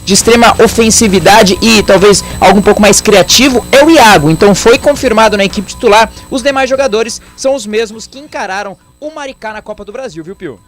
de extrema ofensividade e talvez algo um pouco mais criativo é o Iago. Então foi confirmado na equipe titular. Os demais jogadores são os mesmos que encararam o Maricá na Copa do Brasil, viu, Pio?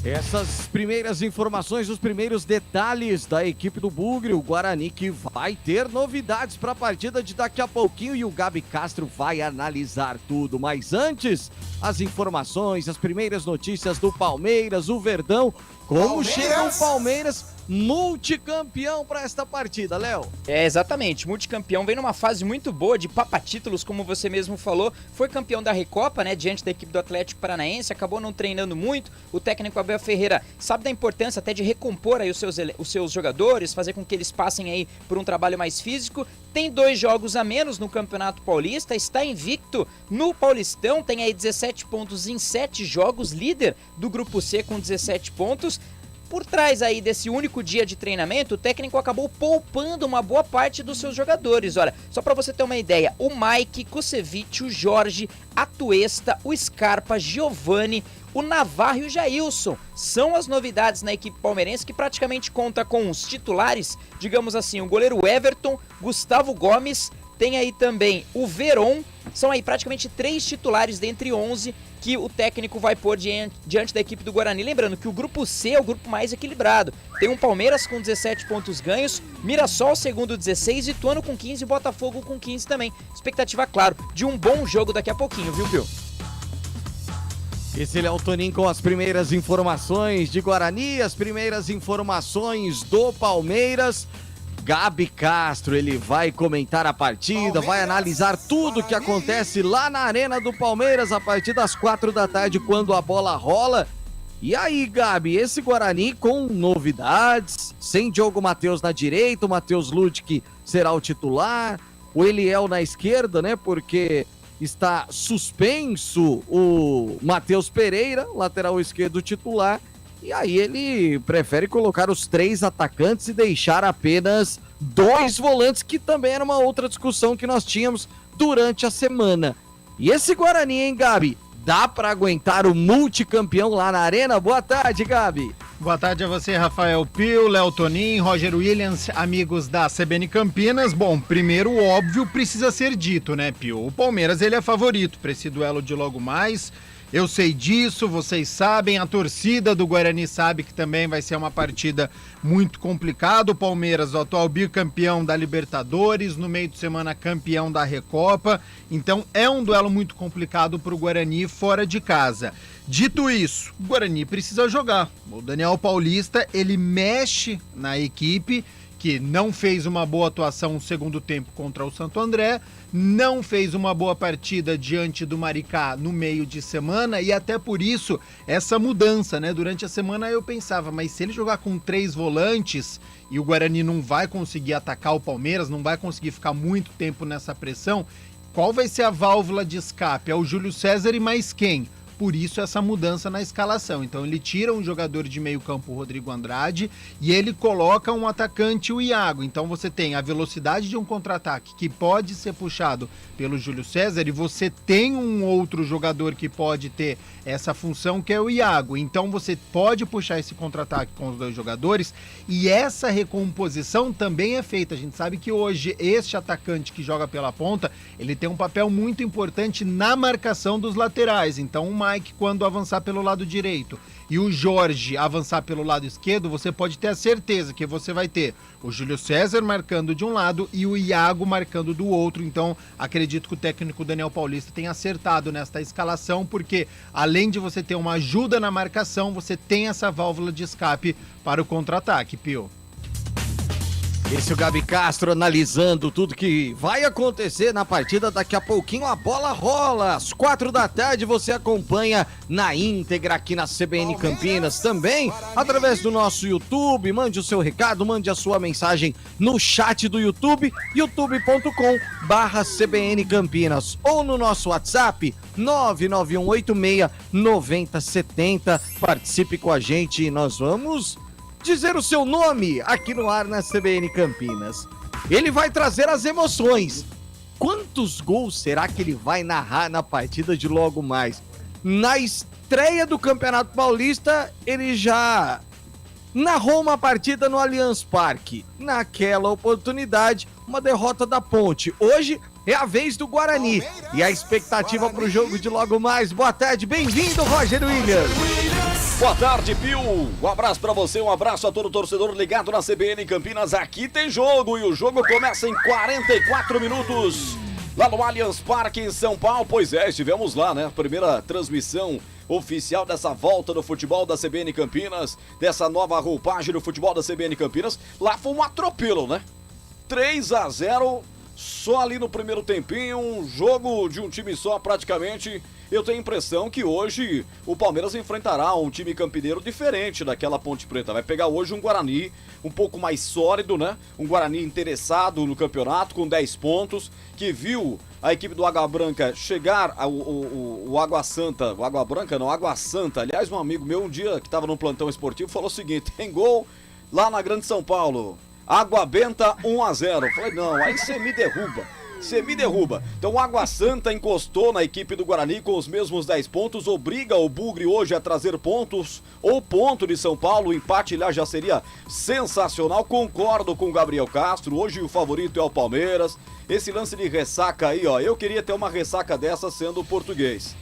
Essas primeiras informações, os primeiros detalhes da equipe do Bugre, o Guarani que vai ter novidades para a partida de daqui a pouquinho e o Gabi Castro vai analisar tudo. Mas antes, as informações, as primeiras notícias do Palmeiras, o Verdão, como chega o Palmeiras multicampeão para esta partida, Léo? Exatamente, multicampeão, vem numa fase muito boa de papatítulos, como você mesmo falou, foi campeão da Recopa, né, diante da equipe do Atlético Paranaense, acabou não treinando muito, o técnico Abel Ferreira sabe da importância até de recompor aí os seus jogadores, fazer com que eles passem aí por um trabalho mais físico, tem 2 jogos a menos no Campeonato Paulista, está invicto no Paulistão, tem aí 17 pontos em 7 jogos, líder do Grupo C com 17 pontos. Por trás aí desse único dia de treinamento, o técnico acabou poupando uma boa parte dos seus jogadores. Olha, só para você ter uma ideia, o Mike, Kusevich, o Jorge, a Tuesta, o Scarpa, Giovani, o Navarro e o Jailson são as novidades na equipe palmeirense que praticamente conta com os titulares, digamos assim, o goleiro Everton, Gustavo Gomes, tem aí também o Veron, são aí praticamente 3 titulares dentre 11 que o técnico vai pôr diante da equipe do Guarani. Lembrando que o grupo C é o grupo mais equilibrado. Tem um Palmeiras com 17 pontos ganhos, Mirassol segundo 16, Ituano com 15 e Botafogo com 15 também. Expectativa, claro, de um bom jogo daqui a pouquinho, viu, Pio? Esse é o Toninho com as primeiras informações de Guarani, as primeiras informações do Palmeiras. Gabi Castro, ele vai comentar a partida, vai analisar tudo que acontece lá na Arena do Palmeiras a partir das 4 da tarde, quando a bola rola. E aí, Gabi, esse Guarani com novidades, sem Diogo Matheus na direita, o Matheus Ludic será o titular, o Eliel na esquerda, né, porque está suspenso o Matheus Pereira, lateral esquerdo titular. E aí ele prefere colocar os 3 atacantes e deixar apenas 2 volantes, que também era uma outra discussão que nós tínhamos durante a semana. E esse Guarani, hein, Gabi? Dá para aguentar o multicampeão lá na Arena? Boa tarde, Gabi. Boa tarde a você, Rafael Pio, Léo Tonin, Roger Williams, amigos da CBN Campinas. Bom, primeiro, o óbvio precisa ser dito, né, Pio? O Palmeiras, ele é favorito para esse duelo de logo mais. Eu sei disso, vocês sabem, a torcida do Guarani sabe que também vai ser uma partida muito complicada. O Palmeiras, o atual bicampeão da Libertadores, no meio de semana campeão da Recopa. Então é um duelo muito complicado para o Guarani fora de casa. Dito isso, o Guarani precisa jogar. O Daniel Paulista, ele mexe na equipe, que não fez uma boa atuação no segundo tempo contra o Santo André, não fez uma boa partida diante do Maricá no meio de semana, e até por isso essa mudança, né? Durante a semana eu pensava, mas se ele jogar com 3 volantes e o Guarani não vai conseguir atacar o Palmeiras, não vai conseguir ficar muito tempo nessa pressão, qual vai ser a válvula de escape? É o Júlio César e mais quem? Por isso essa mudança na escalação. Então ele tira um jogador de meio campo, o Rodrigo Andrade, e ele coloca um atacante, o Iago. Então você tem a velocidade de um contra-ataque que pode ser puxado pelo Júlio César, e você tem um outro jogador que pode ter essa função, que é o Iago. Então você pode puxar esse contra-ataque com os 2 jogadores, e essa recomposição também é feita. A gente sabe que hoje este atacante que joga pela ponta, ele tem um papel muito importante na marcação dos laterais. Então o Mike, quando avançar pelo lado direito, e o Jorge avançar pelo lado esquerdo, você pode ter a certeza que você vai ter o Júlio César marcando de um lado e o Iago marcando do outro. Então acredito que o técnico Daniel Paulista tenha acertado nesta escalação, porque além de você ter uma ajuda na marcação, você tem essa válvula de escape para o contra-ataque, Pio. Esse é o Gabi Castro analisando tudo que vai acontecer na partida. Daqui a pouquinho a bola rola. Às 4 da tarde você acompanha na íntegra aqui na CBN Campinas. Também através do nosso YouTube. Mande o seu recado, mande a sua mensagem no chat do YouTube, youtube.com/CBN Campinas, ou no nosso WhatsApp 991869070. Participe com a gente e nós vamos dizer o seu nome aqui no ar na CBN Campinas. Ele vai trazer as emoções. Quantos gols será que ele vai narrar na partida de logo mais? Na estreia do Campeonato Paulista, ele já narrou uma partida no Allianz Parque. Naquela oportunidade, uma derrota da Ponte. Hoje é a vez do Guarani. E a expectativa para o jogo de logo mais. Boa tarde, bem-vindo, Roger Williams. Boa tarde, Pio. Um abraço pra você, um abraço a todo torcedor ligado na CBN Campinas. Aqui tem jogo e o jogo começa em 44 minutos. Lá no Allianz Parque, em São Paulo. Pois é, estivemos lá, né? Primeira transmissão oficial dessa volta do futebol da CBN Campinas, dessa nova roupagem do futebol da CBN Campinas. Lá foi um atropelo, né? 3-0, só ali no primeiro tempinho, um jogo de um time só praticamente. Eu tenho a impressão que hoje o Palmeiras enfrentará um time campineiro diferente daquela Ponte Preta. Vai pegar hoje um Guarani um pouco mais sólido, né? Um Guarani interessado no campeonato, com 10 pontos, que viu a equipe do Água Branca chegar, o Água Santa, o Água Branca não, Água Santa. Aliás, um amigo meu um dia que estava num plantão esportivo falou o seguinte: tem gol lá na Grande São Paulo, Água Benta 1-0. Falei, não, aí você me derruba. Você me derruba. Então o Água Santa encostou na equipe do Guarani com os mesmos 10 pontos, obriga o Bugre hoje a trazer pontos, ou ponto de São Paulo, o empate lá já seria sensacional. Concordo com o Gabriel Castro, hoje o favorito é o Palmeiras. Esse lance de ressaca aí, ó, eu queria ter uma ressaca dessa sendo português.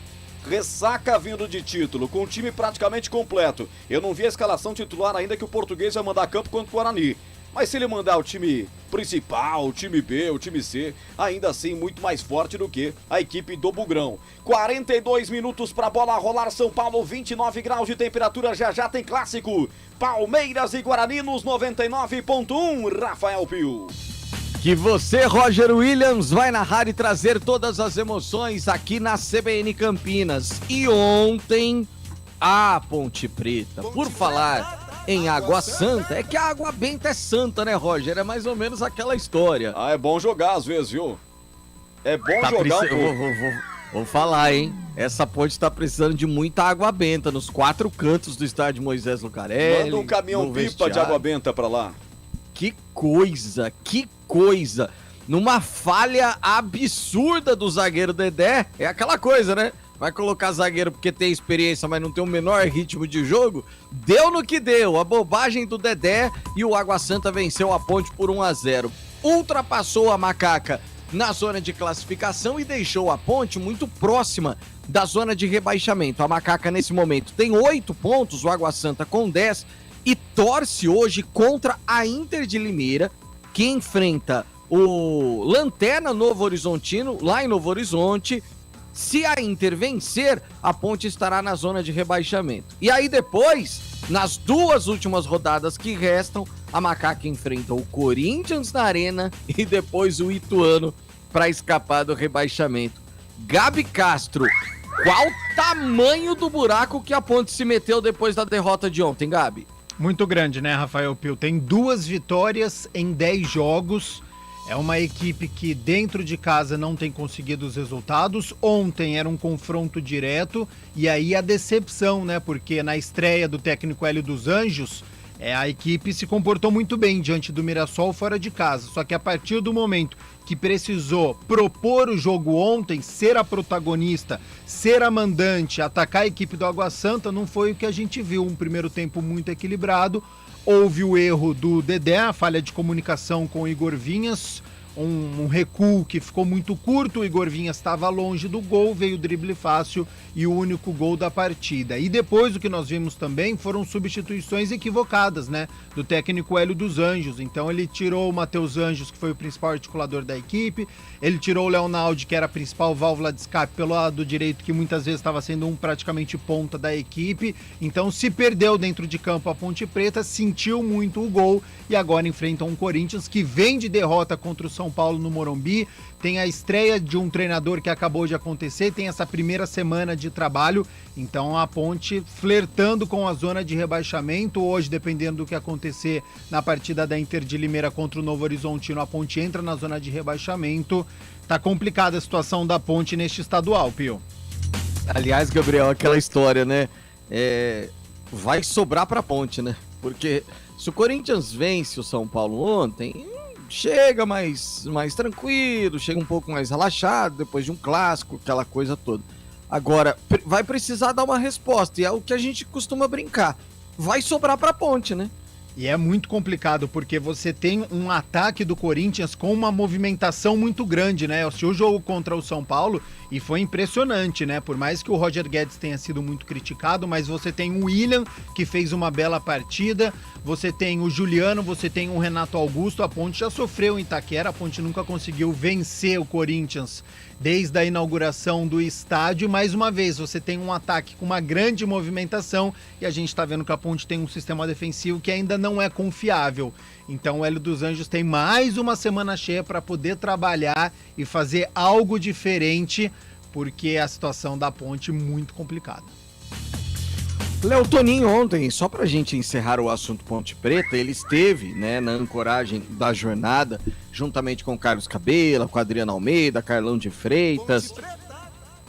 Ressaca vindo de título, com o time praticamente completo. Eu não vi a escalação titular ainda que o português vai mandar a campo contra o Guarani. Mas se ele mandar o time principal, o time B, o time C, ainda assim muito mais forte do que a equipe do Bugrão. 42 minutos pra bola rolar, São Paulo, 29 graus de temperatura, já tem clássico. Palmeiras e Guarani nos 99.1, Rafael Pio. Que você, Roger Williams, vai narrar e trazer todas as emoções aqui na CBN Campinas. E ontem, a Ponte Preta, por falar em Água Santa, é que a Água Benta é santa, né, Roger? É mais ou menos aquela história. Ah, é bom jogar às vezes, viu? É bom jogar um pouco. Vou falar, hein? Essa ponte tá precisando de muita água benta nos 4 cantos do estádio Moisés Lucarelli. Manda um caminhão-pipa de água benta pra lá. Que coisa, que coisa. Numa falha absurda do zagueiro Dedé, é aquela coisa, né? Vai colocar zagueiro porque tem experiência, mas não tem o menor ritmo de jogo. Deu no que deu, a bobagem do Dedé, e o Água Santa venceu a Ponte por 1-0. Ultrapassou a Macaca na zona de classificação e deixou a Ponte muito próxima da zona de rebaixamento. A Macaca nesse momento tem 8 pontos, o Água Santa com 10, e torce hoje contra a Inter de Limeira, que enfrenta o Lanterna Novo Horizontino, lá em Novo Horizonte. Se a Inter vencer, a Ponte estará na zona de rebaixamento. E aí depois, nas 2 últimas rodadas que restam, a Macaca enfrenta o Corinthians na Arena e depois o Ituano para escapar do rebaixamento. Gabi Castro, qual tamanho do buraco que a Ponte se meteu depois da derrota de ontem, Gabi? Muito grande, né, Rafael Pio? Tem 2 vitórias em 10 jogos. É uma equipe que dentro de casa não tem conseguido os resultados. Ontem era um confronto direto e aí a decepção, né? Porque na estreia do técnico Hélio dos Anjos, a equipe se comportou muito bem diante do Mirassol fora de casa. Só que a partir do momento que precisou propor o jogo ontem, ser a protagonista, ser a mandante, atacar a equipe do Água Santa, não foi o que a gente viu. Um primeiro tempo muito equilibrado. Houve o erro do Dedé, a falha de comunicação com o Igor Vinhas, um recuo que ficou muito curto, o Igor Vinhas estava longe do gol, veio o drible fácil e o único gol da partida. E depois o que nós vimos também foram substituições equivocadas, né, do técnico Hélio dos Anjos. Então ele tirou o Matheus Anjos, que foi o principal articulador da equipe, ele tirou o Leonaldi, que era a principal válvula de escape pelo lado direito, que muitas vezes estava sendo praticamente ponta da equipe. Então se perdeu dentro de campo a Ponte Preta, sentiu muito o gol e agora enfrenta um Corinthians que vem de derrota contra o São Paulo no Morumbi. Tem a estreia de um treinador que acabou de acontecer, tem essa primeira semana de trabalho, então a Ponte flertando com a zona de rebaixamento. Hoje, dependendo do que acontecer na partida da Inter de Limeira contra o Novo Horizontino, a Ponte entra na zona de rebaixamento. Tá complicada a situação da Ponte neste estadual, Pio. Aliás, Gabriel, aquela história, né? Vai sobrar pra Ponte, né? Porque se o Corinthians vence o São Paulo ontem, chega mais tranquilo, chega um pouco mais relaxado depois de um clássico, aquela coisa toda. Agora, vai precisar dar uma resposta, e é o que a gente costuma brincar. Vai sobrar pra Ponte, né? E é muito complicado, porque você tem um ataque do Corinthians com uma movimentação muito grande, né? O jogo contra o São Paulo, e foi impressionante, né? Por mais que o Roger Guedes tenha sido muito criticado, mas você tem o William, que fez uma bela partida, você tem o Juliano, você tem o Renato Augusto, a Ponte já sofreu em Itaquera, a Ponte nunca conseguiu vencer o Corinthians desde a inauguração do estádio. Mais uma vez, você tem um ataque com uma grande movimentação e a gente está vendo que a Ponte tem um sistema defensivo que ainda não é confiável. Então o Hélio dos Anjos tem mais uma semana cheia para poder trabalhar e fazer algo diferente, porque a situação da Ponte é muito complicada. Léo Toninho ontem, só pra gente encerrar o assunto Ponte Preta, ele esteve, né, na ancoragem da jornada, juntamente com o Carlos Cabela, com o Adriano Almeida, Carlão de Freitas.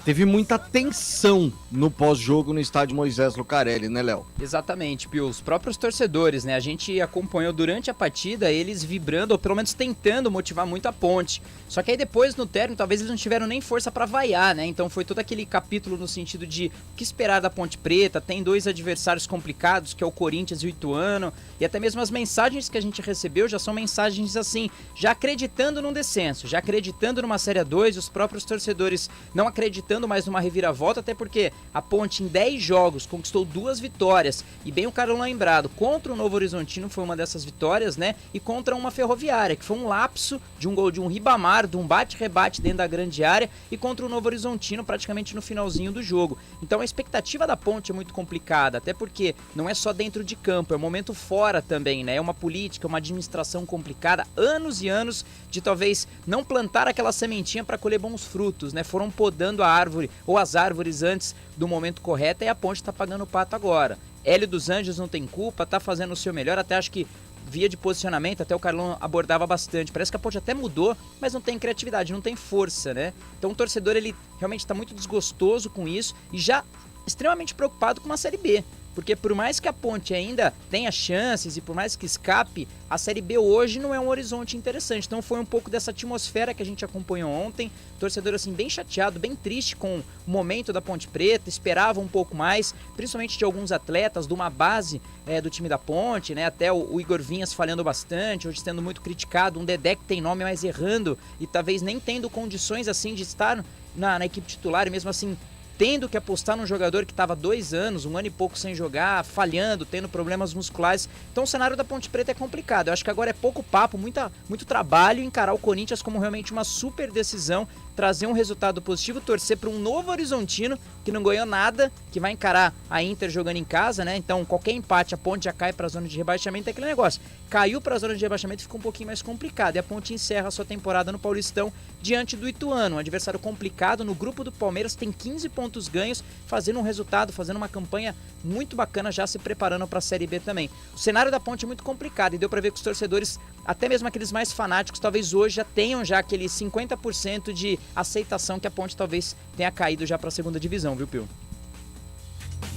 Teve muita tensão no pós-jogo no estádio Moisés Lucarelli, né, Léo? Exatamente, Pio. Os próprios torcedores, né? A gente acompanhou durante a partida eles vibrando, ou pelo menos tentando motivar muito a Ponte. Só que aí depois, no término, talvez eles não tiveram nem força pra vaiar, né? Então foi todo aquele capítulo no sentido de o que esperar da Ponte Preta. Tem dois adversários complicados, que é o Corinthians e o Ituano. E até mesmo as mensagens que a gente recebeu já são mensagens assim, já acreditando num descenso, já acreditando numa Série 2, os próprios torcedores não acreditando mais numa reviravolta, até porque a Ponte em 10 jogos conquistou 2 vitórias, e bem o Carlão lembrado, contra o Novo Horizontino foi uma dessas vitórias, né, e contra uma Ferroviária, que foi um lapso de um gol de um Ribamar, de um bate-rebate dentro da grande área, e contra o Novo Horizontino praticamente no finalzinho do jogo. Então a expectativa da Ponte é muito complicada, até porque não é só dentro de campo, é um momento fora também, né, é uma política, uma administração complicada, anos e anos de talvez não plantar aquela sementinha para colher bons frutos, né, foram podando a árvore ou as árvores antes do momento correto, e a Ponte está pagando o pato agora. Hélio dos Anjos não tem culpa, tá fazendo o seu melhor, até acho que via de posicionamento, até o Carlão abordava bastante. Parece que a Ponte até mudou, mas não tem criatividade, não tem força, né? Então o torcedor, ele realmente está muito desgostoso com isso e já extremamente preocupado com uma Série B. Porque por mais que a Ponte ainda tenha chances e por mais que escape, a Série B hoje não é um horizonte interessante. Então foi um pouco dessa atmosfera que a gente acompanhou ontem. Torcedor assim bem chateado, bem triste com o momento da Ponte Preta, esperava um pouco mais, principalmente de alguns atletas, de uma base do time da Ponte, né? Até o Igor Vinhas falhando bastante, hoje sendo muito criticado, um Dedé que tem nome, mas errando e talvez nem tendo condições assim de estar na equipe titular e mesmo assim tendo que apostar num jogador que estava 2 anos, 1 ano e pouco sem jogar, falhando, tendo problemas musculares. Então o cenário da Ponte Preta é complicado. Eu acho que agora é pouco papo, muito trabalho encarar o Corinthians como realmente uma super decisão, trazer um resultado positivo, torcer para um Novo Horizontino que não ganhou nada, que vai encarar a Inter jogando em casa, né? Então qualquer empate, a Ponte já cai para a zona de rebaixamento, é aquele negócio. Caiu para a zona de rebaixamento, fica um pouquinho mais complicado. E a Ponte encerra a sua temporada no Paulistão diante do Ituano, um adversário complicado. No grupo do Palmeiras tem 15 pontos ganhos, fazendo um resultado, fazendo uma campanha muito bacana, já se preparando para a Série B também. O cenário da Ponte é muito complicado e deu para ver que os torcedores, até mesmo aqueles mais fanáticos, talvez hoje já tenham já aquele 50% de aceitação que a Ponte talvez tenha caído já para a segunda divisão, viu, Pio?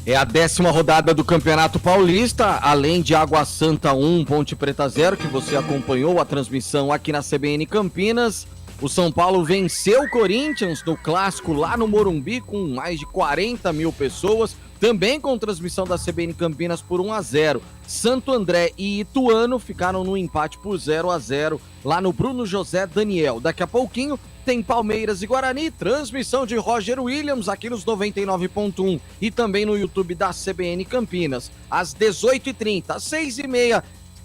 É a 10ª rodada do Campeonato Paulista, além de Água Santa 1, Ponte Preta 0, que você acompanhou a transmissão aqui na CBN Campinas. O São Paulo venceu o Corinthians no clássico lá no Morumbi com mais de 40 mil pessoas, também com transmissão da CBN Campinas por 1-0. Santo André e Ituano ficaram no empate por 0-0 lá no Bruno José Daniel. Daqui a pouquinho tem Palmeiras e Guarani, transmissão de Roger Williams aqui nos 99.1 e também no YouTube da CBN Campinas, às 18h30, às 6h30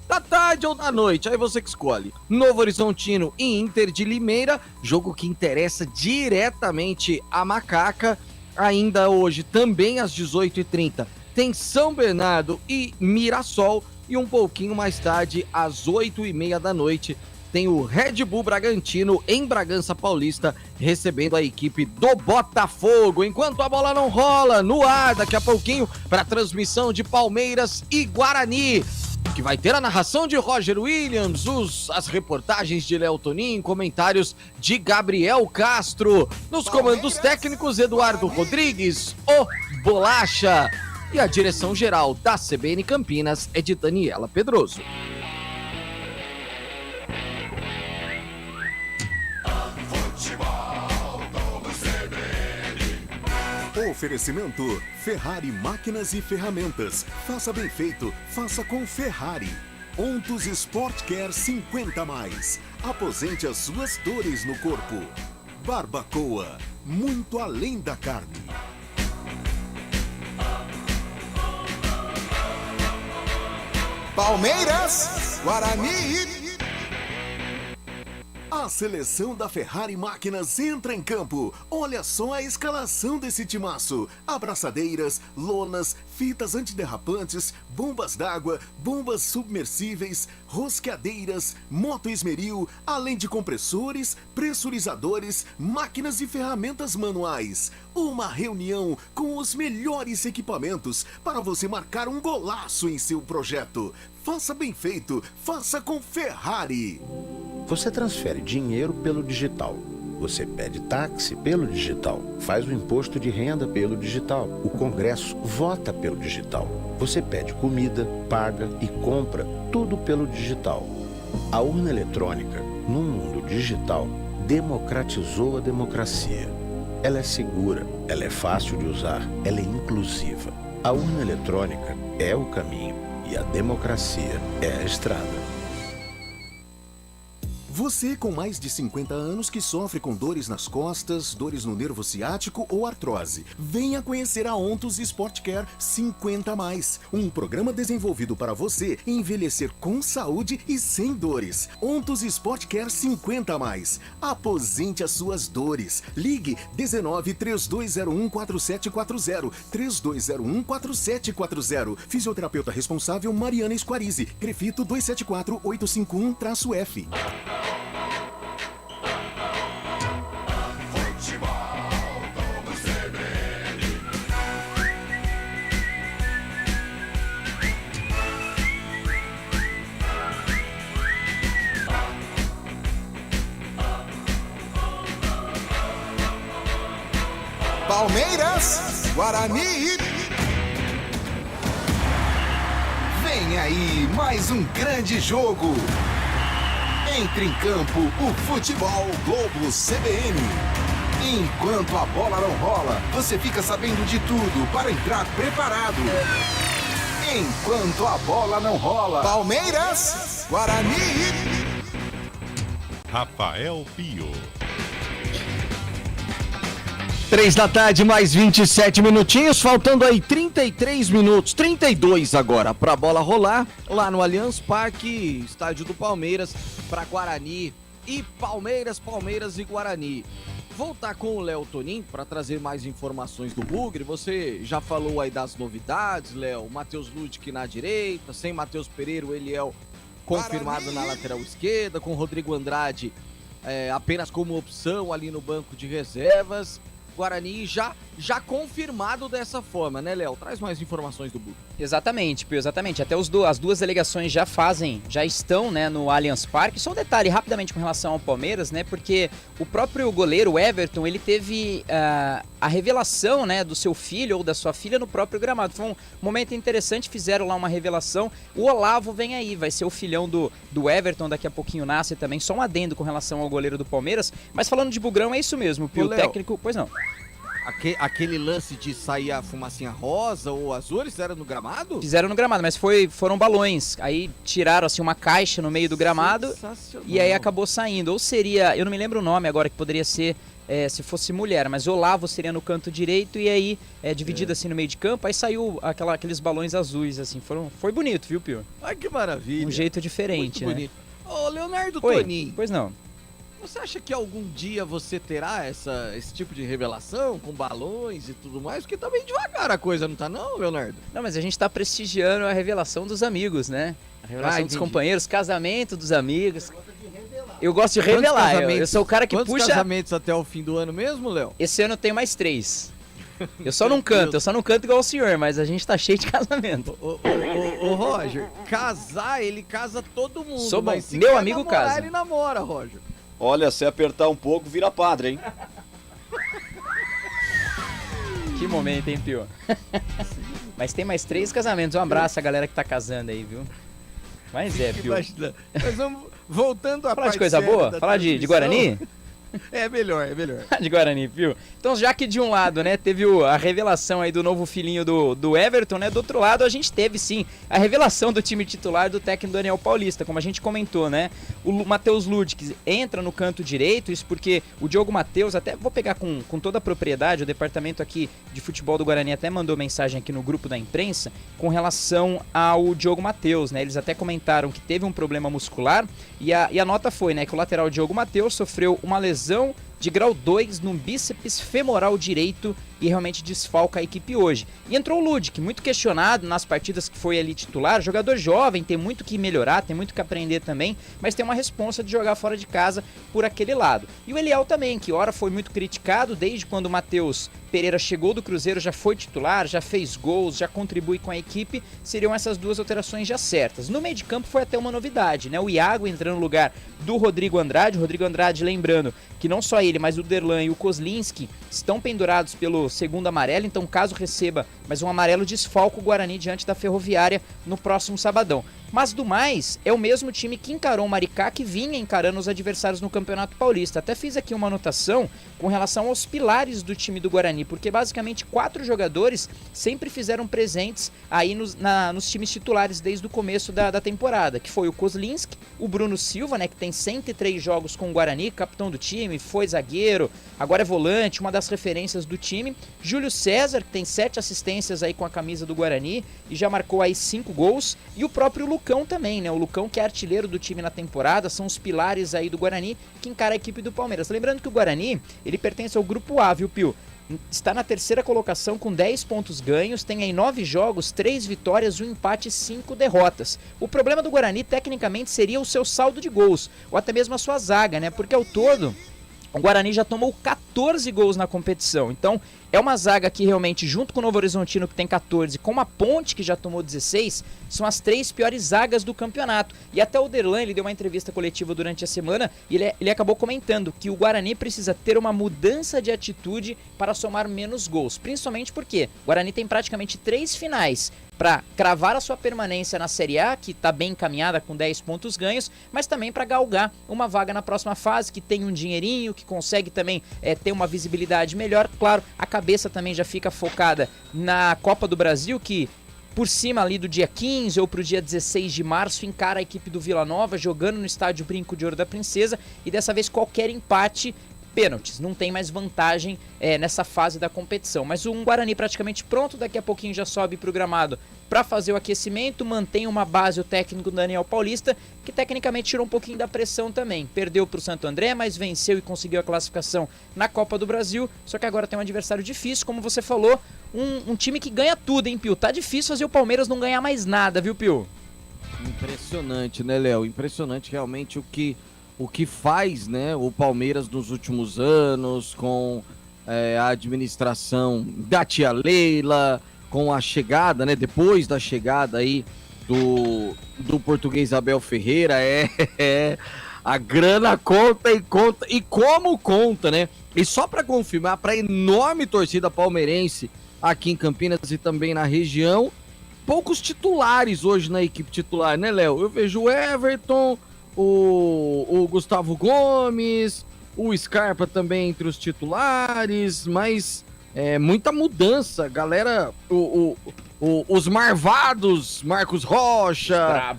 da tarde ou da noite, aí você que escolhe. Novo Horizontino e Inter de Limeira, jogo que interessa diretamente a Macaca. Ainda hoje, também às 18h30, tem São Bernardo e Mirassol. E um pouquinho mais tarde, às 8h30 da noite, tem o Red Bull Bragantino em Bragança Paulista, recebendo a equipe do Botafogo. Enquanto a bola não rola, no ar, daqui a pouquinho, para a transmissão de Palmeiras e Guarani, que vai ter a narração de Roger Williams, as reportagens de Léo Toninho, comentários de Gabriel Castro, nos comandos técnicos Eduardo Rodrigues, o Bolacha, e a direção geral da CBN Campinas é de Daniela Pedroso. Oferecimento Ferrari Máquinas e Ferramentas. Faça bem feito, faça com Ferrari. Ontus Sport Care 50+. Aposente as suas dores no corpo. Barbacoa, muito além da carne. Palmeiras, Guarani. A seleção da Ferrari Máquinas entra em campo. Olha só a escalação desse timaço. Abraçadeiras, lonas, fitas antiderrapantes, bombas d'água, bombas submersíveis, rosqueadeiras, moto esmeril, além de compressores, pressurizadores, máquinas e ferramentas manuais. Uma reunião com os melhores equipamentos para você marcar um golaço em seu projeto. Faça bem feito, faça com Ferrari. Você transfere dinheiro pelo digital. Você pede táxi pelo digital. Faz o imposto de renda pelo digital. O Congresso vota pelo digital. Você pede comida, paga e compra tudo pelo digital. A urna eletrônica, no mundo digital, democratizou a democracia. Ela é segura, ela é fácil de usar, ela é inclusiva. A urna eletrônica é o caminho e a democracia é a estrada. Você com mais de 50 anos que sofre com dores nas costas, dores no nervo ciático ou artrose, venha conhecer a Ontus Sport Care 50+. Um programa desenvolvido para você envelhecer com saúde e sem dores. Ontus Sport Care 50+. Aposente as suas dores. Ligue 19 3201 4740 3201 4740. Fisioterapeuta responsável Mariana Esquarize. Crefito 274851-F. Palmeiras, Guarani. Vem aí mais um grande jogo. Entre em campo o Futebol Globo CBN. Enquanto a bola não rola, você fica sabendo de tudo para entrar preparado. Enquanto a bola não rola, Palmeiras, Guarani. Rafael Pio. 3 da tarde, mais 27 minutinhos, faltando aí 33 minutos, 32 agora, pra bola rolar lá no Allianz Parque, estádio do Palmeiras, pra Guarani e Palmeiras e Guarani. Voltar com o Léo Tonin para trazer mais informações do Bugre. Você já falou aí das novidades, Léo. Matheus Ludic na direita, sem Matheus Pereira, o Eliel confirmado na lateral esquerda, com Rodrigo Andrade apenas como opção ali no banco de reservas. Guarani já confirmado dessa forma, né, Léo? Traz mais informações do Bugre. Exatamente, Pio, exatamente. Até as duas delegações já estão, né, no Allianz Parque. Só um detalhe rapidamente com relação ao Palmeiras, né, porque o próprio goleiro Everton, ele teve a revelação, né, do seu filho ou da sua filha no próprio gramado. Foi um momento interessante, fizeram lá uma revelação. O Olavo vem aí, vai ser o filhão do Everton, daqui a pouquinho nasce também. Só um adendo com relação ao goleiro do Palmeiras. Mas falando de Bugrão, é isso mesmo, Pio, o técnico... Pois não. Aquele lance de sair a fumacinha rosa ou azul, eles fizeram no gramado? Fizeram no gramado, mas foram balões. Aí tiraram assim uma caixa no meio do gramado e aí acabou saindo. Ou seria, eu não me lembro o nome agora, que poderia ser se fosse mulher, mas Olavo seria no canto direito e aí dividido assim no meio de campo, aí saiu aqueles balões azuis, assim. Foi bonito, viu, Pio? Ai, que maravilha. Um jeito diferente, muito né? bonito. Ô, Leonardo Oi, Tonin. pois não. Você acha que algum dia você terá esse tipo de revelação com balões e tudo mais? Porque tá bem devagar a coisa, não tá não, Leonardo? Não, mas a gente tá prestigiando a revelação dos amigos, né? A revelação dos companheiros, casamento dos amigos. Eu gosto de revelar, eu sou o cara que Quantos puxa... casamentos até o fim do ano mesmo, Léo? Esse ano eu tenho mais 3. Eu só não canto igual o senhor, mas a gente tá cheio de casamento. Ô Roger, casar, ele casa todo mundo. Sou bom. Mas se Meu amigo namorar, casa. ele namora, Roger. Olha, se apertar um pouco, vira padre, hein? Que momento, hein, Pio? Mas tem mais 3 casamentos. Um abraço a galera que tá casando aí, viu? Mas Pio. Mas vamos voltando a Falar de coisa boa? Falar de Guarani? É melhor. De Guarani, viu? Então, já que de um lado, né, teve a revelação aí do novo filhinho do Everton, né, do outro lado a gente teve, sim, a revelação do time titular do técnico Daniel Paulista, como a gente comentou, né? O Matheus Ludwig entra no canto direito, isso porque o Diogo Matheus, até vou pegar com toda a propriedade, o departamento aqui de futebol do Guarani até mandou mensagem aqui no grupo da imprensa com relação ao Diogo Matheus, né? Eles até comentaram que teve um problema muscular e a nota foi, né, que o lateral Diogo Matheus sofreu uma lesão de grau 2 no bíceps femoral direito e realmente desfalca a equipe hoje. E entrou o Ludic, muito questionado nas partidas que foi ali titular, jogador jovem, tem muito que melhorar, tem muito que aprender também, mas tem uma responsa de jogar fora de casa por aquele lado. E o Eliel também, que ora foi muito criticado, desde quando o Matheus Pereira chegou do Cruzeiro, já foi titular, já fez gols, já contribui com a equipe, seriam essas duas alterações já certas. No meio de campo foi até uma novidade, né? O Iago entrando no lugar do Rodrigo Andrade, lembrando que não só ele, mas o Derlan e o Kozlinski estão pendurados pelo segundo amarelo, então caso receba mais um amarelo, desfalca o Guarani diante da Ferroviária no próximo sabadão. Mas do mais, é o mesmo time que encarou o Maricá, que vinha encarando os adversários no Campeonato Paulista. Até fiz aqui uma anotação com relação aos pilares do time do Guarani, porque basicamente 4 jogadores sempre fizeram presentes aí nos times titulares desde o começo da temporada, que foi o Kozlinski, o Bruno Silva, né, que tem 103 jogos com o Guarani, capitão do time, foi zagueiro, agora é volante, uma das referências do time. Júlio César, que tem 7 assistências aí com a camisa do Guarani e já marcou aí 5 gols, e o próprio Lucão também, né? O Lucão, que é artilheiro do time na temporada, são os pilares aí do Guarani que encara a equipe do Palmeiras. Lembrando que o Guarani, ele pertence ao grupo A, viu, Pio? Está na terceira colocação com 10 pontos ganhos, tem aí 9 jogos, 3 vitórias, 1 empate e 5 derrotas. O problema do Guarani, tecnicamente, seria o seu saldo de gols, ou até mesmo a sua zaga, né? Porque ao todo, o Guarani já tomou 14 gols na competição, então é uma zaga que realmente, junto com o Novo Horizontino, que tem 14, com a Ponte, que já tomou 16, são as 3 piores zagas do campeonato. E até o Derlan, ele deu uma entrevista coletiva durante a semana e ele acabou comentando que o Guarani precisa ter uma mudança de atitude para somar menos gols, principalmente porque o Guarani tem praticamente 3 finais para cravar a sua permanência na Série A, que está bem encaminhada com 10 pontos ganhos, mas também para galgar uma vaga na próxima fase, que tem um dinheirinho, que consegue também ter uma visibilidade melhor. Claro, a cabeça também já fica focada na Copa do Brasil, que por cima ali do dia 15 ou pro dia 16 de março encara a equipe do Vila Nova jogando no estádio Brinco de Ouro da Princesa, e dessa vez qualquer empate, pênaltis, não tem mais vantagem nessa fase da competição. Mas um Guarani praticamente pronto, daqui a pouquinho já sobe pro gramado para fazer o aquecimento, mantém uma base o técnico Daniel Paulista, que tecnicamente tirou um pouquinho da pressão também. Perdeu pro Santo André, mas venceu e conseguiu a classificação na Copa do Brasil, só que agora tem um adversário difícil, como você falou, um time que ganha tudo, hein, Pio? Tá difícil fazer o Palmeiras não ganhar mais nada, viu, Pio? Impressionante, né, Léo? Impressionante realmente o que faz, né, o Palmeiras nos últimos anos, com a administração da tia Leila, com a chegada, né, depois da chegada aí do português Abel Ferreira, a grana conta e como conta, né? E só para confirmar, para a enorme torcida palmeirense aqui em Campinas e também na região, poucos titulares hoje na equipe titular, né, Léo? Eu vejo o Everton, o Gustavo Gomes, o Scarpa também entre os titulares, mas muita mudança, galera, os marvados, Marcos Rocha,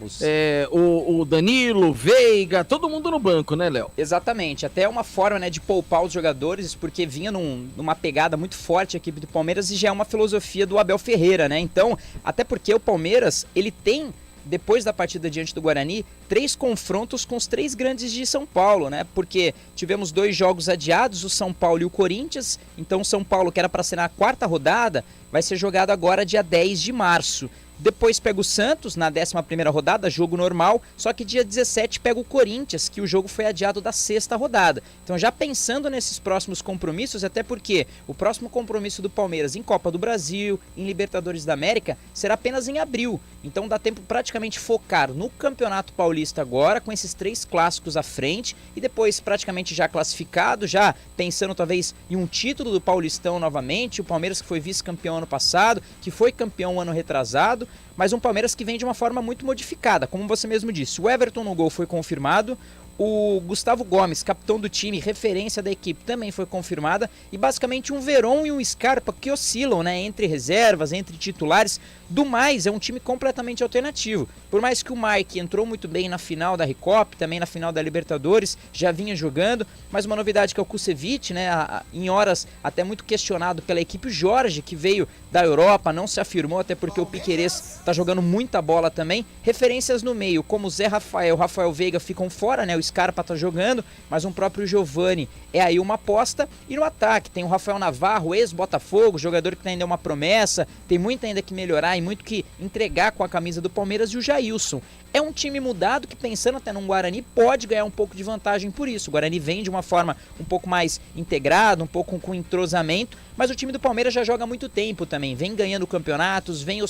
o Danilo, Veiga, todo mundo no banco, né, Léo? Exatamente, até uma forma, né, de poupar os jogadores, porque vinha numa pegada muito forte a equipe do Palmeiras e já é uma filosofia do Abel Ferreira, né? Então, até porque o Palmeiras, ele tem, depois da partida diante do Guarani, 3 confrontos com os 3 grandes de São Paulo, né? Porque tivemos 2 jogos adiados, o São Paulo e o Corinthians. Então o São Paulo, que era para ser na 4ª rodada, vai ser jogado agora dia 10 de março. Depois pega o Santos na 11ª rodada, jogo normal, só que dia 17 pega o Corinthians, que o jogo foi adiado da 6ª rodada. Então já pensando nesses próximos compromissos, até porque o próximo compromisso do Palmeiras em Copa do Brasil, em Libertadores da América, será apenas em abril. Então dá tempo praticamente focar no Campeonato Paulista agora, com esses 3 clássicos à frente, e depois praticamente já classificado, já pensando talvez em um título do Paulistão novamente, o Palmeiras que foi vice-campeão ano passado, que foi campeão ano retrasado, mas um Palmeiras que vem de uma forma muito modificada, como você mesmo disse. O Everton no gol foi confirmado, O Gustavo Gomes, capitão do time, referência da equipe, também foi confirmada. E basicamente um Veron e um Scarpa que oscilam, né, entre reservas, entre titulares. Do mais, é um time completamente alternativo. Por mais que o Mike entrou muito bem na final da Recopa, também na final da Libertadores, já vinha jogando. Mas uma novidade que é o Kusevich, né, em horas até muito questionado pela equipe. O Jorge, que veio da Europa, não se afirmou, até porque o Piquerez está jogando muita bola também. Referências no meio, como o Zé Rafael, Rafael Veiga ficam fora, né? O Scarpa tá jogando, mas um próprio Giovani é aí uma aposta. E no ataque tem o Rafael Navarro, ex-Botafogo, jogador que ainda é uma promessa, tem muito ainda que melhorar e muito que entregar com a camisa do Palmeiras. E o Jailson é um time mudado que, pensando até num Guarani, pode ganhar um pouco de vantagem por isso. O Guarani vem de uma forma um pouco mais integrada, um pouco com entrosamento, mas o time do Palmeiras já joga há muito tempo também, vem ganhando campeonatos, vem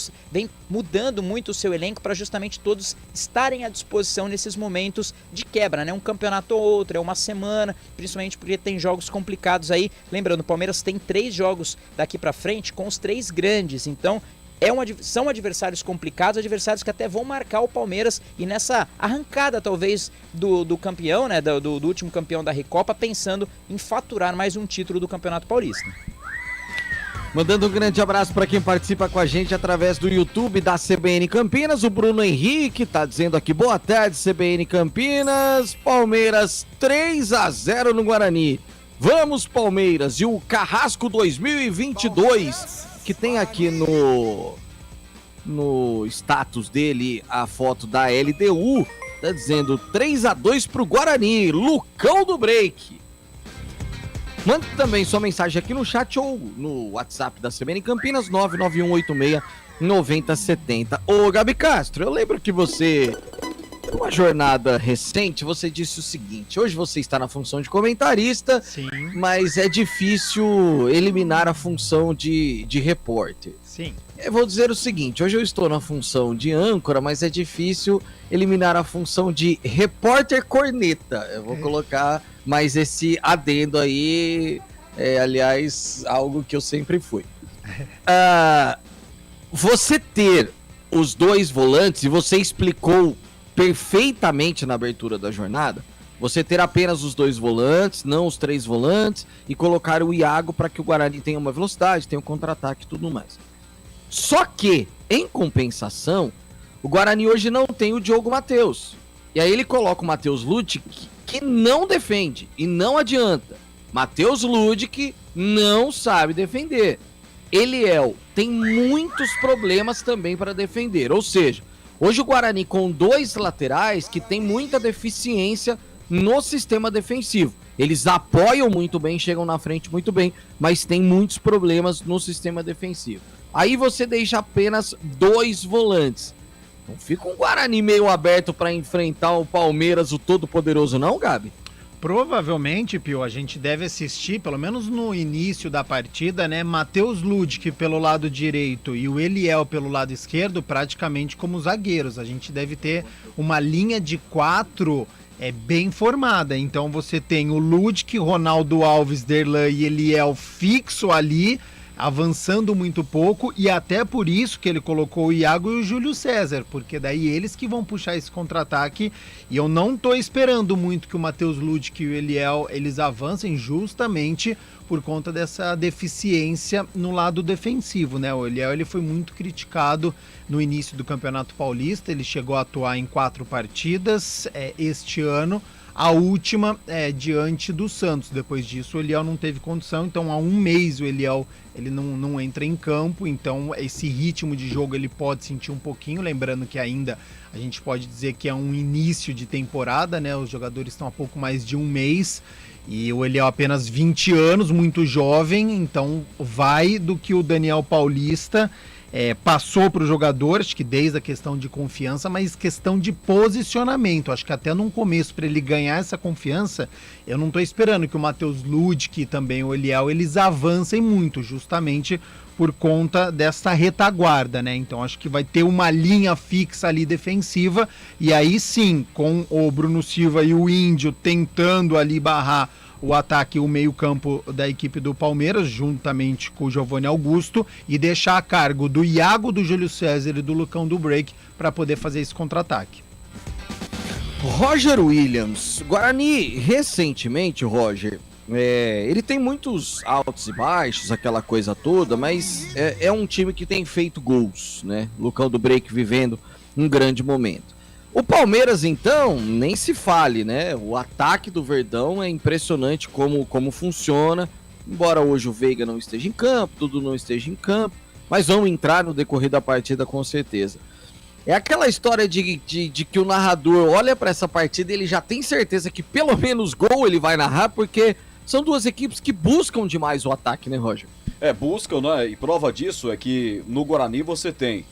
mudando muito o seu elenco para justamente todos estarem à disposição nesses momentos de quebra, né? Um campeonato ou outro, é uma semana, principalmente porque tem jogos complicados aí. Lembrando, o Palmeiras tem 3 jogos daqui para frente com os 3 grandes, então são adversários complicados, adversários que até vão marcar o Palmeiras, e nessa arrancada talvez do campeão, né, do último campeão da Recopa, pensando em faturar mais um título do Campeonato Paulista. Mandando um grande abraço para quem participa com a gente através do YouTube da CBN Campinas. O Bruno Henrique tá dizendo aqui: boa tarde, CBN Campinas. Palmeiras 3-0 no Guarani. Vamos, Palmeiras. E o Carrasco 2022, que tem aqui no status dele a foto da LDU, tá dizendo 3-2 pro Guarani. Lucão do Break. Mande também sua mensagem aqui no chat ou no WhatsApp da CBN Campinas, 99186-9070. Ô, Gabi Castro, eu lembro que você, numa jornada recente, você disse o seguinte: hoje você está na função de comentarista, Sim. mas é difícil eliminar a função de repórter. Sim. Eu vou dizer o seguinte: hoje eu estou na função de âncora, mas é difícil eliminar a função de repórter corneta. Eu vou colocar mais esse adendo aí, aliás, algo que eu sempre fui. Você ter os 2 volantes, e você explicou perfeitamente na abertura da jornada, você ter apenas os 2 volantes, não os 3 volantes, e colocar o Iago para que o Guarani tenha uma velocidade, tenha um contra-ataque e tudo mais. Só que, em compensação, o Guarani hoje não tem o Diogo Matheus. E aí ele coloca o Matheus Ludic, que não defende, e não adianta. Matheus Ludic não sabe defender. Eliel tem muitos problemas também para defender. Ou seja, hoje o Guarani com 2 laterais que tem muita deficiência no sistema defensivo. Eles apoiam muito bem, chegam na frente muito bem, mas tem muitos problemas no sistema defensivo. Aí você deixa apenas 2 volantes. Não fica um Guarani meio aberto para enfrentar o Palmeiras, o todo-poderoso, não, Gabi? Provavelmente, Pio, a gente deve assistir, pelo menos no início da partida, né, Matheus Ludic pelo lado direito e o Eliel pelo lado esquerdo, praticamente como zagueiros. A gente deve ter uma linha de 4 bem formada. Então você tem o Ludic, Ronaldo Alves, Derlan e Eliel fixo ali, avançando muito pouco, e até por isso que ele colocou o Iago e o Júlio César, porque daí eles que vão puxar esse contra-ataque, e eu não tô esperando muito que o Matheus Ludic e o Eliel, eles avancem, justamente por conta dessa deficiência no lado defensivo, né? O Eliel, ele foi muito criticado no início do Campeonato Paulista, ele chegou a atuar em 4 partidas este ano. A última diante do Santos. Depois disso o Eliel não teve condição, então há 1 mês o Eliel ele não entra em campo, então esse ritmo de jogo ele pode sentir um pouquinho, lembrando que ainda a gente pode dizer que é um início de temporada, né? Os jogadores estão há pouco mais de 1 mês, e o Eliel apenas 20 anos, muito jovem, então vai do que o Daniel Paulista passou para o jogador, acho que desde a questão de confiança, mas questão de posicionamento. Acho que até num começo, para ele ganhar essa confiança, eu não estou esperando que o Matheus Ludic e também o Eliel, eles avancem muito, justamente por conta dessa retaguarda, né? Então acho que vai ter uma linha fixa ali defensiva, e aí sim, com o Bruno Silva e o Índio tentando ali barrar o ataque e o meio-campo da equipe do Palmeiras, juntamente com o Giovani Augusto, e deixar a cargo do Iago, do Júlio César e do Lucão do Break para poder fazer esse contra-ataque. Roger Williams, Guarani, recentemente, Roger, ele tem muitos altos e baixos, aquela coisa toda, mas é um time que tem feito gols, né? Lucão do Break vivendo um grande momento. O Palmeiras, então, nem se fale, né? O ataque do Verdão é impressionante como funciona, embora hoje o Veiga não esteja em campo, tudo não esteja em campo, mas vão entrar no decorrer da partida com certeza. É aquela história de que o narrador olha para essa partida e ele já tem certeza que pelo menos gol ele vai narrar, porque são duas equipes que buscam demais o ataque, né, Roger? Buscam, né? E prova disso é que no Guarani você tem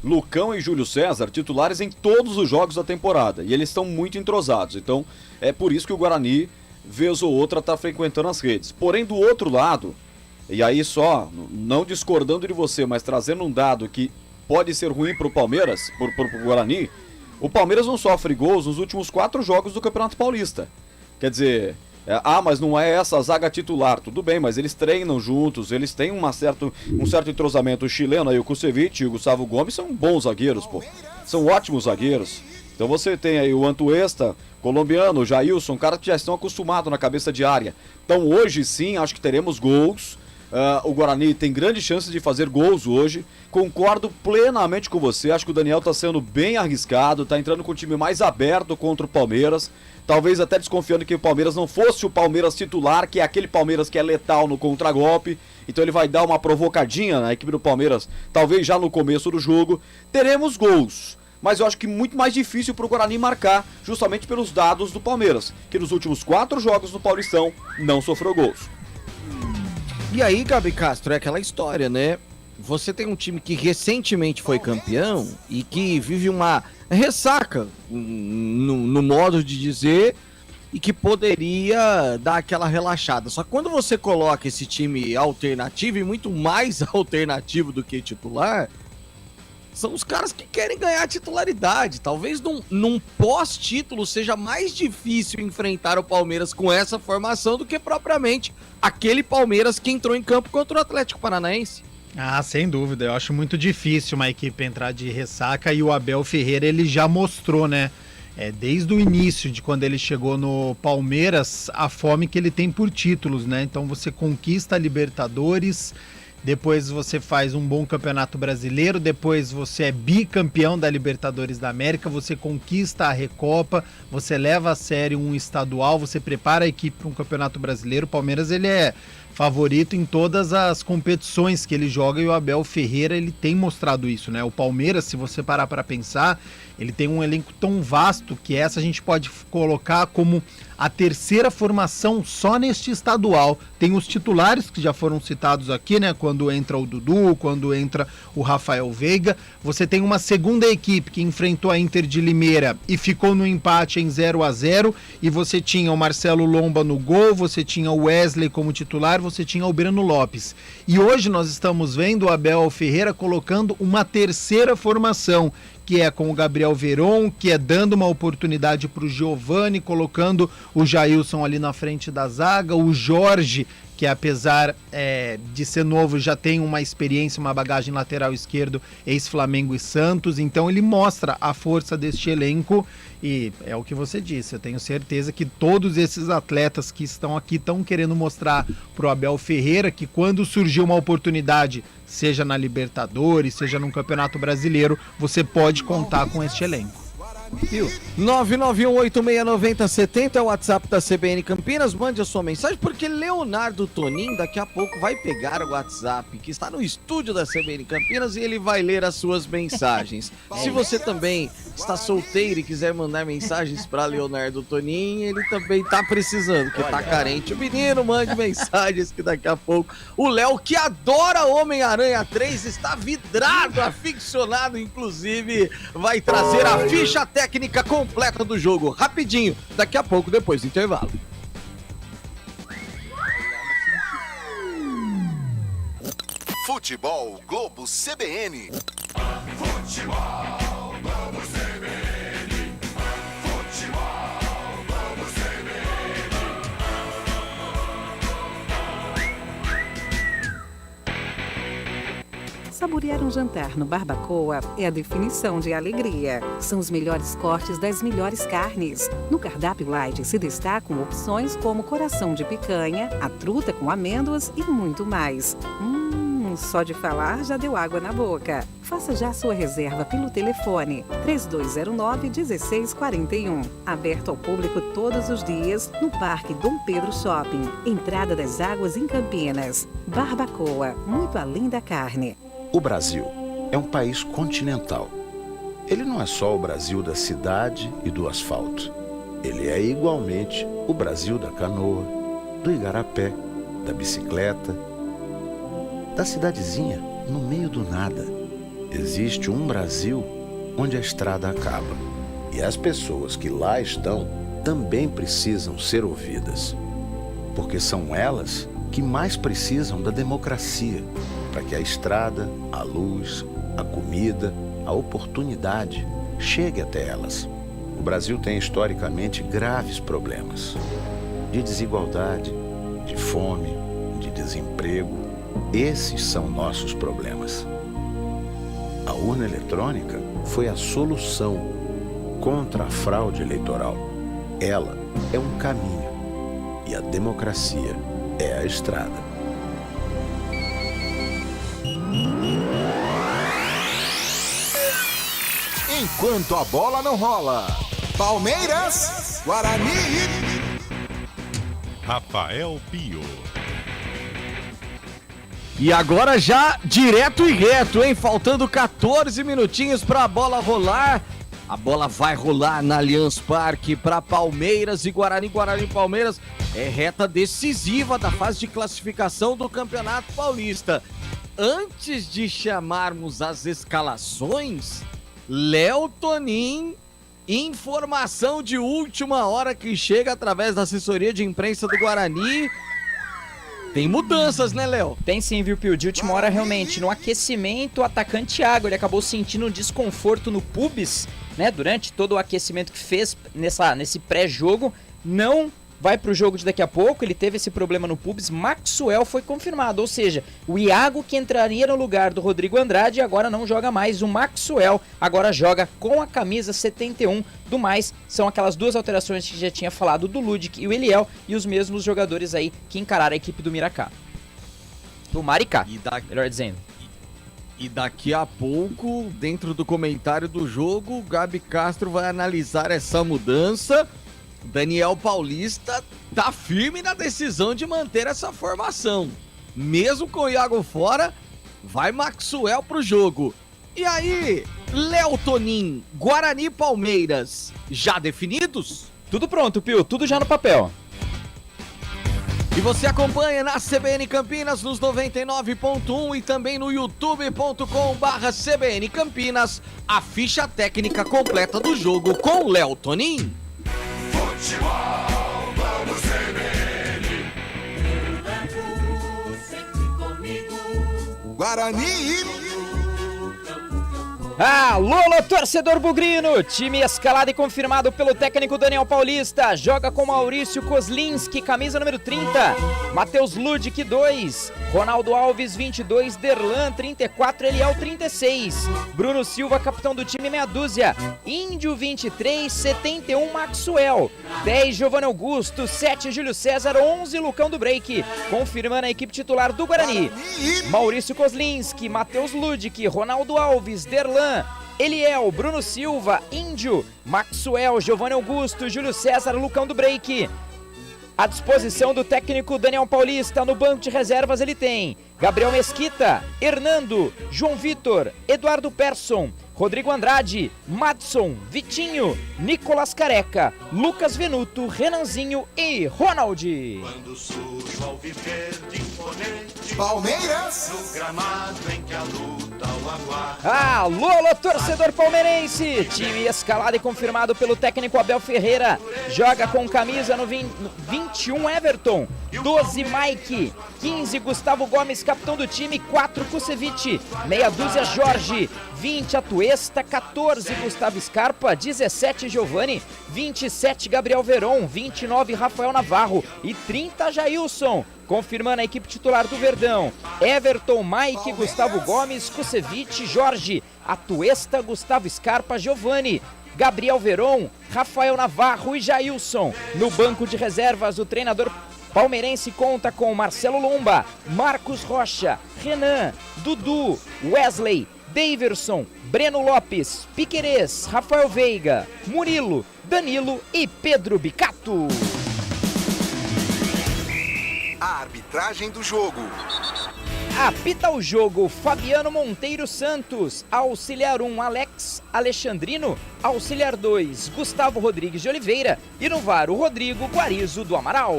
Lucão e Júlio César titulares em todos os jogos da temporada. E eles estão muito entrosados. Então é por isso que o Guarani, vez ou outra, está frequentando as redes. Porém, do outro lado, e aí só, não discordando de você, mas trazendo um dado que pode ser ruim para o Palmeiras, pro Guarani, o Palmeiras não sofre gols nos últimos 4 jogos do Campeonato Paulista. Quer dizer, mas não é essa a zaga titular. Tudo bem, mas eles treinam juntos, eles têm um certo entrosamento. O chileno aí, o Kusevich e o Gustavo Gomes são bons zagueiros, pô. São ótimos zagueiros. Então você tem aí o Antuesta, colombiano, o Jailson, caras que já estão acostumados na cabeça de área. Então hoje sim, acho que teremos gols. O Guarani tem grande chance de fazer gols hoje. Concordo plenamente com você. Acho que o Daniel está sendo bem arriscado, está entrando com o time mais aberto contra o Palmeiras. Talvez até desconfiando que o Palmeiras não fosse o Palmeiras titular, que é aquele Palmeiras que é letal no contragolpe. Então ele vai dar uma provocadinha na equipe do Palmeiras, talvez já no começo do jogo. Teremos gols, mas eu acho que muito mais difícil para o Guarani marcar, justamente pelos dados do Palmeiras, que nos últimos 4 jogos no Paulistão não sofreu gols. E aí, Gabi Castro, é aquela história, né? Você tem um time que recentemente foi campeão e que vive uma ressaca, no modo de dizer, e que poderia dar aquela relaxada. Só que quando você coloca esse time alternativo, e muito mais alternativo do que titular, são os caras que querem ganhar titularidade. Talvez num pós-título seja mais difícil enfrentar o Palmeiras com essa formação do que propriamente aquele Palmeiras que entrou em campo contra o Atlético Paranaense. Ah, sem dúvida. Eu acho muito difícil uma equipe entrar de ressaca, e o Abel Ferreira, ele já mostrou, né? Desde o início de quando ele chegou no Palmeiras, a fome que ele tem por títulos, né? Então você conquista a Libertadores, depois você faz um bom Campeonato Brasileiro, depois você é bicampeão da Libertadores da América, você conquista a Recopa, você leva a sério um estadual, você prepara a equipe para um Campeonato Brasileiro. O Palmeiras, ele é favorito em todas as competições que ele joga, e o Abel Ferreira, ele tem mostrado isso, né? O Palmeiras, se você parar para pensar, ele tem um elenco tão vasto que essa a gente pode colocar como a terceira formação só neste estadual. Tem os titulares que já foram citados aqui, né? Quando entra o Dudu, quando entra o Rafael Veiga. Você tem uma segunda equipe que enfrentou a Inter de Limeira e ficou no empate em 0-0, e você tinha o Marcelo Lomba no gol, você tinha o Wesley como titular, você tinha o Breno Lopes. E hoje nós estamos vendo o Abel Ferreira colocando uma terceira formação, que é com o Gabriel Veron, que é dando uma oportunidade para o Giovani, colocando o Jailson ali na frente da zaga, o Jorge, que apesar de ser novo, já tem uma experiência, uma bagagem lateral esquerdo, ex-Flamengo e Santos. Então ele mostra a força deste elenco, e é o que você disse, eu tenho certeza que todos esses atletas que estão aqui estão querendo mostrar pro Abel Ferreira que quando surgir uma oportunidade, seja na Libertadores, seja no Campeonato Brasileiro, você pode contar com este elenco. 991869070 é o WhatsApp da CBN Campinas. Mande a sua mensagem, porque Leonardo Tonin daqui a pouco vai pegar o WhatsApp que está no estúdio da CBN Campinas e ele vai ler as suas mensagens. Se você também está solteiro e quiser mandar mensagens para Leonardo Tonin, ele também está precisando, que está carente. O menino, mande mensagens que daqui a pouco o Léo, que adora Homem-Aranha 3, está vidrado, aficionado, inclusive vai trazer a ficha técnica completa do jogo, rapidinho, daqui a pouco, depois do intervalo. Futebol Globo CBN. Futebol Globo CBN. Futebol Globo CBN. Saborear um jantar no Barbacoa é a definição de alegria. São os melhores cortes das melhores carnes. No cardápio light se destacam opções como coração de picanha, a truta com amêndoas e muito mais. Só de falar já deu água na boca. Faça já sua reserva pelo telefone 3209-1641. Aberto ao público todos os dias no Parque Dom Pedro Shopping. Entrada das Águas em Campinas. Barbacoa, muito além da carne. O Brasil é um país continental. Ele não é só o Brasil da cidade e do asfalto. Ele é igualmente o Brasil da canoa, do igarapé, da bicicleta, da cidadezinha no meio do nada. Existe um Brasil onde a estrada acaba. E as pessoas que lá estão também precisam ser ouvidas. Porque são elas que mais precisam da democracia, para que a estrada, a luz, a comida, a oportunidade chegue até elas. O Brasil tem historicamente graves problemas de desigualdade, de fome, de desemprego. Esses são nossos problemas. A urna eletrônica foi a solução contra a fraude eleitoral. Ela é um caminho e a democracia é a estrada. Enquanto a bola não rola, Palmeiras, Guarani. Rafael Pio. E agora já direto e reto, hein? Faltando 14 minutinhos pra bola rolar. A bola vai rolar na Allianz Parque para Palmeiras e Guarani. Guarani e Palmeiras é reta decisiva da fase de classificação do Campeonato Paulista. Antes de chamarmos as escalações, Léo Tonin, informação de última hora que chega através da assessoria de imprensa do Guarani. Tem mudanças, né, Léo? Tem sim, viu, Pio? De última hora, realmente, no aquecimento, o atacante Thiago, ele acabou sentindo um desconforto no pubis, né, durante todo o aquecimento que fez nesse pré-jogo. Não vai pro jogo de daqui a pouco, ele teve esse problema no pubis. Maxwell foi confirmado, ou seja, o Iago que entraria no lugar do Rodrigo Andrade agora não joga mais. O Maxwell agora joga com a camisa 71. Do mais, são aquelas duas alterações que já tinha falado do Ludic e o Eliel, e os mesmos jogadores aí que encararam a equipe do Miracá. Do Maricá, melhor dizendo. E daqui a pouco, dentro do comentário do jogo, o Gabi Castro vai analisar essa mudança. Daniel Paulista tá firme na decisão de manter essa formação. Mesmo com o Iago fora, vai Maxwell pro jogo. E aí, Léo Tonin, Guarani e Palmeiras, já definidos? Tudo pronto, Pio, tudo já no papel. E você acompanha na CBN Campinas nos 99.1 e também no youtube.com/CBN Campinas a ficha técnica completa do jogo com Léo Tonin. Futebol, vamos CBN. Guarani. Alô, torcedor bugrino! Time escalado e confirmado pelo técnico Daniel Paulista. Joga com Maurício Kozlinski, camisa número 30. Matheus Ludic, 2. Ronaldo Alves, 22. Derlan, 34. Eliel, 36. Bruno Silva, capitão do time, meia dúzia. Índio, 23. 71. Maxwell. 10. Giovanni Augusto. 7. Júlio César. 11. Lucão do Break. Confirmando a equipe titular do Guarani. Maurício Kozlinski, Matheus Ludic, Ronaldo Alves, Derlan, Eliel, Bruno Silva, Índio, Maxwell, Giovanni Augusto, Júlio César, Lucão do Break. À disposição do técnico Daniel Paulista, no banco de reservas ele tem Gabriel Mesquita, Hernando, João Vitor, Eduardo Persson, Rodrigo Andrade, Madson, Vitinho, Nicolas Careca, Lucas Venuto, Renanzinho e Ronald. Quando surge ao viver de imponente Palmeiras, no gramado em que a luta o aguarda. Alô, torcedor palmeirense! Time escalado e confirmado pelo técnico Abel Ferreira. Joga com camisa no 21 Everton. 12 Mike, 15 Gustavo Gomes, capitão do time, 4 Kusevich, meia dúzia Jorge, 20 Atuesta, 14 Gustavo Scarpa, 17 Giovani, 27 Gabriel Veron, 29 Rafael Navarro e 30 Jailson. Confirmando a equipe titular do Verdão: Everton, Mike, Gustavo Gomes, Kusevich, Jorge, Atuesta, Gustavo Scarpa, Giovani, Gabriel Veron, Rafael Navarro e Jailson. No banco de reservas, o treinador palmeirense conta com Marcelo Lomba, Marcos Rocha, Renan, Dudu, Wesley, Daverson, Breno Lopes, Piquerez, Rafael Veiga, Murilo, Danilo e Pedro Bicato. A arbitragem do jogo. Apita o jogo Fabiano Monteiro Santos, auxiliar 1 Alex Alexandrino, auxiliar 2 Gustavo Rodrigues de Oliveira e no VAR o Rodrigo Guarizo do Amaral.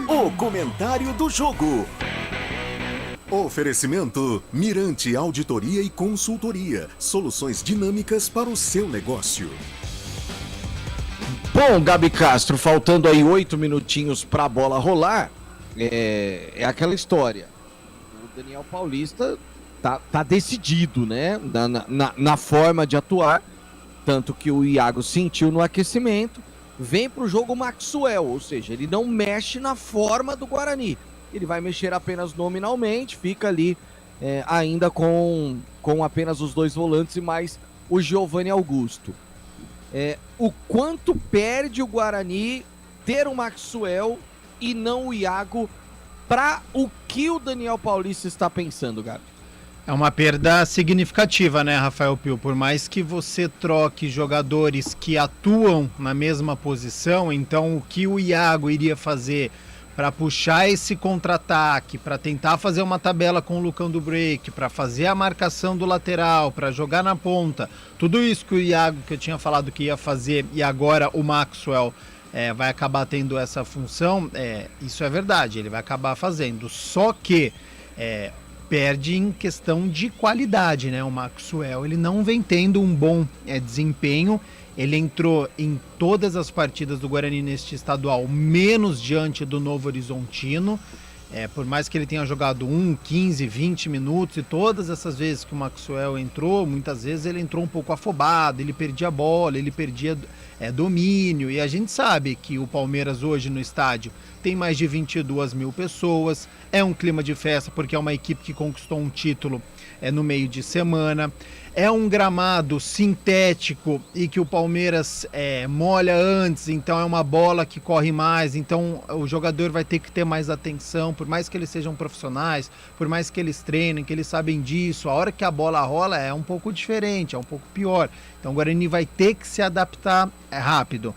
O comentário do jogo. Oferecimento Mirante Auditoria e Consultoria. Soluções dinâmicas para o seu negócio. Bom, Gabi Castro, faltando aí 8 minutinhos para a bola rolar, é aquela história. O Daniel Paulista tá decidido, né? Na forma de atuar. Tanto que o Iago sentiu no aquecimento. Vem pro jogo Maxwell, ou seja, ele não mexe na forma do Guarani. Ele vai mexer apenas nominalmente, fica ali ainda com apenas os 2 volantes e mais o Giovani Augusto. O quanto perde o Guarani ter o Maxwell e não o Iago para o que o Daniel Paulista está pensando, Gabi? É uma perda significativa, né, Rafael Pio? Por mais que você troque jogadores que atuam na mesma posição, então o que o Iago iria fazer para puxar esse contra-ataque, para tentar fazer uma tabela com o Lucão do Break, para fazer a marcação do lateral, para jogar na ponta, tudo isso que o Iago, que eu tinha falado que ia fazer, e agora o Maxwell vai acabar tendo essa função, isso é verdade, ele vai acabar fazendo. Só que perde em questão de qualidade, né? O Maxwell, ele não vem tendo um bom desempenho. Ele entrou em todas as partidas do Guarani neste estadual, menos diante do Novo Horizontino. Por mais que ele tenha jogado 15, 20 minutos, e todas essas vezes que o Maxwell entrou, muitas vezes ele entrou um pouco afobado, ele perdia a bola, ele perdia domínio. E a gente sabe que o Palmeiras hoje no estádio tem mais de 22 mil pessoas, é um clima de festa porque é uma equipe que conquistou um título no meio de semana. É um gramado sintético e que o Palmeiras molha antes, então é uma bola que corre mais, então o jogador vai ter que ter mais atenção, por mais que eles sejam profissionais, por mais que eles treinem, que eles sabem disso, a hora que a bola rola é um pouco diferente, é um pouco pior. Então o Guarani vai ter que se adaptar rápido.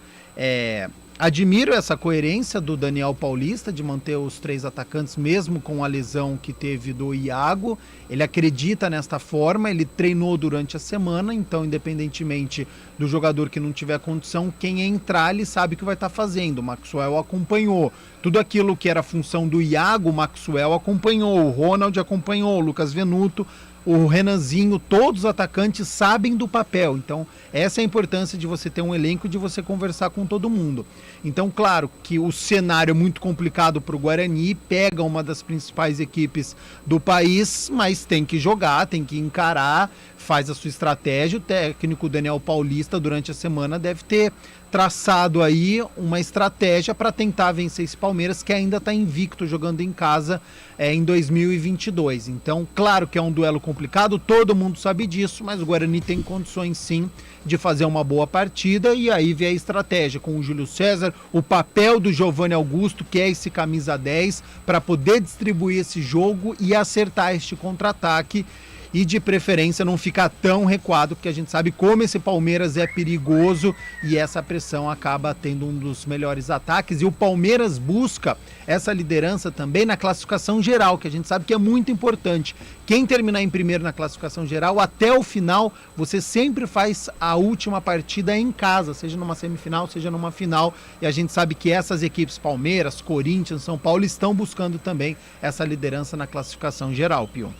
Admiro essa coerência do Daniel Paulista de manter os 3 atacantes, mesmo com a lesão que teve do Iago. Ele acredita nesta forma, ele treinou durante a semana, então independentemente do jogador que não tiver condição, quem entrar ele sabe o que vai estar fazendo. O Maxwell acompanhou. Tudo aquilo que era função do Iago, o Maxwell acompanhou, o Ronald acompanhou, o Lucas Venuto, o Renanzinho, todos os atacantes sabem do papel. Então, essa é a importância de você ter um elenco, de você conversar com todo mundo. Então, claro que o cenário é muito complicado para o Guarani, pega uma das principais equipes do país, mas tem que jogar, tem que encarar, faz a sua estratégia. O técnico Daniel Paulista, durante a semana, deve ter traçado aí uma estratégia para tentar vencer esse Palmeiras, que ainda está invicto jogando em casa em 2022. Então, claro que é um duelo complicado, todo mundo sabe disso, mas o Guarani tem condições sim de fazer uma boa partida, e aí vem a estratégia com o Júlio César, o papel do Giovani Augusto, que é esse camisa 10, para poder distribuir esse jogo e acertar este contra-ataque, e de preferência não ficar tão recuado, porque a gente sabe como esse Palmeiras é perigoso e essa pressão acaba tendo um dos melhores ataques. E o Palmeiras busca essa liderança também na classificação geral, que a gente sabe que é muito importante. Quem terminar em primeiro na classificação geral, até o final, você sempre faz a última partida em casa, seja numa semifinal, seja numa final, e a gente sabe que essas equipes, Palmeiras, Corinthians, São Paulo, estão buscando também essa liderança na classificação geral, Pio.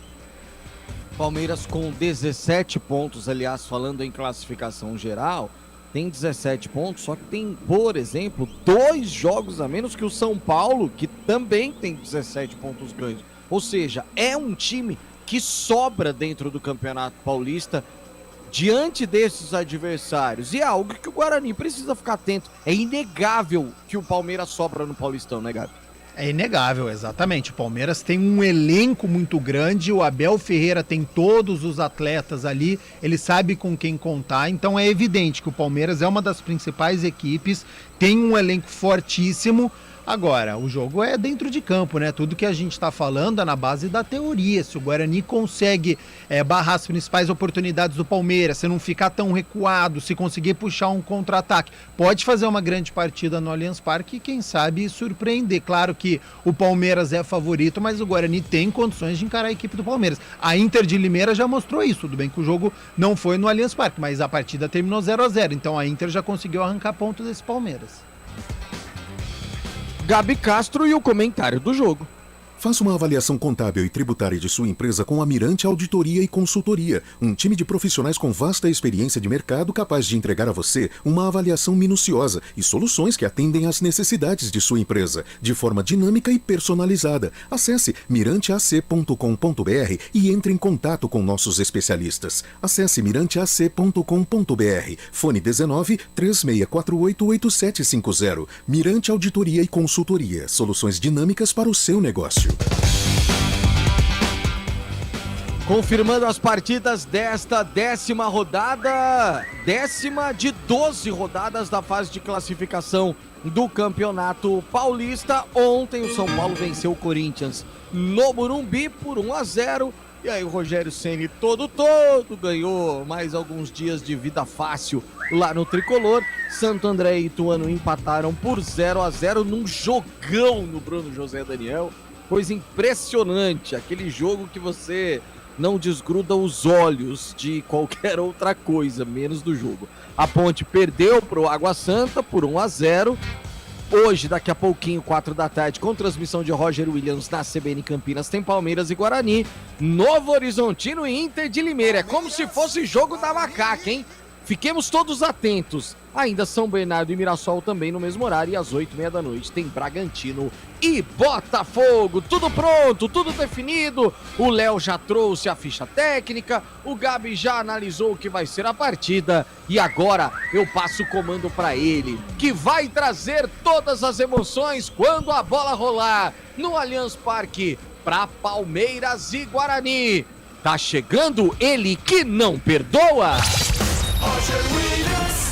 Palmeiras com 17 pontos, aliás, falando em classificação geral, tem 17 pontos, só que tem, por exemplo, 2 jogos a menos que o São Paulo, que também tem 17 pontos ganhos. Ou seja, é um time que sobra dentro do Campeonato Paulista diante desses adversários. E é algo que o Guarani precisa ficar atento. É inegável que o Palmeiras sobra no Paulistão, né, Gabi? É inegável, exatamente. O Palmeiras tem um elenco muito grande, o Abel Ferreira tem todos os atletas ali, ele sabe com quem contar, então é evidente que o Palmeiras é uma das principais equipes, tem um elenco fortíssimo. Agora, o jogo é dentro de campo, né? Tudo que a gente está falando é na base da teoria. Se o Guarani consegue barrar as principais oportunidades do Palmeiras, se não ficar tão recuado, se conseguir puxar um contra-ataque, pode fazer uma grande partida no Allianz Parque e, quem sabe, surpreender. Claro que o Palmeiras é favorito, mas o Guarani tem condições de encarar a equipe do Palmeiras. A Inter de Limeira já mostrou isso. Tudo bem que o jogo não foi no Allianz Parque, mas a partida terminou 0-0. Então a Inter já conseguiu arrancar ponto desse Palmeiras. Gabi Castro e o comentário do jogo. Faça uma avaliação contábil e tributária de sua empresa com a Mirante Auditoria e Consultoria, um time de profissionais com vasta experiência de mercado capaz de entregar a você uma avaliação minuciosa e soluções que atendem às necessidades de sua empresa, de forma dinâmica e personalizada. Acesse miranteac.com.br e entre em contato com nossos especialistas. Acesse miranteac.com.br, fone 19 3648 8750. Mirante Auditoria e Consultoria, soluções dinâmicas para o seu negócio. Confirmando as partidas desta 10ª rodada, 10ª de 12 rodadas da fase de classificação do Campeonato Paulista. Ontem o São Paulo venceu o Corinthians no Morumbi por 1-0. E aí o Rogério Ceni todo ganhou mais alguns dias de vida fácil lá no Tricolor. Santo André e Ituano empataram por 0-0 num jogão no Bruno José Daniel. Coisa impressionante, aquele jogo que você não desgruda os olhos de qualquer outra coisa, menos do jogo. A Ponte perdeu pro Água Santa por 1-0. Hoje, daqui a pouquinho, 4 da tarde, com transmissão de Roger Williams na CBN Campinas, tem Palmeiras e Guarani, Novo Horizontino e Inter de Limeira. É como se fosse jogo da macaca, hein? Fiquemos todos atentos. Ainda São Bernardo e Mirassol também no mesmo horário. E às 20h30 da noite tem Bragantino e Botafogo. Tudo pronto, tudo definido. O Léo já trouxe a ficha técnica. O Gabi já analisou o que vai ser a partida. E agora eu passo o comando para ele, que vai trazer todas as emoções quando a bola rolar no Allianz Parque para Palmeiras e Guarani. Tá chegando ele que não perdoa. Roger Williams.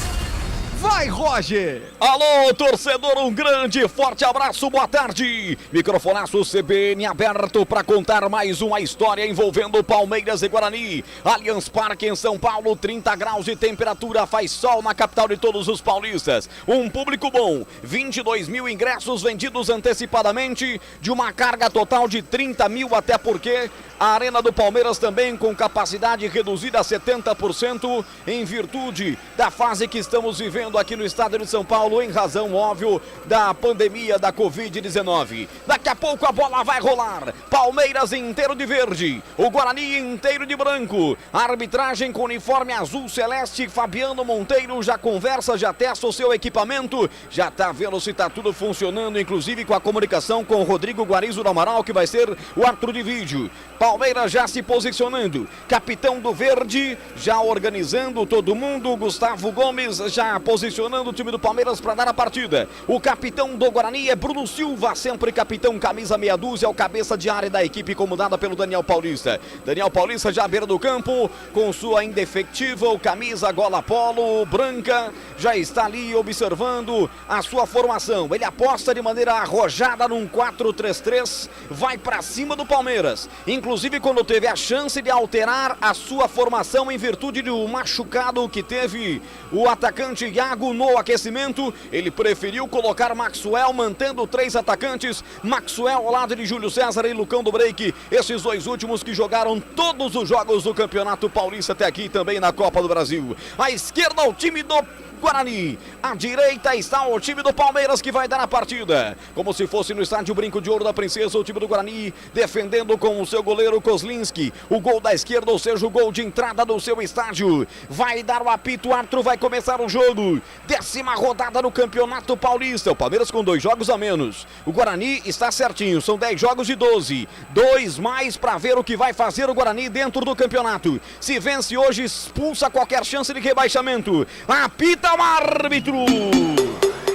Vai, Roger! Alô, torcedor, um grande e forte abraço, boa tarde. Microfonaço CBN aberto para contar mais uma história envolvendo Palmeiras e Guarani. Allianz Parque em São Paulo, 30 graus de temperatura, faz sol na capital de todos os paulistas. Um público bom, 22 mil ingressos vendidos antecipadamente, de uma carga total de 30 mil, até porque a Arena do Palmeiras também com capacidade reduzida a 70% em virtude da fase que estamos vivendo aqui no estado de São Paulo, em razão, óbvio, da pandemia da Covid-19. Daqui a pouco a bola vai rolar. Palmeiras inteiro de verde, o Guarani inteiro de branco. A arbitragem com uniforme azul celeste. Fabiano Monteiro já conversa, já testa o seu equipamento, já tá vendo se tá tudo funcionando, inclusive com a comunicação com o Rodrigo Guarizo do Amaral, que vai ser o árbitro de vídeo. Palmeiras já se posicionando, capitão do verde já organizando todo mundo, Gustavo Gomes já posicionando o time do Palmeiras para dar a partida. O capitão do Guarani é Bruno Silva, sempre capitão, camisa meia dúzia, o cabeça de área da equipe comandada pelo Daniel Paulista. Daniel Paulista já à beira do campo, com sua indefectível camisa gola polo branca, já está ali observando a sua formação. Ele aposta de maneira arrojada num 4-3-3, vai para cima do Palmeiras, inclusive quando teve a chance de alterar a sua formação em virtude do machucado que teve o atacante Iago no aquecimento, ele preferiu colocar Maxwell, mantendo 3 atacantes, Maxwell ao lado de Júlio César e Lucão do Break, esses 2 últimos que jogaram todos os jogos do Campeonato Paulista até aqui, também na Copa do Brasil. À esquerda o time do Guarani. À direita está o time do Palmeiras que vai dar a partida. Como se fosse no estádio Brinco de Ouro da Princesa, o time do Guarani defendendo com o seu goleiro Kozlinski. O gol da esquerda, ou seja, o gol de entrada do seu estádio. Vai dar o apito, o árbitro vai começar o jogo. 10ª rodada no Campeonato Paulista. O Palmeiras com 2 jogos a menos. O Guarani está certinho, são 10 jogos de 12. 2 mais para ver o que vai fazer o Guarani dentro do campeonato. Se vence hoje, expulsa qualquer chance de rebaixamento. Apita o árbitro.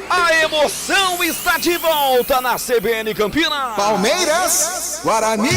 A emoção está de volta na CBN Campinas. Palmeiras, Guarani.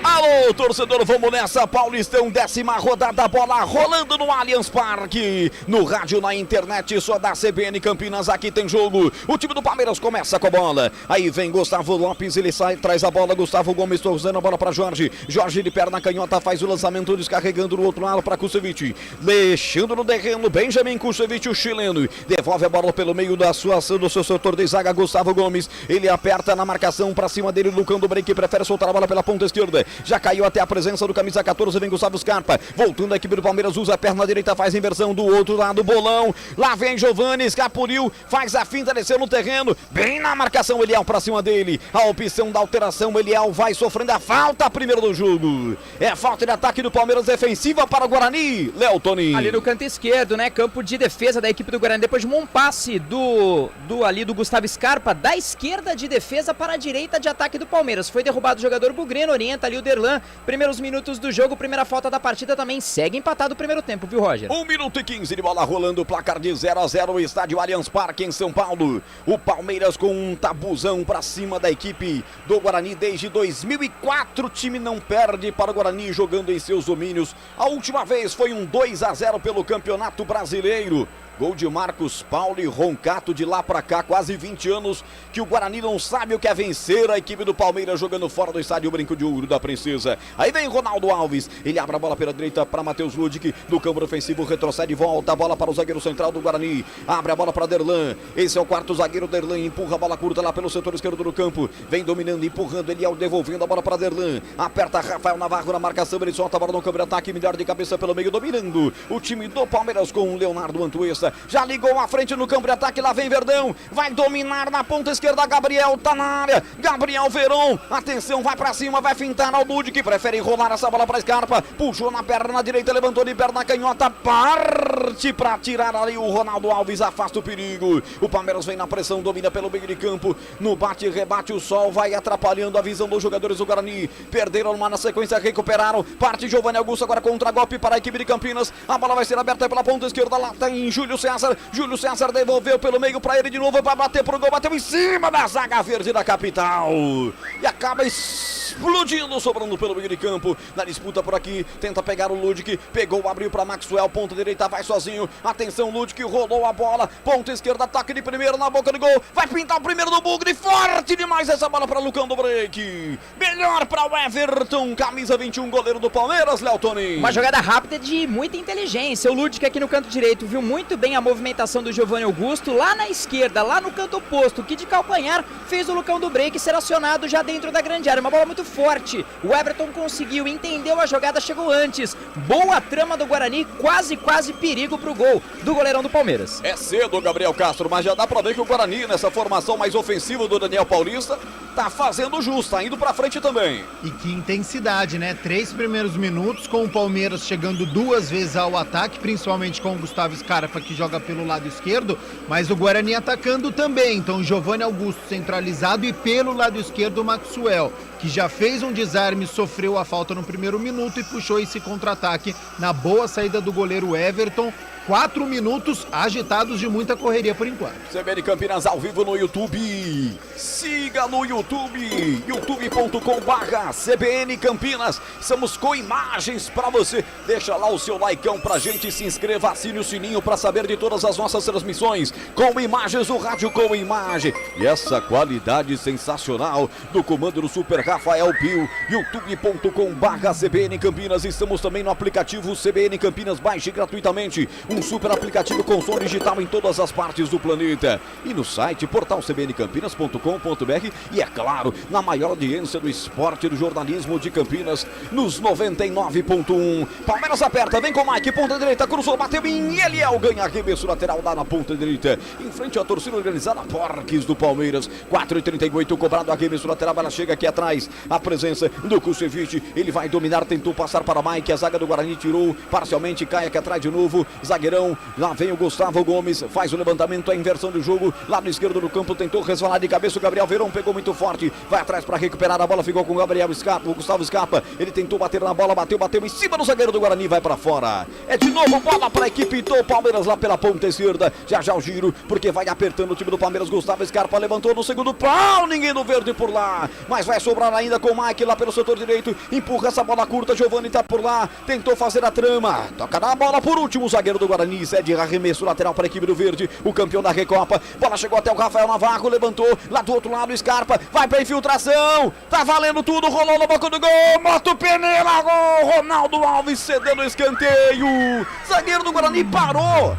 Alô, torcedor, vamos nessa, Paulistão, 10ª rodada, bola rolando no Allianz Parque. No rádio, na internet, só da CBN Campinas, aqui tem jogo. O time do Palmeiras começa com a bola. Aí vem Gustavo Lopes, ele sai, traz a bola, Gustavo Gomes torcendo a bola para Jorge. Jorge de perna canhota, faz o lançamento, descarregando no outro lado para Kusevich. Deixando no terreno, Benjamin Kusevich, o chileno. Devolve a bola pelo meio do seu setor de zaga, Gustavo Gomes. Ele aperta na marcação, para cima dele, Lucão do Break, prefere soltar a bola pela ponta esquerda. Já caiu até a presença do camisa 14, vem Gustavo Scarpa. Voltando a equipe do Palmeiras, usa a perna direita, faz a inversão do outro lado, bolão. Lá vem Giovani, escapuliu, faz a finta, desceu no terreno. Bem na marcação, Eliel pra cima dele. A opção da alteração, Eliel vai sofrendo a falta primeiro do jogo. É falta de ataque do Palmeiras, defensiva para o Guarani. Léo Toninho. Ali no canto esquerdo, né? Campo de defesa da equipe do Guarani. Depois de um passe do Gustavo Scarpa, da esquerda de defesa para a direita de ataque do Palmeiras. Foi derrubado o jogador Bugrino, orienta ali o Derlan. Primeiros minutos do jogo, primeira falta da partida também. Segue empatado o primeiro tempo, viu, Roger? 1 minuto e 15 de bola rolando, placar de 0-0, o estádio Allianz Parque em São Paulo. O Palmeiras com um tabuzão pra cima da equipe do Guarani desde 2004. O time não perde para o Guarani jogando em seus domínios. A última vez foi um 2-0 pelo Campeonato Brasileiro. Gol de Marcos Paulo e Roncato, de lá pra cá, quase 20 anos que o Guarani não sabe o que é vencer a equipe do Palmeiras jogando fora do estádio Brinco de Ouro da Princesa. Aí vem Ronaldo Alves, ele abre a bola pela direita para Matheus Ludic, do campo ofensivo, retrocede, volta a bola para o zagueiro central do Guarani, abre a bola para Derlan, esse é o quarto zagueiro, Derlan empurra a bola curta lá pelo setor esquerdo do campo, vem dominando, empurrando, ele devolvendo a bola para Derlan, aperta Rafael Navarro na marcação, ele solta a bola no campo de ataque, melhor de cabeça pelo meio, dominando o time do Palmeiras com o Leonardo Antuesta. Já ligou à frente no campo de ataque, lá vem Verdão, vai dominar na ponta esquerda, Gabriel tá na área, Gabriel Veron, atenção, vai pra cima, vai fintar ao Lud, que prefere enrolar essa bola pra Scarpa, puxou na perna direita, levantou de perna canhota, parte pra tirar ali o Ronaldo Alves, afasta o perigo, o Palmeiras vem na pressão, domina pelo meio de campo, no bate e rebate, o sol vai atrapalhando a visão dos jogadores do Guarani, perderam uma na sequência, recuperaram, parte Giovani Augusto agora contra golpe para a equipe de Campinas, a bola vai ser aberta pela ponta esquerda, lá tem Júlio César devolveu pelo meio para ele de novo, para bater pro gol, bateu em cima da zaga verde da capital e acaba explodindo, sobrando pelo meio de campo, na disputa por aqui, tenta pegar o Ludic, pegou, abriu para Maxwell, ponta direita, vai sozinho, atenção, Ludic rolou a bola, ponta esquerda, ataque de primeiro na boca do gol, vai pintar o primeiro do Bugre, forte demais essa bola para Lucão do Break, melhor para o Everton, camisa 21, goleiro do Palmeiras, Léo Toninho. Uma jogada rápida de muita inteligência, o Ludic aqui no canto direito viu muito bem a movimentação do Giovani Augusto, lá na esquerda, lá no canto oposto, que de calcanhar fez o Lucão do Break ser acionado já dentro da grande área, uma bola muito forte, o Everton conseguiu, entendeu a jogada, chegou antes, boa trama do Guarani, quase perigo pro gol do goleirão do Palmeiras. É cedo, Gabriel Castro, mas já dá pra ver que o Guarani, nessa formação mais ofensiva do Daniel Paulista, tá fazendo jus, tá indo pra frente também. E que intensidade, né? 3 primeiros minutos com o Palmeiras chegando 2 vezes ao ataque, principalmente com o Gustavo Scarpa, que joga pelo lado esquerdo, mas o Guarani atacando também, então Giovani Augusto centralizado e pelo lado esquerdo o Maxwell, que já fez um desarme, sofreu a falta no primeiro minuto e puxou esse contra-ataque na boa saída do goleiro Everton. 4 minutos agitados de muita correria por enquanto. CBN Campinas ao vivo no YouTube. Siga no YouTube, youtube.com/CBN Campinas. Estamos com imagens para você. Deixa lá o seu likeão pra gente, se inscreva, assine o sininho para saber de todas as nossas transmissões. Com imagens, o rádio com imagem. E essa qualidade sensacional do comando do Super Rafael Pio. youtube.com/CBN Campinas. Estamos também no aplicativo CBN Campinas. Baixe gratuitamente um super aplicativo com som digital em todas as partes do planeta. E no site portalcbncampinas.com.br e, é claro, na maior audiência do esporte e do jornalismo de Campinas, nos 99.1. Palmeiras aperta, vem com o Mike, ponta direita, cruzou, bateu em Eliel, ganha arremesso lateral lá na ponta direita, em frente à torcida organizada Porques do Palmeiras. 4:38 cobrado, arremesso lateral, ela chega aqui atrás, a presença do Kusevich, ele vai dominar, tentou passar para Mike, a zaga do Guarani tirou parcialmente, cai aqui atrás de novo, zagueirão, lá vem o Gustavo Gomes, faz o levantamento, a inversão do jogo, lado esquerdo do campo, tentou resvalar de cabeça, o Gabriel Verón pegou muito forte, vai atrás para recuperar a bola, ficou com o Gabriel Scarpa, o Gustavo Scarpa, ele tentou bater na bola, bateu em cima do zagueiro do Guarani, vai para fora, é de novo bola para a equipe do Palmeiras lá pela ponta esquerda, já o giro, porque vai apertando o time do Palmeiras, Gustavo Scarpa levantou no segundo pau, ninguém no verde por lá, mas vai sobrar ainda com o Mike lá pelo setor direito, empurra essa bola curta, Giovani tá por lá, tentou fazer a trama, toca na bola por último, o zagueiro do Guarani, cede arremesso lateral para a equipe do Verde, o campeão da Recopa, bola chegou até o Rafael Navarro, levantou, lá do outro lado, Scarpa, vai pra infiltração, tá valendo tudo, rolou na boca do gol, Moto Peneira, gol, Ronaldo Alves cedendo o escanteio, zagueiro do Guarani parou,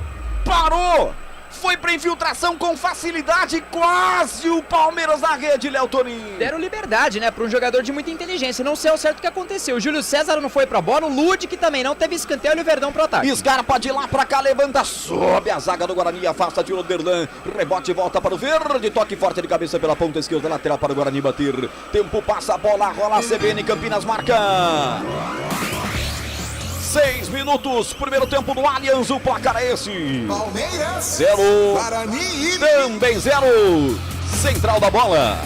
foi pra infiltração com facilidade, quase o Palmeiras na rede, Léo Toninho. Deram liberdade, né, pra um jogador de muita inteligência, não sei ao certo o que aconteceu, o Júlio César não foi pra bola, o Ludic também não, teve escanteio e o Verdão pro ataque. Scarpa de lá pra cá, levanta, sobe a zaga do Guarani, afasta, tiro do Derlan, rebote, volta para o Verde, toque forte de cabeça pela ponta esquerda, lateral para o Guarani bater, tempo passa, a bola rola, a CBN Campinas marca. 6 minutos, primeiro tempo do Allianz, o placar é esse. Palmeiras, 0, Guarani, também 0, central da bola.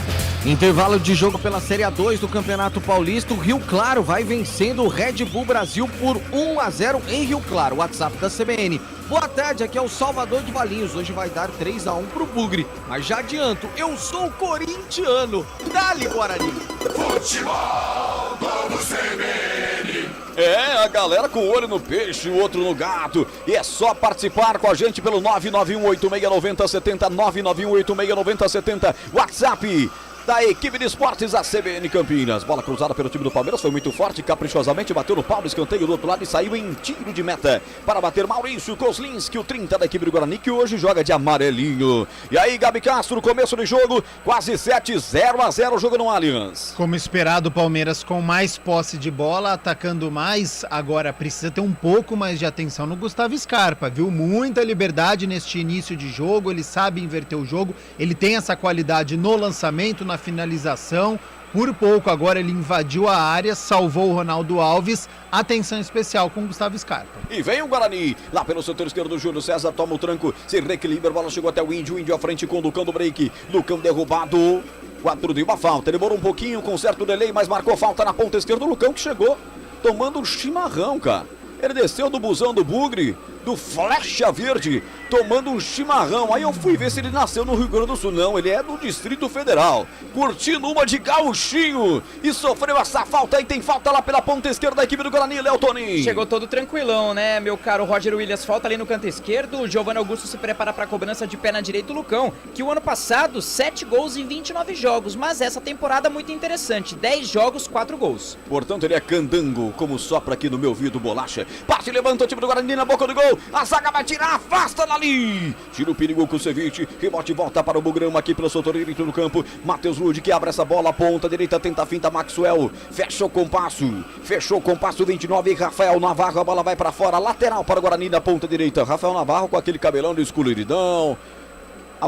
Intervalo de jogo pela Série A2 do Campeonato Paulista, o Rio Claro vai vencendo o Red Bull Brasil por 1-0 em Rio Claro, WhatsApp da CBN. Boa tarde, aqui é o Salvador de Valinhos, hoje vai dar 3-1 pro Bugre, mas já adianto, eu sou corintiano, dá-lhe Guarani. Futebol Globo CBN. É, a galera com o olho no peixe, o outro no gato. E é só participar com a gente pelo 991869070, 991869070, WhatsApp da equipe de esportes da CBN Campinas. Bola cruzada pelo time do Palmeiras, foi muito forte, caprichosamente, bateu no pau do escanteio do outro lado e saiu em tiro de meta para bater Maurício Kozlinski, o 30 da equipe do Guarani, que hoje joga de amarelinho. E aí, Gabi Castro, começo do jogo, quase 7, 0-0 o jogo no Allianz. Como esperado, o Palmeiras com mais posse de bola, atacando mais, agora precisa ter um pouco mais de atenção no Gustavo Scarpa, viu? Muita liberdade neste início de jogo, ele sabe inverter o jogo, ele tem essa qualidade no lançamento, na finalização, por pouco agora ele invadiu a área, salvou o Ronaldo Alves, atenção especial com o Gustavo Scarpa. E vem o Guarani, lá pelo setor esquerdo do Júlio César, toma o tranco, se reequilibra, a bola chegou até o Índio à frente com o Lucão do break, Lucão derrubado, 4 de uma falta, demorou um pouquinho com certo delay, mas marcou falta na ponta esquerda, o Lucão que chegou tomando um chimarrão, cara. Ele desceu do busão do Bugre, do Flecha Verde, tomando um chimarrão. Aí eu fui ver se ele nasceu no Rio Grande do Sul. Não, ele é do Distrito Federal, curtindo uma de gauchinho e sofreu essa falta. Aí tem falta lá pela ponta esquerda da equipe do Guarani, Léo Toninho. Chegou todo tranquilão, né, meu caro Roger Williams? Falta ali no canto esquerdo, o Giovanni Augusto se prepara para a cobrança de pé na direita, o Lucão, que o ano passado, 7 gols em 29 jogos, mas essa temporada muito interessante, 10 jogos, 4 gols. Portanto, ele é candango, como sopra aqui no meu ouvido, bolacha. Parte, levanta o time do Guarani na boca do gol, a zaga vai tirar, afasta dali. Tira o perigo com o Ceviche, rebote volta para o Bugrão aqui pelo setor direito do campo. Matheus Lud que abre essa bola, ponta direita, tenta a finta, Maxwell, fechou com passo 29, Rafael Navarro, a bola vai para fora, lateral para o Guarani na ponta direita. Rafael Navarro com aquele cabelão de escuridão.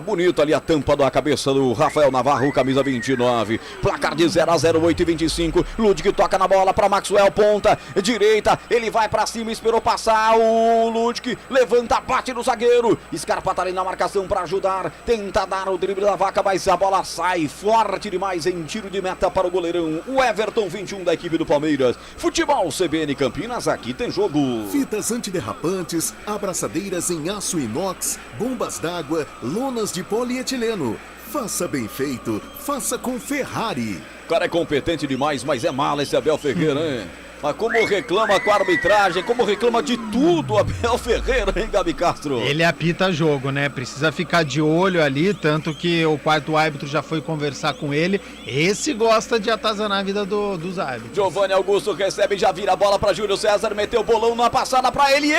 Bonito ali a tampa da cabeça do Rafael Navarro, camisa 29. Placar de 0-0, 8-25. Ludwig toca na bola para Maxwell, ponta direita. Ele vai para cima, esperou passar. O Ludwig levanta, bate no zagueiro. Scarpa tá ali na marcação para ajudar. Tenta dar o drible da vaca, mas a bola sai forte demais em tiro de meta para o goleirão. O Everton, 21 da equipe do Palmeiras. Futebol CBN Campinas, aqui tem jogo. Fitas antiderrapantes, abraçadeiras em aço inox, bombas d'água, lonas de polietileno. Faça bem feito, faça com Ferrari. O cara é competente demais, mas é mala esse Abel Ferreira, hein? Mas como reclama com a arbitragem, como reclama de tudo Abel Ferreira, hein, Gabi Castro? Ele apita jogo, né? Precisa ficar de olho ali, tanto que o quarto árbitro já foi conversar com ele. Esse gosta de atazanar a vida dos árbitros. Giovanni Augusto recebe, já vira a bola para Júlio César, meteu o bolão na passada para ele.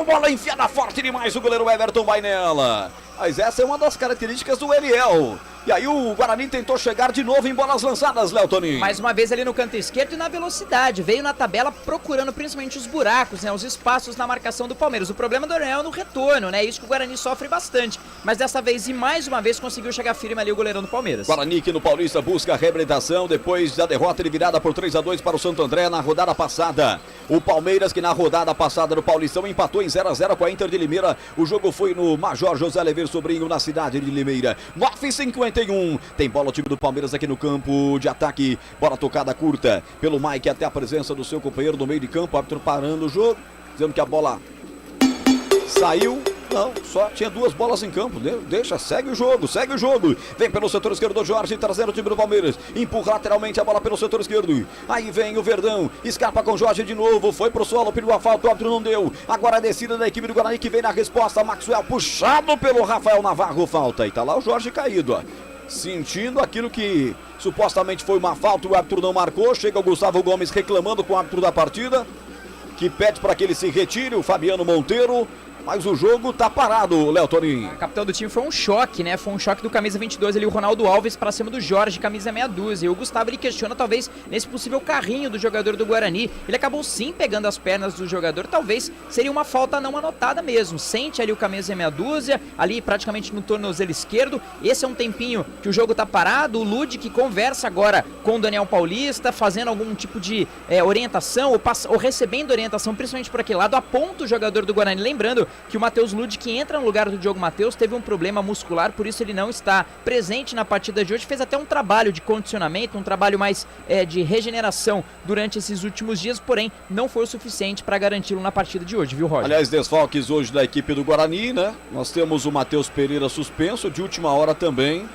Bola enfiada forte demais, o goleiro Everton vai nela. Mas essa é uma das características do Eliel. E aí o Guarani tentou chegar de novo em bolas lançadas, Léo Toninho. Mais uma vez ali no canto esquerdo e na velocidade. Veio na tabela procurando principalmente os buracos, né? Os espaços na marcação do Palmeiras. O problema do Eliel é no retorno, né? Isso que o Guarani sofre bastante. Mas dessa vez e mais uma vez conseguiu chegar firme ali o goleirão do Palmeiras. Guarani que no Paulista busca a reabilitação depois da derrota de virada por 3-2 para o Santo André na rodada passada. O Palmeiras que na rodada passada do Paulistão empatou em 0-0 com a Inter de Limeira. O jogo foi no Major José Lever Sobrinho, na cidade de Limeira. 9h51. Tem bola o time do Palmeiras aqui no campo de ataque. Bola tocada curta pelo Mike até a presença do seu companheiro no meio de campo. Árbitro parando o jogo, dizendo que a bola saiu. Não, só tinha 2 bolas em campo. Deixa, segue o jogo. Vem pelo setor esquerdo do Jorge, trazendo o time do Palmeiras. Empurra lateralmente a bola pelo setor esquerdo. Aí vem o Verdão, escapa com o Jorge de novo. Foi pro solo, pediu a falta, o árbitro não deu. Agora a descida da equipe do Guarani que vem na resposta. Maxwell puxado pelo Rafael Navarro, falta. E tá lá o Jorge caído, ó. Sentindo aquilo que supostamente foi uma falta, o árbitro não marcou. Chega o Gustavo Gomes reclamando com o árbitro da partida, que pede para que ele se retire, o Fabiano Monteiro. Mas o jogo tá parado, Léo Toninho. O capitão do time foi um choque, né? Foi um choque do camisa 22 ali, o Ronaldo Alves, pra cima do Jorge, camisa meia dúzia. E o Gustavo, ele questiona talvez nesse possível carrinho do jogador do Guarani. Ele acabou sim pegando as pernas do jogador, talvez seria uma falta não anotada mesmo. Sente ali o camisa meia dúzia, ali praticamente no tornozelo esquerdo. Esse é um tempinho que o jogo tá parado. O Lud que conversa agora com o Daniel Paulista, fazendo algum tipo de orientação, ou recebendo orientação, principalmente por aquele lado, aponta o jogador do Guarani. Lembrando que o Matheus Lud, que entra no lugar do Diogo Matheus, teve um problema muscular, por isso ele não está presente na partida de hoje. Fez até um trabalho de condicionamento, um trabalho mais de regeneração durante esses últimos dias, porém não foi o suficiente para garanti-lo na partida de hoje, viu, Roger? Aliás, desfalques hoje da equipe do Guarani, né? Nós temos o Matheus Pereira suspenso, de última hora também.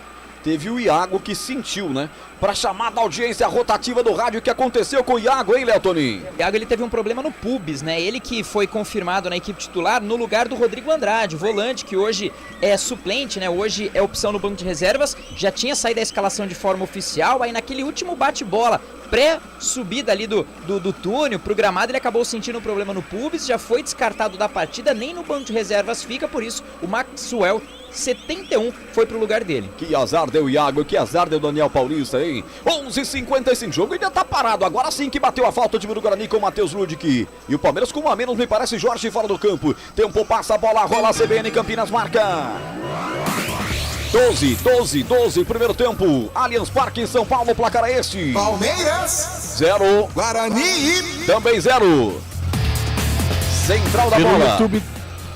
Teve o Iago que sentiu, né? Para chamar da audiência rotativa do rádio, o que aconteceu com o Iago, hein, Léo Toninho? O Iago, ele teve um problema no pubis, né? Ele que foi confirmado na equipe titular no lugar do Rodrigo Andrade, volante que hoje é suplente, né? Hoje é opção no banco de reservas, já tinha saído da escalação de forma oficial, aí naquele último bate-bola, pré-subida ali do túnel pro gramado, ele acabou sentindo um problema no pubis, já foi descartado da partida, nem no banco de reservas fica, por isso o Maxwell 71 foi pro lugar dele. Que azar deu o Iago, que azar deu o Daniel Paulista, hein? 11h55, jogo ainda tá parado. Agora sim que bateu a falta o time do Guarani com o Matheus Ludic. E o Palmeiras com 1 a menos, me parece, Jorge fora do campo. Tempo passa, a bola rola, a CBN Campinas marca. 12, primeiro tempo. Allianz Parque em São Paulo, placar é este. Palmeiras 0. Guarani Também 0. Central da bola.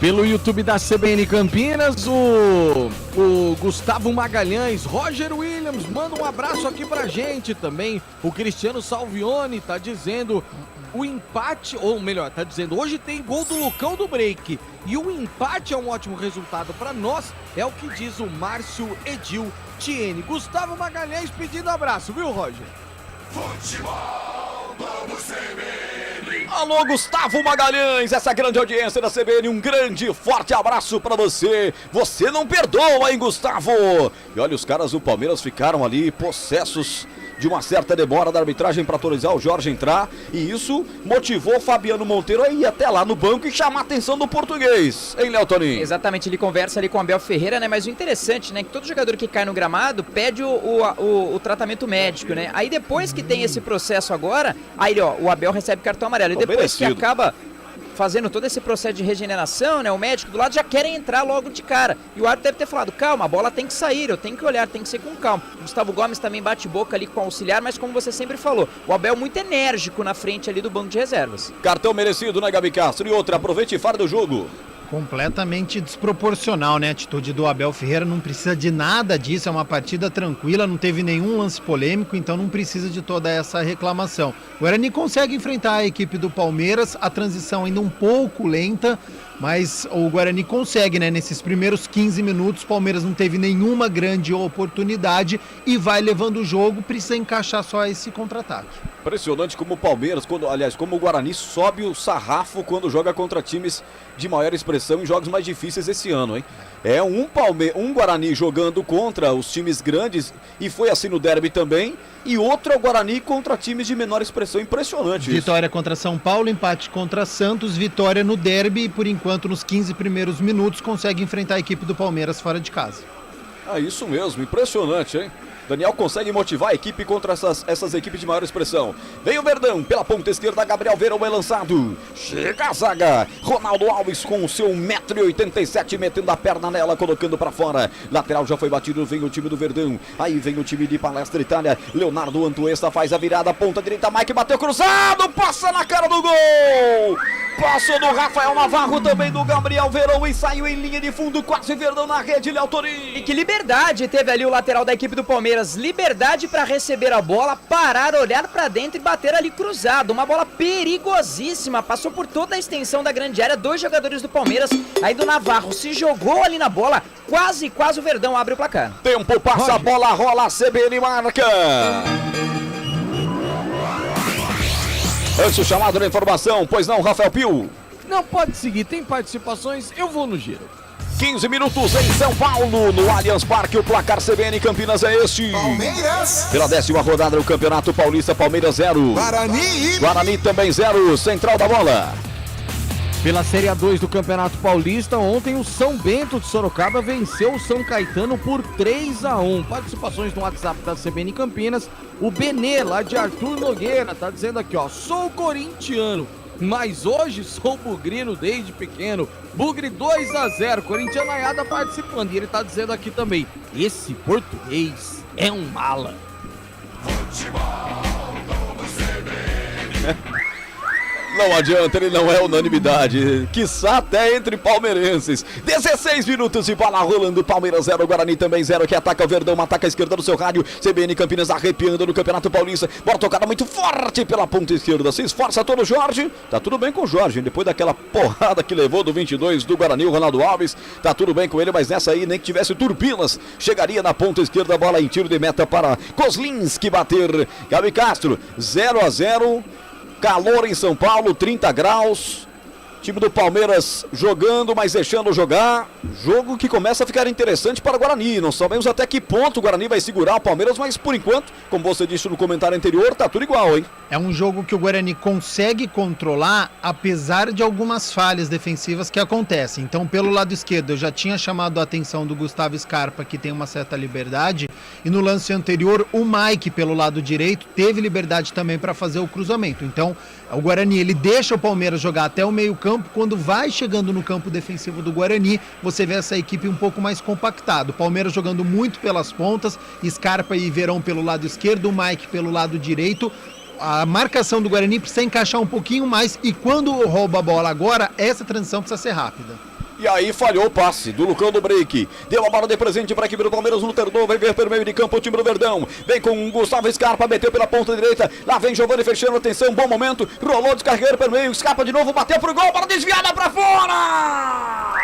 Pelo YouTube da CBN Campinas, o Gustavo Magalhães, Roger Williams, manda um abraço aqui pra gente também. O Cristiano Salvione tá dizendo o empate, ou melhor, tá dizendo hoje tem gol do Lucão do break. E o empate é um ótimo resultado pra nós, é o que diz o Márcio Edil Tiene. Gustavo Magalhães pedindo abraço, viu, Roger? Futebol Globo CBN. Alô, Gustavo Magalhães, essa grande audiência da CBN, um grande forte abraço pra você. Você não perdoa, hein, Gustavo? E olha, os caras do Palmeiras ficaram ali possessos de uma certa demora da arbitragem para autorizar o Jorge entrar, e isso motivou o Fabiano Monteiro a ir até lá no banco e chamar a atenção do português, hein, Léo Toninho? Exatamente, ele conversa ali com o Abel Ferreira, né, mas o interessante, né, que todo jogador que cai no gramado pede o tratamento médico, né, aí depois que tem esse processo agora, aí ó, o Abel recebe cartão amarelo, e depois que acaba fazendo todo esse processo de regeneração, né, o médico do lado já quer entrar logo de cara. E o árbitro deve ter falado, calma, a bola tem que sair, eu tenho que olhar, tem que ser com calma. O Gustavo Gomes também bate boca ali com o auxiliar, mas como você sempre falou, o Abel muito enérgico na frente ali do banco de reservas. Cartão merecido, né, Gabi Castro? E outra, aproveite e fale do jogo. Completamente desproporcional, né? A atitude do Abel Ferreira, não precisa de nada disso, é uma partida tranquila, não teve nenhum lance polêmico, então não precisa de toda essa reclamação. O Guarani consegue enfrentar a equipe do Palmeiras, a transição ainda um pouco lenta, mas o Guarani consegue, né? Nesses primeiros 15 minutos, o Palmeiras não teve nenhuma grande oportunidade e vai levando o jogo, precisa encaixar só esse contra-ataque. Impressionante como o Palmeiras, como o Guarani sobe o sarrafo quando joga contra times de maior expressão em jogos mais difíceis esse ano, hein? É um Guarani jogando contra os times grandes, e foi assim no derby também, e outro é o Guarani contra times de menor expressão. Impressionante Vitória isso. contra São Paulo, empate contra Santos, vitória no derby, e por enquanto nos 15 primeiros minutos consegue enfrentar a equipe do Palmeiras fora de casa. Ah, isso mesmo, impressionante, hein? Daniel consegue motivar a equipe contra essas equipes de maior expressão. Vem o Verdão, pela ponta esquerda, Gabriel Verão é lançado. Chega a zaga. Ronaldo Alves com o seu 1,87 m, metendo a perna nela, colocando pra fora. Lateral já foi batido, vem o time do Verdão. Aí vem o time de Palestra Itália. Leonardo Antuesta faz a virada, ponta direita, Mike bateu cruzado, passa na cara do gol. Passou do Rafael Navarro, também do Gabriel Verão, e saiu em linha de fundo, quase Verdão na rede, Léo Torinho. E que liberdade teve ali o lateral da equipe do Palmeiras. Liberdade para receber a bola, parar, olhar para dentro e bater ali cruzado. Uma bola perigosíssima, passou por toda a extensão da grande área. 2 jogadores do Palmeiras, aí do Navarro se jogou ali na bola, quase o Verdão abre o placar. Tempo passa, a bola rola, a CBN marca. Antes o chamado da informação, pois não, Rafael Pio? Não, pode seguir, tem participações, eu vou no giro. 15 minutos em São Paulo, no Allianz Parque, o placar CBN Campinas é este. Palmeiras. Pela 10ª rodada do Campeonato Paulista, Palmeiras 0. Guarani também 0, central da bola. Pela Série A2 do Campeonato Paulista, ontem o São Bento de Sorocaba venceu o São Caetano por 3-1. Participações no WhatsApp da CBN Campinas. O Benê, lá de Arthur Nogueira, tá dizendo aqui, ó: sou corintiano, mas hoje sou bugrino desde pequeno. Bugre 2-0, corintianaiada participando. E ele tá dizendo aqui também: esse português é um mala. Não adianta, ele não é unanimidade, quiçá até entre palmeirenses. 16 minutos de bola rolando, Palmeiras 0, Guarani também 0, que ataca o Verdão, ataca a esquerda do seu rádio. CBN Campinas arrepiando no Campeonato Paulista. Bola tocada muito forte pela ponta esquerda, se esforça todo o Jorge. Tá tudo bem com o Jorge, depois daquela porrada que levou do 22 do Guarani, o Ronaldo Alves. Tá tudo bem com ele, mas nessa aí, nem que tivesse turbinas, chegaria na ponta esquerda, bola em tiro de meta para Kozlinski bater. Gabi Castro, 0-0. Calor em São Paulo, 30 graus. Time do Palmeiras jogando, mas deixando jogar. Jogo que começa a ficar interessante para o Guarani. Não sabemos até que ponto o Guarani vai segurar o Palmeiras, mas por enquanto, como você disse no comentário anterior, tá tudo igual, hein? É um jogo que o Guarani consegue controlar, apesar de algumas falhas defensivas que acontecem. Então, pelo lado esquerdo, eu já tinha chamado a atenção do Gustavo Scarpa, que tem uma certa liberdade. E no lance anterior, o Mike, pelo lado direito, teve liberdade também para fazer o cruzamento. Então, o Guarani, ele deixa o Palmeiras jogar até o meio-campo. Quando vai chegando no campo defensivo do Guarani, você vê essa equipe um pouco mais compactada. O Palmeiras jogando muito pelas pontas, Scarpa e Verão pelo lado esquerdo, o Mike pelo lado direito. A marcação do Guarani precisa encaixar um pouquinho mais, e quando rouba a bola agora, essa transição precisa ser rápida. E aí falhou o passe do Lucão do Break. Deu a bola de presente para a equipe do Palmeiras no Terdô. Vai ver pelo meio de campo o time do Verdão. Vem com o Gustavo Scarpa, meteu pela ponta direita. Lá vem Giovani fechando, atenção, bom momento. Rolou, descarregar pelo meio, escapa de novo, bateu pro gol, bola desviada para fora.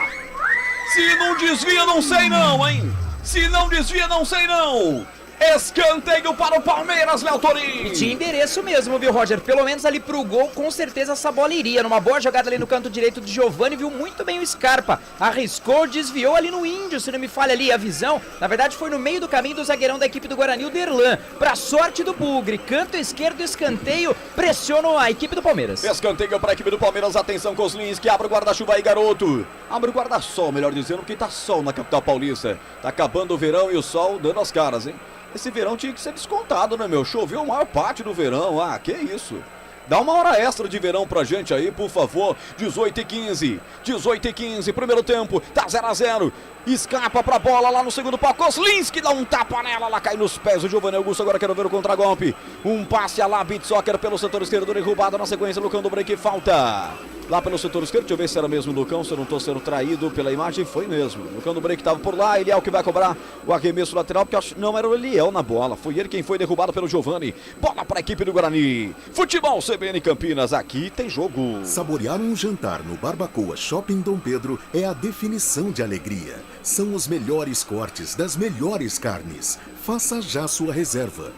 Se não desvia, não sei não, hein? Se não desvia, não sei não. Escanteio para o Palmeiras, Léo Torinho. Tinha endereço mesmo, viu, Roger? Pelo menos ali pro gol, com certeza essa bola iria. Numa boa jogada ali no canto direito de Giovani, viu muito bem o Scarpa. Arriscou, desviou ali no Índio, se não me falha ali a visão. Na verdade, foi no meio do caminho do zagueirão da equipe do Guarani, o Derlan. Pra sorte do Bugre, canto esquerdo, escanteio, pressiona a equipe do Palmeiras. Escanteio para a equipe do Palmeiras, atenção, Kozlinski, abre o guarda-chuva aí, garoto. Abre o guarda-sol, melhor dizendo, porque tá sol na capital paulista. Tá acabando o verão e o sol dando as caras, hein? Esse verão tinha que ser descontado, né, meu? Choveu a maior parte do verão. Ah, que isso? Dá uma hora extra de verão pra gente aí, por favor. 18h15. 18h15, primeiro tempo. Tá 0-0. Escapa pra bola lá no segundo pau. Kozlinski dá um tapa nela. Ela cai nos pés do Giovanni Augusto. Agora quero ver o contragolpe. Um passe a lá, Beat Soccer pelo setor esquerdo. Derrubado na sequência. Lucão do break. Falta. Lá pelo setor esquerdo. Deixa eu ver se era mesmo o Lucão. Se eu não tô sendo traído pela imagem. Foi mesmo. Lucão do break tava por lá. Ele é o que vai cobrar o arremesso lateral. Porque eu acho... não era o Eliel na bola. Foi ele quem foi derrubado pelo Giovanni. Bola pra equipe do Guarani. Futebol CBN Campinas. Aqui tem jogo. Saborear um jantar no Barbacoa Shopping Dom Pedro é a definição de alegria. São os melhores cortes das melhores carnes. Faça já sua reserva.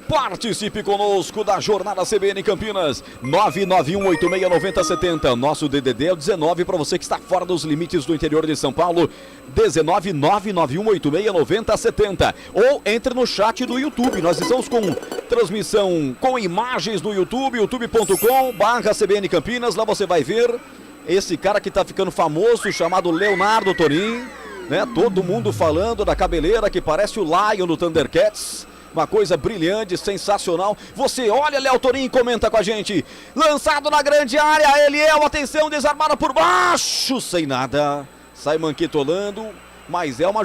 Participe conosco da Jornada CBN Campinas, 991869070. Nosso DDD é o 19 para você que está fora dos limites do interior de São Paulo, 19991869070. Ou entre no chat do YouTube, nós estamos com transmissão com imagens no YouTube, youtube.com/CBN Campinas. Lá você vai ver esse cara que está ficando famoso, chamado Leonardo Tonin, né? Todo mundo falando da cabeleira que parece o Lion do Thundercats. Uma coisa brilhante, sensacional. Você olha, Léo Torin, e comenta com a gente. Lançado na grande área, Eliel, atenção, desarmada por baixo, sem nada. Sai manquetolando, mas é uma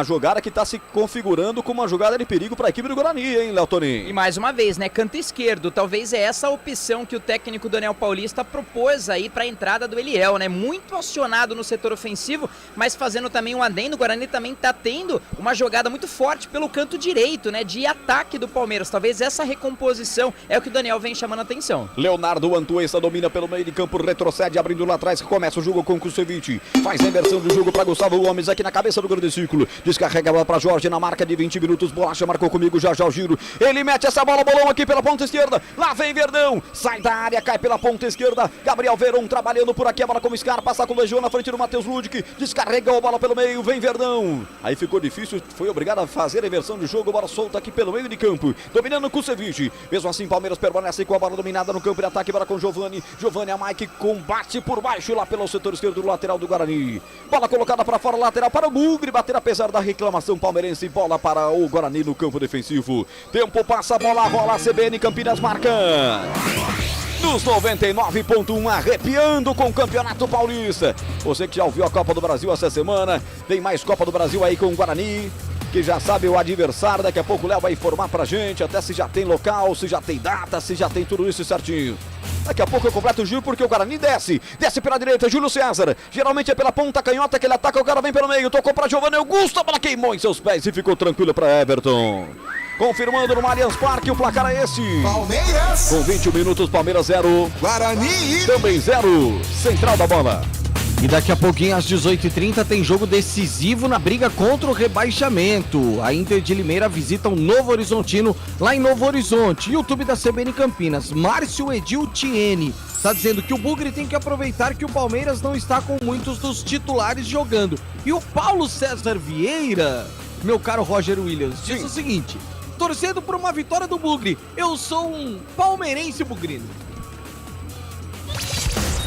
jogada que está se configurando como uma jogada de perigo para a equipe do Guarani, hein, Léo Torin? E mais uma vez, né, canto esquerdo, talvez é essa a opção que o técnico Daniel Paulista propôs aí para a entrada do Eliel, né, muito acionado no setor ofensivo, mas fazendo também um adendo. O Guarani também está tendo uma jogada muito forte pelo canto direito, né, de ataque do Palmeiras. Talvez essa recomposição é o que o Daniel vem chamando a atenção. Leonardo Antuesta domina pelo meio de campo, retrocede, abrindo lá atrás, começa o jogo com o Kusevich, faz a inversão do jogo para Gustavo Gomes aqui na cabeça do grande círculo, descarrega a bola para Jorge na marca de 20 minutos, Bolacha marcou comigo, já o giro, ele mete essa bola, bolão aqui pela ponta esquerda, lá vem Verdão, sai da área, cai pela ponta esquerda, Gabriel Veron trabalhando por aqui, a bola como Scar, passa com o Legião na frente do Matheus Ludic, descarregou a bola pelo meio, vem Verdão, aí ficou difícil, foi obrigado a fazer a inversão de jogo, bola solta aqui pelo meio de campo, dominando o Kusevich, mesmo assim Palmeiras permanece com a bola dominada no campo de ataque, bola com Giovani, a Mike combate por baixo lá pelo setor esquerdo do lateral do Guarani, bola colocada para fora, lateral para o Bugre, bater apesar da reclamação palmeirense, bola para o Guarani no campo defensivo, tempo passa, bola rola, CBN Campinas marca nos 99.1, arrepiando com o Campeonato Paulista. Você que já ouviu a Copa do Brasil essa semana, tem mais Copa do Brasil aí com o Guarani, que já sabe o adversário, daqui a pouco o Léo vai informar pra gente, até se já tem local, se já tem data, se já tem tudo isso certinho. Daqui a pouco eu completo o giro porque o Guarani desce pela direita, Júlio César, geralmente é pela ponta canhota que ele ataca, o cara vem pelo meio, tocou pra Giovanni Augusto, a bola queimou em seus pés e ficou tranquilo pra Everton. Confirmando no Allianz Parque, o placar é esse. Palmeiras. Com 21 minutos, Palmeiras 0. Guarani. Também 0. Central da bola. E daqui a pouquinho, às 18h30, tem jogo decisivo na briga contra o rebaixamento. A Inter de Limeira visita o Novo Horizontino, lá em Novo Horizonte. YouTube da CBN Campinas, Márcio Edil Tiene está dizendo que o Bugre tem que aproveitar que o Palmeiras não está com muitos dos titulares jogando. E o Paulo César Vieira, meu caro Roger Williams, diz o seguinte: torcendo por uma vitória do Bugre, eu sou um palmeirense bugrino.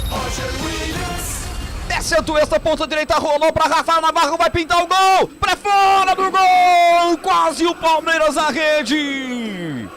Roger Williams. Desce Antuesta, ponta direita, rolou pra Rafael Navarro, vai pintar o gol, pra fora do gol, quase o Palmeiras na rede.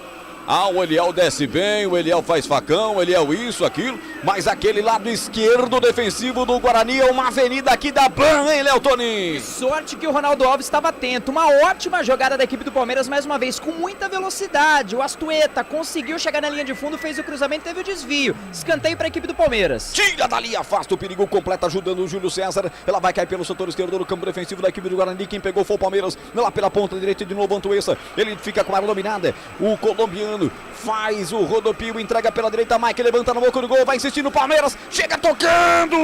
O Eliel desce bem, o Eliel faz facão, o Eliel isso, aquilo, mas aquele lado esquerdo defensivo do Guarani é uma avenida aqui da Ban, hein, Léo Tonin? Sorte que o Ronaldo Alves estava atento, uma ótima jogada da equipe do Palmeiras, mais uma vez, com muita velocidade, o Astueta conseguiu chegar na linha de fundo, fez o cruzamento, teve o desvio, escanteio para a equipe do Palmeiras. Tira dali, afasta o perigo, completa, ajudando o Júlio César, ela vai cair pelo setor esquerdo do campo defensivo da equipe do Guarani, quem pegou foi o Palmeiras, lá pela ponta direita de novo Antuesta, ele fica com a área dominada, o colombiano faz o rodopio, entrega pela direita, Mike levanta no boca do gol, vai insistir no Palmeiras, chega tocando,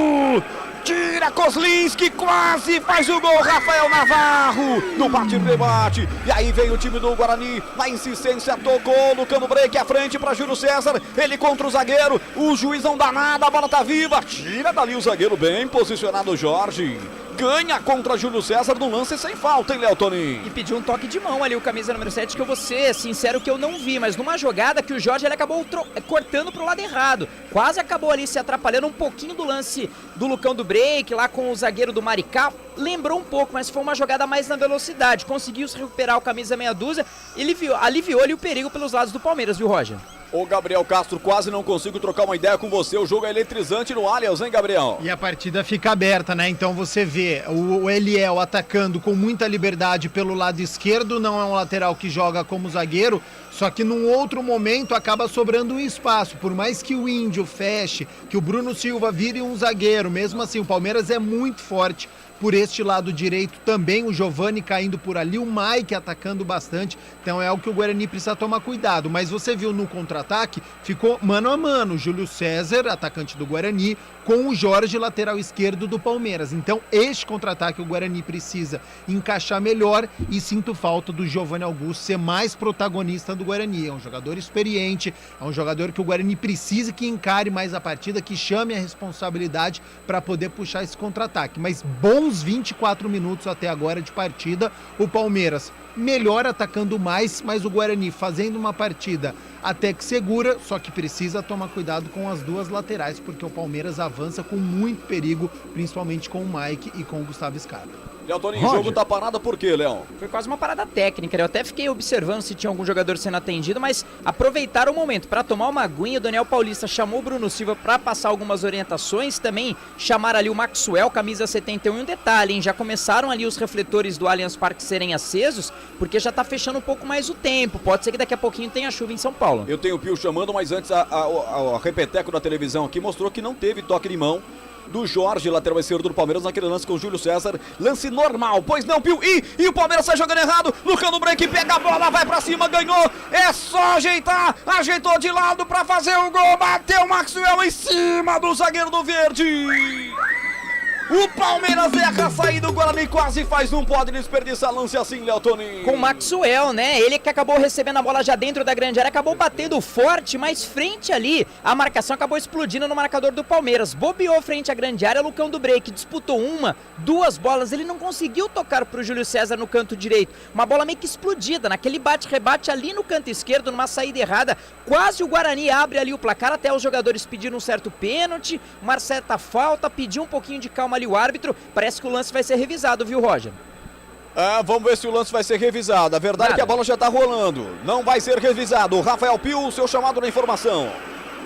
tira Kozlinski, quase faz o gol, Rafael Navarro, no bate-rebate, e aí vem o time do Guarani, na insistência, tocou no cano break, à frente para Júlio César, ele contra o zagueiro, o juiz não dá nada, a bola tá viva, tira dali o zagueiro, bem posicionado o Jorge. Ganha contra Júlio César no lance sem falta, hein, Léo Tonin? E pediu um toque de mão ali, o camisa número 7, que eu vou ser sincero que eu não vi, mas numa jogada que o Jorge ele acabou cortando pro lado errado. Quase acabou ali se atrapalhando um pouquinho do lance do Lucão do break, lá com o zagueiro do Maricá. Lembrou um pouco, mas foi uma jogada mais na velocidade. Conseguiu se recuperar o camisa meia dúzia e aliviou ali o perigo pelos lados do Palmeiras, viu, Roger? Ô Gabriel Castro, quase não consigo trocar uma ideia com você, o jogo é eletrizante no Allianz, hein, Gabriel? E a partida fica aberta, né? Então você vê o Eliel atacando com muita liberdade pelo lado esquerdo, não é um lateral que joga como zagueiro, só que num outro momento acaba sobrando um espaço, por mais que o Índio feche, que o Bruno Silva vire um zagueiro, mesmo assim o Palmeiras é muito forte Por este lado direito também o Giovani caindo por ali, o Mike atacando bastante. Então é algo que o Guarani precisa tomar cuidado. Mas você viu no contra-ataque, ficou mano a mano. Júlio César, atacante do Guarani, com o Jorge, lateral esquerdo do Palmeiras. Então este contra-ataque o Guarani precisa encaixar melhor e sinto falta do Giovani Augusto ser mais protagonista do Guarani. É um jogador experiente, é um jogador que o Guarani precisa que encare mais a partida, que chame a responsabilidade para poder puxar esse contra-ataque. Mas bons 24 minutos até agora de partida, o Palmeiras melhor atacando mais, mas o Guarani fazendo uma partida até que segura, só que precisa tomar cuidado com as duas laterais, porque o Palmeiras avança com muito perigo, principalmente com o Mike e com o Gustavo Scarpa. Léo Toninho, o jogo tá parado por quê, Léo? Foi quase uma parada técnica, né? Eu até fiquei observando se tinha algum jogador sendo atendido, mas aproveitaram o momento para tomar uma aguinha. O Daniel Paulista chamou o Bruno Silva para passar algumas orientações, também chamaram ali o Maxwell, camisa 71. E um detalhe, hein? Já começaram ali os refletores do Allianz Parque serem acesos, porque já tá fechando um pouco mais o tempo. Pode ser que daqui a pouquinho tenha chuva em São Paulo. Eu tenho o Pio chamando, mas antes a repeteco da televisão aqui mostrou que não teve toque de mão do Jorge, lateral esquerdo do Palmeiras, naquele lance com o Júlio César. Lance normal, pois não, Pio? E o Palmeiras sai jogando errado. Lucão do Break pega a bola, vai pra cima, ganhou. É só ajeitar. Ajeitou de lado pra fazer o gol. Bateu o Maxwell em cima do zagueiro do Verde. O Palmeiras erra a saída, o Guarani quase faz, não pode desperdiçar lance assim, Léo Toninho. Com o Maxwell, né? Ele que acabou recebendo a bola já dentro da grande área, acabou batendo forte, mas frente ali, a marcação acabou explodindo no marcador do Palmeiras. Bobeou frente à grande área, Lucão do Break disputou uma, duas bolas, ele não conseguiu tocar pro Júlio César no canto direito. Uma bola meio que explodida, naquele bate-rebate ali no canto esquerdo, numa saída errada. Quase o Guarani abre ali o placar, até os jogadores pediram um certo pênalti, uma certa falta, pediu um pouquinho de calma ali o árbitro. Parece que o lance vai ser revisado, viu, Roger? Vamos ver se o lance vai ser revisado. A verdade é que a bola já tá rolando. Não vai ser revisado. Rafael Pio, seu chamado na informação.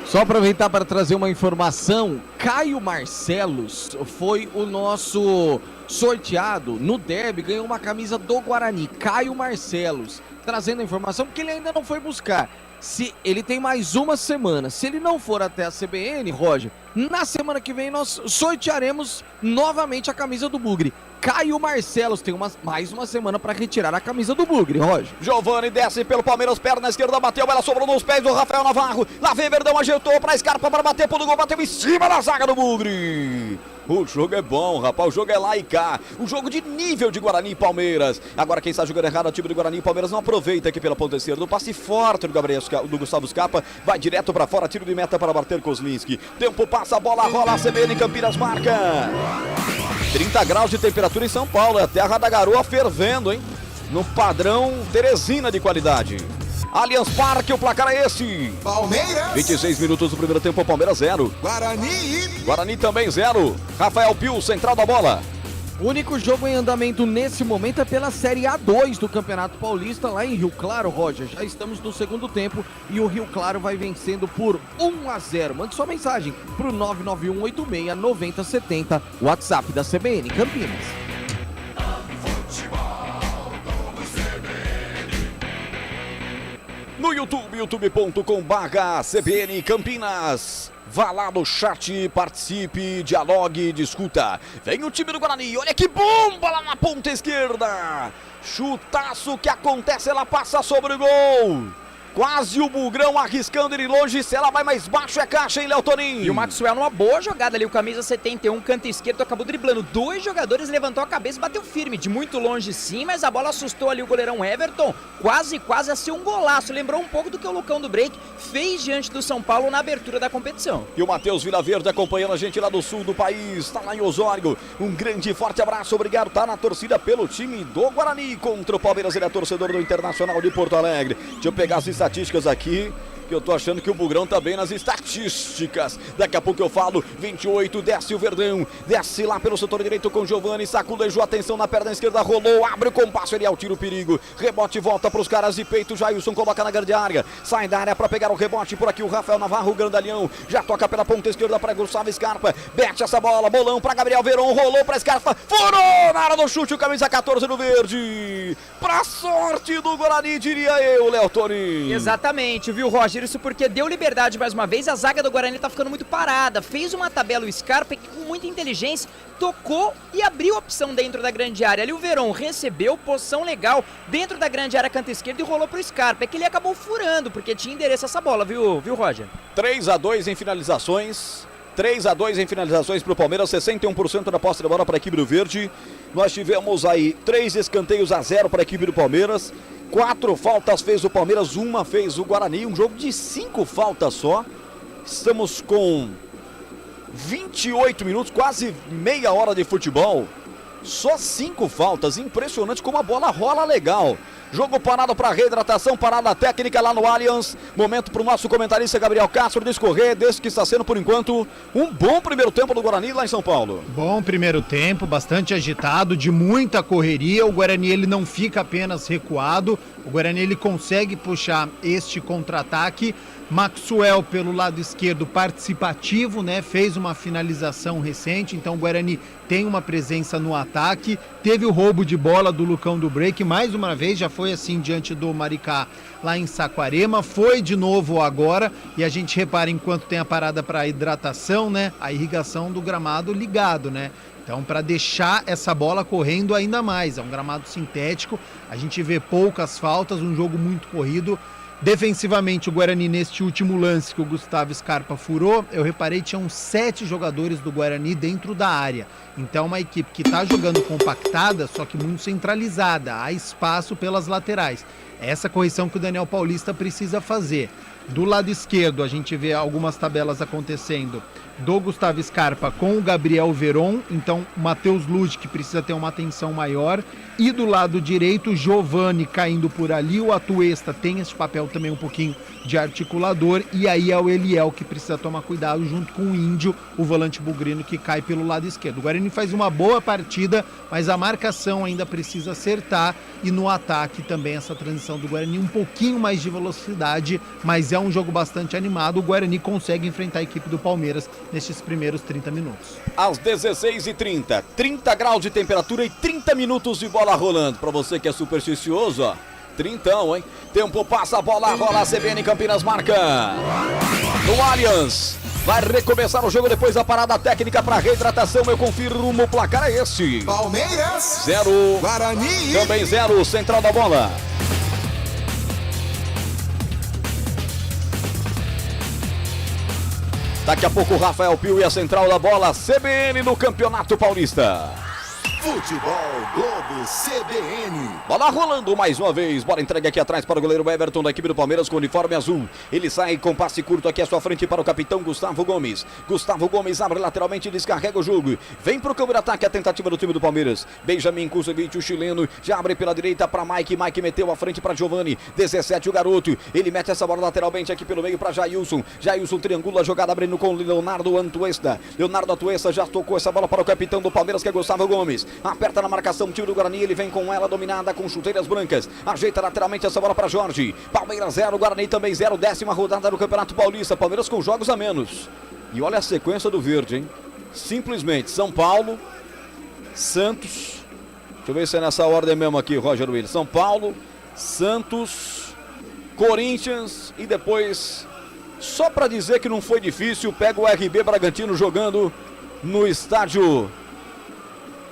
Só aproveitar para trazer uma informação. Caio Marcelos foi o nosso sorteado no derby, ganhou uma camisa do Guarani. Caio Marcelos, trazendo a informação porque ele ainda não foi buscar. Se ele tem mais uma semana, se ele não for até a CBN, Roger, na semana que vem nós sortearemos novamente a camisa do Bugre. Caio Marcelos tem mais uma semana para retirar a camisa do Bugre, Roger. Giovani desce pelo Palmeiras, perna esquerda, bateu, ela sobrou nos pés do Rafael Navarro. Lá vem Verdão, ajeitou para Scarpa para bater pro gol, bateu em cima da zaga do Bugre. O jogo é bom, rapaz, o jogo é lá e cá. O jogo de nível de Guarani e Palmeiras. Agora quem está jogando errado é o time do Guarani e Palmeiras. Não aproveita aqui pela ponta esquerda. O passe forte do Gustavo Scarpa. Vai direto para fora, tiro de meta para bater Kozlinski. Tempo passa, a bola rola, a CBN Campinas marca. 30 graus de temperatura em São Paulo. É a terra da garoa fervendo, hein? No padrão Teresina de qualidade. Allianz Parque, o placar é esse. Palmeiras. 26 minutos do primeiro tempo, Palmeiras 0. Guarani também 0. Rafael Pio, central da bola. O único jogo em andamento nesse momento é pela Série A2 do Campeonato Paulista, lá em Rio Claro, Roger. Já estamos no segundo tempo e o Rio Claro vai vencendo por 1-0. Mande sua mensagem pro 991869070, WhatsApp da CBN Campinas. No YouTube, youtube.com/CBN Campinas. Vá lá no chat, participe, dialogue, discuta. Vem o time do Guarani, olha que bomba lá na ponta esquerda. Chutaço que acontece, ela passa sobre o gol. Quase o Bugrão arriscando ele longe, se ela vai mais baixo é caixa, hein, Léo Toninho? E o Maxwell numa boa jogada ali, o camisa 71, canto esquerdo, acabou driblando dois jogadores, levantou a cabeça e bateu firme, de muito longe sim, mas a bola assustou ali o goleirão Everton, quase a ser um golaço, lembrou um pouco do que o Lucão do Break fez diante do São Paulo na abertura da competição. E o Matheus Vilaverde acompanhando a gente lá do sul do país, tá lá em Osório, um grande e forte abraço, obrigado, tá na torcida pelo time do Guarani contra o Palmeiras, ele é torcedor do Internacional de Porto Alegre. Deixa eu pegar as estatísticas aqui, que eu tô achando que o Bugrão tá bem nas estatísticas. Daqui a pouco eu falo. 28, desce o Verdão, desce lá pelo setor direito com Giovani, sacudejou, atenção na perna esquerda, rolou, abre o compasso, ele é o tiro, perigo, rebote, volta pros caras de peito, Jailson coloca na grande área, sai da área pra pegar o rebote, por aqui o Rafael Navarro, o grandalhão, já toca pela ponta esquerda pra Gustavo Scarpa, bate essa bola, bolão pra Gabriel Veron, rolou pra Scarpa, furou na área do chute, o camisa 14 do Verde, pra sorte do Guarani, diria eu, Léo Toninho. Exatamente, viu, Roger? Tirso, porque deu liberdade mais uma vez, a zaga do Guarani tá ficando muito parada, fez uma tabela o Scarpa que com muita inteligência tocou e abriu a opção dentro da grande área. Ali o Verón recebeu, posição legal dentro da grande área canto esquerdo e rolou pro Scarpa, é que ele acabou furando, porque tinha endereço essa bola, viu Roger? 3-2 em finalizações. 3-2 em finalizações para o Palmeiras, 61% da posse de bola para a equipe do Verde. Nós tivemos aí 3 escanteios a 0 para a equipe do Palmeiras. 4 faltas fez o Palmeiras, 1 fez o Guarani. Um jogo de 5 faltas só. Estamos com 28 minutos, quase meia hora de futebol. Só 5 faltas, impressionante como a bola rola legal. Jogo parado para reidratação, parada técnica lá no Allianz. Momento para o nosso comentarista Gabriel Castro discorrer desse que está sendo, por enquanto, um bom primeiro tempo do Guarani lá em São Paulo. Bom primeiro tempo, bastante agitado, de muita correria. O Guarani ele não fica apenas recuado. O Guarani ele consegue puxar este contra-ataque. Maxwell pelo lado esquerdo participativo, né? Fez uma finalização recente, então o Guarani tem uma presença no ataque. Teve o roubo de bola do Lucão do Break, mais uma vez, já foi assim diante do Maricá lá em Saquarema, foi de novo agora, e a gente repara enquanto tem a parada para hidratação, né? A irrigação do gramado ligado, né? Então, para deixar essa bola correndo ainda mais, é um gramado sintético, a gente vê poucas faltas, um jogo muito corrido. Defensivamente, o Guarani, neste último lance que o Gustavo Scarpa furou, eu reparei, tinham 7 jogadores do Guarani dentro da área. Então, uma equipe que está jogando compactada, só que muito centralizada, há espaço pelas laterais. Essa correção que o Daniel Paulista precisa fazer. Do lado esquerdo, a gente vê algumas tabelas acontecendo do Gustavo Scarpa com o Gabriel Verón, então o Matheus Luz, que precisa ter uma atenção maior, e do lado direito o Giovani caindo por ali, o Atuesta tem esse papel também um pouquinho de articulador, e aí é o Eliel que precisa tomar cuidado junto com o Índio, o volante bugrino que cai pelo lado esquerdo. O Guarani faz uma boa partida, mas a marcação ainda precisa acertar, e no ataque também essa transição do Guarani um pouquinho mais de velocidade, mas é um jogo bastante animado. O Guarani consegue enfrentar a equipe do Palmeiras nestes primeiros 30 minutos. Às 16h30, 30 graus de temperatura e 30 minutos de bola rolando. Para você que é supersticioso, ó, 30, hein? Tempo passa, a bola rola, a CBN Campinas marca. No Allianz, vai recomeçar o jogo depois da parada técnica para reidratação. Eu confirmo, o placar é esse: Palmeiras 0, Guarani também 0, central da bola. Daqui a pouco o Rafael Pio e a central da bola, CBN no Campeonato Paulista. Futebol Globo CBN. Bola rolando mais uma vez, bola entregue aqui atrás para o goleiro Everton da equipe do Palmeiras com o uniforme azul. Ele sai com passe curto aqui à sua frente para o capitão Gustavo Gomes. Gustavo Gomes abre lateralmente e descarrega o jogo. Vem para o campo de ataque a tentativa do time do Palmeiras. Benjamin Kusevich, o chileno, já abre pela direita para Mike. Mike meteu a frente para Giovani. 17 o garoto. Ele mete essa bola lateralmente aqui pelo meio para Jailson. Jailson triangula a jogada abrindo com Leonardo Atuesta. Leonardo Atuesta já tocou essa bola para o capitão do Palmeiras, que é Gustavo Gomes. Aperta na marcação o time do Guarani, ele vem com ela dominada com chuteiras brancas, ajeita lateralmente essa bola para Jorge. Palmeiras 0, Guarani também 0, 10ª rodada do Campeonato Paulista, Palmeiras com jogos a menos. E olha a sequência do Verde, hein? Simplesmente São Paulo, Santos, deixa eu ver se é nessa ordem mesmo aqui, Roger Williams. São Paulo, Santos, Corinthians e depois, só para dizer que não foi difícil, pega o RB Bragantino jogando no estádio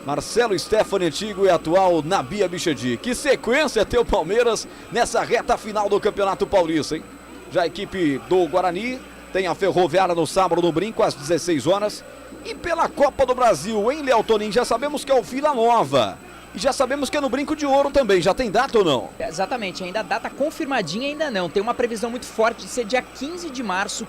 Marcelo Stefani, antigo e atual Nabi Abichedi. Que sequência tem o Palmeiras nessa reta final do Campeonato Paulista, hein? Já a equipe do Guarani tem a Ferroviária no sábado no Brinco às 16 horas. E pela Copa do Brasil, hein, Léo Tonin? Já sabemos que é o Vila Nova. E já sabemos que é no Brinco de Ouro também. Já tem data ou não? Exatamente, ainda a data confirmadinha ainda não. Tem uma previsão muito forte de ser dia 15 de março,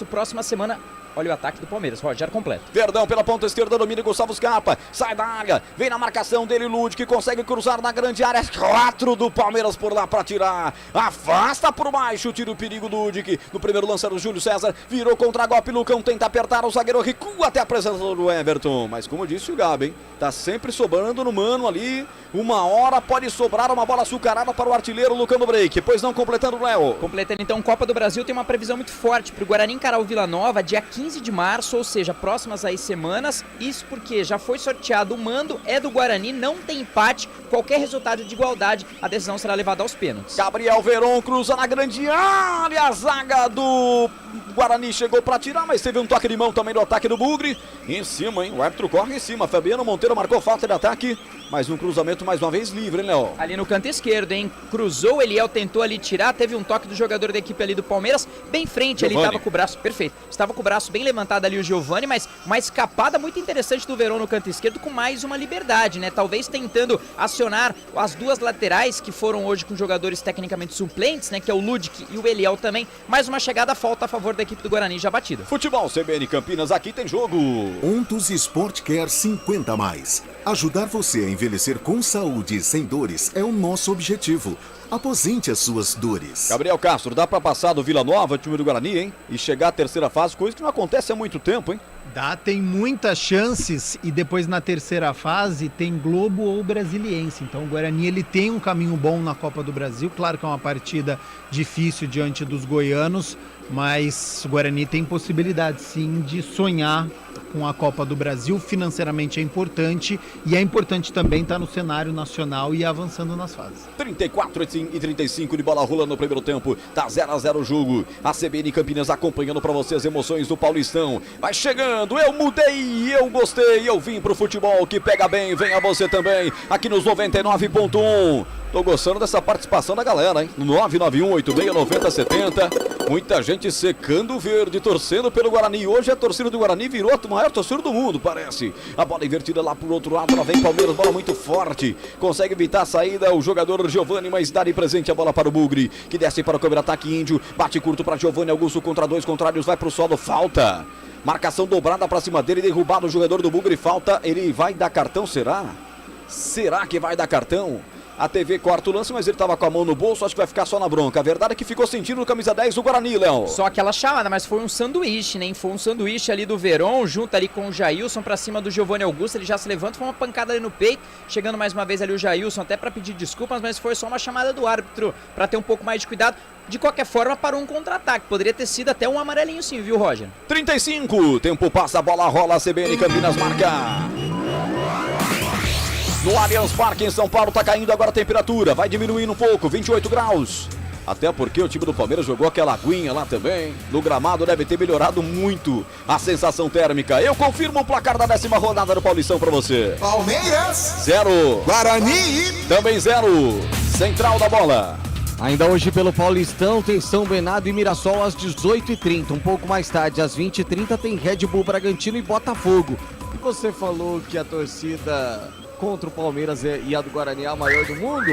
próxima semana. Olha o ataque do Palmeiras, Roger completo. Verdão pela ponta esquerda, domina Gustavo Scarpa, sai da área, vem na marcação dele, Lud, que consegue cruzar na grande área, 4 do Palmeiras por lá para tirar, afasta por baixo, tira o perigo do Ludic, no primeiro lance do Júlio César, virou contra-golpe, Lucão tenta apertar, o zagueiro recua até a presença do Everton, mas como disse o Gabi, hein, tá sempre sobrando no mano ali, Uma hora pode sobrar uma bola açucarada para o artilheiro Lucão do Break. Pois não, completando, Léo. Completando então, Copa do Brasil tem uma previsão muito forte para o Guarani encarar o Vila Nova dia 15 de março, ou seja, próximas aí semanas. Isso porque já foi sorteado, o mando é do Guarani, não tem empate. Qualquer resultado de igualdade, a decisão será levada aos pênaltis. Gabriel Veron cruza na grande área, a zaga do Guarani chegou para tirar, mas teve um toque de mão também do ataque do Bugre. Em cima, hein? O árbitro corre em cima. Fabiano Monteiro marcou falta de ataque. Mais um cruzamento, mais uma vez livre, hein, Léo? Ali no canto esquerdo, hein? Cruzou, Eliel tentou ali tirar, teve um toque do jogador da equipe ali do Palmeiras, bem frente, Giovani. ele tava com o braço, perfeito, estava com o braço bem levantado ali o Giovani, mas uma escapada muito interessante do Verón no canto esquerdo, com mais uma liberdade, né? Talvez tentando acionar as duas laterais, que foram hoje com jogadores tecnicamente suplentes, né? Que é o Ludic e o Eliel também, mais uma chegada, falta a favor da equipe do Guarani já batida. Futebol CBN Campinas, aqui tem jogo. Ontos Sport Care 50+. Ajudar você a envelhecer com saúde e sem dores é o nosso objetivo. Aposente as suas dores. Gabriel Castro, dá pra passar do Vila Nova, time do Guarani, hein? E chegar à terceira fase, coisa que não acontece há muito tempo, hein? Dá, tem muitas chances e depois na terceira fase tem Globo ou Brasiliense. Então o Guarani ele tem um caminho bom na Copa do Brasil. Claro que é uma partida difícil diante dos goianos, mas o Guarani tem possibilidade sim de sonhar com a Copa do Brasil. Financeiramente é importante e é importante também estar no cenário nacional e avançando nas fases. 34:35 de bola rolando no primeiro tempo, tá 0-0 o jogo. A CBN Campinas acompanhando pra você as emoções do Paulistão. Vai chegando, eu mudei, eu gostei, eu vim pro futebol que pega bem, venha você também, aqui nos 99.1. Tô gostando dessa participação da galera, hein? 991869070. Muita gente secando o verde, torcendo pelo Guarani. Hoje a torcida do Guarani virou a maior torcida do mundo, parece. A bola invertida lá pro outro lado, lá vem Palmeiras, bola muito forte. Consegue evitar a saída o jogador Giovani, mas dá de presente a bola para o Bugre, que desce para o contra-ataque índio. Bate curto para Giovani, Augusto contra dois contrários, vai pro solo, falta. Marcação dobrada pra cima dele, derrubado o jogador do Bugre, falta. Ele vai dar cartão, será? Será que vai dar cartão? A TV corta o lance, mas ele tava com a mão no bolso, acho que vai ficar só na bronca. A verdade é que ficou sentindo no camisa 10 do Guarani, Léo. Só aquela chamada, mas foi um sanduíche, né? Foi um sanduíche ali do Verón, junto ali com o Jailson pra cima do Giovani Augusto. Ele já se levanta, foi uma pancada ali no peito. Chegando mais uma vez ali o Jailson, até pra pedir desculpas, mas foi só uma chamada do árbitro pra ter um pouco mais de cuidado. De qualquer forma, parou um contra-ataque. Poderia ter sido até um amarelinho sim, viu, Roger? 35, tempo passa, a bola rola, a CBN Campinas marca. No Allianz Parque em São Paulo tá caindo agora a temperatura, vai diminuindo um pouco, 28 graus. Até porque o time do Palmeiras jogou aquela aguinha lá também. No gramado deve ter melhorado muito a sensação térmica. Eu confirmo o placar da 10ª rodada do Paulistão pra você. Palmeiras, 0. Guarani, Também 0. Central da bola. Ainda hoje pelo Paulistão tem São Bernardo e Mirassol às 18h30. Um pouco mais tarde, às 20h30, tem Red Bull Bragantino e Botafogo. E você falou que a torcida contra o Palmeiras e a do Guarani é a maior do mundo.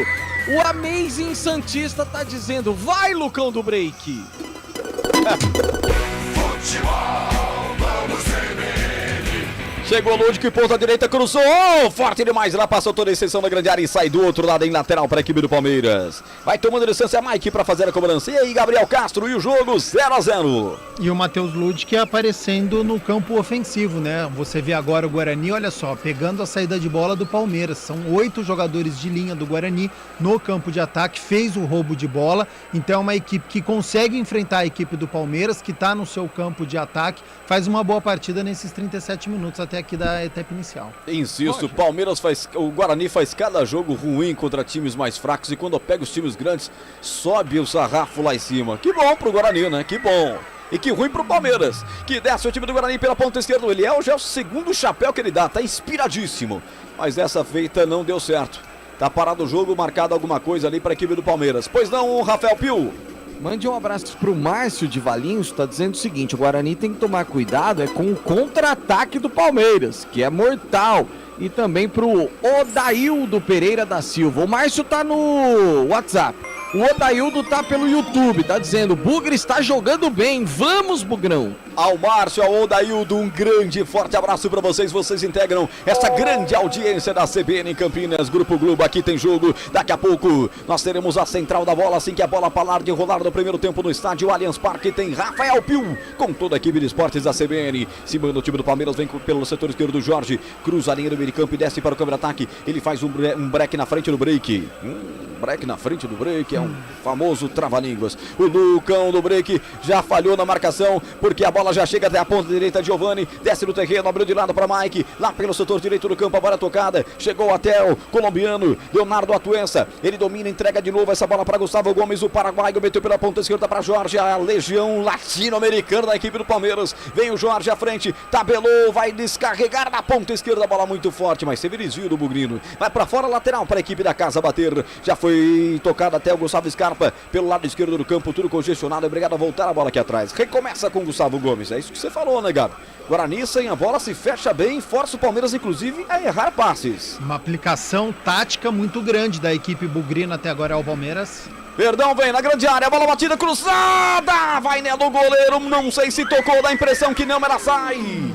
O Amazing Santista tá dizendo, vai Lucão do Break! Chegou o Lúdico e ponta direita, cruzou, forte demais, lá passou toda a extensão da grande área e sai do outro lado em lateral para a equipe do Palmeiras. Vai tomando licença Mike para fazer a cobrança. E aí, Gabriel Castro, e o jogo 0-0. E o Matheus Ludic aparecendo no campo ofensivo, né? Você vê agora o Guarani, olha só, pegando a saída de bola do Palmeiras. São 8 jogadores de linha do Guarani no campo de ataque, fez o roubo de bola. Então é uma equipe que consegue enfrentar a equipe do Palmeiras, que está no seu campo de ataque, faz uma boa partida nesses 37 minutos até aqui da etapa inicial. Insisto, o Guarani faz cada jogo ruim contra times mais fracos e quando pega os times grandes, sobe o sarrafo lá em cima. Que bom pro Guarani, né? Que bom. E que ruim pro Palmeiras, que desce o time do Guarani pela ponta esquerda. Ele já é o segundo chapéu que ele dá, tá inspiradíssimo. Mas dessa feita não deu certo. Tá parado o jogo, marcado alguma coisa ali para a equipe do Palmeiras. Pois não, Rafael Pio? Mande um abraço pro Márcio de Valinhos, tá dizendo o seguinte, o Guarani tem que tomar cuidado com o contra-ataque do Palmeiras, que é mortal. E também pro Odaildo Pereira da Silva. O Márcio tá no WhatsApp. O Odaildo tá pelo YouTube, tá dizendo, Bugre está jogando bem, vamos, Bugrão. Ao Márcio, ao Odaildo, um grande forte abraço para vocês. Vocês integram essa grande audiência da CBN em Campinas. Grupo Globo, aqui tem jogo. Daqui a pouco nós teremos a central da bola, assim que a bola parar de rolar no primeiro tempo no estádio Allianz Parque. Tem Rafael Pio com toda a equipe de esportes da CBN. Cima do time do Palmeiras, vem pelo setor esquerdo do Jorge. Cruza a linha do meio de campo e desce para o contra-ataque. Ele faz um break na frente do break. Break na frente do break, é um famoso trava-línguas. O Lucão do break já falhou na marcação, porque a bola já chega até a ponta direita. Giovani desce no terreno, abriu de lado para Mike, lá pelo setor direito do campo, a bola tocada, chegou até o colombiano Leonardo Atuença, ele domina, entrega de novo essa bola para Gustavo Gomes, o paraguaio meteu pela ponta esquerda para Jorge, a legião latino-americana da equipe do Palmeiras. Vem o Jorge à frente, tabelou, vai descarregar na ponta esquerda, a bola muito forte, mas teve desvio do Bugrino, vai para fora, lateral para a equipe da casa bater. Já foi tocado até o Gustavo Scarpa pelo lado esquerdo do campo, tudo congestionado, obrigado a voltar a bola aqui atrás. Recomeça com o Gustavo Gomes, é isso que você falou, né, Gabi? Guarani sem a bola se fecha bem, força o Palmeiras inclusive a errar passes. Uma aplicação tática muito grande da equipe bugrina até agora ao Palmeiras. Perdão, vem na grande área, a bola batida cruzada, vai nela o goleiro, não sei se tocou, dá a impressão que não, mas ela sai.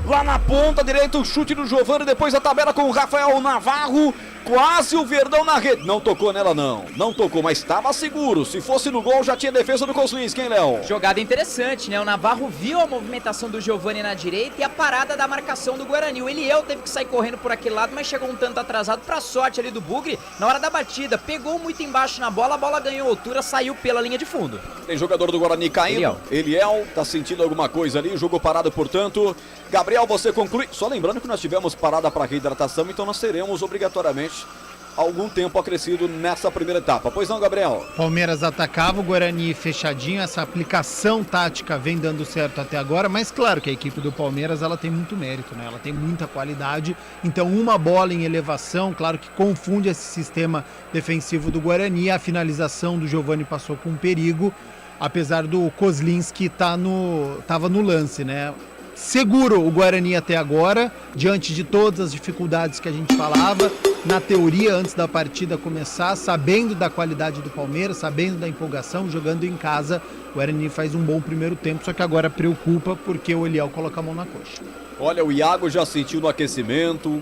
Lá na ponta direita, o chute do Giovani, depois a tabela com o Rafael Navarro. Quase o Verdão na rede. Não tocou nela, não. Não tocou, mas estava seguro. Se fosse no gol, já tinha defesa do Kozlinski, hein, Léo? Jogada interessante, né? O Navarro viu a movimentação do Giovani na direita e a parada da marcação do Guarani. O Eliel teve que sair correndo por aquele lado, mas chegou um tanto atrasado pra sorte ali do Bugre. Na hora da batida, pegou muito embaixo na bola, a bola ganhou altura, saiu pela linha de fundo. Tem jogador do Guarani caindo. Eliel tá sentindo alguma coisa ali. Jogo parado, portanto. Gabriel, você conclui. Só lembrando que nós tivemos parada para reidratação, então nós teremos obrigatoriamente algum tempo acrescido nessa primeira etapa. Pois não, Gabriel? Palmeiras atacava, o Guarani fechadinho, essa aplicação tática vem dando certo até agora, mas claro que a equipe do Palmeiras ela tem muito mérito, né? Ela tem muita qualidade, então uma bola em elevação, claro que confunde esse sistema defensivo do Guarani, a finalização do Giovani passou com perigo, apesar do Kozlinski tava no lance, né? Seguro o Guarani até agora, diante de todas as dificuldades que a gente falava, na teoria antes da partida começar, sabendo da qualidade do Palmeiras, sabendo da empolgação, jogando em casa, o Guarani faz um bom primeiro tempo, só que agora preocupa porque o Eliel coloca a mão na coxa. Olha, o Iago já sentiu no aquecimento,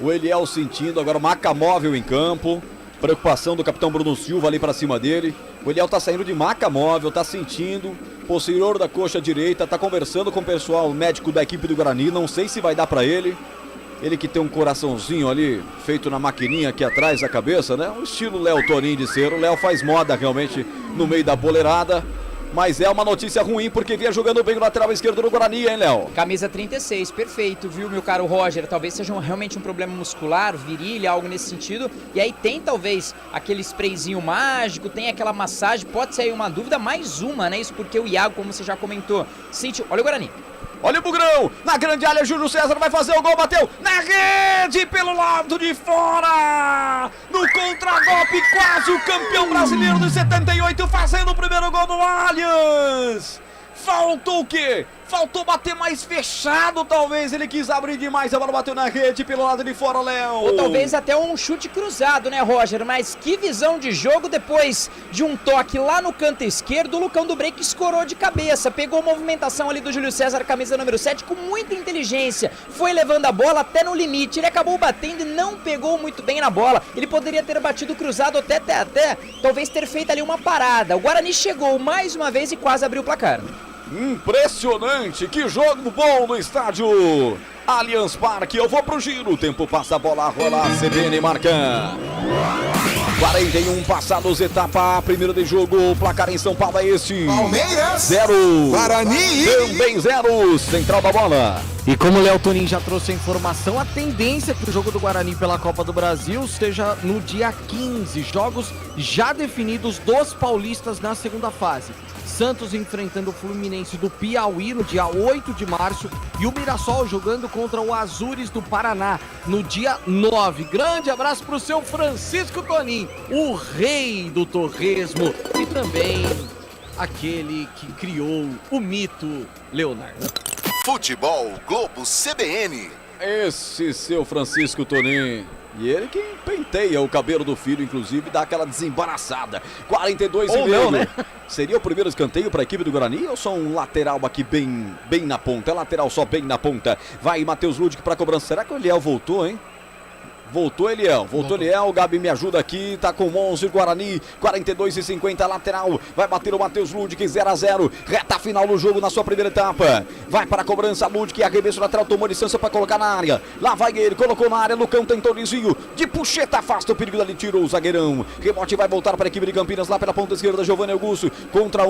o Eliel sentindo, agora maca móvel em campo, preocupação do capitão Bruno Silva ali para cima dele, o Eliel tá saindo de maca móvel, tá sentindo, posterior da coxa direita, tá conversando com o pessoal médico da equipe do Guarani, não sei se vai dar para ele que tem um coraçãozinho ali, feito na maquininha aqui atrás da cabeça, né? Um estilo Léo Toninho de ser, o Léo faz moda realmente no meio da boleirada, mas é uma notícia ruim porque vinha jogando bem no lateral esquerdo do Guarani, hein, Léo? Camisa 36, perfeito, viu, meu caro Roger? Talvez seja realmente um problema muscular, virilha, algo nesse sentido. E aí tem talvez aquele sprayzinho mágico, tem aquela massagem, pode ser aí uma dúvida, mais uma, né? Isso porque o Iago, como você já comentou, sentiu. Olha o Guarani. Olha o Bugrão, na grande área, Júlio César vai fazer o gol, bateu na rede, pelo lado de fora, no contragolpe, quase o campeão brasileiro de 78, fazendo o primeiro gol do Allianz. Faltou o quê? Faltou bater mais fechado, talvez. Ele quis abrir demais, a bola bateu na rede pelo lado de fora, Léo. Ou talvez até um chute cruzado, né, Roger? Mas que visão de jogo depois de um toque lá no canto esquerdo. O Lucão do Break escorou de cabeça. Pegou a movimentação ali do Júlio César, camisa número 7, com muita inteligência. Foi levando a bola até no limite. Ele acabou batendo e não pegou muito bem na bola. Ele poderia ter batido cruzado até talvez ter feito ali uma parada. O Guarani chegou mais uma vez e quase abriu o placar. Impressionante, que jogo bom no estádio Allianz Parque. Eu vou pro giro, o tempo passa, a bola rola, a CBN marca 41 passados, etapa primeira de jogo, o placar em São Paulo é este: Palmeiras 0, Guarani também 0, central da bola. E como o Léo Tonin já trouxe a informação, a tendência é que o jogo do Guarani pela Copa do Brasil seja no dia 15, jogos já definidos dos paulistas na segunda fase. Santos enfrentando o Fluminense do Piauí no dia 8 de março e o Mirassol jogando contra o Azures do Paraná no dia 9. Grande abraço para o seu Francisco Tonin, o rei do torresmo e também aquele que criou o mito Leonardo. Futebol Globo CBN. Esse seu Francisco Tonin E ele que penteia o cabelo do filho, inclusive, dá aquela desembaraçada. 42 Ou e meio. não, né? Seria o primeiro escanteio para a equipe do Guarani ou só um lateral aqui bem na ponta? É lateral só bem na ponta. Vai Matheus Ludic para cobrança. Será que o Eliel voltou, hein? Voltou Eliel, Eliel, Gabi me ajuda aqui, tá com 11 Guarani, 42,50 lateral, vai bater o Matheus Ludic, 0-0, reta final do jogo na sua primeira etapa, vai para a cobrança Ludic, arremesso lateral, tomou licença para colocar na área, lá vai ele, colocou na área, Lucão tentou desvio, de puxeta afasta o perigo dali, tirou o zagueirão, rebote vai voltar para a equipe de Campinas, lá pela ponta esquerda, Giovanni Augusto, contra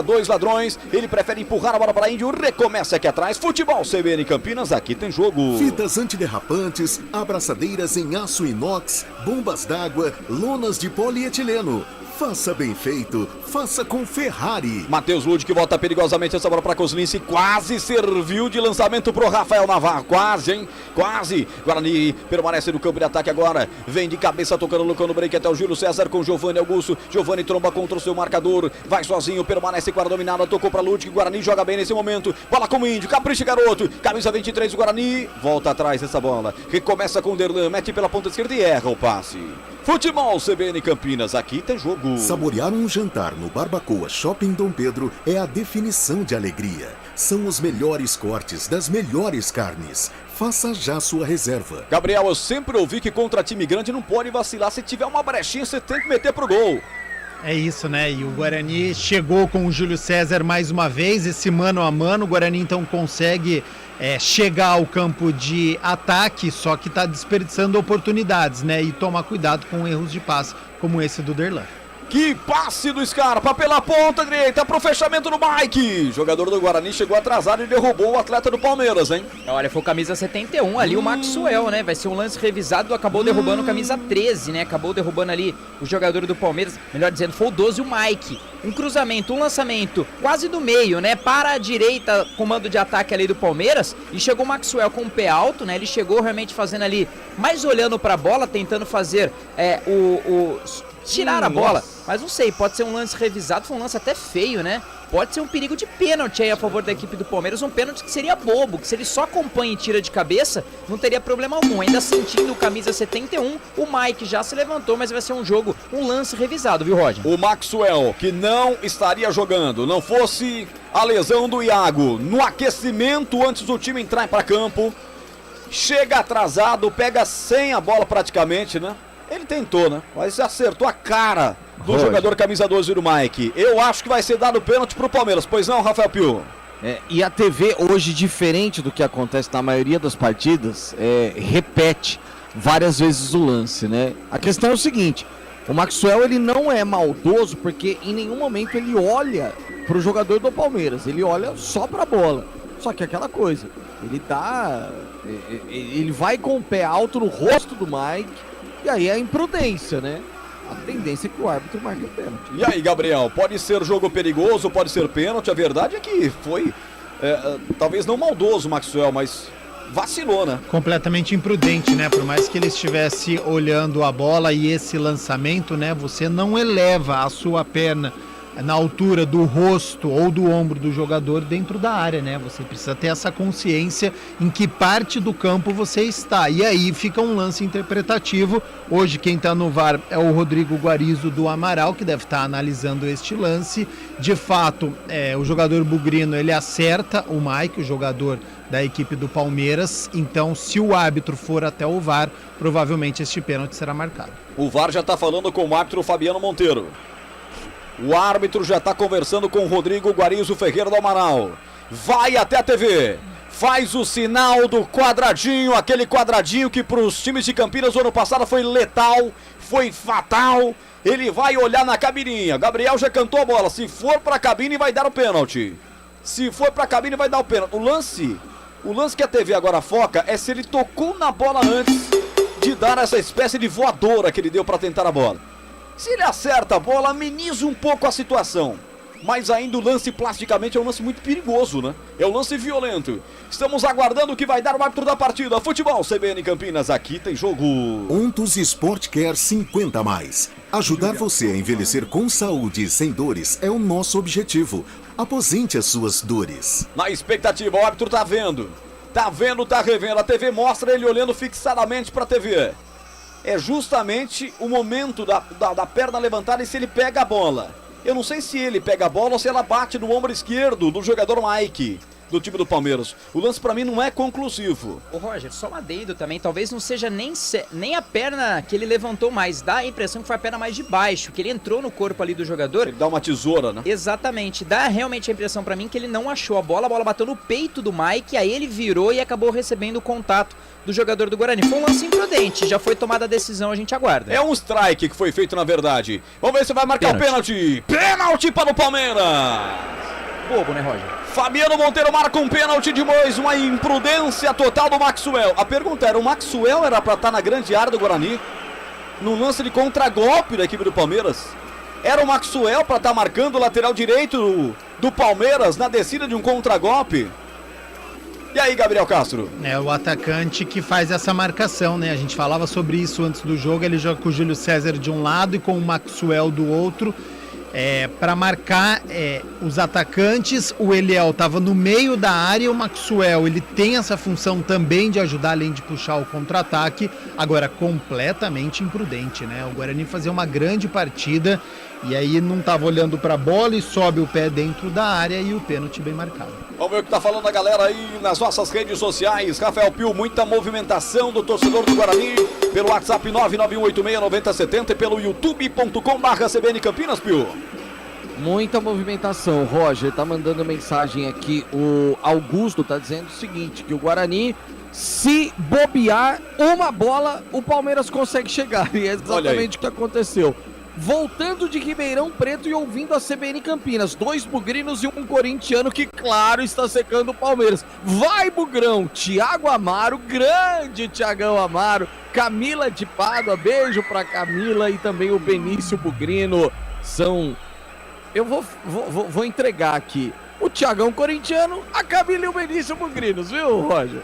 dois ladrões, ele prefere empurrar a bola para Índio, recomeça aqui atrás, futebol CBN Campinas, aqui tem jogo. Fitas antiderrapantes, abraçadeiras em aço inox, bombas d'água, lonas de polietileno. Faça bem feito, faça com Ferrari. Matheus Ludic que volta perigosamente essa bola para Kozlinski, quase serviu de lançamento pro Rafael Navarro, quase, hein? Quase. Guarani permanece no campo de ataque agora, vem de cabeça tocando no cano break até o Júlio César com Giovanni Augusto, Giovanni tromba contra o seu marcador, vai sozinho, permanece com a dominada, tocou para Ludic, Guarani joga bem nesse momento, bola com o Índio, capricha garoto, camisa 23 do Guarani, volta atrás essa bola, recomeça com o Derlan, mete pela ponta esquerda e erra o passe. Futebol CBN Campinas, aqui tem jogo. Saborear um jantar no Barbacoa Shopping Dom Pedro é a definição de alegria. São os melhores cortes das melhores carnes. Faça já sua reserva. Gabriel, eu sempre ouvi que contra time grande não pode vacilar. Se tiver uma brechinha, você tem que meter pro gol. É isso, né? E o Guarani chegou com o Júlio César mais uma vez, esse mano a mano. O Guarani então consegue chegar ao campo de ataque, só que tá desperdiçando oportunidades, né? E tomar cuidado com erros de passe, como esse do Derlan. Que passe do Scarpa pela ponta direita pro fechamento do Mike. Jogador do Guarani chegou atrasado e derrubou o atleta do Palmeiras, hein? Olha, foi o camisa 71 ali, o Maxwell, né? Vai ser um lance revisado, acabou derrubando o camisa 13, né? Acabou derrubando ali o jogador do Palmeiras, melhor dizendo, foi o 12, o Mike. Um cruzamento, um lançamento quase do meio, né? Para a direita, comando de ataque ali do Palmeiras, e chegou o Maxwell com o pé alto, né? Ele chegou realmente fazendo ali, mais olhando pra bola, tentando fazer tirar a bola, mas não sei, pode ser um lance revisado, foi um lance até feio, né? Pode ser um perigo de pênalti aí a favor da equipe do Palmeiras, um pênalti que seria bobo, que se ele só acompanha e tira de cabeça, não teria problema algum. Ainda sentindo o camisa 71, o Mike já se levantou, mas vai ser um jogo, um lance revisado, viu, Roger? O Maxwell, que não estaria jogando, não fosse a lesão do Iago, no aquecimento antes do time entrar para campo, chega atrasado, pega sem a bola praticamente, né? Ele tentou, né? Mas acertou a cara do jogador camisa 12 do Mike. Eu acho que vai ser dado pênalti pro Palmeiras, pois não, Rafael Pio? E a TV hoje, diferente do que acontece na maioria das partidas, repete várias vezes o lance, né? A questão é o seguinte, o Maxwell ele não é maldoso porque em nenhum momento ele olha pro jogador do Palmeiras, ele olha só pra bola. Só que aquela coisa, ele vai com o pé alto no rosto do Mike. E aí é a imprudência, né? A tendência é que o árbitro marque o pênalti. E aí, Gabriel, pode ser jogo perigoso, pode ser pênalti. A verdade é que foi, talvez não maldoso o Maxwell, mas vacilou, né? Completamente imprudente, né? Por mais que ele estivesse olhando a bola e esse lançamento, né? Você não eleva a sua perna na altura do rosto ou do ombro do jogador dentro da área, né? Você precisa ter essa consciência em que parte do campo você está. E aí fica um lance interpretativo. Hoje quem está no VAR é o Rodrigo Guarizo do Amaral, que deve estar analisando este lance. De fato, o jogador bugrino, ele acerta o Mike, o jogador da equipe do Palmeiras. Então, se o árbitro for até o VAR, provavelmente este pênalti será marcado. O VAR já está falando com o árbitro Fabiano Monteiro. O árbitro já está conversando com o Rodrigo Guarizo Ferreira do Amaral. Vai até a TV. Faz o sinal do quadradinho, aquele quadradinho que para os times de Campinas o ano passado foi letal, foi fatal. Ele vai olhar na cabininha. Gabriel já cantou a bola. Se for para a cabine vai dar o pênalti. Se for para a cabine vai dar o pênalti. O lance que a TV agora foca é se ele tocou na bola antes de dar essa espécie de voadora que ele deu para tentar a bola. Se ele acerta a bola, ameniza um pouco a situação. Mas ainda o lance plasticamente é um lance muito perigoso, né? É um lance violento. Estamos aguardando o que vai dar o árbitro da partida. Futebol CBN Campinas, aqui tem jogo. Ontus Sport Care 50+. Ajudar você a envelhecer com saúde e sem dores é o nosso objetivo. Aposente as suas dores. Na expectativa, o árbitro tá vendo. Tá vendo, tá revendo. A TV mostra ele olhando fixadamente pra TV. É justamente o momento da perna levantada e se ele pega a bola. Eu não sei se ele pega a bola ou se ela bate no ombro esquerdo do jogador Mike, do time do Palmeiras. O lance pra mim não é conclusivo. Ô Roger, só um adendo também, talvez não seja nem a perna que ele levantou mais, dá a impressão que foi a perna mais de baixo, que ele entrou no corpo ali do jogador. Ele dá uma tesoura, né? Exatamente, dá realmente a impressão pra mim que ele não achou a bola bateu no peito do Mike, aí ele virou e acabou recebendo o contato do jogador do Guarani. Foi um lance imprudente, já foi tomada a decisão, a gente aguarda. É um strike que foi feito na verdade. Vamos ver se vai marcar o pênalti. Pênalti para o Palmeiras. Bobo, né, Roger? Fabiano Monteiro marca um pênalti de Mois, uma imprudência total do Maxwell. A pergunta era, o Maxwell era pra estar na grande área do Guarani? Num lance de contragolpe da equipe do Palmeiras? Era o Maxwell pra estar marcando o lateral direito do Palmeiras na descida de um contragolpe? E aí, Gabriel Castro? É o atacante que faz essa marcação, né? A gente falava sobre isso antes do jogo, ele joga com o Júlio César de um lado e com o Maxwell do outro. Para marcar os atacantes, o Eliel estava no meio da área, o Maxwell ele tem essa função também de ajudar, além de puxar o contra-ataque, agora completamente imprudente, né? O Guarani fazia uma grande partida e aí não estava olhando para a bola e sobe o pé dentro da área e o pênalti bem marcado. Vamos ver o que tá falando a galera aí nas nossas redes sociais. Rafael Pio, muita movimentação do torcedor do Guarani pelo WhatsApp 991869070 e pelo youtube.com/CBN Campinas, Pio. Muita movimentação, Roger, tá mandando mensagem aqui, o Augusto tá dizendo o seguinte, que o Guarani, se bobear uma bola, o Palmeiras consegue chegar, e é exatamente o que aconteceu. Voltando de Ribeirão Preto e ouvindo a CBN Campinas, 2 bugrinos e um corintiano que, claro, está secando o Palmeiras. Vai, Bugrão! Thiago Amaro, grande Thiagão Amaro, Camila de Pádua, beijo pra Camila e também o Benício Bugrino. Eu vou entregar aqui o Thiagão corintiano, a Camila e o Benício Bugrinos, viu, Roger?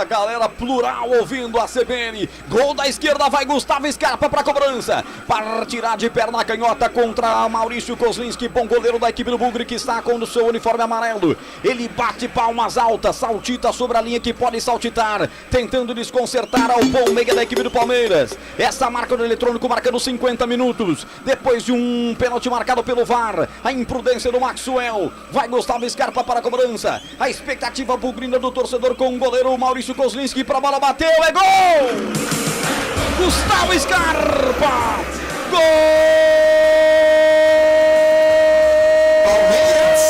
Galera plural ouvindo a CBN. Gol da esquerda, vai Gustavo Scarpa pra cobrança. Partirá de perna canhota contra Maurício Kozlinski, bom goleiro da equipe do Bugre, que está com o seu uniforme amarelo. Ele bate palmas altas, saltita sobre a linha que pode saltitar, tentando desconcertar ao bom meia da equipe do Palmeiras. Essa marca do eletrônico marcando 50 minutos. Depois de um pênalti marcado pelo VAR, a imprudência do Maxwell. Vai Gustavo Scarpa para a cobrança. A expectativa bugrina do torcedor com o goleiro Maurício Kozlinski para a bola, bateu, é gol! Gustavo Scarpa! Gol! Palmeiras!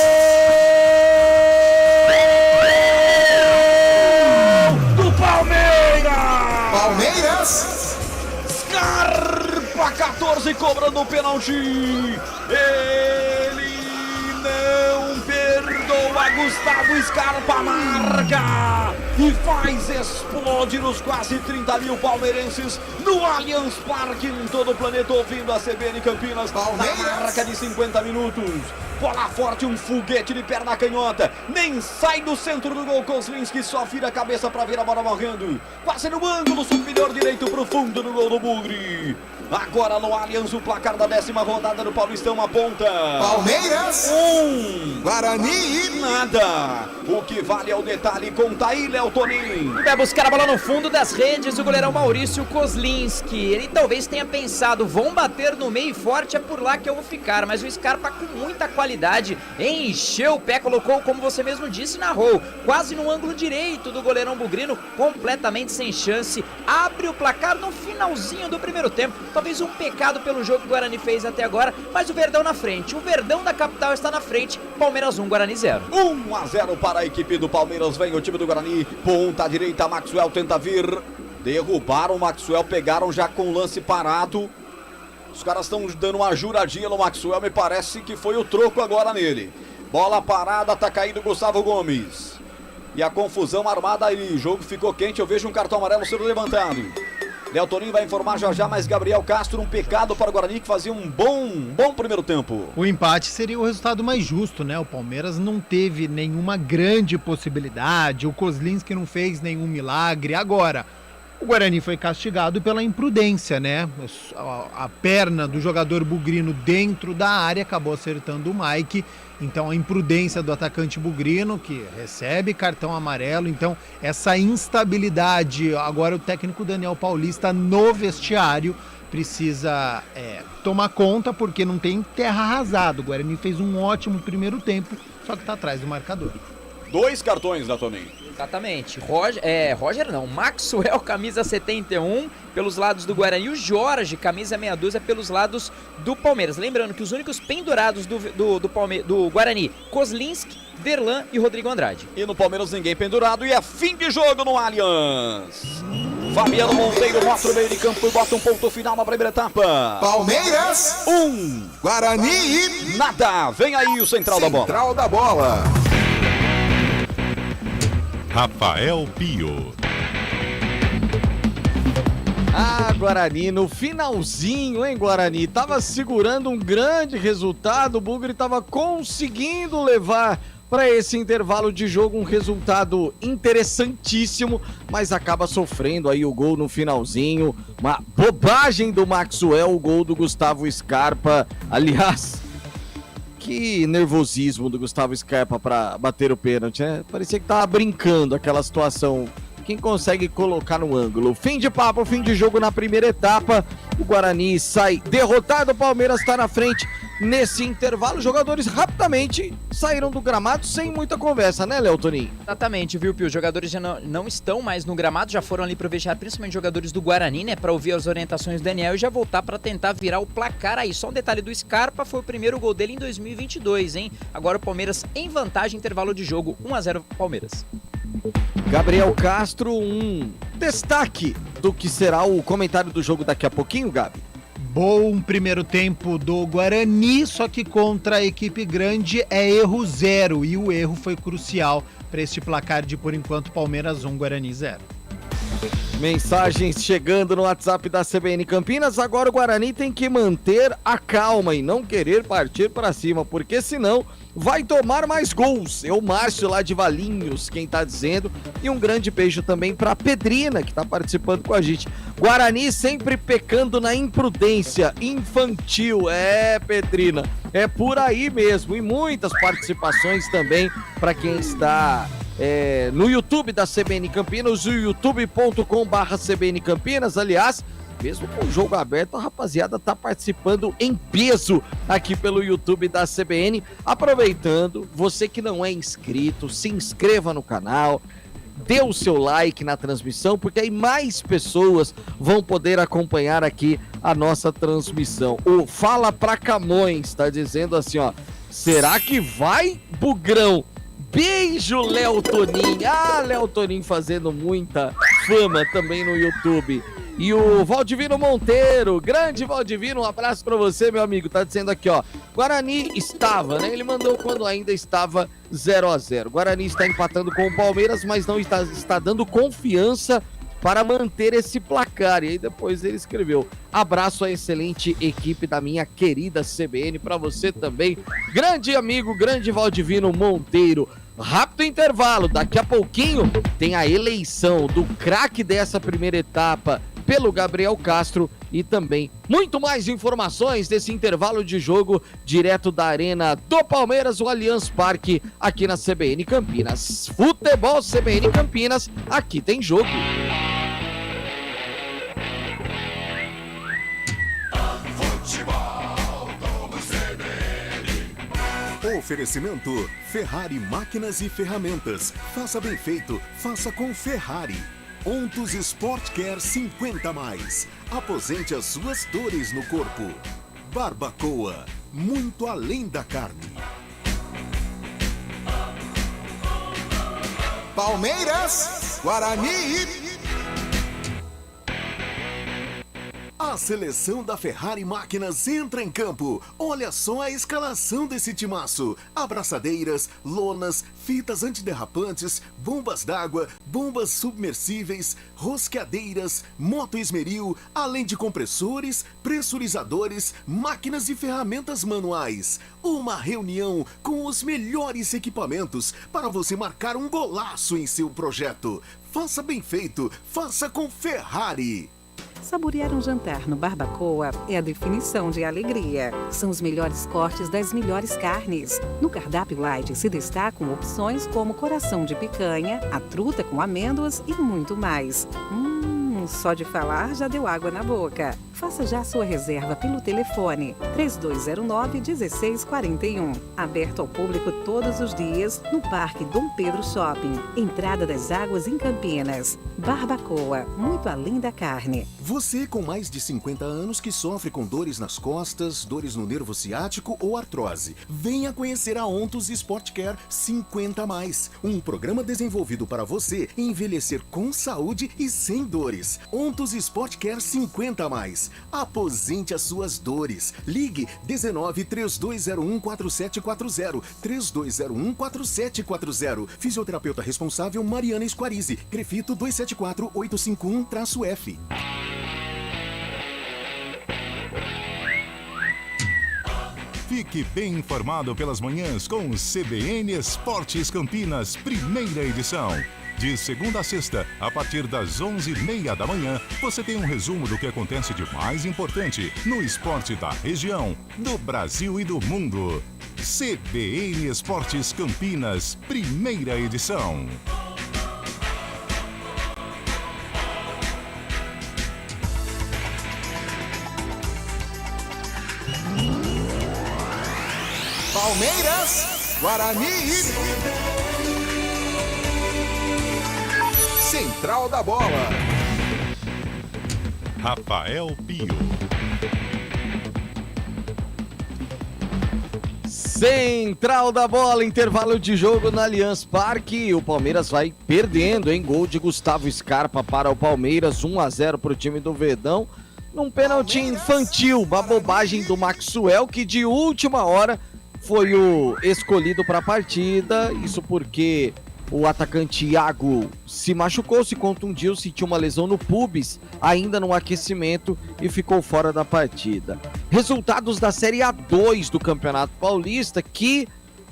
Do Palmeiras! Palmeiras! Scarpa, 14, cobrando o pênalti. Ele não perdoa, Gustavo Scarpa marca e faz explodir os quase 30 mil palmeirenses no Allianz Parque, em todo o planeta, ouvindo a CBN Campinas. Palmeiras. Na marca de 50 minutos. Bola forte, um foguete de perna canhota, nem sai do centro do gol. Kozlinski só vira a cabeça para ver a bola morrendo, quase no ângulo superior direito pro fundo do gol do Bugre. Agora no Allianz, o placar da 10ª rodada do Paulistão aponta Palmeiras! 1, Guarani! nada. O que vale é o detalhe, conta aí, Léo Tonin. Vai buscar a bola no fundo das redes, o goleirão Maurício Kozlinski. Ele talvez tenha pensado, vão bater no meio forte, é por lá que eu vou ficar. Mas o Scarpa, com muita qualidade, encheu o pé, colocou, como você mesmo disse, narrou, quase no ângulo direito do goleirão bugrino, completamente sem chance. Abre o placar no finalzinho do primeiro tempo. Talvez um pecado pelo jogo que o Guarani fez até agora, mas o Verdão na frente. O Verdão da capital está na frente. Palmeiras 1, Guarani 0. 1-0 para a equipe do Palmeiras. Vem o time do Guarani. Ponta direita, Maxwell tenta vir. Derrubaram o Maxwell, pegaram já com o lance parado. Os caras estão dando uma juradinha no Maxwell. Me parece que foi o troco agora nele. Bola parada, tá caindo Gustavo Gomes. E a confusão armada aí. O jogo ficou quente. Eu vejo um cartão amarelo sendo levantado. Léo Toninho vai informar já, mas Gabriel Castro, um pecado para o Guarani, que fazia um bom primeiro tempo. O empate seria o resultado mais justo, né? O Palmeiras não teve nenhuma grande possibilidade, o Kozlinski não fez nenhum milagre. Agora, O Guarani foi castigado pela imprudência, né? A perna do jogador bugrino dentro da área acabou acertando o Mike. Então a imprudência do atacante bugrino, que recebe cartão amarelo. Então essa instabilidade, agora o técnico Daniel Paulista no vestiário precisa tomar conta, porque não tem terra arrasada. O Guarani fez um ótimo primeiro tempo, só que está atrás do marcador. 2 cartões, né, Toninho? Exatamente. Maxwell, camisa 71, pelos lados do Guarani. O Jorge, camisa meia dúzia, pelos lados do Palmeiras. Lembrando que os únicos pendurados do Guarani, Kozlinski, Derlan e Rodrigo Andrade. E no Palmeiras ninguém pendurado e é fim de jogo no Allianz. Fabiano Monteiro mostra o meio de campo e bota um ponto final na primeira etapa. Palmeiras 1, Guarani nada. Vem aí o Central da Bola. Central da Bola. Rafael Pio. Guarani, no finalzinho, hein, Guarani? Tava segurando um grande resultado, o Bugre tava conseguindo levar para esse intervalo de jogo um resultado interessantíssimo, mas acaba sofrendo aí o gol no finalzinho. Uma bobagem do Maxwell, o gol do Gustavo Scarpa. Aliás, que nervosismo do Gustavo Scarpa para bater o pênalti, né? Parecia que tava brincando aquela situação. Quem consegue colocar no ângulo? Fim de papo, fim de jogo na primeira etapa. O Guarani sai derrotado, o Palmeiras está na frente. Nesse intervalo, os jogadores rapidamente saíram do gramado sem muita conversa, né, Léo Toninho? Exatamente, viu, Pio? Os jogadores já não estão mais no gramado, já foram ali pro vestiário, principalmente jogadores do Guarani, né, para ouvir as orientações do Daniel e já voltar para tentar virar o placar aí. Só um detalhe do Scarpa, foi o primeiro gol dele em 2022, hein? Agora o Palmeiras em vantagem, intervalo de jogo, 1-0 Palmeiras. Gabriel Castro, um destaque do que será o comentário do jogo daqui a pouquinho, Gabi. Bom primeiro tempo do Guarani, só que contra a equipe grande é erro 0 e o erro foi crucial para este placar de, por enquanto, Palmeiras 1, Guarani 0. Mensagens chegando no WhatsApp da CBN Campinas. Agora o Guarani tem que manter a calma e não querer partir para cima, porque senão vai tomar mais gols. É o Márcio lá de Valinhos quem tá dizendo. E um grande beijo também pra Pedrina, que tá participando com a gente. Guarani sempre pecando na imprudência infantil. É, Pedrina, é por aí mesmo. E muitas participações também para quem está no YouTube da CBN Campinas, o youtube.com/CBN Campinas. Aliás, mesmo com o jogo aberto, a rapaziada tá participando em peso aqui pelo YouTube da CBN. Aproveitando, você que não é inscrito, se inscreva no canal, dê o seu like na transmissão, porque aí mais pessoas vão poder acompanhar aqui a nossa transmissão. O Fala Pra Camões tá dizendo assim, ó: será que vai, Bugrão? Beijo, Léo Toninho. Léo Toninho fazendo muita fama também no YouTube. E o Valdivino Monteiro, grande Valdivino, um abraço pra você, meu amigo. Tá dizendo aqui, ó: Guarani estava, né? Ele mandou quando ainda estava 0-0. Guarani está empatando com o Palmeiras, mas não está dando confiança para manter esse placar. E aí depois ele escreveu: abraço à excelente equipe da minha querida CBN, para você também, grande amigo, grande Valdivino Monteiro. Rápido intervalo, daqui a pouquinho tem a eleição do craque dessa primeira etapa pelo Gabriel Castro e também muito mais informações desse intervalo de jogo direto da Arena do Palmeiras, o Allianz Parque, aqui na CBN Campinas. Futebol CBN Campinas, aqui tem jogo. Oferecimento Ferrari Máquinas e Ferramentas. Faça bem feito, faça com Ferrari. Ontus Sport Care 50+. Aposente as suas dores no corpo. Barbacoa, muito além da carne. Palmeiras, Guarani. A seleção da Ferrari Máquinas entra em campo. Olha só a escalação desse timaço. Abraçadeiras, lonas, fitas antiderrapantes, bombas d'água, bombas submersíveis, rosqueadeiras, moto esmeril, além de compressores, pressurizadores, máquinas e ferramentas manuais. Uma reunião com os melhores equipamentos para você marcar um golaço em seu projeto. Faça bem feito, faça com Ferrari. Saborear um jantar no Barbacoa é a definição de alegria. São os melhores cortes das melhores carnes. No cardápio light se destacam opções como coração de picanha, a truta com amêndoas e muito mais. Só de falar já deu água na boca. Faça já sua reserva pelo telefone 3209-1641. Aberto ao público todos os dias no Parque Dom Pedro Shopping. Entrada das Águas em Campinas. Barbacoa, muito além da carne. Você com mais de 50 anos que sofre com dores nas costas, dores no nervo ciático ou artrose, venha conhecer a Ontos Sport Care 50+. Um programa desenvolvido para você envelhecer com saúde e sem dores. Ontos Sport Care 50+. Aposente as suas dores. Ligue 19-3201-4740. 3201-4740. Fisioterapeuta responsável Mariana Esquarize. Crefito 274851-F. Fique bem informado pelas manhãs com o CBN Esportes Campinas, primeira edição. De segunda a sexta, a partir das 11h30 da manhã, você tem um resumo do que acontece de mais importante no esporte da região, do Brasil e do mundo. CBN Esportes Campinas, primeira edição. Palmeiras, Guarani e... Central da Bola. Rafael Pio. Central da Bola, intervalo de jogo na Allianz Parque. O Palmeiras vai perdendo, hein? Gol de Gustavo Scarpa para o Palmeiras, 1-0 para o time do Verdão. Num pênalti infantil, uma bobagem do Maxwell, que de última hora foi o escolhido para a partida. Isso porque o atacante Iago se machucou, se contundiu, sentiu uma lesão no pubis, ainda no aquecimento, e ficou fora da partida. Resultados da Série A2 do Campeonato Paulista, que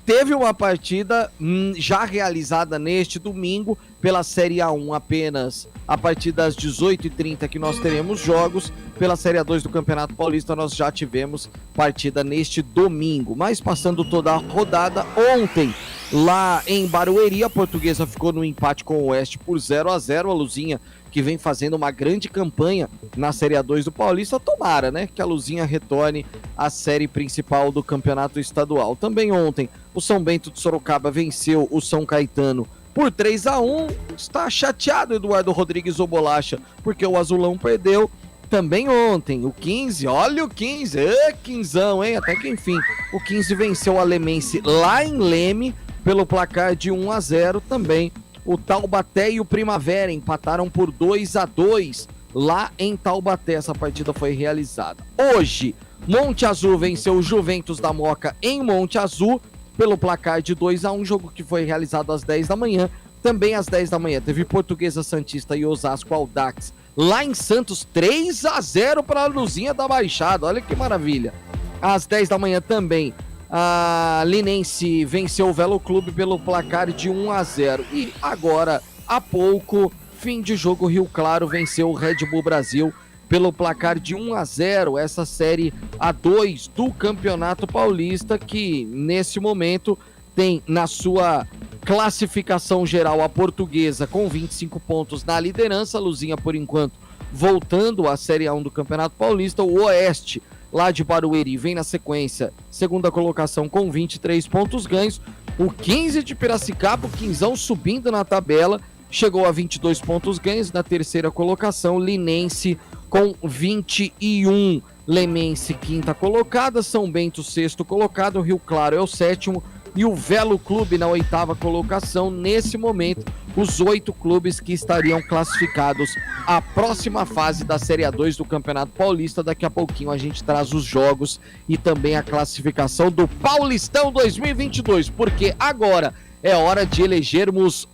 teve uma partida já realizada neste domingo. Pela Série A1 apenas a partir das 18h30 que nós teremos jogos. Pela Série A2 do Campeonato Paulista nós já tivemos partida neste domingo. Mas passando toda a rodada, ontem lá em Barueri a Portuguesa ficou no empate com o Oeste por 0-0. A Luzinha, que vem fazendo uma grande campanha na Série A2 do Paulista, tomara, né, que a Luzinha retorne à série principal do Campeonato Estadual. Também ontem o São Bento de Sorocaba venceu o São Caetano por 3-1, está chateado Eduardo Rodrigues ou Bolacha, porque o Azulão perdeu. Também ontem, o 15, olha o 15, quinzão, hein, até que enfim, o 15 venceu o Alemense lá em Leme, pelo placar de 1-0, também o Taubaté e o Primavera empataram por 2-2, lá em Taubaté, essa partida foi realizada. Hoje, Monte Azul venceu o Juventus da Moca em Monte Azul, pelo placar de 2-1, jogo que foi realizado às 10 da manhã. Também às 10 da manhã teve Portuguesa Santista e Osasco Audax lá em Santos, 3-0 para a Luzinha da Baixada, olha que maravilha. Às 10 da manhã também a Linense venceu o Velo Clube pelo placar de 1-0. E agora, há pouco, fim de jogo, Rio Claro venceu o Red Bull Brasil pelo placar de 1-0, essa Série A2 do Campeonato Paulista, que nesse momento tem na sua classificação geral a Portuguesa com 25 pontos na liderança, a Luzinha por enquanto voltando à Série A1 do Campeonato Paulista. O Oeste, lá de Barueri, vem na sequência, segunda colocação com 23 pontos ganhos. O 15 de Piracicaba, o Quinzão subindo na tabela, chegou a 22 pontos ganhos na terceira colocação. Linense com 21, Lemense quinta colocada, São Bento sexto colocado, Rio Claro é o sétimo e o Velo Clube na 8ª colocação. Nesse momento, os 8 clubes que estariam classificados à próxima fase da Série A2 do Campeonato Paulista. Daqui a pouquinho a gente traz os jogos e também a classificação do Paulistão 2022, porque agora é hora de elegermos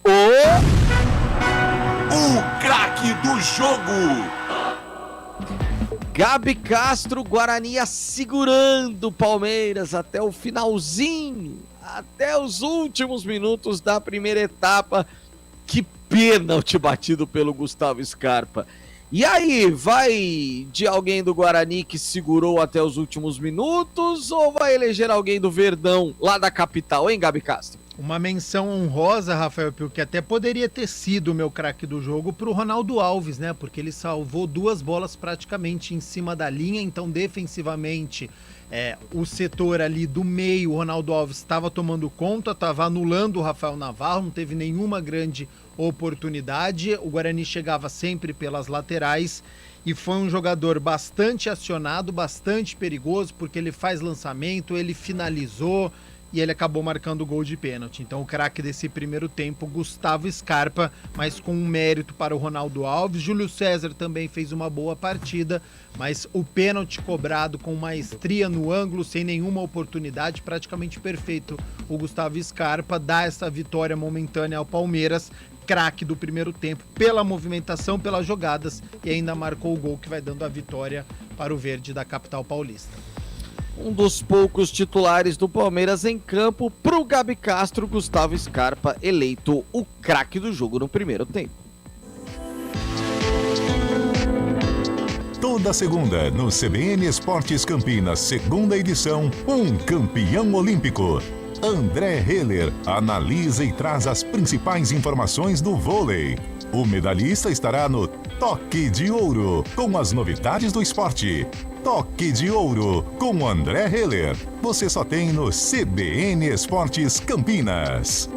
O craque do jogo. Gabi Castro. Guarani segurando o Palmeiras até o finalzinho, até os últimos minutos da primeira etapa. Que pênalti batido pelo Gustavo Scarpa. E aí, vai de alguém do Guarani que segurou até os últimos minutos ou vai eleger alguém do Verdão lá da capital, hein, Gabi Castro? Uma menção honrosa, Rafael Pio, que até poderia ter sido o meu craque do jogo, pro Ronaldo Alves, né? Porque ele salvou 2 bolas praticamente em cima da linha, então defensivamente o setor ali do meio, o Ronaldo Alves estava tomando conta, estava anulando o Rafael Navarro, não teve nenhuma grande oportunidade, o Guarani chegava sempre pelas laterais e foi um jogador bastante acionado, bastante perigoso, porque ele faz lançamento, ele finalizou, e ele acabou marcando o gol de pênalti. Então o craque desse primeiro tempo, Gustavo Scarpa, mas com um mérito para o Ronaldo Alves. Júlio César também fez uma boa partida, mas o pênalti cobrado com maestria no ângulo, sem nenhuma oportunidade, praticamente perfeito. O Gustavo Scarpa dá essa vitória momentânea ao Palmeiras, craque do primeiro tempo, pela movimentação, pelas jogadas, e ainda marcou o gol que vai dando a vitória para o verde da capital paulista. Um dos poucos titulares do Palmeiras em campo, pro Gabi Castro, Gustavo Scarpa eleito o craque do jogo no primeiro tempo. Toda segunda, no CBN Esportes Campinas, segunda edição, um campeão olímpico. André Heller analisa e traz as principais informações do vôlei. O medalhista estará no Toque de Ouro, com as novidades do esporte. Toque de Ouro, com André Heller. Você só tem no CBN Esportes Campinas.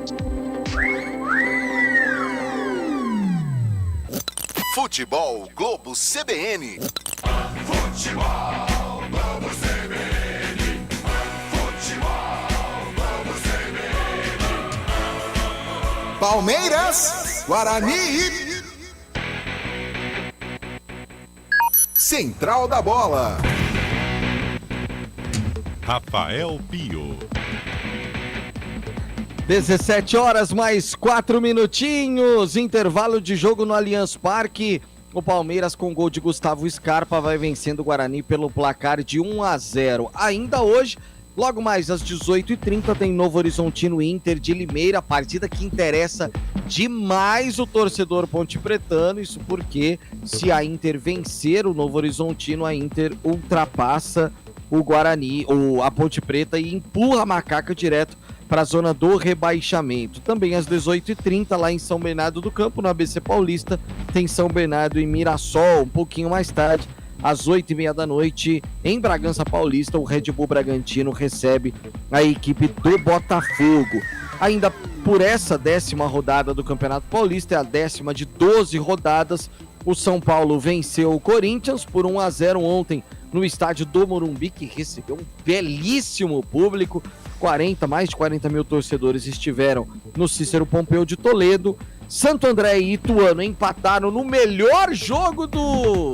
Futebol Globo CBN. Futebol Globo CBN. Futebol Globo CBN. Palmeiras, Guarani. Central da Bola. Rafael Pio. 17 horas mais 4 minutinhos, intervalo de jogo no Allianz Parque. O Palmeiras, com gol de Gustavo Scarpa, vai vencendo o Guarani pelo placar de 1-0. Ainda hoje, logo mais às 18h30, tem Novo Horizontino Inter de Limeira, partida que interessa demais o torcedor pontepretano. Isso porque, se a Inter vencer o Novo Horizontino, a Inter ultrapassa o Guarani, ou a Ponte Preta, e empurra a Macaca direto para a zona do rebaixamento. Também às 18h30, lá em São Bernardo do Campo, no ABC Paulista, tem São Bernardo e Mirassol. Um pouquinho mais tarde, às 8h30 da noite, em Bragança Paulista, o Red Bull Bragantino recebe a equipe do Botafogo. Ainda por essa 10ª rodada do Campeonato Paulista, é a 10ª de 12 rodadas, o São Paulo venceu o Corinthians por 1-0 ontem no estádio do Morumbi, que recebeu um belíssimo público. Mais de 40 mil torcedores estiveram no Cícero Pompeu de Toledo. Santo André e Ituano empataram no melhor jogo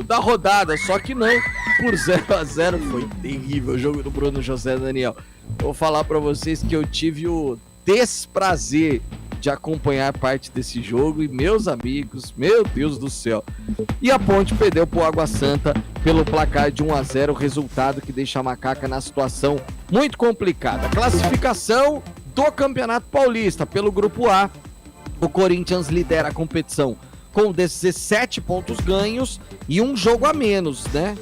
da rodada, só que não por 0-0. Foi terrível o jogo do Bruno José Daniel. Vou falar para vocês que eu tive o desprazer de acompanhar parte desse jogo e, meus amigos, meu Deus do céu. E a Ponte perdeu pro Água Santa pelo placar de 1-0, resultado que deixa a Macaca na situação muito complicada. Classificação do Campeonato Paulista pelo Grupo A. O Corinthians lidera a competição com 17 pontos ganhos e um jogo a menos, né?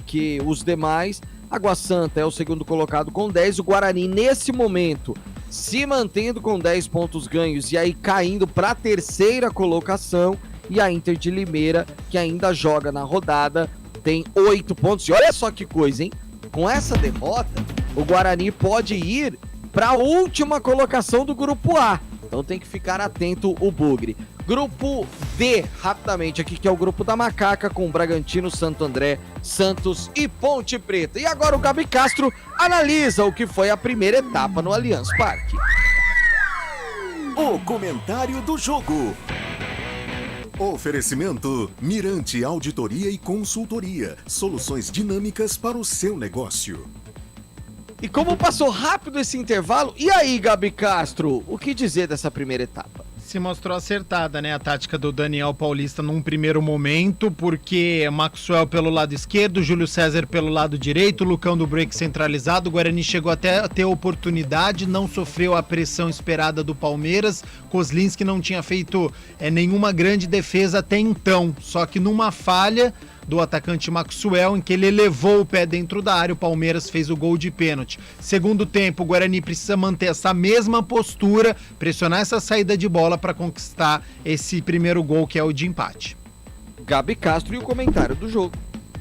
Que os demais. Água Santa é o segundo colocado com 10. O Guarani, nesse momento, se mantendo com 10 pontos ganhos e aí caindo para a terceira colocação. E a Inter de Limeira, que ainda joga na rodada, tem 8 pontos. E olha só que coisa, hein? Com essa derrota, o Guarani pode ir para a última colocação do Grupo A. Então tem que ficar atento o Bugre. Grupo D, rapidamente aqui, que é o grupo da Macaca, com Bragantino, Santo André, Santos e Ponte Preta. E agora o Gabi Castro analisa o que foi a primeira etapa no Allianz Parque. O comentário do jogo. Oferecimento Mirante Auditoria e Consultoria. Soluções dinâmicas para o seu negócio. E como passou rápido esse intervalo, e aí, Gabi Castro, o que dizer dessa primeira etapa? Se mostrou acertada, né, a tática do Daniel Paulista num primeiro momento, porque Maxwell pelo lado esquerdo, Júlio César pelo lado direito, Lucão do break centralizado, o Guarani chegou até a ter oportunidade, não sofreu a pressão esperada do Palmeiras, Kozlinski não tinha feito nenhuma grande defesa até então, só que numa falha do atacante Maxwell, em que ele elevou o pé dentro da área, o Palmeiras fez o gol de pênalti. Segundo tempo, o Guarani precisa manter essa mesma postura, pressionar essa saída de bola para conquistar esse primeiro gol, que é o de empate. Gabi Castro e o comentário do jogo.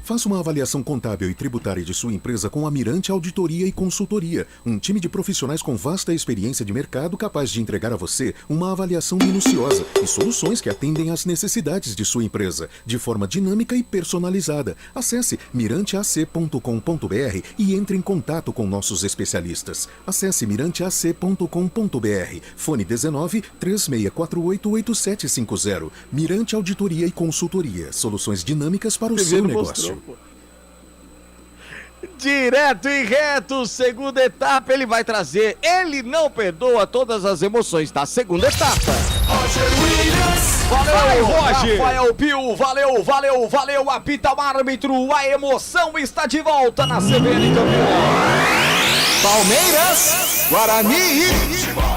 Faça uma avaliação contábil e tributária de sua empresa com a Mirante Auditoria e Consultoria, um time de profissionais com vasta experiência de mercado capaz de entregar a você uma avaliação minuciosa e soluções que atendem às necessidades de sua empresa, de forma dinâmica e personalizada. Acesse miranteac.com.br e entre em contato com nossos especialistas. Acesse miranteac.com.br, fone 19 3648 8750. Mirante Auditoria e Consultoria, soluções dinâmicas para o seu negócio. Direto e reto, segunda etapa, ele vai trazer. Ele não perdoa todas as emoções da segunda etapa. Valeu, Roger! Rafael Pio, valeu, apita o árbitro, a emoção está de volta na CBN Campinas. Palmeiras, Guarani.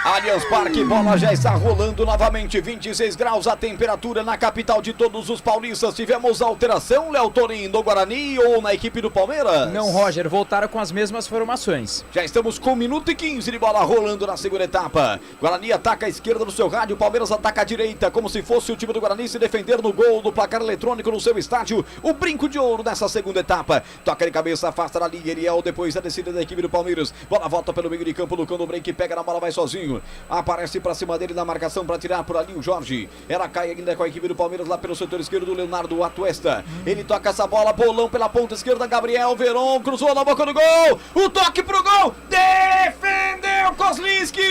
Allianz Parque, bola já está rolando novamente, 26 graus a temperatura na capital de todos os paulistas. Tivemos alteração, Léo Torin, no Guarani ou na equipe do Palmeiras? Não, Roger, voltaram com as mesmas formações. Já estamos com 1 minuto e 15 de bola rolando na segunda etapa. Guarani ataca a esquerda do seu rádio, Palmeiras ataca a direita, como se fosse o time do Guarani se defender no gol do placar eletrônico no seu estádio. O brinco de ouro nessa segunda etapa. Toca de cabeça, afasta na linha, Ariel, depois da descida da equipe do Palmeiras. Bola volta pelo meio de campo, Lucão do break, pega na bola, vai sozinho. Aparece pra cima dele na marcação pra tirar por ali o Jorge. Ela cai ainda com a equipe do Palmeiras lá pelo setor esquerdo do Leonardo Atuesta. Ele toca essa bola, bolão pela ponta esquerda, Gabriel Veron cruzou na boca do gol. O toque pro gol. Defendeu Kozlinski.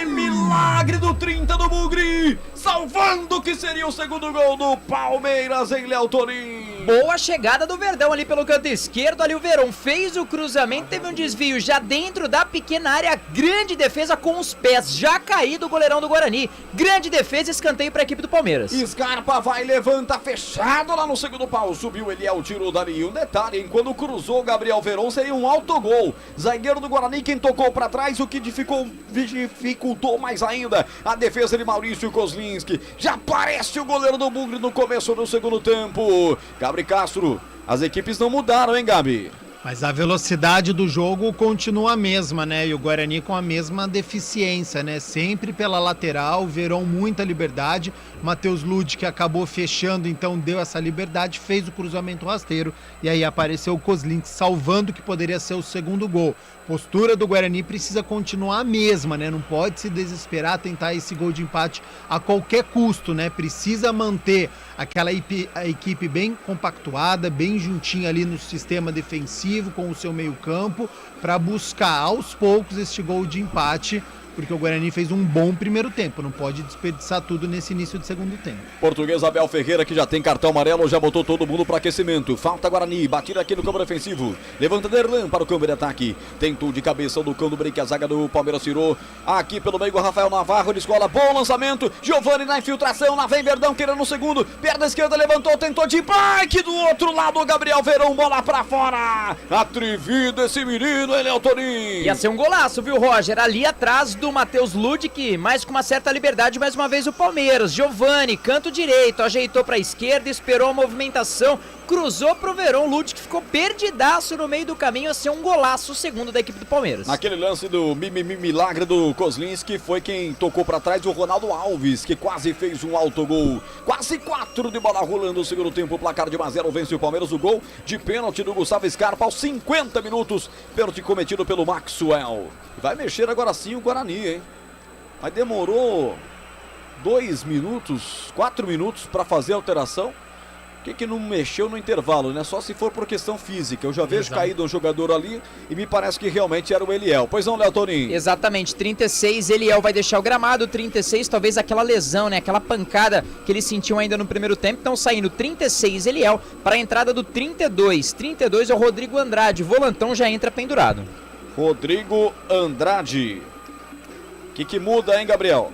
Milagre do 30 do Bugre, salvando o que seria o segundo gol do Palmeiras em Léo Torin. Boa chegada do Verdão ali pelo canto esquerdo, ali o Verón fez o cruzamento, teve um desvio já dentro da pequena área, grande defesa com os pés, já caído o goleirão do Guarani, grande defesa, escanteio para a equipe do Palmeiras. Scarpa vai, levanta, fechado lá no segundo pau, subiu ele, o tiro dali. Um detalhe, quando cruzou o Gabriel Veron seria um autogol, zagueiro do Guarani quem tocou para trás, o que dificultou mais ainda a defesa de Maurício Kozlinski. Já aparece o goleiro do Bugre no começo do segundo tempo. Gabi Castro, as equipes não mudaram, hein, Gabi? Mas a velocidade do jogo continua a mesma, né? E o Guarani com a mesma deficiência, né? Sempre pela lateral, Verón muita liberdade. Matheus Lud, que acabou fechando, então deu essa liberdade, fez o cruzamento rasteiro. E aí apareceu o Kozlinski salvando o que poderia ser o segundo gol. Postura do Guarani precisa continuar a mesma, né? Não pode se desesperar, tentar esse gol de empate a qualquer custo, né? Precisa manter aquela equipe bem compactuada, bem juntinha ali no sistema defensivo, com o seu meio-campo, para buscar aos poucos este gol de empate, porque o Guarani fez um bom primeiro tempo, não pode desperdiçar tudo nesse início de segundo tempo. Português Abel Ferreira, que já tem cartão amarelo, já botou todo mundo para aquecimento. Falta Guarani, batida aqui no campo defensivo. Levanta Derlan para o campo de ataque. Tentou de cabeça do cão do break, a zaga do Palmeiras tirou. Aqui pelo meio, o Rafael Navarro, ele escola, bom lançamento. Giovani na infiltração, lá vem Verdão querendo o segundo. Perna esquerda, levantou, tentou de bike do outro lado, o Gabriel Veron, bola para fora. Atrevido esse menino, ele é o Torinho. Ia ser um golaço, viu, Roger? Ali atrás do do Matheus Ludic, mas com uma certa liberdade, mais uma vez o Palmeiras. Giovani, canto direito, ajeitou para a esquerda, esperou a movimentação, cruzou pro Verón. Ludic ficou perdidaço no meio do caminho, a ser um golaço, segundo da equipe do Palmeiras. Naquele lance do milagre do Kozlinski, foi quem tocou para trás o Ronaldo Alves, que quase fez um autogol. Quase 4 de bola rolando no segundo tempo, placar de 1-0, vence o Palmeiras. O gol de pênalti do Gustavo Scarpa aos 50 minutos, pênalti cometido pelo Maxwell. Vai mexer agora sim o Guarani, hein? Mas demorou 2 minutos, 4 minutos para fazer a alteração. Por que não mexeu no intervalo, né? Só se for por questão física. Eu já vejo caído um jogador ali e me parece que realmente era o Eliel. Pois não, Léo Toninho? Exatamente, 36, Eliel vai deixar o gramado, 36, talvez aquela lesão, né? Aquela pancada que eles sentiam ainda no primeiro tempo. Então saindo 36, Eliel, para a entrada do 32. 32 é o Rodrigo Andrade, volantão já entra pendurado. Rodrigo Andrade. O que muda, hein, Gabriel?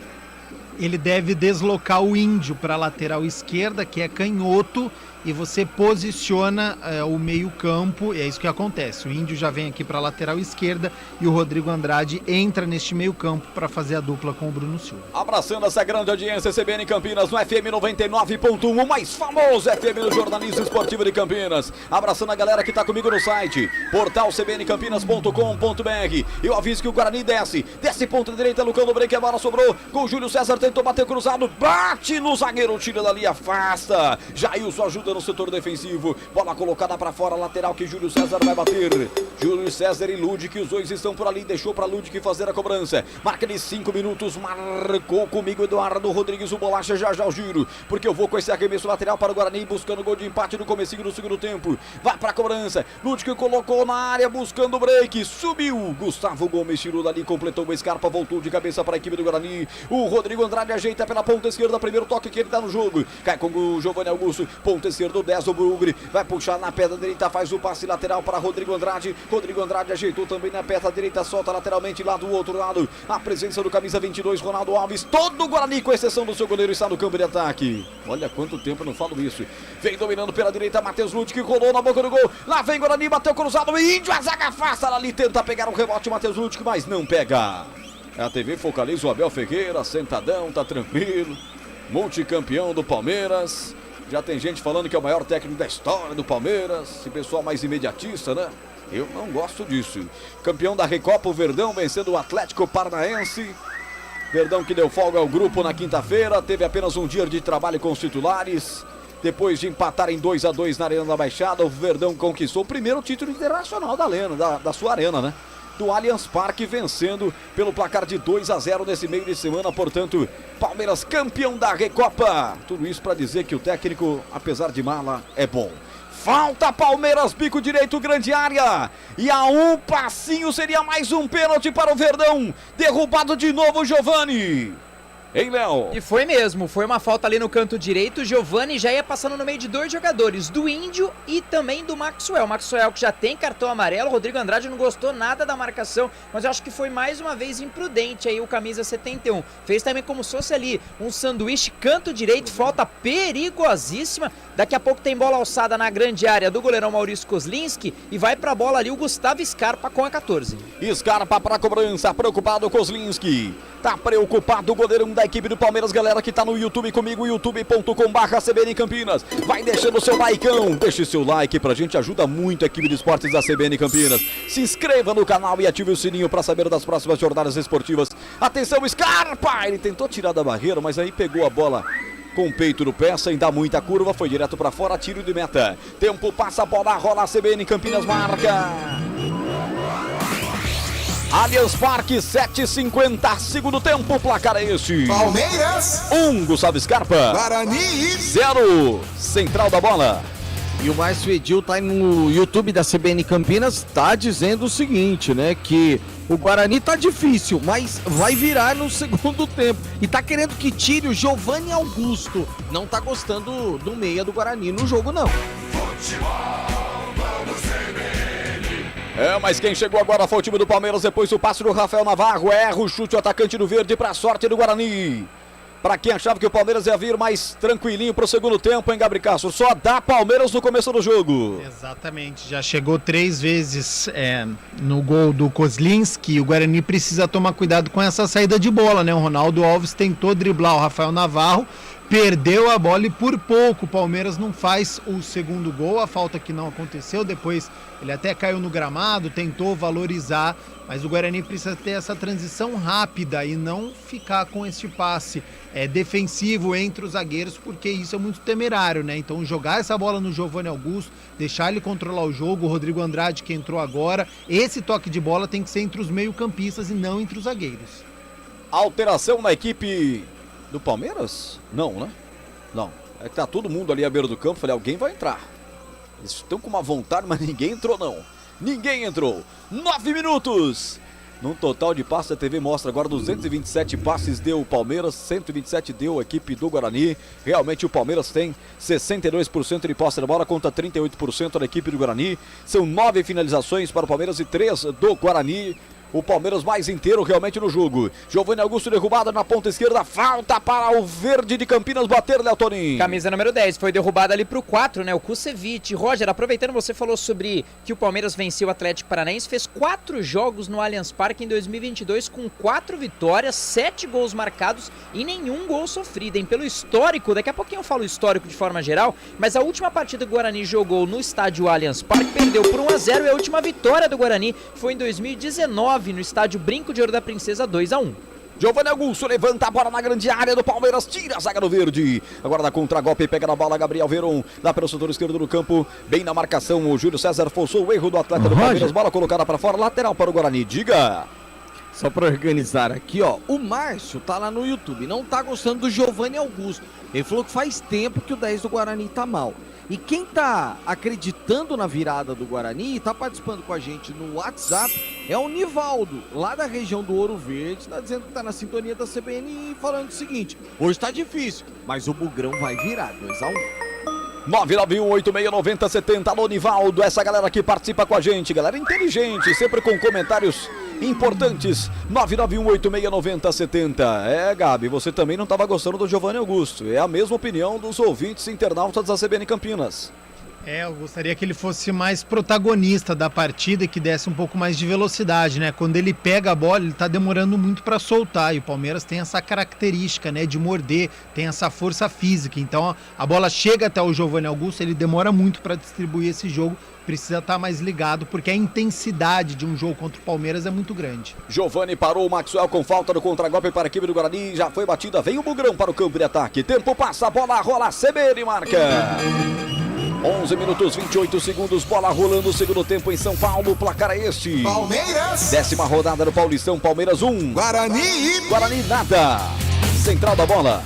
Ele deve deslocar o Índio para a lateral esquerda, que é canhoto, e você posiciona o meio-campo, e é isso que acontece. O Índio já vem aqui para a lateral esquerda e o Rodrigo Andrade entra neste meio-campo para fazer a dupla com o Bruno Silva. Abraçando essa grande audiência, CBN Campinas no FM 99.1, o mais famoso FM do jornalismo esportivo de Campinas. Abraçando a galera que está comigo no site, portal cbncampinas.com.br. Eu aviso que o Guarani desce ponta direita, Lucão do Break, a bola sobrou com o Júlio César, tentou bater cruzado, bate no zagueiro, tira dali, afasta. Jailson ajuda no setor defensivo, bola colocada para fora, lateral que Júlio César vai bater. Júlio César e Ludic, os dois estão por ali, deixou para Ludic fazer a cobrança. Marca de 5 minutos, marcou comigo Eduardo Rodrigues, o Bolacha, já o giro, porque eu vou com esse arremesso lateral para o Guarani, buscando gol de empate no comecinho do segundo tempo. Vai para a cobrança, Ludic colocou na área, buscando o break, subiu, Gustavo Gomes tirou dali, completou o Scarpa, voltou de cabeça para a equipe do Guarani. O Rodrigo Andrade ajeita pela ponta esquerda, primeiro toque que ele dá no jogo, cai com o Giovanni Augusto, ponta esquerda do 10, o Brugre vai puxar na pedra direita, faz o passe lateral para Rodrigo Andrade. Rodrigo Andrade ajeitou também na pedra direita, solta lateralmente lá do outro lado. A presença do camisa 22, Ronaldo Alves. Todo o Guarani, com exceção do seu goleiro, está no campo de ataque. Olha quanto tempo eu não falo isso. Vem dominando pela direita, Matheus Ludic, que rolou na boca do gol. Lá vem Guarani, bateu cruzado, Índio, a zaga afasta ali, tenta pegar um rebote, Matheus Ludic, mas não pega. A TV focaliza o Abel Ferreira, sentadão, tá tranquilo. Multicampeão do Palmeiras. Já tem gente falando que é o maior técnico da história do Palmeiras. Esse pessoal mais imediatista, né? Eu não gosto disso. Campeão da Recopa, o Verdão vencendo o Atlético Paranaense. Verdão que deu folga ao grupo na quinta-feira. Teve apenas um dia de trabalho com os titulares. Depois de empatar em 2-2 na Arena da Baixada, o Verdão conquistou o primeiro título internacional da sua arena, né? Do Allianz Parque, vencendo pelo placar de 2-0 nesse meio de semana. Portanto, Palmeiras campeão da Recopa. Tudo isso para dizer que o técnico, apesar de mala, é bom. Falta Palmeiras, bico direito, grande área. E a um passinho seria mais um pênalti para o Verdão. Derrubado de novo o Giovani. Hein, Léo? E foi mesmo, foi uma falta ali no canto direito. O Giovani já ia passando no meio de dois jogadores, do Índio e também do Maxwell. Maxwell que já tem cartão amarelo, o Rodrigo Andrade não gostou nada da marcação, mas eu acho que foi mais uma vez imprudente aí o camisa 71. Fez também como se fosse ali um sanduíche, canto direito, falta perigosíssima. Daqui a pouco tem bola alçada na grande área do goleirão Maurício Kozlinski e vai pra bola ali o Gustavo Scarpa com a 14. Scarpa para a cobrança, preocupado o Kozlinski. Tá preocupado o goleirão da equipe do Palmeiras, galera que tá no YouTube comigo, youtube.com/CBN Campinas. Vai deixando o seu likeão, deixe seu like pra gente, ajuda muito a equipe de esportes da CBN Campinas. Se inscreva no canal e ative o sininho pra saber das próximas jornadas esportivas. Atenção, Scarpa! Ele tentou tirar da barreira, mas aí pegou a bola com o peito no pé, sem dar muita curva, foi direto pra fora, tiro de meta. Tempo passa, a bola rola, a CBN Campinas marca. Allianz Parque, 7h50, segundo tempo, placar é este. Palmeiras 1, Gustavo Scarpa. Guarani 0, central da bola. E o Márcio Edil tá aí no YouTube da CBN Campinas, tá dizendo o seguinte, né, que o Guarani tá difícil, mas vai virar no segundo tempo. E tá querendo que tire o Giovanni Augusto. Não tá gostando do meia do Guarani no jogo, não. Mas quem chegou agora foi o time do Palmeiras, depois do passe do Rafael Navarro, erra o chute, o atacante do verde, pra sorte do Guarani. Pra quem achava que o Palmeiras ia vir mais tranquilinho pro segundo tempo, hein, Gabriel Castro? Só dá Palmeiras no começo do jogo. Exatamente, já chegou 3 vezes no gol do Kozlinski. O Guarani precisa tomar cuidado com essa saída de bola, né? O Ronaldo Alves tentou driblar o Rafael Navarro, perdeu a bola e por pouco o Palmeiras não faz o segundo gol. A falta que não aconteceu, depois ele até caiu no gramado, tentou valorizar, mas o Guarani precisa ter essa transição rápida e não ficar com este passe defensivo entre os zagueiros, porque isso é muito temerário, né? Então jogar essa bola no Giovanni Augusto, deixar ele controlar o jogo, o Rodrigo Andrade que entrou agora, esse toque de bola tem que ser entre os meio-campistas e não entre os zagueiros. Alteração na equipe do Palmeiras? Não, né? Não. É que tá todo mundo ali à beira do campo. Falei, alguém vai entrar. Eles estão com uma vontade, mas ninguém entrou, não. Ninguém entrou. 9 minutos. Num total de passes, a TV mostra agora 227 passes deu o Palmeiras, 127 deu a equipe do Guarani. Realmente o Palmeiras tem 62% de posse da bola contra 38% da equipe do Guarani. São 9 finalizações para o Palmeiras e 3 do Guarani. O Palmeiras mais inteiro realmente no jogo. Giovanni Augusto derrubado na ponta esquerda. Falta para o Verde de Campinas bater, Léo Toninho. Camisa número 10. Foi derrubado ali pro 4, né? O Kusevich. Roger, aproveitando, você falou sobre que o Palmeiras venceu o Atlético Paranaense. Fez 4 jogos no Allianz Parque em 2022 com 4 vitórias, 7 gols marcados e nenhum gol sofrido, hein? Pelo histórico, daqui a pouquinho eu falo histórico de forma geral, mas a última partida que o Guarani jogou no estádio Allianz Parque perdeu por 1-0 e a última vitória do Guarani foi em 2019. No estádio Brinco de Ouro da Princesa, 2-1. Giovanni Augusto levanta a bola na grande área do Palmeiras, tira a zaga do Verde. Agora dá contra-golpe, pega na bola, Gabriel Veron, dá pelo setor esquerdo do campo, bem na marcação, o Júlio César forçou o erro do atleta do Palmeiras, bola colocada para fora, lateral para o Guarani, diga. Só para organizar aqui, ó, o Márcio tá lá no YouTube, não tá gostando do Giovanni Augusto. Ele falou que faz tempo que o 10 do Guarani tá mal. E quem tá acreditando na virada do Guarani e tá participando com a gente no WhatsApp é o Nivaldo, lá da região do Ouro Verde, tá dizendo que tá na sintonia da CBN e falando o seguinte: hoje tá difícil, mas o Bugrão vai virar, 2-1. 991869070, alô Nivaldo, essa galera que participa com a gente, galera inteligente, sempre com comentários importantes. 991869070. Gabi, você também não estava gostando do Giovanni Augusto, é a mesma opinião dos ouvintes internautas da CBN Campinas. Eu gostaria que ele fosse mais protagonista da partida e que desse um pouco mais de velocidade, né? Quando ele pega a bola, ele tá demorando muito para soltar, e o Palmeiras tem essa característica, né, de morder, tem essa força física. Então a bola chega até o Giovanni Augusto, ele demora muito para distribuir esse jogo, precisa estar mais ligado, porque a intensidade de um jogo contra o Palmeiras é muito grande. Giovanni parou o Maxwell com falta do contra-golpe para a equipe do Guarani, já foi batida, vem o Bugrão para o campo de ataque, tempo passa, a bola rola, CBN marca. 11 minutos 28 segundos, bola rolando, segundo tempo em São Paulo, placar é este. Palmeiras. 10ª rodada do Paulistão, Palmeiras 1. Guarani nada. Central da bola.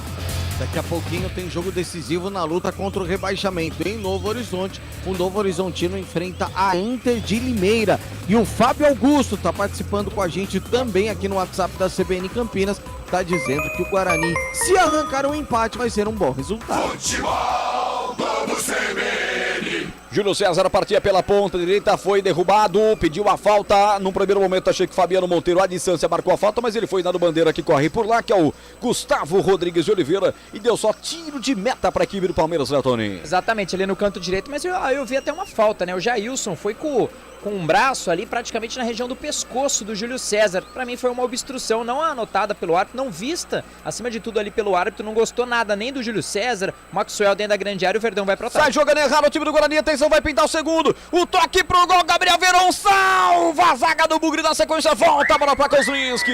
Daqui a pouquinho tem jogo decisivo na luta contra o rebaixamento em Novo Horizonte. O Novo Horizontino enfrenta a Inter de Limeira. E o Fábio Augusto está participando com a gente também aqui no WhatsApp da CBN Campinas. Está dizendo que o Guarani, se arrancar um empate, vai ser um bom resultado. Futebol Novo CBN. Júlio César partia pela ponta direita, foi derrubado, pediu a falta. Num primeiro momento achei que Fabiano Monteiro à distância marcou a falta, mas ele foi dando bandeira que corre por lá, que é o Gustavo Rodrigues de Oliveira, e deu só tiro de meta para a equipe do Palmeiras, né, Tony? Exatamente, ali no canto direito, mas eu vi até uma falta, né? O Jailson foi com um braço ali praticamente na região do pescoço do Júlio César. Pra mim foi uma obstrução, não anotada pelo árbitro, não vista, acima de tudo ali pelo árbitro, não gostou nada nem do Júlio César. O Maxwell dentro da grande área, o Verdão vai pra trás. Sai jogando errado o time do Guarani, atenção, vai pintar o segundo. O toque pro gol, Gabriel Veron salva a zaga do Bugre na sequência, volta a bola pra Kozlinski.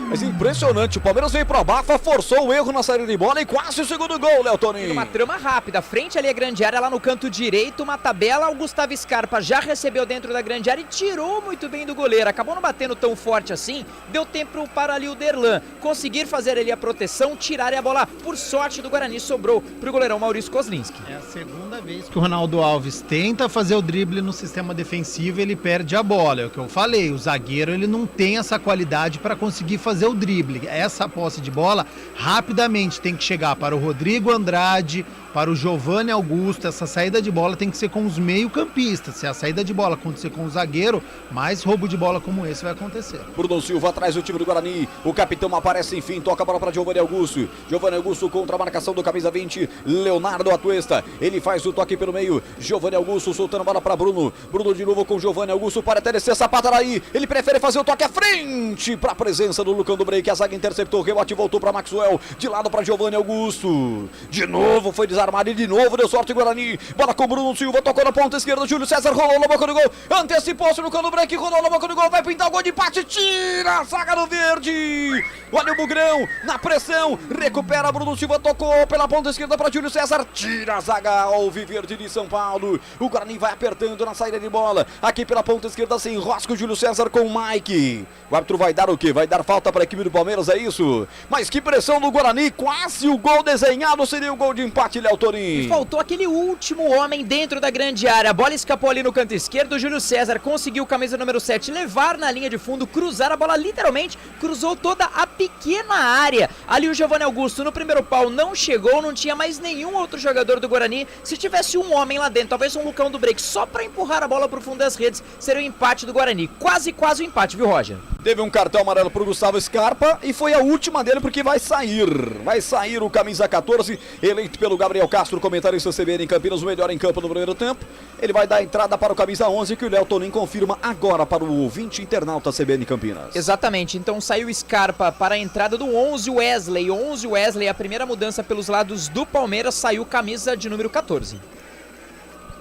Mas impressionante, o Palmeiras veio pro abafa, forçou o erro na saída de bola e quase o segundo gol, Léo Toninho. Uma trama rápida, frente ali a grande área, lá no canto direito, uma tabela, o Gustavo Scarpa já recebeu dentro da grande área e tirou muito bem do goleiro, acabou não batendo tão forte assim, deu tempo para ali o Derlan conseguir fazer ali a proteção, tirar a bola, por sorte do Guarani, sobrou pro goleirão Maurício Kozlinski. É a segunda vez que o Ronaldo Alves tenta fazer o drible no sistema defensivo, ele perde a bola, é o que eu falei, o zagueiro ele não tem essa qualidade para conseguir fazer o drible, essa posse de bola rapidamente tem que chegar para o Rodrigo Andrade, para o Giovanni Augusto, essa saída de bola tem que ser com os meio-campistas. Se a saída de bola acontecer com o zagueiro, mais roubo de bola como esse vai acontecer. Bruno Silva atrás do time do Guarani. O capitão aparece, enfim, toca a bola para Giovanni Augusto. Giovanni Augusto contra a marcação do camisa 20, Leonardo Atuesta. Ele faz o toque pelo meio. Giovanni Augusto soltando a bola para Bruno. Bruno de novo com Giovanni Augusto para até descer essa pata daí. Ele prefere fazer o toque à frente para a presença do Lucão do Break. A zaga interceptou, o rebote voltou para Maxwell. De lado para Giovanni Augusto. De novo foi desarmado e de novo deu sorte o Guarani. Bola com Bruno Silva, tocou na ponta esquerda. Júlio César rolou na boca do gol. Antecipou-se no Lucão do Break, rolou na boca do gol. Vai pintar o gol de empate. Tira a zaga do verde. Olha o Bugrão na pressão. Recupera Bruno Silva, tocou pela ponta esquerda para Júlio César. Tira a zaga alviverde de São Paulo. O Guarani vai apertando na saída de bola. Aqui pela ponta esquerda se enrosca o Júlio César com o Mike. O árbitro vai dar o quê? Vai dar falta para a equipe do Palmeiras, é isso? Mas que pressão do Guarani. Quase o gol desenhado. Seria o gol de empate, Léo Torin. E faltou aquele último homem dentro da grande área. A bola escapou ali no canto esquerdo. O Júlio César conseguiu, camisa número 7, levar na linha de fundo, cruzar a bola, literalmente cruzou toda a pequena área. Ali o Giovanni Augusto no primeiro pau não chegou, não tinha mais nenhum outro jogador do Guarani. Se tivesse um homem lá dentro, talvez um Lucão do Break, só para empurrar a bola pro fundo das redes, seria o empate do Guarani. Quase o empate, viu, Roger? Teve um cartão amarelo pro Gustavo Scarpa e foi a última dele porque vai sair. Vai sair o camisa 14, eleito pelo Gabriel Castro, comentarista CBN em Campinas, o melhor em campo no primeiro tempo. Ele vai dar a entrada para o camisa 11 que o Léo Tonin confirma agora para o ouvinte internauta CBN Campinas. Exatamente, então saiu o Scarpa para a entrada do 11 Wesley. 11 Wesley, a primeira mudança pelos lados do Palmeiras, saiu camisa de número 14.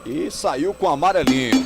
E saiu com amarelinho.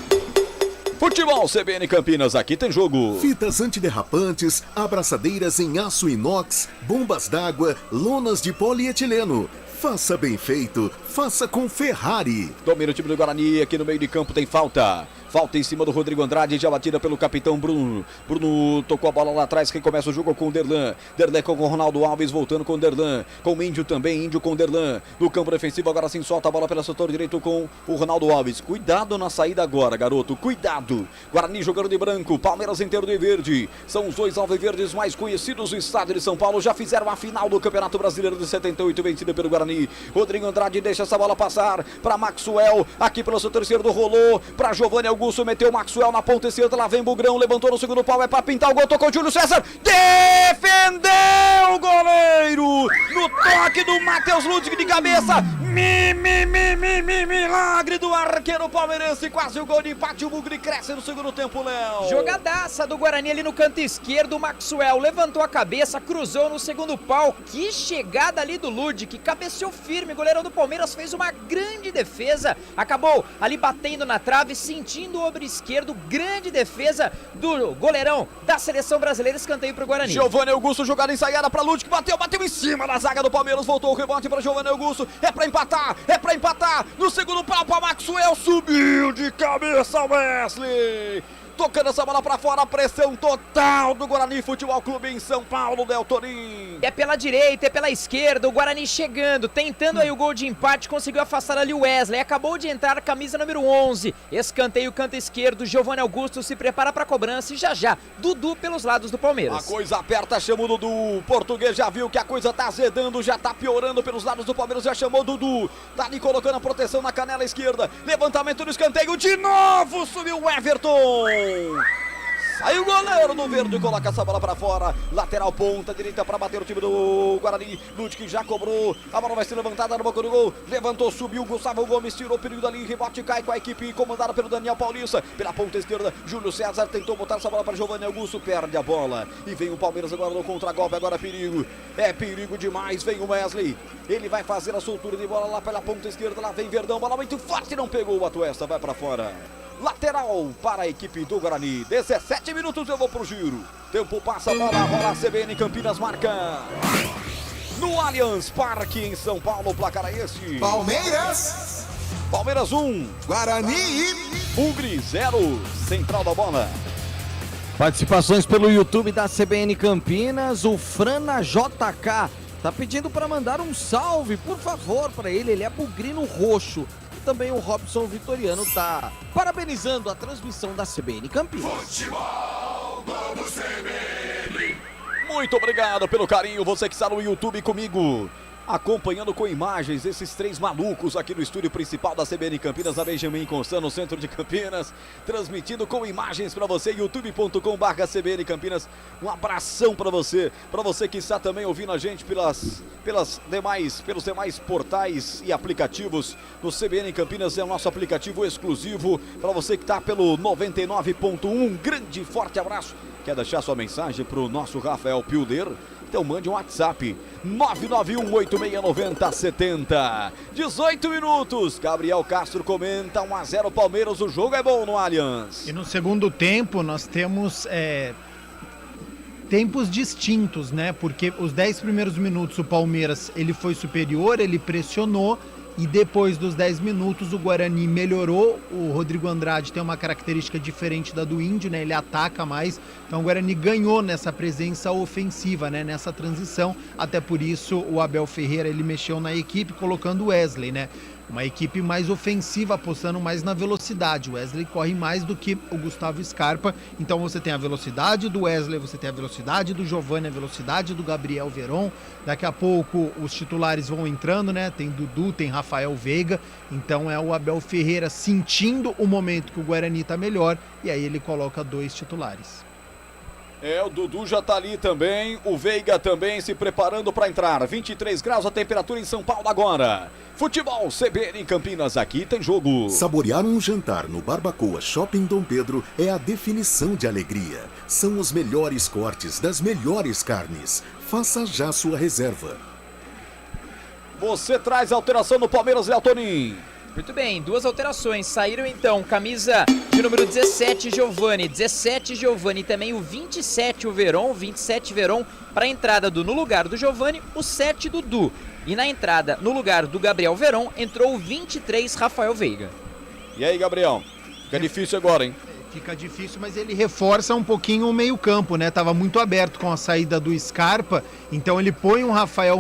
Futebol CBN Campinas, aqui tem jogo. Fitas antiderrapantes, abraçadeiras em aço inox, bombas d'água, lonas de polietileno. Faça bem feito, faça com Ferrari. Domina o time do Guarani, aqui no meio de campo tem falta. Falta em cima do Rodrigo Andrade, já batida pelo capitão Bruno. Bruno tocou a bola lá atrás, quem começa o jogo com o Derlan. Derlan com o Ronaldo Alves, voltando com o Derlan. Com o Índio também, Índio com o Derlan. No campo defensivo, agora sim solta a bola pelo setor direito com o Ronaldo Alves. Cuidado na saída agora, garoto, cuidado. Guarani jogando de branco, Palmeiras inteiro de verde. São os dois alviverdes mais conhecidos do estado de São Paulo. Já fizeram a final do Campeonato Brasileiro de 78, vencida pelo Guarani. Rodrigo Andrade deixa essa bola passar para Maxwell. Aqui pelo setor esquerdo rolou para Giovanni Augusto, meteu Maxwell na ponta esquerda, lá vem Bugrão, levantou no segundo pau, é para pintar o gol, tocou o Júlio César, defendeu o goleiro, no toque do Matheus Ludwig de cabeça, milagre do arqueiro palmeirense, quase o gol de empate, o Bugre cresce no segundo tempo, Léo. Jogadaça do Guarani ali no canto esquerdo, o Maxwell levantou a cabeça, cruzou no segundo pau, que chegada ali do Ludwig, cabeceou firme, o goleirão do Palmeiras fez uma grande defesa, acabou ali batendo na trave, sentindo o ombro esquerdo, grande defesa do goleirão da seleção brasileira, escanteio pro Guarani. Giovanni Augusto, jogada ensaiada pra Ludwig, bateu em cima da zaga do Palmeiras, voltou o rebote pra Giovanni Augusto, é pra empatar, no segundo pau pra Maxwell, subiu de cabeça o Wesley. Tocando essa bola pra fora, a pressão total do Guarani Futebol Clube em São Paulo, Léo Torin. É pela direita, é pela esquerda, o Guarani chegando, tentando aí o gol de empate, conseguiu afastar ali o Wesley, acabou de entrar a camisa número 11, escanteio canto esquerdo, Giovanni Augusto se prepara pra cobrança e já, Dudu pelos lados do Palmeiras. A coisa aperta, chama o Dudu, o português já viu que a coisa tá azedando, já tá piorando pelos lados do Palmeiras, já chamou o Dudu, tá ali colocando a proteção na canela esquerda, levantamento do escanteio, de novo subiu o Everton. Aí o goleiro do verde coloca essa bola pra fora, lateral ponta direita pra bater o time do Guarani, Ludwig já cobrou, a bola vai ser levantada na boca do gol, levantou, subiu, Gustavo Gomes tirou o perigo dali, rebote cai com a equipe comandada pelo Daniel Paulista, pela ponta esquerda, Júlio César tentou botar essa bola para Giovanni Augusto, perde a bola, e vem o Palmeiras agora no contragolpe, agora é perigo demais, vem o Wesley, ele vai fazer a soltura de bola lá pela ponta esquerda, lá vem Verdão, bola muito forte, não pegou o Atuesta, vai pra fora. Lateral para a equipe do Guarani. 17 minutos, eu vou pro giro. Tempo passa, bola rola, CBN Campinas marca. No Allianz Parque em São Paulo, o placar é esse. Palmeiras 1, Guarani Bugre 0, central da bola. Participações pelo YouTube da CBN Campinas, o Frana JK tá pedindo para mandar um salve, por favor, para ele é bugrino roxo. Também o Robson Vitoriano tá parabenizando a transmissão da CBN Campinas. Futebol Globo CBN. Muito obrigado pelo carinho, você que está no YouTube comigo. acompanhando com imagens esses três malucos aqui no estúdio principal da CBN Campinas, a Benjamin Constant, no centro de Campinas, transmitindo com imagens para você, youtube.com/CBN Campinas. Um abração para você que está também ouvindo a gente pelos demais portais e aplicativos. No CBN Campinas é o nosso aplicativo exclusivo para você que está pelo 99.1. Um grande forte abraço. Quer deixar sua mensagem para o nosso Rafael Pilder? Então mande um WhatsApp, 991869070. 18 minutos, Gabriel Castro comenta, 1-0 Palmeiras, o jogo é bom no Allianz. E no segundo tempo nós temos tempos distintos, né? Porque os 10 primeiros minutos o Palmeiras ele foi superior, ele pressionou. E depois dos 10 minutos o Guarani melhorou. O Rodrigo Andrade tem uma característica diferente da do Índio, né? Ele ataca mais. Então o Guarani ganhou nessa presença ofensiva, né? Nessa transição. Até por isso o Abel Ferreira ele mexeu na equipe colocando o Wesley, né? Uma equipe mais ofensiva, apostando mais na velocidade. O Wesley corre mais do que o Gustavo Scarpa. Então você tem a velocidade do Wesley, você tem a velocidade do Giovani, a velocidade do Gabriel Veron. Daqui a pouco os titulares vão entrando, né? Tem Dudu, tem Rafael Veiga. Então é o Abel Ferreira sentindo o momento que o Guarani tá melhor. E aí ele coloca 2 titulares. O Dudu já tá ali também, o Veiga também se preparando para entrar. 23 graus a temperatura em São Paulo agora. Futebol CBN em Campinas, aqui tem jogo. Saborear um jantar no Barbacoa Shopping Dom Pedro é a definição de alegria. São os melhores cortes das melhores carnes. Faça já sua reserva. Você traz alteração no Palmeiras, Léo Tonin. Muito bem, 2 alterações. Saíram então camisa de número 17, Giovani. 17, Giovani. Também o 27, o Veron. 27, Veron. Para a entrada no lugar do Giovani, o 7, Dudu. E na entrada, no lugar do Gabriel Veron, entrou o 23, Rafael Veiga. E aí, Gabriel? Fica difícil agora, hein? Fica difícil, mas ele reforça um pouquinho o meio-campo, né? Tava muito aberto com a saída do Scarpa, então ele põe o Rafael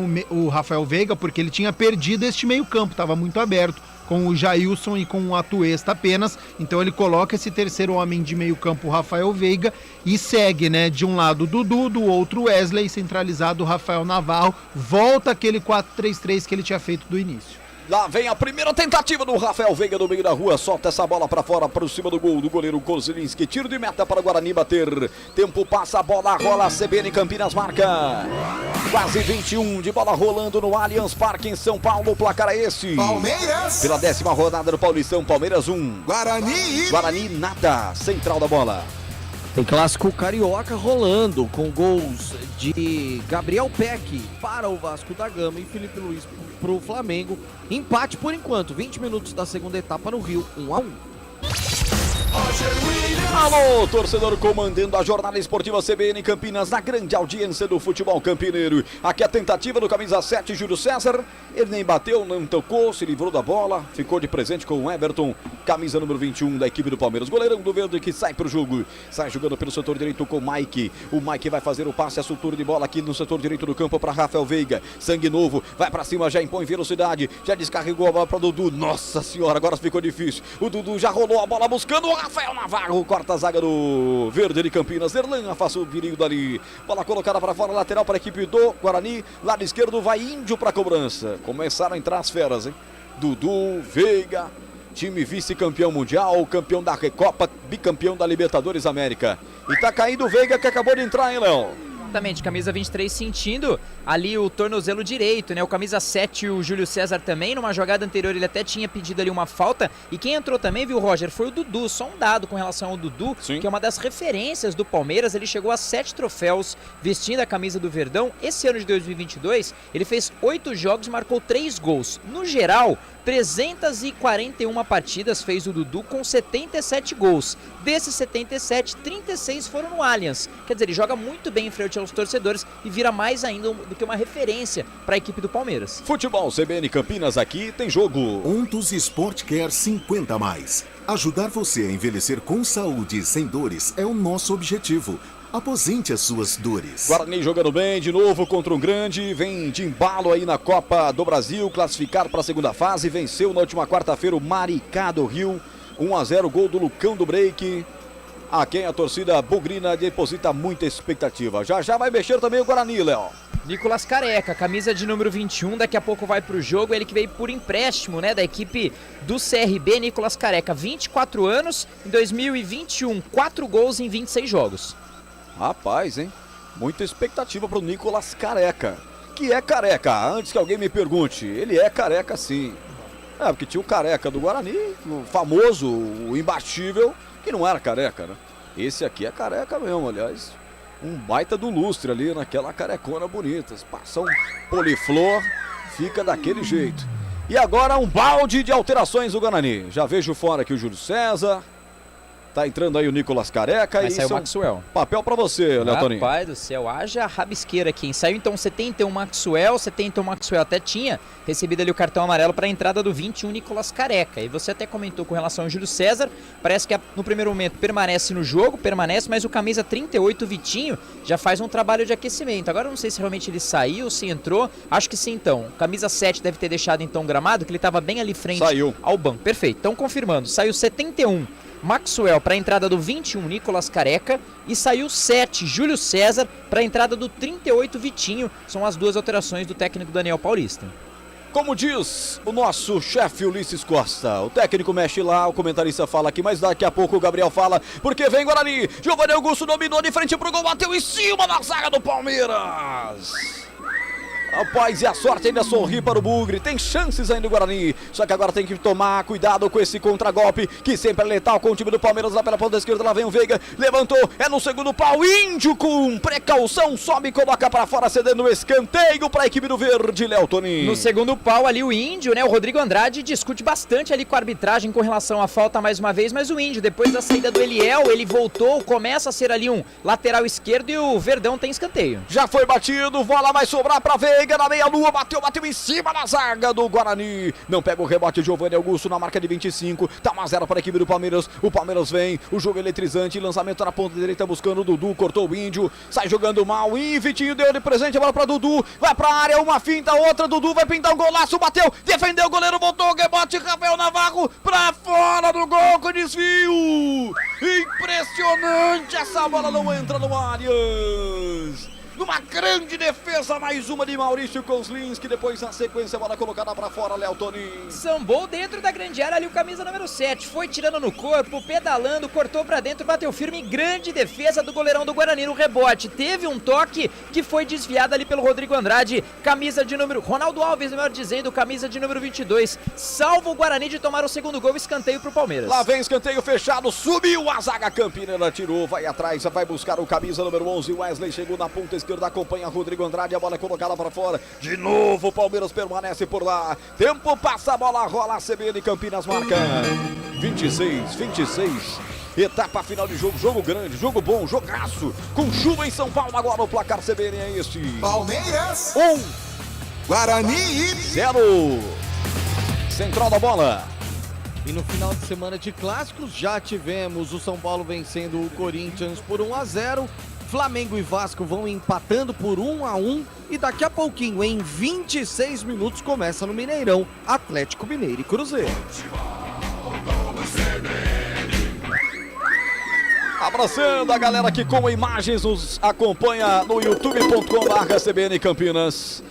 Veiga, porque ele tinha perdido este meio-campo, tava muito aberto com o Jailson e com o Atuesta apenas, então ele coloca esse terceiro homem de meio-campo, o Rafael Veiga, e segue, né? De um lado o Dudu, do outro Wesley, centralizado o Rafael Navarro, volta aquele 4-3-3 que ele tinha feito do início. Lá vem a primeira tentativa do Rafael Veiga no meio da rua, solta essa bola pra fora, para cima do gol do goleiro Kozlinski, tiro de meta para o Guarani bater, tempo passa, a bola rola, CBN Campinas marca, quase 21 de bola rolando no Allianz Parque em São Paulo, o placar é esse. Palmeiras! Pela 10ª rodada do Paulistão, Palmeiras 1, Guarani nada, central da bola. Tem clássico carioca rolando, com gols de Gabriel Peck para o Vasco da Gama e Felipe Luiz para o Flamengo. Empate por enquanto, 20 minutos da segunda etapa no Rio, 1-1. Alô, torcedor comandando a jornada esportiva CBN Campinas na grande audiência do futebol campineiro. Aqui a tentativa do camisa 7, Júlio César. Ele nem bateu, não tocou, se livrou da bola. Ficou de presente com o Everton, camisa número 21 da equipe do Palmeiras. Goleirão do Verde que sai pro jogo. Sai jogando pelo setor direito com o Mike. O Mike vai fazer o passe, a soltura de bola aqui no setor direito do campo para Rafael Veiga. Sangue novo, vai para cima, já impõe velocidade. Já descarregou a bola para Dudu. Nossa senhora, agora ficou difícil. O Dudu já rolou a bola buscando o Rafael Navarro. Corta a zaga do Verde de Campinas. Erlan afasta o perigo dali. Bola colocada para fora, lateral para a equipe do Guarani. Lado esquerdo vai Índio para a cobrança. Começaram a entrar as feras, hein? Dudu, Veiga, time vice-campeão mundial, campeão da Recopa, bicampeão da Libertadores América. E tá caindo o Veiga que acabou de entrar, hein, Léo? Exatamente, camisa 23 sentindo ali o tornozelo direito, né? O camisa 7, o Júlio César também, numa jogada anterior ele até tinha pedido ali uma falta. E quem entrou também, viu, Roger, foi o Dudu. Só um dado com relação ao Dudu, sim, que é uma das referências do Palmeiras. Ele chegou a 7 troféus vestindo a camisa do Verdão. Esse ano de 2022, ele fez 8 jogos e marcou 3 gols. No geral, 341 partidas fez o Dudu com 77 gols. Desses 77, 36 foram no Allianz. Quer dizer, ele joga muito bem em frente aos torcedores e vira mais ainda do que uma referência para a equipe do Palmeiras. Futebol CBN Campinas, aqui tem jogo. Ontos Sport Care 50+. Ajudar você a envelhecer com saúde e sem dores é o nosso objetivo. Aposente as suas dores. Guarani jogando bem de novo contra um grande, vem de embalo aí na Copa do Brasil, classificado para a segunda fase, venceu na última quarta-feira o Maricá do Rio, 1-0, gol do Lucão do Break. a quem a torcida bugrina deposita muita expectativa. Já vai mexer também o Guarani, Léo. Nicolas Careca, camisa de número 21, daqui a pouco vai pro jogo, ele que veio por empréstimo, né, da equipe do CRB, Nicolas Careca, 24 anos, em 2021, 4 gols em 26 jogos. Rapaz, hein? Muita expectativa pro Nicolas Careca, que é careca, antes que alguém me pergunte, ele é careca sim. Porque tinha o careca do Guarani, o famoso, o imbatível, que não era careca, né? Esse aqui é careca mesmo, aliás. Um baita do lustre ali naquela carecona bonita. Passa um poliflor, fica daquele jeito. E agora um balde de alterações do Guarani. Já vejo fora aqui o Júlio César. Tá entrando aí o Nicolas Careca. Vai sair o Maxwell. Papel pra você, Léo Toninho. Rapaz do céu, haja rabisqueira aqui. Saiu então 71 Maxwell, 71 Maxwell até tinha recebido ali o cartão amarelo para a entrada do 21 Nicolas Careca. E você até comentou com relação ao Júlio César, parece que no primeiro momento permanece no jogo, mas o camisa 38 Vitinho já faz um trabalho de aquecimento. Agora eu não sei se realmente ele saiu, se entrou, acho que sim então. Camisa 7 deve ter deixado então o gramado, que ele estava bem ali frente ao banco. Perfeito, então confirmando, saiu 71 Maxwell para a entrada do 21 Nicolas Careca e saiu 7 Júlio César para a entrada do 38 Vitinho. São as duas alterações do técnico Daniel Paulista. Como diz o nosso chefe Ulisses Costa, o técnico mexe lá, o comentarista fala aqui, mas daqui a pouco o Gabriel fala, porque vem Guarani, Giovanni Augusto dominou de frente pro gol, bateu em cima da zaga do Palmeiras. Rapaz, e a sorte ainda sorri para o Bugre, tem chances ainda do Guarani, só que agora tem que tomar cuidado com esse contragolpe, que sempre é letal com o time do Palmeiras, lá pela ponta esquerda, lá vem o Veiga, levantou, é no segundo pau, Índio com precaução, sobe e coloca para fora, cedendo o escanteio para a equipe do Verde, Léo Toninho. No segundo pau ali o Índio, né, o Rodrigo Andrade discute bastante ali com a arbitragem com relação à falta mais uma vez, mas o Índio, depois da saída do Eliel, ele voltou, começa a ser ali um lateral esquerdo e o Verdão tem escanteio. Já foi batido, bola vai sobrar para Veiga na meia-lua, bateu em cima da zaga do Guarani. Não pega o rebote, Giovanni Augusto na marca de 25. Tá 1-0 para a equipe do Palmeiras. O Palmeiras vem, o jogo eletrizante, lançamento na ponta direita buscando o Dudu, cortou o Índio, sai jogando mal. E Vitinho deu de presente a bola para Dudu. Vai para a área, uma finta, outra. Dudu vai pintar um golaço, bateu, defendeu o goleiro, voltou, rebote, Rafael Navarro para fora do gol com desvio. Impressionante, essa bola não entra no Allianz. Numa grande defesa, mais uma de Maurício Kozlinski, depois na sequência a bola colocada pra fora, Léo Toninho. Sambou dentro da grande área ali o camisa número 7, foi tirando no corpo, pedalando, cortou pra dentro, bateu firme, grande defesa do goleirão do Guarani no rebote. Teve um toque que foi desviado ali pelo Rodrigo Andrade, camisa de número, Ronaldo Alves, melhor dizendo, camisa de número 22, salva o Guarani de tomar o segundo gol, escanteio pro Palmeiras. Lá vem escanteio fechado, subiu a zaga Campina, tirou, vai atrás, vai buscar o camisa número 11, Wesley chegou na ponta esquerda, acompanha Rodrigo Andrade, a bola é colocada para fora, de novo o Palmeiras permanece por lá, tempo passa, a bola rola, a CBN Campinas marca 26, etapa final de jogo, jogo grande, jogo bom, jogaço, com chuva em São Paulo, agora o placar CBN é este: Palmeiras 1, Guarani 0, central da bola. E no final de semana de clássicos já tivemos o São Paulo vencendo o Corinthians por 1-0, Flamengo e Vasco vão empatando por 1-1 e daqui a pouquinho, em 26 minutos, começa no Mineirão, Atlético Mineiro e Cruzeiro. Abraçando a galera que com imagens nos acompanha no youtube.com/CBN Campinas.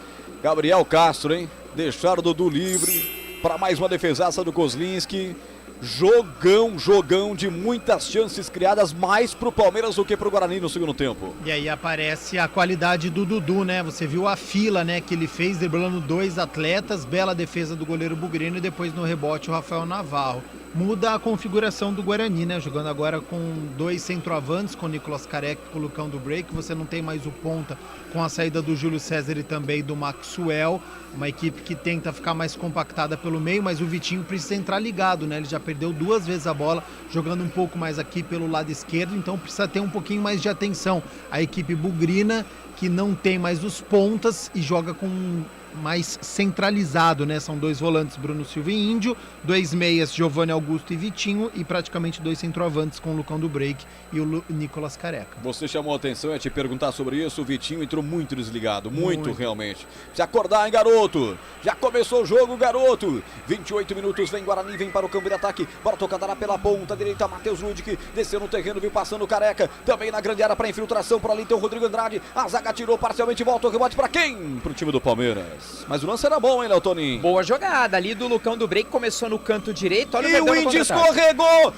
Gabriel Castro, hein? Deixaram o Dudu livre para mais uma defesaça do Kozlinski. Jogão de muitas chances criadas, mais pro Palmeiras do que pro Guarani no segundo tempo. E aí aparece a qualidade do Dudu, né? Você viu a fila, né, que ele fez, driblando 2 atletas, bela defesa do goleiro Bugrino e depois no rebote o Rafael Navarro. Muda a configuração do Guarani, né? Jogando agora com 2 centroavantes, com o Nicolas Careca colocando o break. Você não tem mais o ponta com a saída do Júlio César e também do Maxwell. Uma equipe que tenta ficar mais compactada pelo meio, mas o Vitinho precisa entrar ligado, né? Ele já perdeu 2 vezes a bola, jogando um pouco mais aqui pelo lado esquerdo, então precisa ter um pouquinho mais de atenção. A equipe bugrina que não tem mais os pontas e joga com mais centralizado, né? São 2 volantes, Bruno Silva e Índio, 2 meias, Giovanni Augusto e Vitinho, e praticamente 2 centroavantes com o Lucão do Break e o Nicolas Careca. Você chamou a atenção, é te perguntar sobre isso, o Vitinho entrou muito desligado, muito realmente. Se acordar, hein, garoto? Já começou o jogo, garoto. 28 minutos, vem Guarani, vem para o campo de ataque, bora tocada lá pela ponta direita, Matheus Ludic, desceu no terreno, viu passando o Careca, também na grande área para infiltração, por ali tem o Rodrigo Andrade, a zaga tirou parcialmente, volta o rebote para quem? Pro time do Palmeiras. Mas o lance era bom, hein, Léo Toninho? Boa jogada ali do Lucão do Break, começou no canto direito. Olha e o Índio escorregou,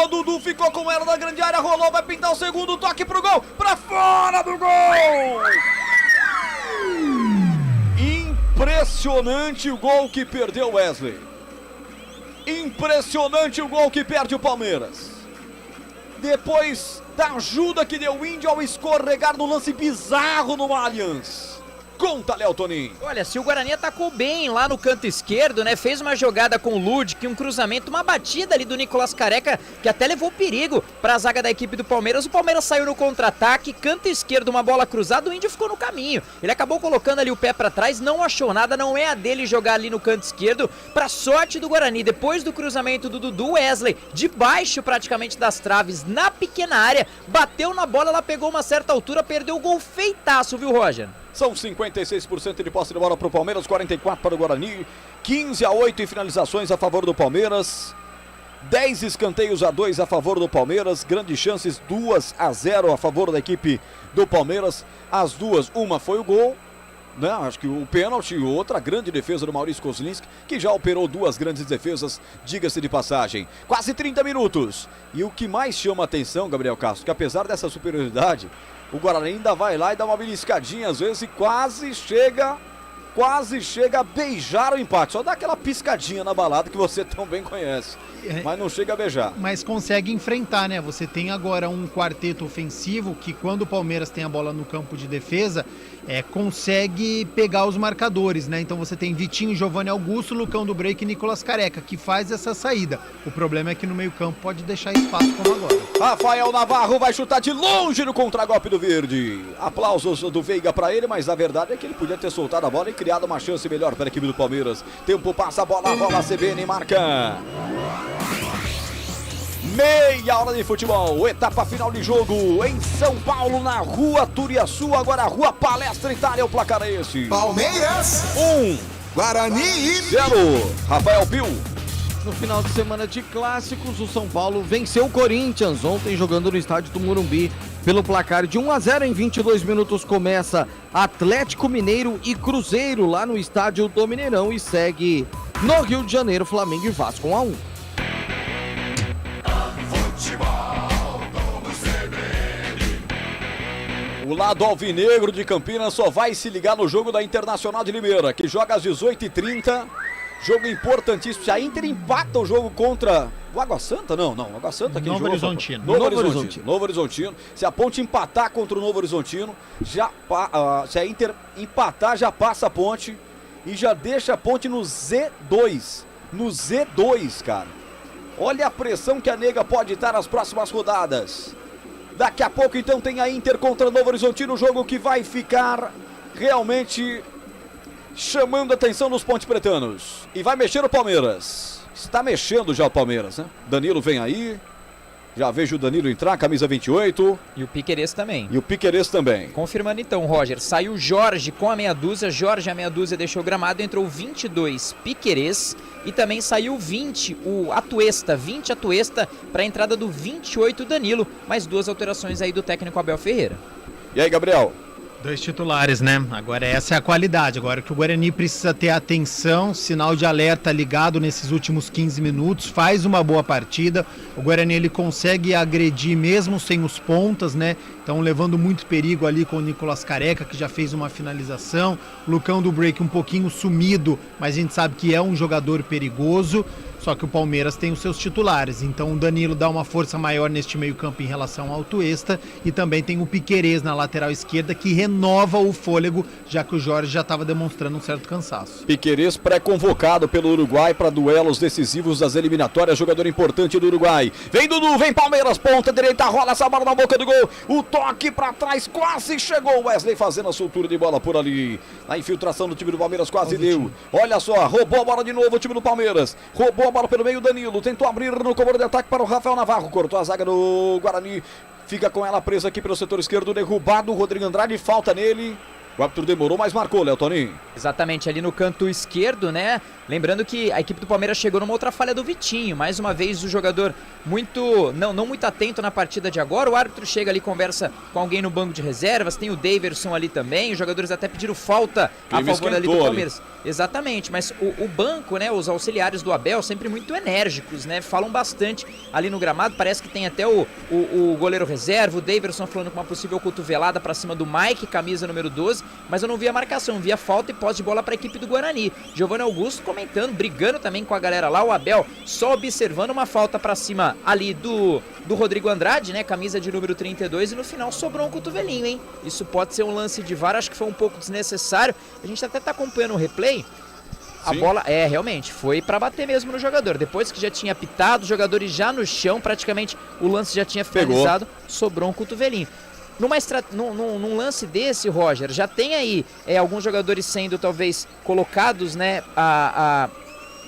Dudu ficou com ela na grande área, rolou, vai pintar o segundo toque pro gol, pra fora do gol! Impressionante o gol que perdeu o Wesley. Impressionante o gol que perde o Palmeiras. Depois da ajuda que deu o Índio ao escorregar no lance bizarro no Allianz. Conta, Léo Toninho. Olha, se o Guarani atacou bem lá no canto esquerdo, né? Fez uma jogada com o Ludic, um cruzamento, uma batida ali do Nicolas Careca, que até levou perigo para a zaga da equipe do Palmeiras. O Palmeiras saiu no contra-ataque, canto esquerdo, uma bola cruzada, o Índio ficou no caminho. Ele acabou colocando ali o pé para trás, não achou nada, não é a dele jogar ali no canto esquerdo. Para sorte do Guarani, depois do cruzamento do Dudu, Wesley, de baixo praticamente das traves, na pequena área, bateu na bola, ela pegou uma certa altura, perdeu o gol feitaço, viu, Roger? São 56% de posse de bola para o Palmeiras, 44% para o Guarani, 15-8 em finalizações a favor do Palmeiras, 10 escanteios a 2 a favor do Palmeiras, grandes chances 2-0 a favor da equipe do Palmeiras, as duas, uma foi o gol, né? Acho que o pênalti e outra grande defesa do Maurício Kozlinski, que já operou 2 grandes defesas, diga-se de passagem. Quase 30 minutos, e o que mais chama a atenção, Gabriel Castro, que apesar dessa superioridade, o Guarani ainda vai lá e dá uma beliscadinha às vezes e quase chega a beijar o empate. Só dá aquela piscadinha na balada que você tão bem conhece, mas não chega a beijar. Mas consegue enfrentar, né? Você tem agora um quarteto ofensivo que quando o Palmeiras tem a bola no campo de defesa, consegue pegar os marcadores, né? Então você tem Vitinho, Giovanni Augusto, Lucão do Break e Nicolas Careca, que faz essa saída. O problema é que no meio campo pode deixar espaço como agora. Rafael Navarro vai chutar de longe no contragolpe do Verde. Aplausos do Veiga para ele, mas a verdade é que ele podia ter soltado a bola e criado uma chance melhor para a equipe do Palmeiras. Tempo passa, a bola rola, a CBN marca. Meia hora de futebol, etapa final de jogo em São Paulo, na Rua Turiaçu, agora a Rua Palestra Itália, o placar é esse. Palmeiras 1, Guarani 0. Rafael Pio. No final de semana de clássicos, o São Paulo venceu o Corinthians ontem jogando no estádio do Morumbi pelo placar de 1-0. Em 22 minutos começa Atlético Mineiro e Cruzeiro lá no estádio do Mineirão e segue no Rio de Janeiro, Flamengo e Vasco 1-1. O lado alvinegro de Campinas só vai se ligar no jogo da Internacional de Limeira, que joga às 18h30. Jogo importantíssimo. Se a Inter empata o jogo contra o Água Santa, não, Água Santa aqui Novo Horizontino. Novo Horizontino. Se a Ponte empatar contra o Novo Horizontino, se a Inter empatar, já passa a Ponte e já deixa a Ponte no Z2. No Z2, cara. Olha a pressão que a Nega pode estar nas próximas rodadas. Daqui a pouco, então, tem a Inter contra o Novo Horizontino, jogo que vai ficar realmente chamando a atenção dos pontes pretanos. E vai mexer o Palmeiras. Está mexendo já o Palmeiras, né? Danilo vem aí. Já vejo o Danilo entrar, camisa 28. E o Piquerez também. Confirmando então, Roger, saiu o Jorge com a meia dúzia. Jorge, a meia dúzia, deixou o gramado. Entrou 22, Piquerez. E também saiu 20, o Atuesta. 20 Atuesta para a entrada do 28, Danilo. Mais 2 alterações aí do técnico Abel Ferreira. E aí, Gabriel? 2 titulares, né? Agora essa é a qualidade. Agora que o Guarani precisa ter atenção, sinal de alerta ligado nesses últimos 15 minutos, faz uma boa partida. O Guarani ele consegue agredir mesmo sem os pontas, né? Então levando muito perigo ali com o Nicolas Careca, que já fez uma finalização. Lucão do Break um pouquinho sumido, mas a gente sabe que é um jogador perigoso. Só que o Palmeiras tem os seus titulares, então o Danilo dá uma força maior neste meio-campo em relação ao Atuesta, e também tem o Piquerez na lateral esquerda, que renova o fôlego, já que o Jorge já estava demonstrando um certo cansaço. Piquerez pré-convocado pelo Uruguai para duelos decisivos das eliminatórias, jogador importante do Uruguai. Vem Dudu, vem Palmeiras, ponta direita, rola essa bola na boca do gol, o toque para trás, quase chegou Wesley fazendo a soltura de bola por ali. A infiltração do time do Palmeiras quase deu. Olha só, roubou a bola de novo o time do Palmeiras, roubou a bola pelo meio, Danilo tentou abrir no comando de ataque para o Rafael Navarro, cortou a zaga do Guarani, fica com ela presa aqui pelo setor esquerdo, derrubado o Rodrigo Andrade, falta nele. O árbitro demorou, mas marcou, Léo Toninho. Exatamente, ali no canto esquerdo, né? Lembrando que a equipe do Palmeiras chegou numa outra falha do Vitinho. Mais uma vez o jogador não muito atento na partida de agora. O árbitro chega ali, conversa com alguém no banco de reservas. Tem o Daverson ali também. Os jogadores até pediram falta a favor ali do Palmeiras. Exatamente, mas o banco, né? Os auxiliares do Abel sempre muito enérgicos, né? Falam bastante ali no gramado. Parece que tem até o goleiro reserva, o Daverson falando com uma possível cotovelada pra cima do Mike, camisa número 12. Mas eu não vi a marcação, vi a falta e posse de bola para a equipe do Guarani. Giovanni Augusto comentando, brigando também com a galera lá, o Abel só observando uma falta para cima ali do Rodrigo Andrade, né, camisa de número 32, e no final sobrou um cotovelinho, hein? Isso pode ser um lance de VAR, acho que foi um pouco desnecessário. A gente até tá acompanhando o replay. A bola, realmente, foi para bater mesmo no jogador. Depois que já tinha apitado, os jogadores já no chão, praticamente o lance já tinha finalizado, sobrou um cotovelinho. Num lance desse, Roger, já tem aí alguns jogadores sendo talvez colocados, né,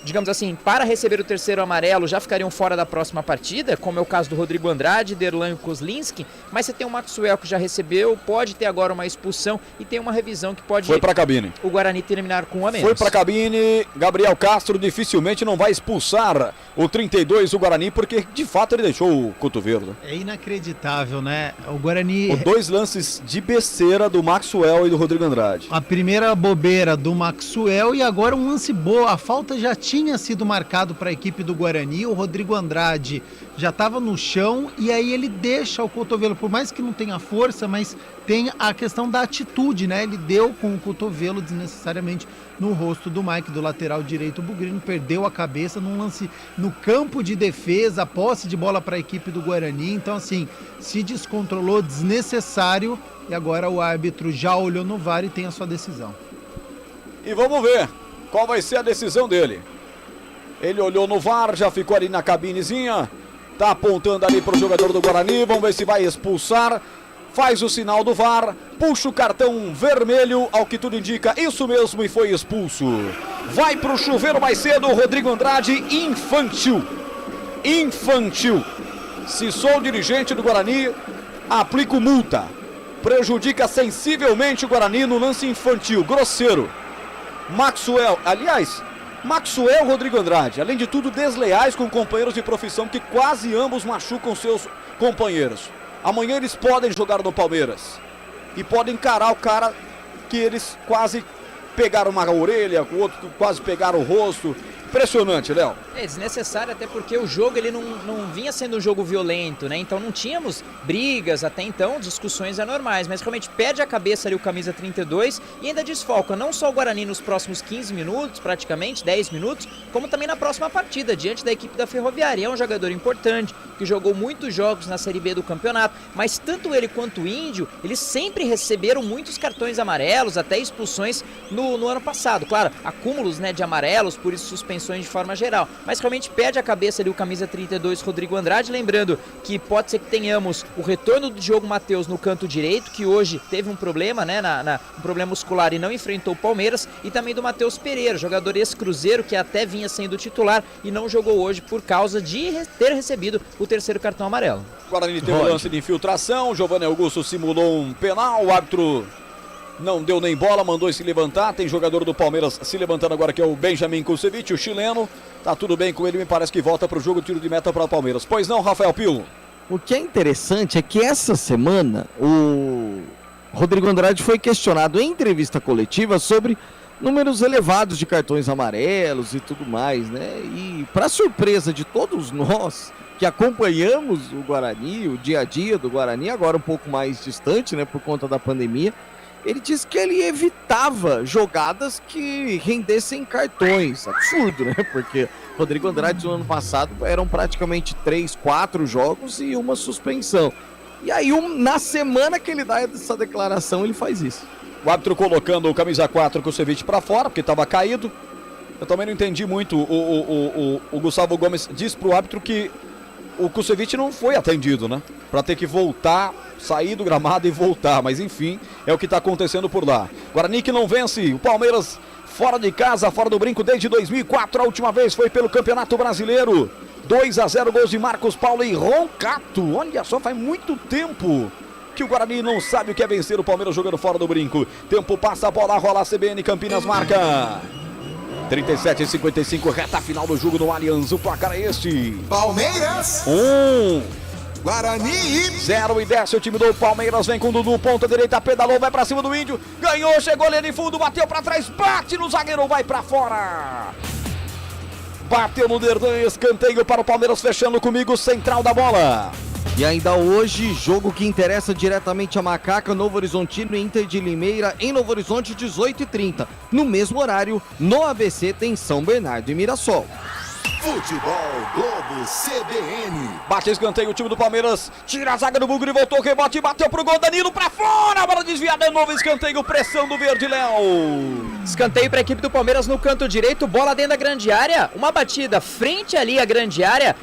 digamos assim, para receber o terceiro amarelo, já ficariam fora da próxima partida, como é o caso do Rodrigo Andrade, Derlan e Kozlinski, mas você tem o Maxwell que já recebeu, pode ter agora uma expulsão e tem uma revisão que pode... Foi pra cabine. O Guarani terminar com um a menos. Foi pra cabine, Gabriel Castro dificilmente não vai expulsar o 32, o Guarani, porque de fato ele deixou o cotovelo. É inacreditável, né? O Guarani... Dois lances de besteira do Maxwell e do Rodrigo Andrade. A primeira bobeira do Maxwell e agora um lance boa, a falta já tinha sido marcado para a equipe do Guarani, o Rodrigo Andrade já estava no chão e aí ele deixa o cotovelo, por mais que não tenha força, mas tem a questão da atitude, né? Ele deu com o cotovelo desnecessariamente no rosto do Mike, do lateral direito. O Bugrino perdeu a cabeça num lance no campo de defesa, posse de bola para a equipe do Guarani, então assim, se descontrolou, desnecessário, e agora o árbitro já olhou no VAR e tem a sua decisão. E vamos ver qual vai ser a decisão dele. Ele olhou no VAR, já ficou ali na cabinezinha, tá apontando ali pro jogador do Guarani, vamos ver se vai expulsar, faz o sinal do VAR, puxa o cartão vermelho, ao que tudo indica, isso mesmo, e foi expulso. Vai pro chuveiro mais cedo, Rodrigo Andrade, infantil. Se sou o dirigente do Guarani, aplico multa. Prejudica sensivelmente o Guarani no lance infantil, grosseiro. Maxwell e Rodrigo Andrade, além de tudo desleais com companheiros de profissão que quase ambos machucam seus companheiros. Amanhã eles podem jogar no Palmeiras e podem encarar o cara que eles quase pegaram uma orelha, o outro quase pegaram o rosto. Impressionante, Léo. É desnecessário, até porque o jogo ele não vinha sendo um jogo violento, né? Então não tínhamos brigas até então, discussões anormais, mas realmente perde a cabeça ali o camisa 32 e ainda desfalca não só o Guarani nos próximos 15 minutos, praticamente 10 minutos, como também na próxima partida, diante da equipe da Ferroviária. É um jogador importante, que jogou muitos jogos na Série B do campeonato, mas tanto ele quanto o Índio, eles sempre receberam muitos cartões amarelos, até expulsões no ano passado. Claro, acúmulos, né, de amarelos, por isso suspensões de forma geral, mas realmente perde a cabeça ali o camisa 32 Rodrigo Andrade, lembrando que pode ser que tenhamos o retorno do Diogo Matheus no canto direito, que hoje teve um problema, né, um problema muscular e não enfrentou o Palmeiras, e também do Matheus Pereira, jogador ex-Cruzeiro que até vinha sendo titular e não jogou hoje por causa de ter recebido o terceiro cartão amarelo. O Guarani teve um lance de infiltração, Giovanni Augusto simulou um penal, o árbitro não deu nem bola, mandou se levantar. Tem jogador do Palmeiras se levantando agora, que é o Benjamin Kusevich, o chileno. Tá tudo bem com ele, me parece que volta pro jogo, tiro de meta para o Palmeiras. Pois não, Rafael Pio? O que é interessante é que essa semana o Rodrigo Andrade foi questionado em entrevista coletiva sobre números elevados de cartões amarelos e tudo mais, né? E para surpresa de todos nós que acompanhamos o Guarani, o dia a dia do Guarani, agora um pouco mais distante, né, por conta da pandemia, ele disse que ele evitava jogadas que rendessem cartões. Absurdo, né? Porque Rodrigo Andrade no ano passado eram praticamente 3, 4 jogos e uma suspensão. E aí, na semana que ele dá essa declaração, ele faz isso. O árbitro colocando o camisa 4 com o Kusevich pra fora, porque tava caído. Eu também não entendi muito. O Gustavo Gomes disse pro árbitro que o Kusevich não foi atendido, né? Pra ter que voltar, sair do gramado e voltar. Mas enfim, é o que tá acontecendo por lá. Guarani que não vence, o Palmeiras fora de casa, fora do brinco desde 2004. A última vez foi pelo Campeonato Brasileiro. 2-0, gols de Marcos Paulo e Roncato. Olha só, faz muito tempo que o Guarani não sabe o que é vencer o Palmeiras jogando fora do brinco. Tempo passa, a bola rola, a CBN Campinas marca. 37:55, reta final do jogo no Allianz. O placar é este: Palmeiras 1, Guarani 0 e desce o time do Palmeiras. Vem com o Dudu, ponta direita, pedalou, vai pra cima do Índio. Ganhou, chegou ali de fundo, bateu pra trás, bate no zagueiro, vai pra fora. Bateu no Derdan, escanteio para o Palmeiras, fechando comigo, central da bola. E ainda hoje, jogo que interessa diretamente a Macaca, Novo Horizontino e Inter de Limeira, em Novo Horizonte, 18h30. No mesmo horário, no ABC tem São Bernardo e Mirassol. Futebol Globo CBN. Bate escanteio, o time do Palmeiras tira a zaga do Bugre, voltou, rebote, bateu pro gol, Danilo pra fora, a bola desviada, de novo escanteio, pressão do Verde Léo. Escanteio para a equipe do Palmeiras no canto direito, bola dentro da grande área, uma batida frente ali à grande área.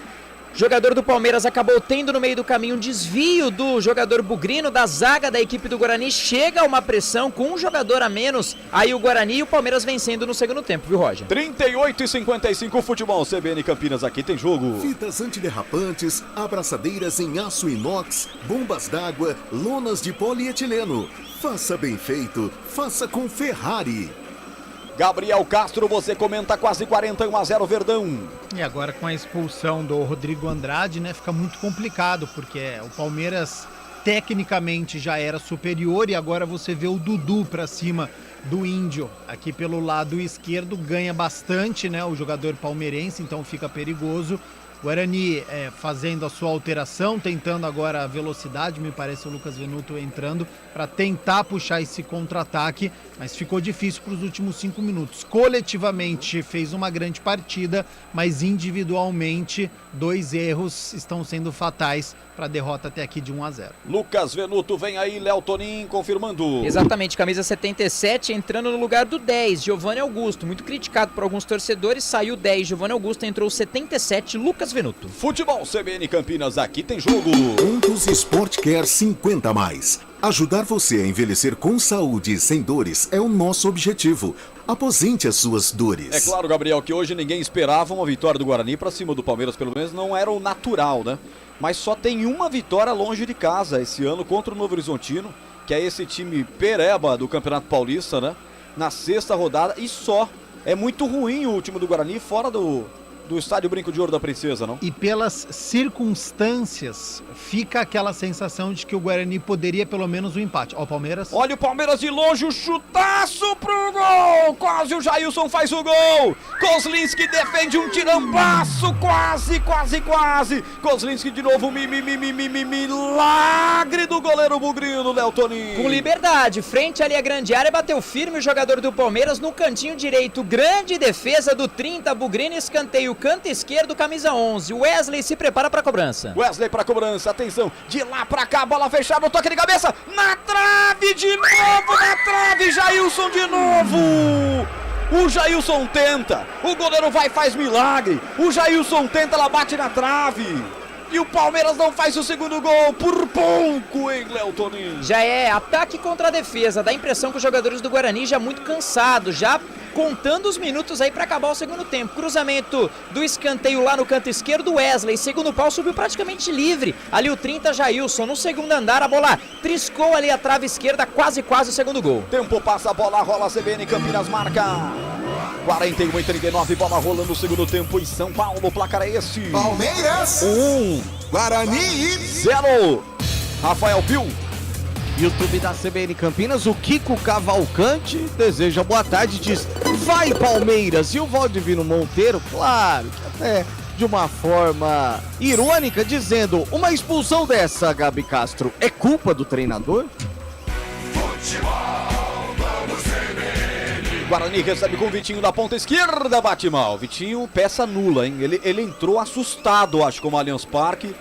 Jogador do Palmeiras acabou tendo no meio do caminho um desvio do jogador bugrino, da zaga da equipe do Guarani. Chega uma pressão com um jogador a menos. Aí o Guarani e o Palmeiras vencendo no segundo tempo, viu, Roger? 38:55, futebol CBN Campinas, aqui tem jogo. Fitas antiderrapantes, abraçadeiras em aço inox, bombas d'água, lonas de polietileno. Faça bem feito, faça com Ferrari. Gabriel Castro, você comenta quase 41-0 Verdão. E agora com a expulsão do Rodrigo Andrade, né, fica muito complicado, porque o Palmeiras tecnicamente já era superior e agora você vê o Dudu pra cima do Índio. Aqui pelo lado esquerdo ganha bastante, né, o jogador palmeirense, então fica perigoso. Guarani fazendo a sua alteração, tentando agora a velocidade, me parece o Lucas Venuto entrando para tentar puxar esse contra-ataque, mas ficou difícil para os últimos 5 minutos. Coletivamente fez uma grande partida, mas individualmente 2 erros estão sendo fatais para a derrota até aqui de 1-0. Lucas Venuto, vem aí, Léo Tonin confirmando. Exatamente, camisa 77 entrando no lugar do 10, Giovanni Augusto, muito criticado por alguns torcedores, saiu 10, Giovanni Augusto, entrou 77, Lucas Venuto. Futebol CBN Campinas, aqui tem jogo. Pontos Sport Care 50+. Ajudar você a envelhecer com saúde e sem dores é o nosso objetivo. Aposente as suas dores. É claro, Gabriel, que hoje ninguém esperava uma vitória do Guarani para cima do Palmeiras, pelo menos não era o natural, né? Mas só tem uma vitória longe de casa esse ano contra o Novo Horizontino, que é esse time pereba do Campeonato Paulista, né? Na 6ª rodada e só. É muito ruim o time do Guarani fora do Estádio Brinco de Ouro da Princesa, não? E pelas circunstâncias, fica aquela sensação de que o Guarani poderia pelo menos um empate. Ó, o Palmeiras. Olha o Palmeiras de longe, o chutaço pro gol! Quase o Jailson faz o gol! Kozlinski defende um tirambaço, quase! Kozlinski de novo, milagre do goleiro bugrino, Léo Tonin. Com liberdade, frente ali à grande área, bateu firme o jogador do Palmeiras no cantinho direito. Grande defesa do 30, bugrino, escanteio. Canto esquerdo, camisa 11. Wesley se prepara para a cobrança. Wesley para cobrança, atenção, de lá para cá, bola fechada, toque de cabeça, na trave de novo, na trave, Jailson de novo. O Jailson tenta, o goleiro vai e faz milagre. O Jailson tenta, ela bate na trave. E o Palmeiras não faz o segundo gol por pouco, hein, Léo Tonin? Já é ataque contra a defesa. Dá a impressão que os jogadores do Guarani já muito cansados, já contando os minutos aí para acabar o segundo tempo. Cruzamento do escanteio lá no canto esquerdo, Wesley. Segundo pau, subiu praticamente livre. Ali o 30, Jailson. No segundo andar, a bola triscou ali a trave esquerda, quase o segundo gol. Tempo passa, a bola rola, CBN Campinas marca. 41:39, bola rolando no segundo tempo em São Paulo, o placar é esse. Palmeiras 1, Guarani 0. Rafael Pio. YouTube da CBN Campinas, o Kiko Cavalcante deseja boa tarde, diz: vai Palmeiras! E o Valdivino Monteiro, claro, que até de uma forma irônica, dizendo: uma expulsão dessa, Gabi Castro, é culpa do treinador? Futebol. Guarani recebe com o Vitinho da ponta esquerda, bate mal. Vitinho, peça nula, hein? Ele entrou assustado, acho, como Allianz Parque.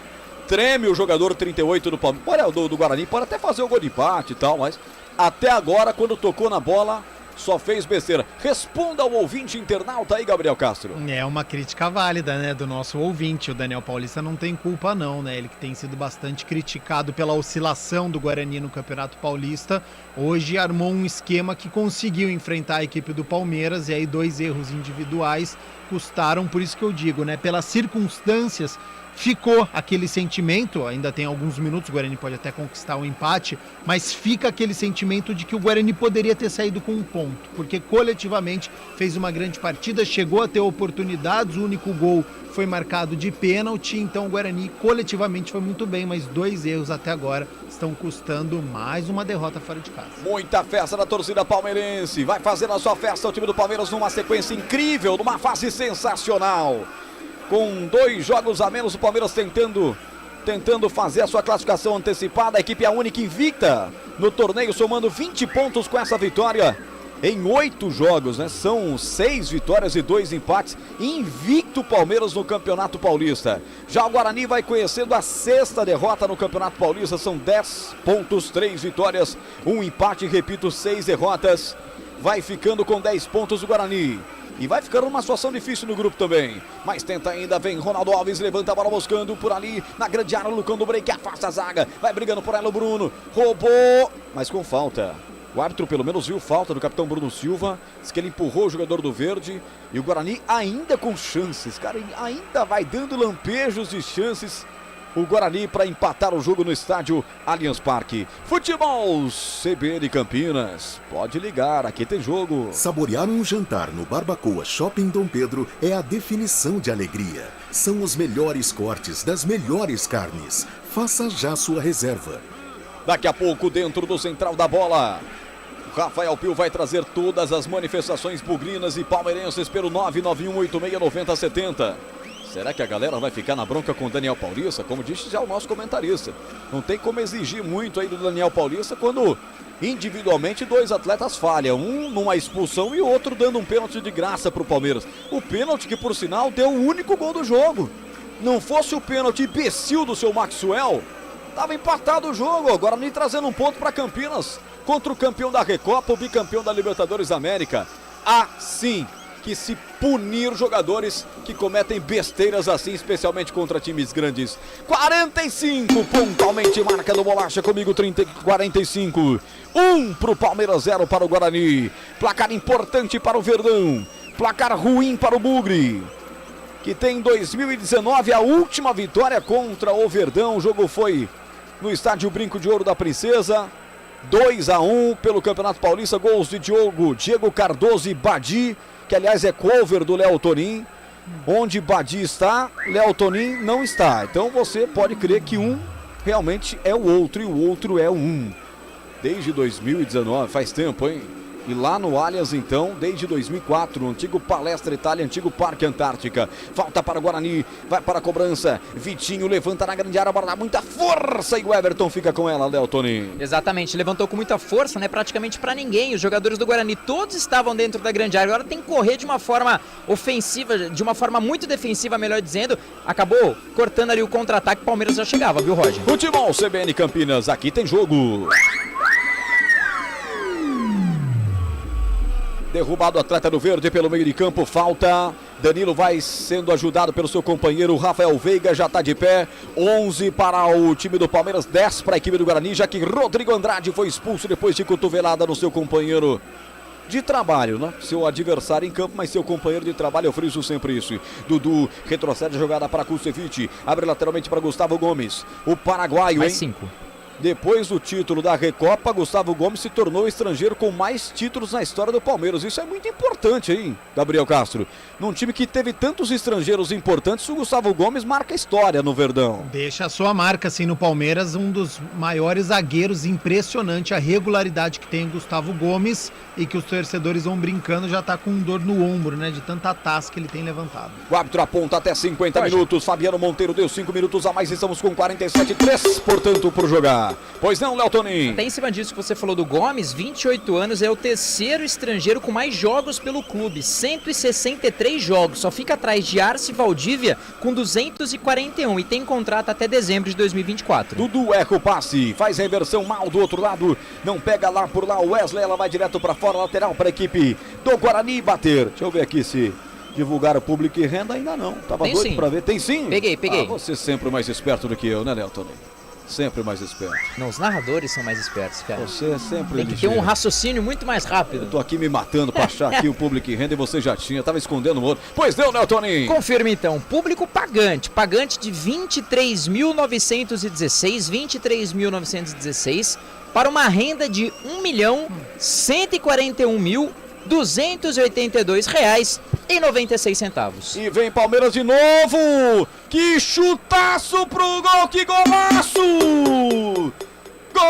Treme o jogador 38 do Palmeiras. Do Guarani, pode até fazer o gol de empate e tal, mas até agora, quando tocou na bola, só fez besteira. Responda ao ouvinte internauta aí, Gabriel Castro. É uma crítica válida, né, do nosso ouvinte. O Daniel Paulista não tem culpa não, né? Ele que tem sido bastante criticado pela oscilação do Guarani no Campeonato Paulista. Hoje armou um esquema que conseguiu enfrentar a equipe do Palmeiras e aí 2 erros individuais custaram, por isso que eu digo, né, pelas circunstâncias. Ficou aquele sentimento, ainda tem alguns minutos, o Guarani pode até conquistar o empate, mas fica aquele sentimento de que o Guarani poderia ter saído com um ponto, porque coletivamente fez uma grande partida, chegou a ter oportunidades, o único gol foi marcado de pênalti, então o Guarani coletivamente foi muito bem, mas 2 erros até agora estão custando mais uma derrota fora de casa. Muita festa da torcida palmeirense, vai fazer a sua festa o time do Palmeiras numa sequência incrível, numa fase sensacional. Com 2 jogos a menos, o Palmeiras tentando fazer a sua classificação antecipada. A equipe é a única invicta no torneio, somando 20 pontos com essa vitória em 8 jogos, né? São 6 vitórias e 2 empates. Invicto o Palmeiras no Campeonato Paulista. Já o Guarani vai conhecendo a 6ª derrota no Campeonato Paulista. São 10 pontos, 3 vitórias, 1 empate, repito, 6 derrotas. Vai ficando com 10 pontos o Guarani. E vai ficando uma situação difícil no grupo também. Mas tenta ainda, vem Ronaldo Alves, levanta a bola buscando por ali, na grande área, o Lucão do Break, afasta a zaga. Vai brigando por ela o Bruno, roubou, mas com falta. O árbitro pelo menos viu falta do capitão Bruno Silva, diz que ele empurrou o jogador do Verde. E o Guarani ainda com chances, cara, ainda vai dando lampejos de chances. O Guarani para empatar o jogo no estádio Allianz Parque. Futebol CBN Campinas. Pode ligar, aqui tem jogo. Saborear um jantar no Barbacoa Shopping Dom Pedro é a definição de alegria. São os melhores cortes das melhores carnes. Faça já sua reserva. Daqui a pouco, dentro do central da bola, o Rafael Pio vai trazer todas as manifestações bugrinas e palmeirenses pelo 991869070. Será que a galera vai ficar na bronca com o Daniel Paulista? Como disse já o nosso comentarista. Não tem como exigir muito aí do Daniel Paulista quando individualmente 2 atletas falham. Um numa expulsão e o outro dando um pênalti de graça para o Palmeiras. O pênalti que, por sinal, deu o único gol do jogo. Não fosse o pênalti imbecil do seu Maxwell, estava empatado o jogo. Agora nem trazendo um ponto para Campinas contra o campeão da Recopa, o bicampeão da Libertadores América. Assim que se punir jogadores que cometem besteiras assim, especialmente contra times grandes. 45, pontualmente marca do Bolacha, comigo 45. 1 para o Palmeiras, 0 para o Guarani. Placar importante para o Verdão, placar ruim para o Bugre, que tem em 2019 a última vitória contra o Verdão. O jogo foi no estádio Brinco de Ouro da Princesa. 2-1 pelo Campeonato Paulista, gols de Diego Cardoso e Badi, que aliás é cover do Léo Tonin. Onde Badi está, Léo Tonin não está. Então você pode crer que um realmente é o outro e o outro é um. Desde 2019, faz tempo, hein? E lá no Allianz, então, desde 2004, o antigo Palestra Itália, antigo Parque Antártica. Falta para o Guarani, vai para a cobrança. Vitinho levanta na grande área, dá muita força e o Everton fica com ela, Léo Tonin. Exatamente, levantou com muita força, né? Praticamente para ninguém. Os jogadores do Guarani todos estavam dentro da grande área. Agora tem que correr de uma forma ofensiva, de uma forma muito defensiva, melhor dizendo. Acabou cortando ali o contra-ataque, o Palmeiras já chegava, viu, Roger? Futebol CBN Campinas, aqui tem jogo. Derrubado o atleta do Verde pelo meio de campo, falta. Danilo vai sendo ajudado pelo seu companheiro Rafael Veiga, já está de pé. 11 para o time do Palmeiras, 10 para a equipe do Guarani, já que Rodrigo Andrade foi expulso depois de cotovelada no seu companheiro de trabalho, né? Seu adversário em campo, mas seu companheiro de trabalho, eu friso sempre isso. Dudu retrocede a jogada para Kusevich, abre lateralmente para Gustavo Gomes, o paraguaio, mais hein? 5. Depois do título da Recopa, Gustavo Gomes se tornou o estrangeiro com mais títulos na história do Palmeiras. Isso é muito importante, hein, Gabriel Castro? Num time que teve tantos estrangeiros importantes, o Gustavo Gomes marca história no Verdão. Deixa a sua marca, assim, no Palmeiras, um dos maiores zagueiros. Impressionante a regularidade que tem o Gustavo Gomes e que os torcedores vão brincando, já tá com dor no ombro, né, de tanta taça que ele tem levantado. O árbitro aponta até 50 minutos. Fabiano Monteiro deu 5 minutos a mais, estamos com 47, 3, portanto, por jogar. nada. Pois não, Léo Tonin? Até em cima disso que você falou do Gomes, 28 anos, é o terceiro estrangeiro com mais jogos pelo clube, 163 jogos, só fica atrás de Arce Valdívia com 241 e tem contrato até dezembro de 2024. Dudu erra o passe, faz a inversão mal do outro lado, não pega lá por lá o Wesley, ela vai direto para fora, lateral para a equipe do Guarani bater. Deixa eu ver aqui se divulgar o público e renda, ainda não. Tava Tem doido sim. para ver. Tem sim? Peguei. Você sempre mais esperto do que eu, né, Léo Tonin? Sempre mais esperto. Não, os narradores são mais espertos, cara. Você é sempre Tem que ter um raciocínio muito mais rápido. Eu tô aqui me matando pra achar aqui o público e renda e você já tinha, tava escondendo o outro. Pois não, Léo Tonin? Confirma então, público pagante de 23.916 para uma renda de R$1.141.282,96. E vem Palmeiras de novo! Que chutaço pro gol, que golaço! Gol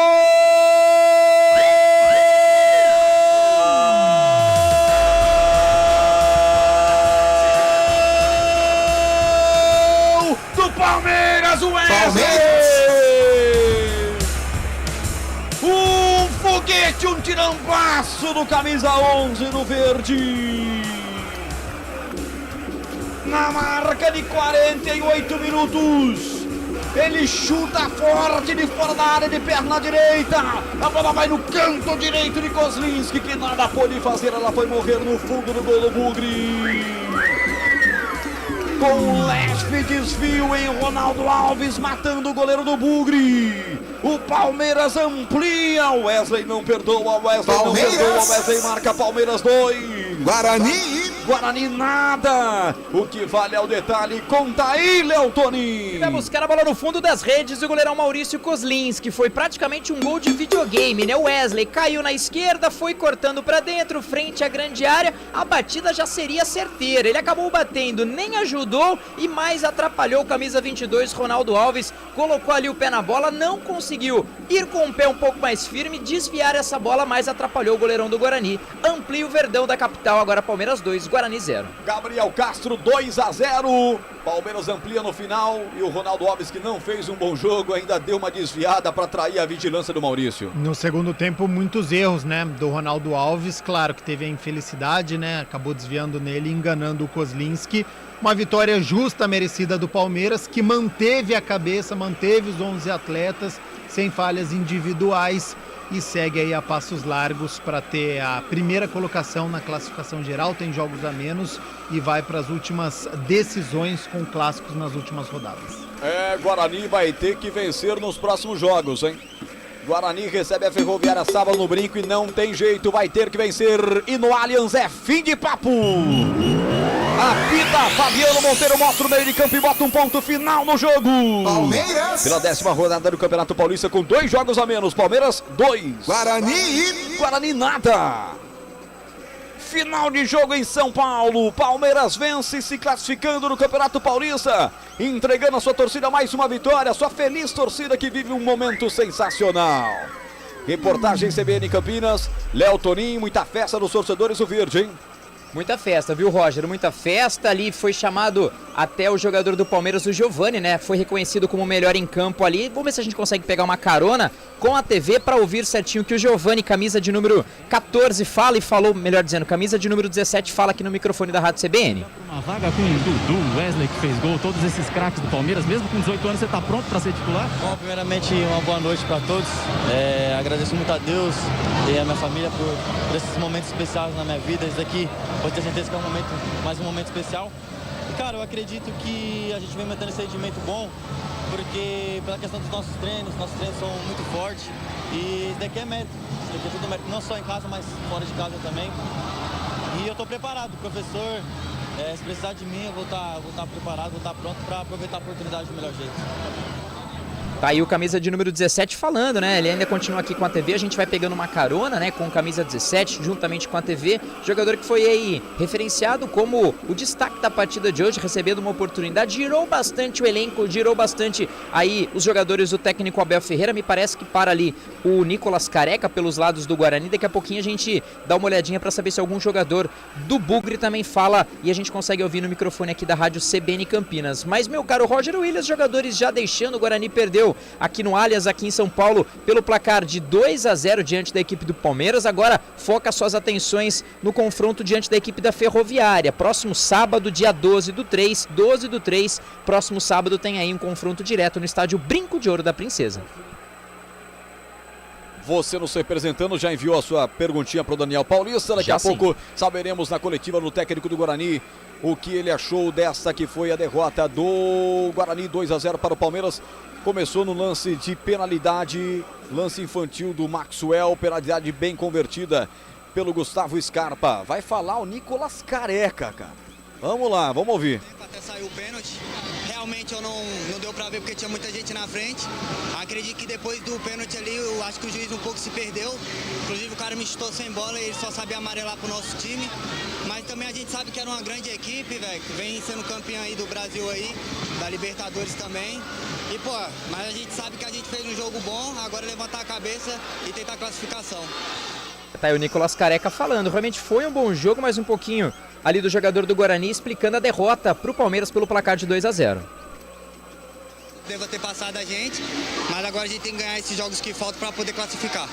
do Palmeiras, o Wesley! Um foguete, um tirambaço do camisa 11 no verde. Na marca de 48 minutos. Ele chuta forte de fora da área de perna direita. A bola vai no canto direito de Kozlinski, que nada pôde fazer. Ela foi morrer no fundo do gol do Bugre. Com um leve desvio em Ronaldo Alves, matando o goleiro do Bugre. O Palmeiras amplia, o Wesley não perdoa, o Wesley não perdoa, o Wesley marca Palmeiras 2. Guarani nada, o que vale é o detalhe, conta aí, Léo Tonin. Vai buscar a bola no fundo das redes, o goleirão Maurício Kozlinski, foi praticamente um gol de videogame, né? O Wesley caiu na esquerda, foi cortando pra dentro, frente à grande área, a batida já seria certeira, ele acabou batendo, nem ajudou e mais atrapalhou o camisa 22, Ronaldo Alves, colocou ali o pé na bola, não conseguiu ir com o pé um pouco mais firme, desviar essa bola, mas atrapalhou o goleirão do Guarani, amplia o Verdão da capital, agora Palmeiras 2, Guarani 0. Gabriel Castro 2-0, Palmeiras amplia no final e o Ronaldo Alves, que não fez um bom jogo, ainda deu uma desviada para atrair a vigilância do Maurício. No segundo tempo, muitos erros, né, do Ronaldo Alves, claro que teve a infelicidade, né, acabou desviando nele, enganando o Kozlinski. Uma vitória justa, merecida do Palmeiras, que manteve a cabeça, manteve os 11 atletas, sem falhas individuais e segue aí a passos largos para ter a primeira colocação na classificação geral, tem jogos a menos e vai para as últimas decisões com clássicos nas últimas rodadas. Guarani vai ter que vencer nos próximos jogos, hein? Guarani recebe a Ferroviária sábado no Brinco e não tem jeito, vai ter que vencer. E no Allianz é fim de papo. Apita Fabiano Monteiro, mostra o meio de campo e bota um ponto final no jogo. Palmeiras. Pela 10ª rodada do Campeonato Paulista com 2 jogos a menos. Palmeiras 2. Guarani nada. Final de jogo em São Paulo. Palmeiras vence, se classificando no Campeonato Paulista, entregando a sua torcida mais uma vitória, a sua feliz torcida que vive um momento sensacional. Reportagem CBN Campinas, Léo Tonin, muita festa dos torcedores do Verde, hein? Muita festa, viu, Roger? Muita festa. Ali foi chamado até o jogador do Palmeiras, o Giovani, né? Foi reconhecido como o melhor em campo ali. Vamos ver se a gente consegue pegar uma carona com a TV para ouvir certinho que o Giovani, camisa de número 14, fala e falou, melhor dizendo, camisa de número 17, fala aqui no microfone da Rádio CBN. Uma vaga com o Dudu, Wesley que fez gol, todos esses craques do Palmeiras, mesmo com 18 anos, você está pronto para ser titular? Bom, primeiramente, uma boa noite para todos. Agradeço muito a Deus e a minha família por esses momentos especiais na minha vida. Esse daqui, pode ter certeza que é mais um momento especial. E, cara, eu acredito que a gente vem mantendo esse rendimento bom, porque pela questão dos nossos treinos são muito fortes. E isso daqui é mérito. Isso daqui é tudo mérito, não só em casa, mas fora de casa também. E eu estou preparado, professor. Se precisar de mim, eu vou estar preparado, vou estar pronto para aproveitar a oportunidade do melhor jeito. Tá aí o camisa de número 17 falando, né? Ele ainda continua aqui com a TV, a gente vai pegando uma carona, né? Com camisa 17, juntamente com a TV. Jogador que foi aí referenciado como o destaque da partida de hoje, recebendo uma oportunidade. Girou bastante o elenco, girou bastante aí os jogadores do técnico Abel Ferreira. Me parece que para ali o Nicolas Careca pelos lados do Guarani. Daqui a pouquinho a gente dá uma olhadinha para saber se algum jogador do Bugre também fala e a gente consegue ouvir no microfone aqui da Rádio CBN Campinas. Mas, meu caro Roger Williams, jogadores já deixando, o Guarani perdeu venceu aqui no Allianz, aqui em São Paulo, pelo placar de 2-0 diante da equipe do Palmeiras. Agora foca suas atenções no confronto diante da equipe da Ferroviária. Próximo sábado, dia 12 do 3, próximo sábado tem aí um confronto direto no estádio Brinco de Ouro da Princesa. Você nos representando já enviou a sua perguntinha para o Daniel Paulista. Daqui a pouco saberemos na coletiva do técnico do Guarani o que ele achou dessa que foi a derrota do Guarani 2-0 para o Palmeiras. Começou no lance de penalidade, lance infantil do Maxwell, penalidade bem convertida pelo Gustavo Scarpa. Vai falar o Nicolas Careca, cara. Vamos lá, vamos ouvir. Até saiu o pênalti. Realmente eu não deu pra ver porque tinha muita gente na frente. Acredito que depois do pênalti ali, eu acho que o juiz um pouco se perdeu. Inclusive o cara me chutou sem bola e ele só sabia amarelar pro nosso time. Mas também a gente sabe que era uma grande equipe, velho. Vem sendo campeão aí do Brasil aí, da Libertadores também. E, pô, mas a gente sabe que a gente fez um jogo bom, agora é levantar a cabeça e tentar a classificação. Tá aí o Nicolas Careca falando, realmente foi um bom jogo, mas um pouquinho ali do jogador do Guarani explicando a derrota pro Palmeiras pelo placar de 2-0. Deva ter passado a gente, mas agora a gente tem que ganhar esses jogos que faltam para poder classificar.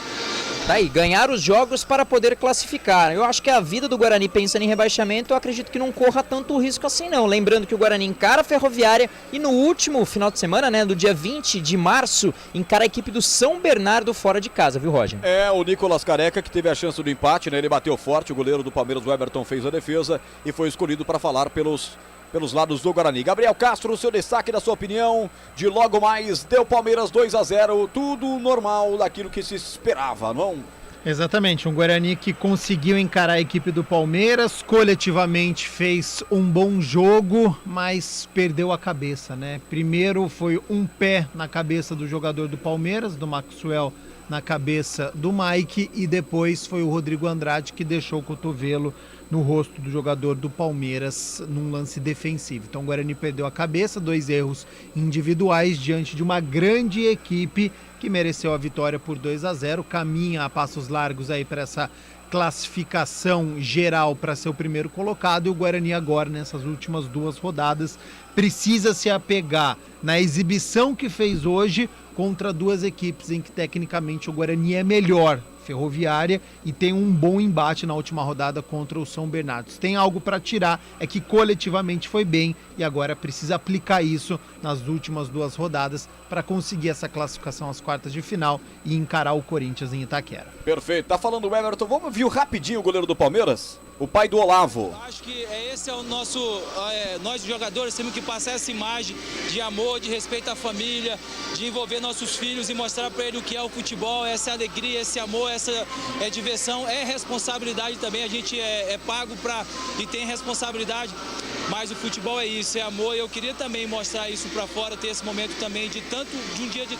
Tá aí, ganhar os jogos para poder classificar. Eu acho que a vida do Guarani pensando em rebaixamento, eu acredito que não corra tanto risco assim não. Lembrando que o Guarani encara a Ferroviária e no último final de semana, né, do dia 20 de março, encara a equipe do São Bernardo fora de casa, viu, Roger? É, o Nicolas Careca que teve a chance do empate, né, ele bateu forte, o goleiro do Palmeiras, o Everton, fez a defesa e foi escolhido para falar pelos lados do Guarani. Gabriel Castro, o seu destaque da sua opinião de logo mais, deu Palmeiras 2-0, tudo normal daquilo que se esperava, não? Exatamente, um Guarani que conseguiu encarar a equipe do Palmeiras, coletivamente fez um bom jogo, mas perdeu a cabeça, né? Primeiro foi um pé na cabeça do jogador do Palmeiras, do Maxwell, na cabeça do Mike, e depois foi o Rodrigo Andrade que deixou o cotovelo no rosto do jogador do Palmeiras num lance defensivo. Então o Guarani perdeu a cabeça, 2 erros individuais diante de uma grande equipe que mereceu a vitória por 2-0, caminha a passos largos aí para essa classificação geral para ser o primeiro colocado, e o Guarani agora, nessas últimas 2 rodadas, precisa se apegar na exibição que fez hoje contra 2 equipes em que tecnicamente o Guarani é melhor, Ferroviária, e tem um bom embate na última rodada contra o São Bernardo. Tem algo para tirar, é que coletivamente foi bem e agora precisa aplicar isso nas últimas 2 rodadas para conseguir essa classificação às quartas de final e encarar o Corinthians em Itaquera. Perfeito, tá falando o Everton, vamos ouvir rapidinho o goleiro do Palmeiras? O pai do Olavo. Acho que esse é o nosso, nós jogadores temos que passar essa imagem de amor, de respeito à família, de envolver nossos filhos e mostrar para eles o que é o futebol, essa alegria, esse amor, essa diversão, é responsabilidade também, a gente é pago e tem responsabilidade, mas o futebol é isso, é amor, e eu queria também mostrar isso para fora, ter esse momento também de um dia de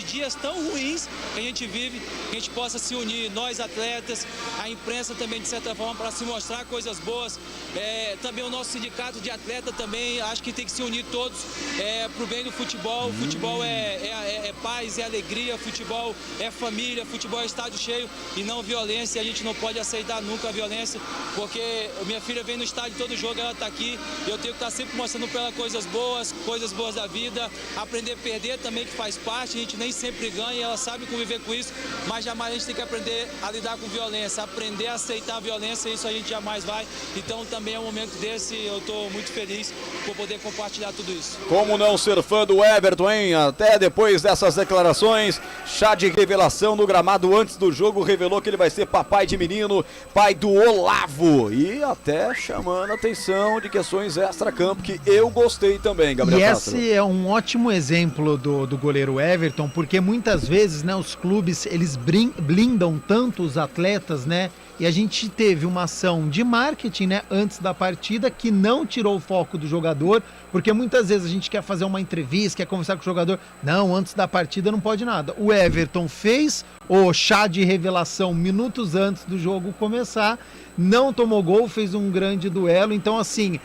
dias tão ruins que a gente vive, que a gente possa se unir, nós atletas, a imprensa também de certa forma, para se mostrar coisas boas, também o nosso sindicato de atleta também, acho que tem que se unir todos para o bem do futebol. O futebol é paz, é alegria, futebol é família, futebol é estádio cheio e não violência, e a gente não pode aceitar nunca a violência, porque minha filha vem no estádio todo jogo, ela está aqui, eu tenho que estar sempre mostrando para ela coisas boas da vida, aprender a perder também, que faz parte, a gente nem sempre ganha, ela sabe conviver com isso, mas jamais a gente tem que aprender a lidar com violência, aprender a aceitar a violência, isso a gente jamais vai, então também é um momento desse, eu estou muito feliz por poder compartilhar tudo isso. Como não ser fã do Everton, hein? Até depois dessas declarações, chá de revelação no gramado antes do jogo, revelou que ele vai ser papai de menino, pai do Olavo, e até chamando a atenção de questões extra-campo, que eu gostei também, Gabriel Castro. E esse é um ótimo exemplo do goleiro Everton, porque muitas vezes, né, os clubes, eles blindam tanto os atletas, né, e a gente teve uma ação de marketing, né, antes da partida, que não tirou o foco do jogador, porque muitas vezes a gente quer fazer uma entrevista, quer conversar com o jogador, não, antes da partida não pode nada. O Everton fez o chá de revelação minutos antes do jogo começar, não tomou gol, fez um grande duelo. Então, assim,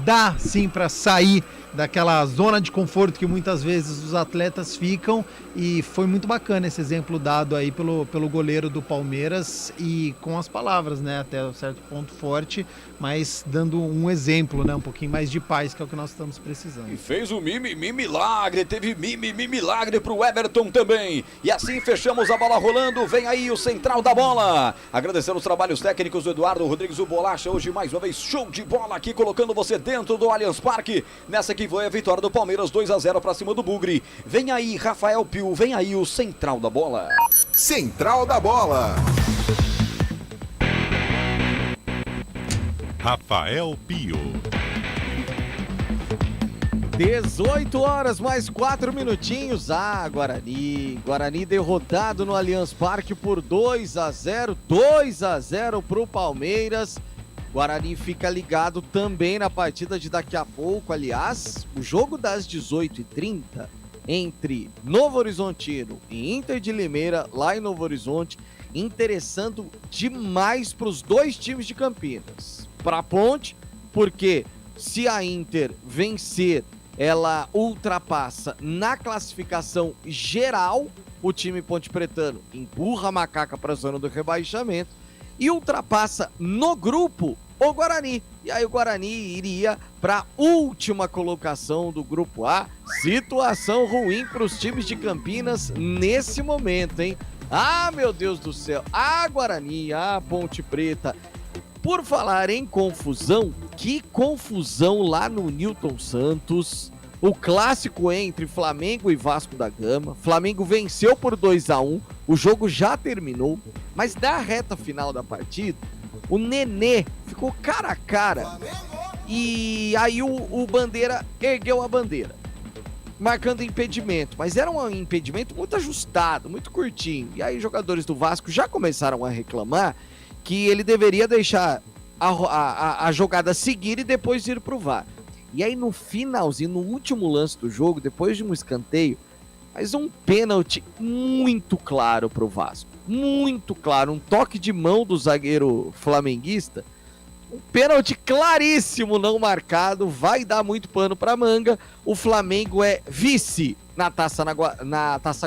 dá sim para sair daquela zona de conforto que muitas vezes os atletas ficam, e foi muito bacana esse exemplo dado aí pelo goleiro do Palmeiras, e com as palavras, né, até um certo ponto forte, mas dando um exemplo, né, um pouquinho mais de paz, que é o que nós estamos precisando. E fez o milagre, teve milagre pro Everton também. E assim fechamos a bola rolando, vem aí o central da bola. Agradecendo os trabalhos técnicos do Eduardo Rodrigues, o Bolacha, hoje mais uma vez show de bola aqui, colocando você dentro do Allianz Parque, nessa que foi a vitória do Palmeiras 2-0 pra cima do Bugre. Vem aí Rafael Pio, vem aí o central da bola. Central da bola. Rafael Pio. 18 horas mais 4 minutinhos. Guarani derrotado no Allianz Parque por 2-0. 2-0 pro Palmeiras. Guarani fica ligado também na partida de daqui a pouco. Aliás, o jogo das 18h30 entre Novo Horizontino e Inter de Limeira, lá em Novo Horizonte, interessando demais para os dois times de Campinas. Para a Ponte, porque se a Inter vencer, ela ultrapassa na classificação geral o time pontepretano, empurra a Macaca para a zona do rebaixamento e ultrapassa no grupo o Guarani. E aí o Guarani iria para a última colocação do grupo A. Situação ruim para os times de Campinas nesse momento, hein? Ah, meu Deus do céu. Ah, Guarani, ah, Ponte Preta. Por falar em confusão, que confusão lá no Newton Santos. O clássico entre Flamengo e Vasco da Gama. Flamengo venceu por 2-1. O jogo já terminou. Mas na reta final da partida, o Nenê ficou cara a cara. E aí o Bandeira ergueu a bandeira, marcando impedimento. Mas era um impedimento muito ajustado, muito curtinho. E aí os jogadores do Vasco já começaram a reclamar que ele deveria deixar a jogada seguir e depois ir pro VAR. E aí no finalzinho, no último lance do jogo, depois de um escanteio, mas um pênalti muito claro pro Vasco. Muito claro, um toque de mão do zagueiro flamenguista. Um pênalti claríssimo não marcado, vai dar muito pano pra manga. O Flamengo é vice na Taça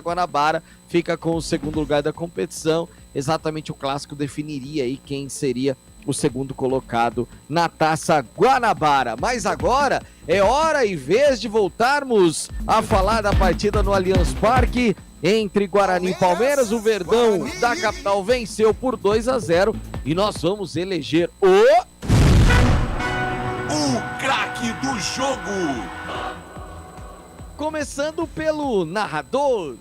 Guanabara, fica com o segundo lugar da competição. Exatamente, o clássico definiria aí quem seria o segundo colocado na Taça Guanabara. Mas agora é hora e vez de voltarmos a falar da partida no Allianz Parque entre Guarani e Palmeiras. O Verdão da capital venceu por 2-0 e nós vamos eleger o craque do jogo. Começando pelo narrador.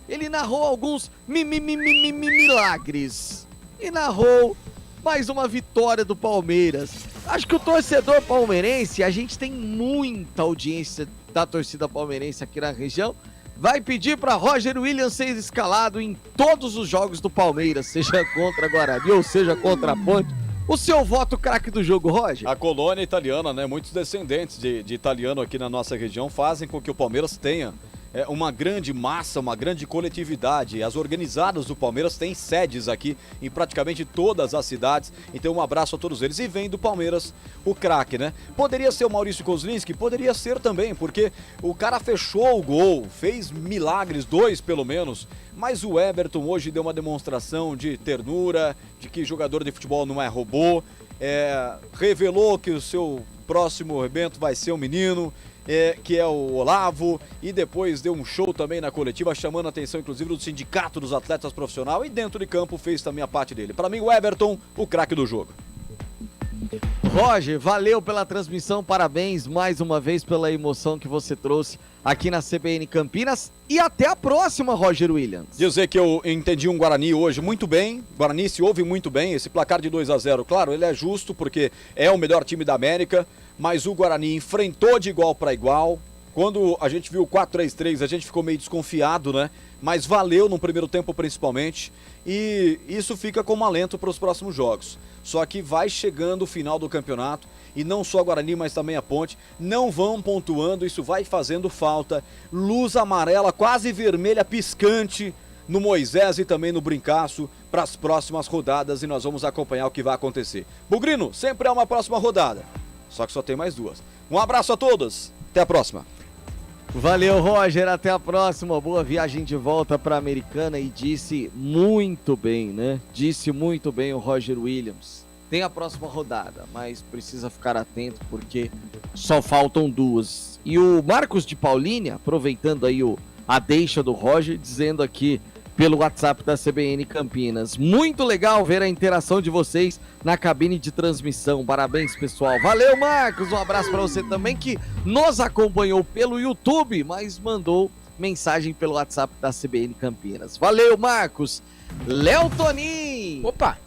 Ele narrou alguns milagres e narrou mais uma vitória do Palmeiras. Acho que o torcedor palmeirense, a gente tem muita audiência da torcida palmeirense aqui na região, vai pedir para Roger Williams ser escalado em todos os jogos do Palmeiras, seja contra Guarani ou seja contra a Ponte. O seu voto craque do jogo, Roger? A colônia italiana, né? Muitos descendentes de italiano aqui na nossa região fazem com que o Palmeiras tenha uma grande massa, uma grande coletividade. As organizadas do Palmeiras têm sedes aqui em praticamente todas as cidades. Então um abraço a todos eles. E vem do Palmeiras o craque, né? Poderia ser o Maurício Kozlinski? Poderia ser também, porque o cara fechou o gol, fez milagres, 2 pelo menos. Mas o Everton hoje deu uma demonstração de ternura, de que jogador de futebol não é robô. Revelou que o seu próximo rebento vai ser um menino, que é o Olavo, e depois deu um show também na coletiva, chamando a atenção inclusive do sindicato dos atletas profissionais, e dentro de campo fez também a parte dele. Para mim o Everton, o craque do jogo. Roger, valeu pela transmissão, parabéns mais uma vez pela emoção que você trouxe aqui na CBN Campinas, e até a próxima, Roger Williams. Dizer que eu entendi um Guarani hoje muito bem, Guarani se ouve muito bem, esse placar de 2-0, claro, ele é justo porque é o melhor time da América, mas o Guarani enfrentou de igual para igual. Quando a gente viu o 4-3-3, a gente ficou meio desconfiado, né? Mas valeu no primeiro tempo principalmente, e isso fica como alento para os próximos jogos. Só que vai chegando o final do campeonato, e não só a Guarani, mas também a Ponte, não vão pontuando, isso vai fazendo falta. Luz amarela, quase vermelha, piscante, no Moisés e também no Brincaço para as próximas rodadas e nós vamos acompanhar o que vai acontecer. Bugrino, sempre há uma próxima rodada, só que só tem mais 2. Um abraço a todos, até a próxima. Valeu, Roger, até a próxima. Boa viagem de volta para Americana e disse muito bem, né? Disse muito bem o Roger Williams. Tem a próxima rodada, mas precisa ficar atento porque só faltam 2. E o Marcos de Paulínia, aproveitando aí a deixa do Roger, dizendo aqui pelo WhatsApp da CBN Campinas: muito legal ver a interação de vocês na cabine de transmissão. Parabéns, pessoal. Valeu, Marcos. Um abraço para você também que nos acompanhou pelo YouTube, mas mandou mensagem pelo WhatsApp da CBN Campinas. Valeu, Marcos. Léo Tonin. Opa!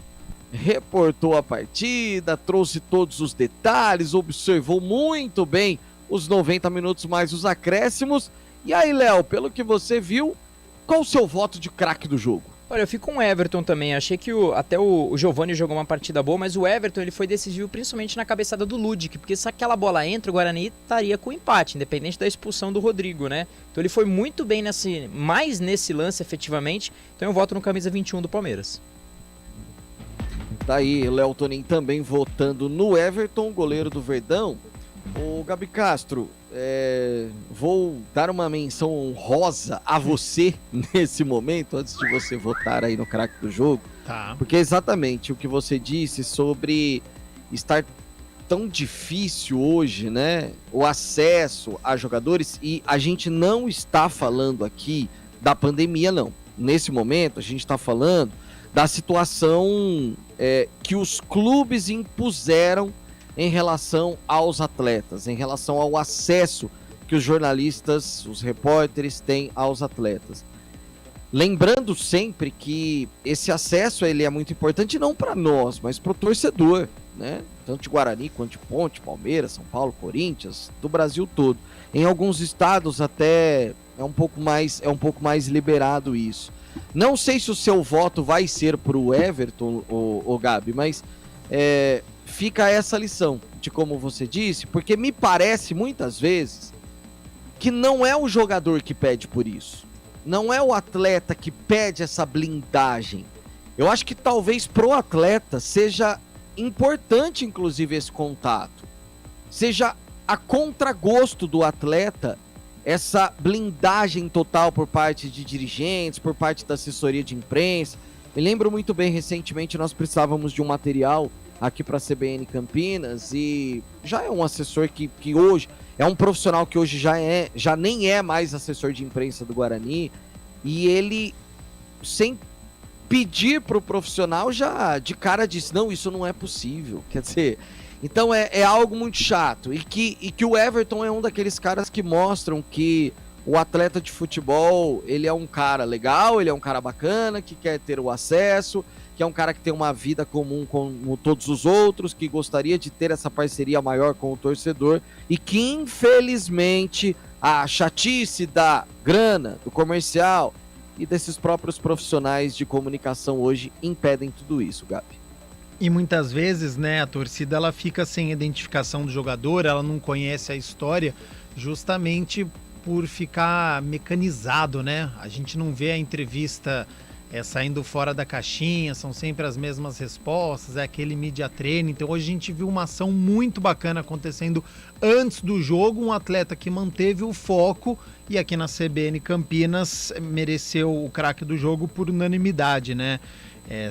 Reportou a partida, trouxe todos os detalhes, observou muito bem os 90 minutos mais os acréscimos. E aí, Léo, pelo que você viu, qual o seu voto de craque do jogo? Olha, eu fico com o Everton também. Achei que até o Giovani jogou uma partida boa, mas o Everton ele foi decisivo principalmente na cabeçada do Ludic, porque se aquela bola entra, o Guarani estaria com empate, independente da expulsão do Rodrigo, né? Então ele foi muito bem mais nesse lance efetivamente. Então eu voto no camisa 21 do Palmeiras. Daí, Léo Tonin também votando no Everton, goleiro do Verdão. Ô, Gabi Castro, vou dar uma menção honrosa a você nesse momento, antes de você votar aí no craque do jogo. Tá. Porque é exatamente o que você disse sobre estar tão difícil hoje, né? O acesso a jogadores, e a gente não está falando aqui da pandemia, não. Nesse momento, a gente está falando da situação que os clubes impuseram em relação aos atletas, em relação ao acesso que os jornalistas, os repórteres têm aos atletas. Lembrando sempre que esse acesso ele é muito importante não para nós, mas para o torcedor, né? Tanto de Guarani quanto de Ponte, Palmeiras, São Paulo, Corinthians, do Brasil todo. Em alguns estados até é um pouco mais liberado isso. Não sei se o seu voto vai ser para o Everton, o Gabi, mas fica essa lição de como você disse, porque me parece muitas vezes que não é o jogador que pede por isso. Não é o atleta que pede essa blindagem. Eu acho que talvez pro atleta seja importante, inclusive, esse contato. Seja a contragosto do atleta essa blindagem total por parte de dirigentes, por parte da assessoria de imprensa. Me lembro muito bem, recentemente nós precisávamos de um material aqui para a CBN Campinas e já é um assessor que hoje é um profissional que hoje já nem é mais assessor de imprensa do Guarani, e ele, sem pedir para o profissional, já de cara disse: não, isso não é possível. Quer dizer, então é algo muito chato, e que o Everton é um daqueles caras que mostram que o atleta de futebol, ele é um cara legal, ele é um cara bacana, que quer ter o acesso, que é um cara que tem uma vida comum como todos os outros, que gostaria de ter essa parceria maior com o torcedor, e que infelizmente a chatice da grana, do comercial e desses próprios profissionais de comunicação hoje impedem tudo isso, Gabi. E muitas vezes, né, a torcida ela fica sem identificação do jogador, ela não conhece a história, justamente por ficar mecanizado, né? A gente não vê a entrevista saindo fora da caixinha, são sempre as mesmas respostas, é aquele media training. Então hoje a gente viu uma ação muito bacana acontecendo antes do jogo, um atleta que manteve o foco, e aqui na CBN Campinas mereceu o craque do jogo por unanimidade, né?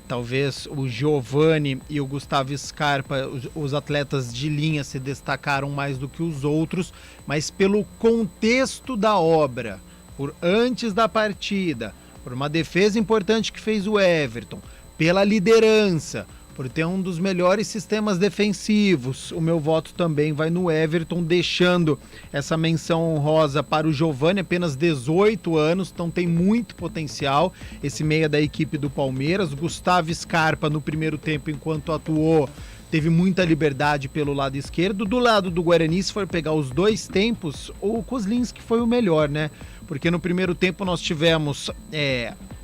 Talvez o Giovani e o Gustavo Scarpa, os atletas de linha, se destacaram mais do que os outros, mas pelo contexto da obra, por antes da partida, por uma defesa importante que fez o Everton, pela liderança, por ter um dos melhores sistemas defensivos, o meu voto também vai no Everton, deixando essa menção honrosa para o Giovani, apenas 18 anos, então tem muito potencial, esse meia da equipe do Palmeiras. Gustavo Scarpa, no primeiro tempo, enquanto atuou, teve muita liberdade pelo lado esquerdo. Do lado do Guarani, se for pegar os dois tempos, o Kozlinski foi o melhor, né? Porque no primeiro tempo nós tivemos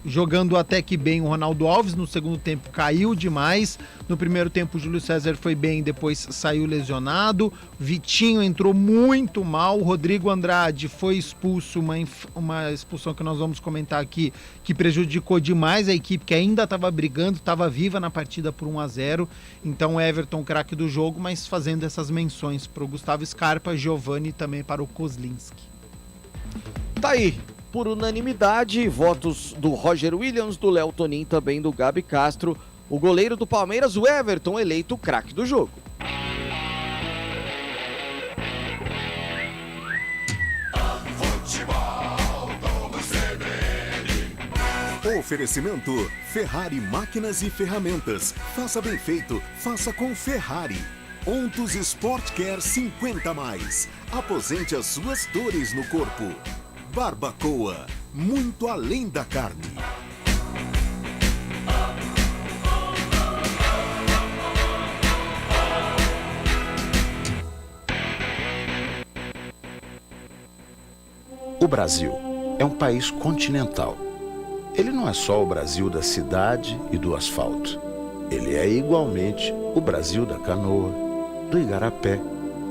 jogando até que bem o Ronaldo Alves, no segundo tempo caiu demais, no primeiro tempo o Júlio César foi bem, depois saiu lesionado, Vitinho entrou muito mal, o Rodrigo Andrade foi expulso, uma expulsão que nós vamos comentar aqui, que prejudicou demais a equipe, que ainda estava brigando, estava viva na partida por 1-0, então Everton, craque do jogo, mas fazendo essas menções para o Gustavo Scarpa, Giovani e também para o Kozlinski. Tá aí, por unanimidade, votos do Roger Williams, do Léo Tonin, também do Gabi Castro, o goleiro do Palmeiras, o Everton, eleito o craque do jogo. Oferecimento Ferrari Máquinas e Ferramentas. Faça bem feito, faça com Ferrari. Ontus Sport Care 50+. Aposente as suas dores no corpo. Barbacoa, muito além da carne. O Brasil é um país continental. Ele não é só o Brasil da cidade e do asfalto. Ele é igualmente o Brasil da canoa, do igarapé,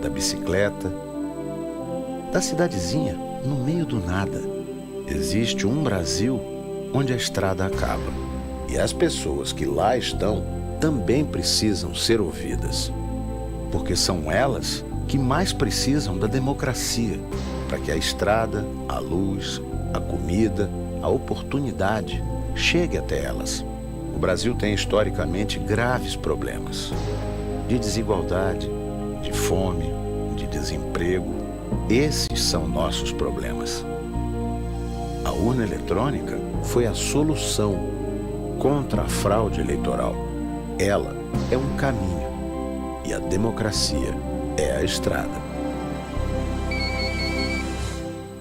da bicicleta, da cidadezinha no meio do nada. Existe um Brasil onde a estrada acaba. E as pessoas que lá estão também precisam ser ouvidas. Porque são elas que mais precisam da democracia, para que a estrada, a luz, a comida, a oportunidade chegue até elas. O Brasil tem historicamente graves problemas de desigualdade, de fome, de desemprego. Esses são nossos problemas. A urna eletrônica foi a solução contra a fraude eleitoral. Ela é um caminho e a democracia é a estrada.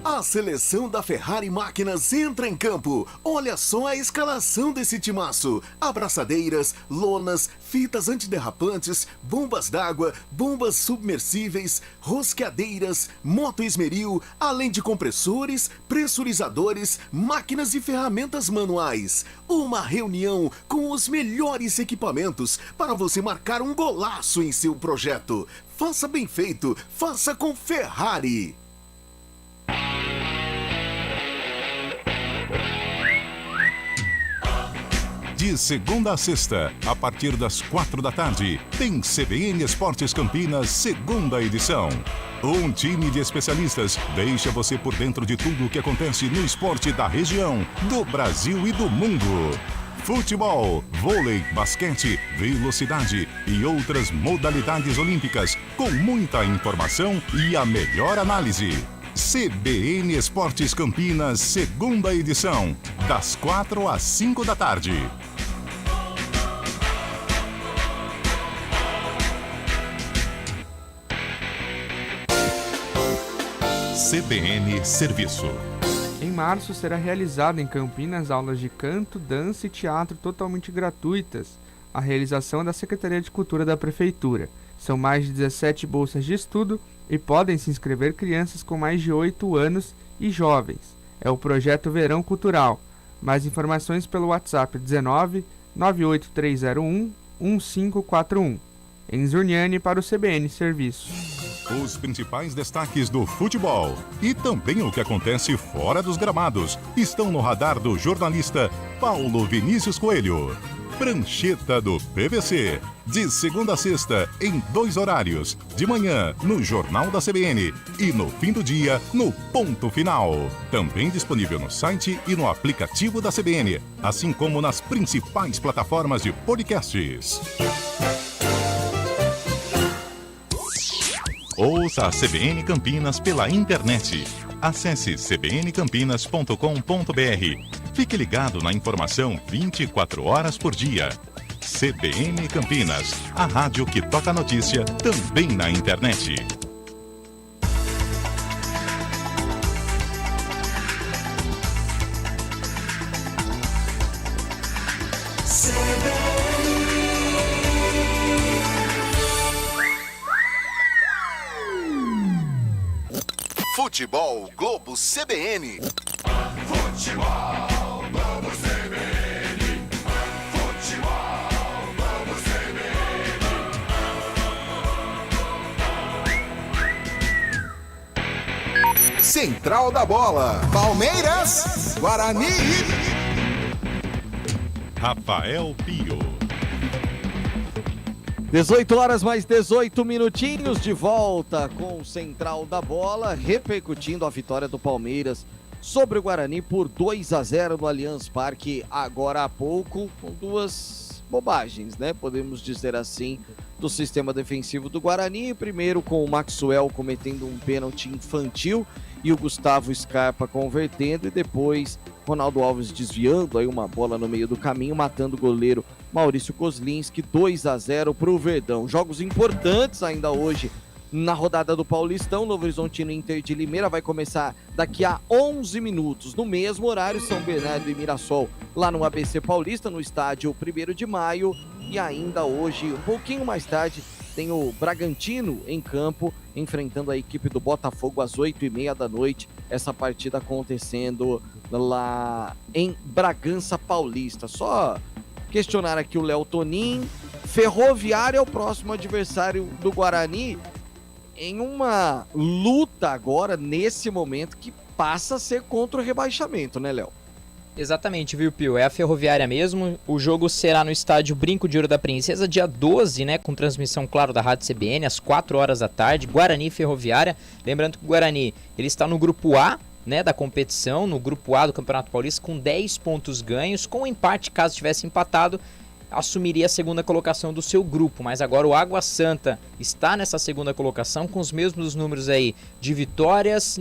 A seleção da Ferrari Máquinas entra em campo. Olha só a escalação desse timaço. Abraçadeiras, lonas, fitas antiderrapantes, bombas d'água, bombas submersíveis, rosqueadeiras, moto esmeril, além de compressores, pressurizadores, máquinas e ferramentas manuais. Uma reunião com os melhores equipamentos para você marcar um golaço em seu projeto. Faça bem feito, faça com Ferrari. De segunda a sexta, a partir das 4 da tarde, tem CBN Esportes Campinas, segunda edição. Um time de especialistas deixa você por dentro de tudo o que acontece no esporte da região, do Brasil e do mundo. Futebol, vôlei, basquete, velocidade e outras modalidades olímpicas, com muita informação e a melhor análise. CBN Esportes Campinas, segunda edição, das 4 às 5 da tarde. CBN Serviço. Em março será realizada em Campinas aulas de canto, dança e teatro totalmente gratuitas. A realização é da Secretaria de Cultura da Prefeitura. São mais de 17 bolsas de estudo e podem se inscrever crianças com mais de 8 anos e jovens. É o projeto Verão Cultural. Mais informações pelo WhatsApp 19 98301 1541. Em Zurniane para o CBN Serviço. Os principais destaques do futebol e também o que acontece fora dos gramados estão no radar do jornalista Paulo Vinícius Coelho. Prancheta do PVC, de segunda a sexta, em 2 horários, de manhã no Jornal da CBN e no fim do dia no Ponto Final. Também disponível no site e no aplicativo da CBN, assim como nas principais plataformas de podcasts. Ouça a CBN Campinas pela internet. Acesse cbncampinas.com.br. Fique ligado na informação 24 horas por dia. CBN Campinas, a rádio que toca a notícia também na internet. Futebol Globo CBN. Futebol Globo CBN. Central da Bola. Palmeiras, Guarani. Rafael Pio. 18 horas mais 18 minutinhos de volta com o Central da Bola, repercutindo a vitória do Palmeiras sobre o Guarani por 2-0 no Allianz Parque agora há pouco, com duas bobagens, né? Podemos dizer assim, do sistema defensivo do Guarani. Primeiro com o Maxwell cometendo um pênalti infantil e o Gustavo Scarpa convertendo, e depois Ronaldo Alves desviando aí uma bola no meio do caminho, matando o goleiro Maurício Kozlinski. 2-0 para o Verdão. Jogos importantes ainda hoje na rodada do Paulistão. Novo Horizontino Inter de Limeira vai começar daqui a 11 minutos. No mesmo horário, São Bernardo e Mirassol lá no ABC Paulista, no estádio 1º de Maio. E ainda hoje, um pouquinho mais tarde, tem o Bragantino em campo, enfrentando a equipe do Botafogo às 8h30 da noite. Essa partida acontecendo lá em Bragança Paulista. Só questionar aqui o Léo Tonin. Ferroviária é o próximo adversário do Guarani em uma luta agora, nesse momento, que passa a ser contra o rebaixamento, né, Léo? Exatamente, viu, Pio? É a Ferroviária mesmo. O jogo será no estádio Brinco de Ouro da Princesa, dia 12, né? Com transmissão, claro, da Rádio CBN, às 4 horas da tarde. Guarani e Ferroviária. Lembrando que o Guarani, ele está no grupo A, né, da competição, no grupo A do Campeonato Paulista, com 10 pontos ganhos. Com empate, caso tivesse empatado, assumiria a segunda colocação do seu grupo, mas agora o Água Santa está nessa segunda colocação com os mesmos números aí de vitórias,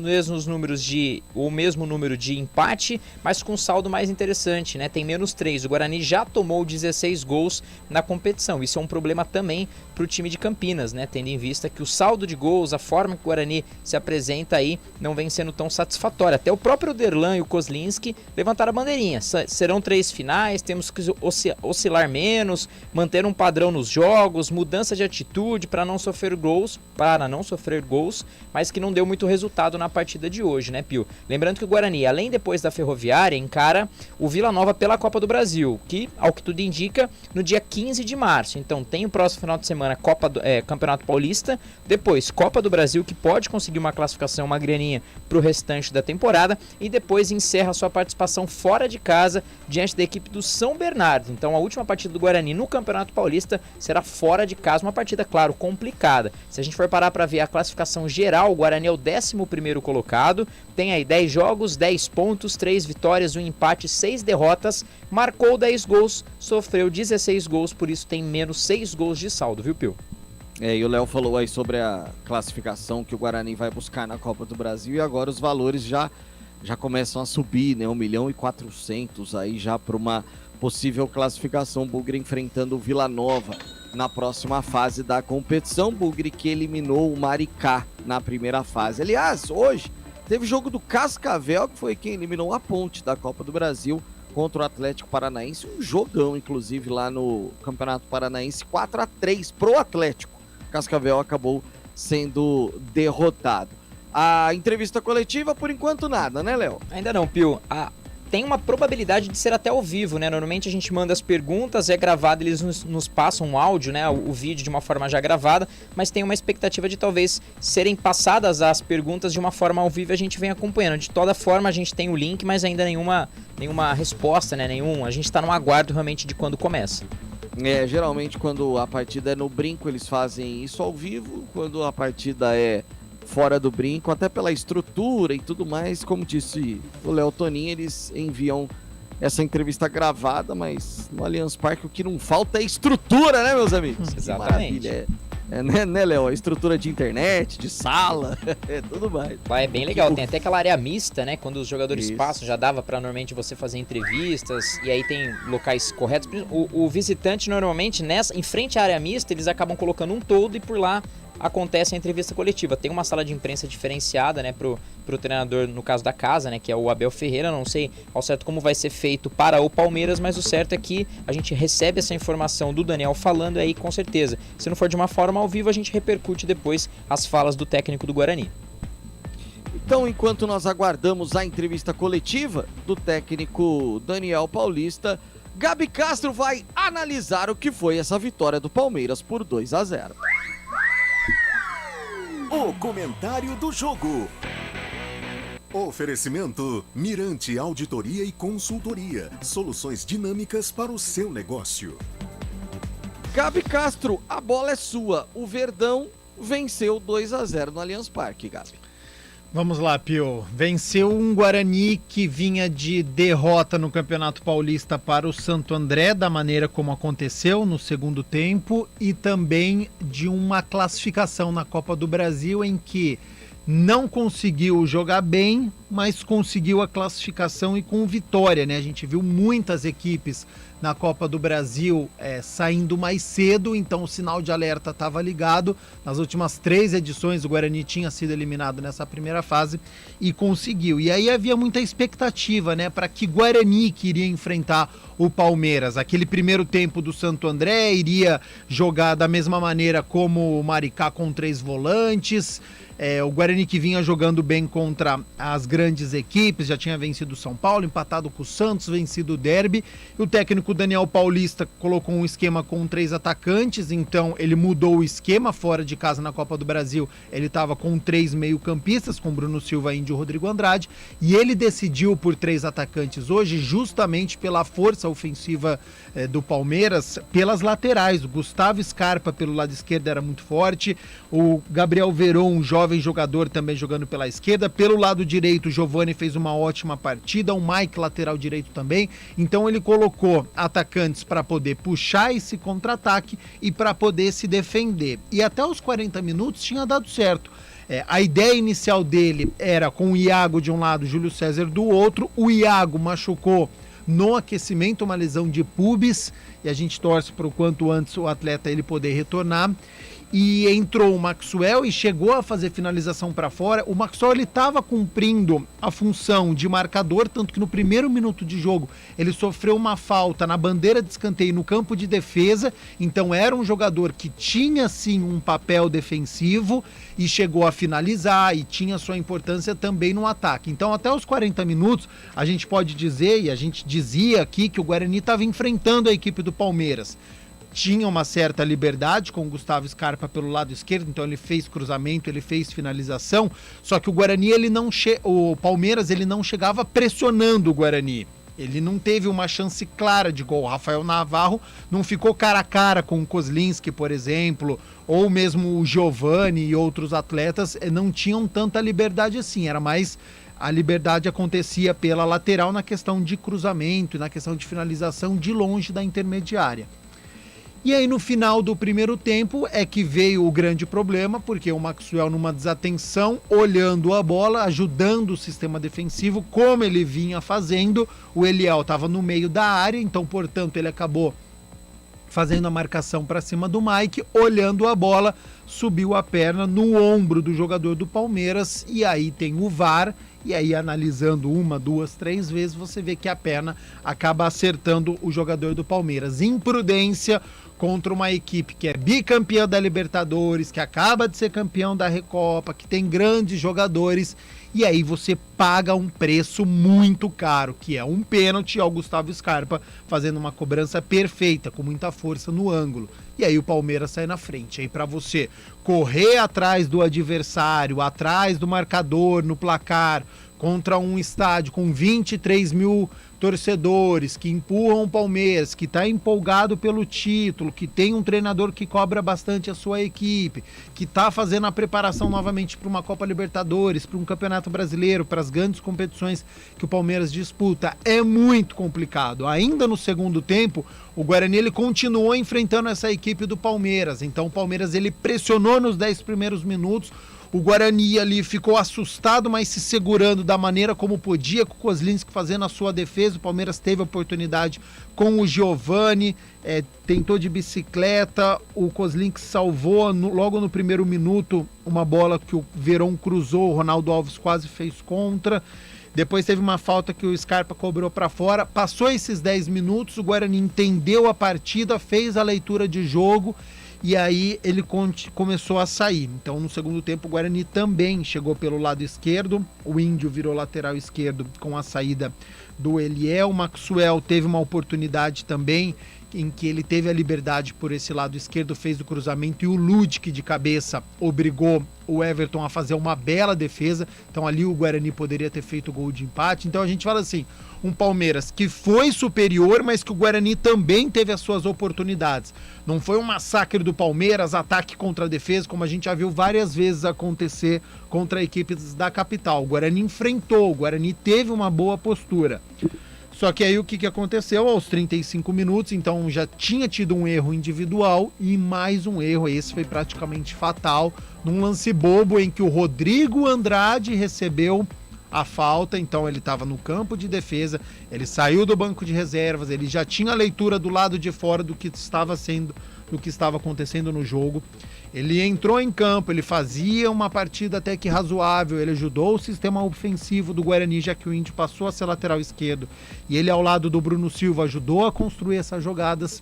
o mesmo número de empate, mas com um saldo mais interessante, né? Tem -3. O Guarani já tomou 16 gols na competição. Isso é um problema também para o time de Campinas, né? Tendo em vista que o saldo de gols, a forma que o Guarani se apresenta aí, não vem sendo tão satisfatória. Até o próprio Oderlan e o Kozlinski levantaram a bandeirinha. Serão 3 finais, temos que oscilar menos, manter um padrão nos jogos, mudança de atitude para não sofrer gols, mas que não deu muito resultado na partida de hoje, né, Pio? Lembrando que o Guarani, além depois da Ferroviária, encara o Vila Nova pela Copa do Brasil, que, ao que tudo indica, no dia 15 de março. Então tem o próximo final de semana Campeonato Paulista, depois Copa do Brasil, que pode conseguir uma classificação, uma graninha para o restante da temporada, e depois encerra sua participação fora de casa diante da equipe do São Bernardo. Então a última partida do Guarani no Campeonato Paulista será fora de casa, uma partida, claro, complicada. Se a gente for parar para ver a classificação geral, o Guarani é o 11º colocado, tem aí 10 jogos, 10 pontos, 3 vitórias, 1 empate, 6 derrotas, marcou 10 gols, sofreu 16 gols, por isso tem -6 gols de saldo, viu, Pio? E o Léo falou aí sobre a classificação que o Guarani vai buscar na Copa do Brasil, e agora os valores já começam a subir, né? 1.400.000 aí já para uma possível classificação. Bugre enfrentando o Vila Nova na próxima fase da competição. Bugre que eliminou o Maricá na primeira fase. Aliás, hoje teve jogo do Cascavel, que foi quem eliminou a Ponte da Copa do Brasil contra o Atlético Paranaense. Um jogão, inclusive, lá no Campeonato Paranaense, 4-3 pro Atlético. Cascavel acabou sendo derrotado. A entrevista coletiva, por enquanto, nada, né, Léo? Ainda não, Pio. Tem uma probabilidade de ser até ao vivo, né? Normalmente a gente manda as perguntas, é gravado, eles nos passam um áudio, né? O vídeo de uma forma já gravada, mas tem uma expectativa de talvez serem passadas as perguntas de uma forma ao vivo e a gente vem acompanhando. De toda forma, a gente tem o link, mas ainda nenhuma resposta, né? A gente tá no aguardo realmente de quando começa. Geralmente quando a partida é no Brinco, eles fazem isso ao vivo. Quando a partida é fora do Brinco, até pela estrutura e tudo mais, como disse o Léo Tonin, eles enviam essa entrevista gravada, mas no Allianz Parque o que não falta é estrutura, né, meus amigos? Exatamente. Né, Léo? A estrutura de internet, de sala, tudo mais. É bem legal, tem até aquela área mista, né? Quando os jogadores passam, já dava pra normalmente você fazer entrevistas, e aí tem locais corretos. O visitante normalmente, em frente à área mista, eles acabam colocando um toldo e por lá acontece a entrevista coletiva. Tem uma sala de imprensa diferenciada, né, pro treinador, no caso da casa, né, que é o Abel Ferreira. Não sei ao certo como vai ser feito para o Palmeiras, mas o certo é que a gente recebe essa informação do Daniel falando aí, com certeza. Se não for de uma forma ao vivo, a gente repercute depois as falas do técnico do Guarani. Então, enquanto nós aguardamos a entrevista coletiva do técnico Daniel Paulista, Gabi Castro vai analisar o que foi essa vitória do Palmeiras por 2-0. O comentário do jogo. Oferecimento Mirante Auditoria e Consultoria. Soluções dinâmicas para o seu negócio. Gabi Castro, a bola é sua. O Verdão venceu 2-0 no Allianz Parque, Gabi. Vamos lá, Pio. Venceu um Guarani que vinha de derrota no Campeonato Paulista para o Santo André, da maneira como aconteceu no segundo tempo, e também de uma classificação na Copa do Brasil em que não conseguiu jogar bem, mas conseguiu a classificação e com vitória, né? A gente viu muitas equipes na Copa do Brasil saindo mais cedo, então o sinal de alerta estava ligado. Nas últimas 3 edições o Guarani tinha sido eliminado nessa primeira fase e conseguiu. E aí havia muita expectativa, né, para que Guarani que iria enfrentar o Palmeiras. Aquele primeiro tempo do Santo André iria jogar da mesma maneira como o Maricá, com 3 volantes. O Guarani que vinha jogando bem contra as grandes equipes, já tinha vencido o São Paulo, empatado com o Santos, vencido o Derby. E o técnico Daniel Paulista colocou um esquema com 3 atacantes, então ele mudou o esquema fora de casa na Copa do Brasil. Ele estava com 3 meio-campistas, com Bruno Silva, Índio e Rodrigo Andrade, e ele decidiu por 3 atacantes hoje, justamente pela força ofensiva do Palmeiras, pelas laterais. O Gustavo Scarpa pelo lado esquerdo era muito forte, o Gabriel Veron, um jovem jogador, também jogando pela esquerda. Pelo lado direito, o Giovani fez uma ótima partida, o Mike lateral direito também. Então ele colocou atacantes para poder puxar esse contra-ataque e para poder se defender. E até os 40 minutos tinha dado certo. A ideia inicial dele era com o Iago de um lado, Júlio César do outro. O Iago machucou no aquecimento, uma lesão de pubis, e a gente torce para o quanto antes o atleta ele poder retornar. E entrou o Maxwell e chegou a fazer finalização para fora. O Maxwell ele estava cumprindo a função de marcador, tanto que no primeiro minuto de jogo ele sofreu uma falta na bandeira de escanteio no campo de defesa. Então era um jogador que tinha sim um papel defensivo e chegou a finalizar e tinha sua importância também no ataque. Então até os 40 minutos a gente pode dizer, e a gente dizia aqui, que o Guarani estava enfrentando a equipe do Palmeiras. Tinha uma certa liberdade com o Gustavo Scarpa pelo lado esquerdo, então ele fez cruzamento, ele fez finalização, só que o Guarani, o Palmeiras, ele não chegava pressionando o Guarani. Ele não teve uma chance clara de gol. O Rafael Navarro não ficou cara a cara com o Kozlinski, por exemplo, ou mesmo o Giovani e outros atletas não tinham tanta liberdade assim, era mais... A liberdade acontecia pela lateral na questão de cruzamento, na questão de finalização de longe da intermediária. E aí no final do primeiro tempo é que veio o grande problema, porque o Maxwell, numa desatenção, olhando a bola, ajudando o sistema defensivo, como ele vinha fazendo, o Eliel estava no meio da área, então portanto ele acabou fazendo a marcação para cima do Mike, olhando a bola, subiu a perna no ombro do jogador do Palmeiras, e aí tem o VAR, e aí analisando 1, 2, 3 vezes, você vê que a perna acaba acertando o jogador do Palmeiras. Imprudência contra uma equipe que é bicampeã da Libertadores, que acaba de ser campeão da Recopa, que tem grandes jogadores, e aí você paga um preço muito caro, que é um pênalti ao Gustavo Scarpa, fazendo uma cobrança perfeita, com muita força no ângulo. E aí o Palmeiras sai na frente. Aí para você correr atrás do adversário, atrás do marcador, no placar, contra um estádio com 23 mil torcedores que empurram o Palmeiras, que está empolgado pelo título, que tem um treinador que cobra bastante a sua equipe, que está fazendo a preparação novamente para uma Copa Libertadores, para um Campeonato Brasileiro, para as grandes competições que o Palmeiras disputa, é muito complicado. Ainda no segundo tempo, o Guarani ele continuou enfrentando essa equipe do Palmeiras, então o Palmeiras ele pressionou nos 10 primeiros minutos. O Guarani ali ficou assustado, mas se segurando da maneira como podia, com o Kozlinski fazendo a sua defesa. O Palmeiras teve a oportunidade com o Giovani, tentou de bicicleta, o Kozlinski salvou logo no primeiro minuto uma bola que o Veron cruzou, o Ronaldo Alves quase fez contra. Depois teve uma falta que o Scarpa cobrou para fora. Passou esses 10 minutos, o Guarani entendeu a partida, fez a leitura de jogo, e aí ele começou a sair. Então no segundo tempo o Guarani também chegou pelo lado esquerdo, o Índio virou lateral esquerdo com a saída do Eliel, o Maxwell teve uma oportunidade também em que ele teve a liberdade por esse lado esquerdo, fez o cruzamento e o Ludic de cabeça obrigou o Everton a fazer uma bela defesa. Então ali o Guarani poderia ter feito o gol de empate. Então a gente fala assim, um Palmeiras que foi superior, mas que o Guarani também teve as suas oportunidades. Não foi um massacre do Palmeiras, ataque contra defesa, como a gente já viu várias vezes acontecer contra equipes da capital. O Guarani enfrentou, o Guarani teve uma boa postura. Só que aí o que aconteceu aos 35 minutos, então já tinha tido um erro individual e mais um erro, esse foi praticamente fatal, num lance bobo em que o Rodrigo Andrade recebeu a falta, então ele estava no campo de defesa, ele saiu do banco de reservas, ele já tinha a leitura do lado de fora do que estava acontecendo no jogo. Ele entrou em campo, ele fazia uma partida até que razoável, ele ajudou o sistema ofensivo do Guarani, já que o Índio passou a ser lateral esquerdo, e ele ao lado do Bruno Silva ajudou a construir essas jogadas.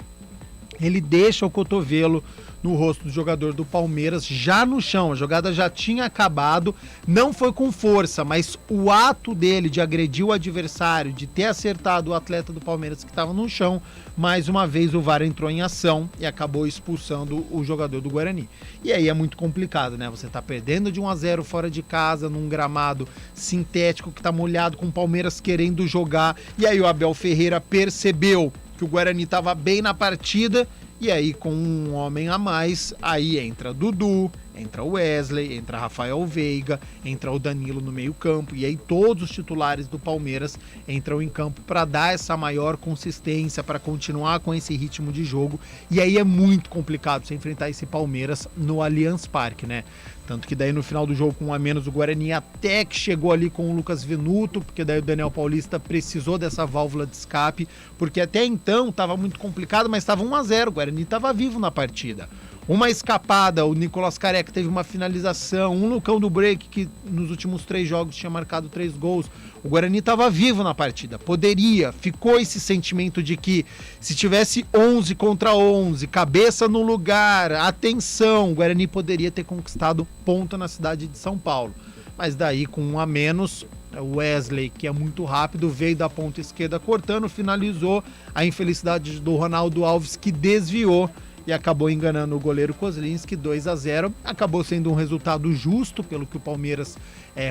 Ele deixa o cotovelo no rosto do jogador do Palmeiras, já no chão, a jogada já tinha acabado, não foi com força, mas o ato dele de agredir o adversário, de ter acertado o atleta do Palmeiras que estava no chão, mais uma vez o VAR entrou em ação e acabou expulsando o jogador do Guarani. E aí é muito complicado, né? Você tá perdendo de 1-0 fora de casa, num gramado sintético que tá molhado, com o Palmeiras querendo jogar, e aí o Abel Ferreira percebeu que o Guarani estava bem na partida, e aí com um homem a mais, aí entra Dudu, entra o Wesley, entra Rafael Veiga, entra o Danilo no meio campo, e aí todos os titulares do Palmeiras entram em campo para dar essa maior consistência, para continuar com esse ritmo de jogo, e aí é muito complicado você enfrentar esse Palmeiras no Allianz Parque, né? Tanto que daí no final do jogo com 1 a menos o Guarani até que chegou ali com o Lucas Venuto, porque daí o Daniel Paulista precisou dessa válvula de escape, porque até então estava muito complicado, mas estava 1-0, o Guarani estava vivo na partida. Uma escapada, o Nicolas Careca teve uma finalização, um Lucão do Break que nos últimos 3 jogos tinha marcado 3 gols. O Guarani estava vivo na partida, poderia, ficou esse sentimento de que se tivesse 11 contra 11, cabeça no lugar, atenção, o Guarani poderia ter conquistado ponto na cidade de São Paulo. Mas daí com 1 a menos, o Wesley, que é muito rápido, veio da ponta esquerda cortando, finalizou, a infelicidade do Ronaldo Alves que desviou e acabou enganando o goleiro Kozlinski, 2-0. Acabou sendo um resultado justo pelo que o Palmeiras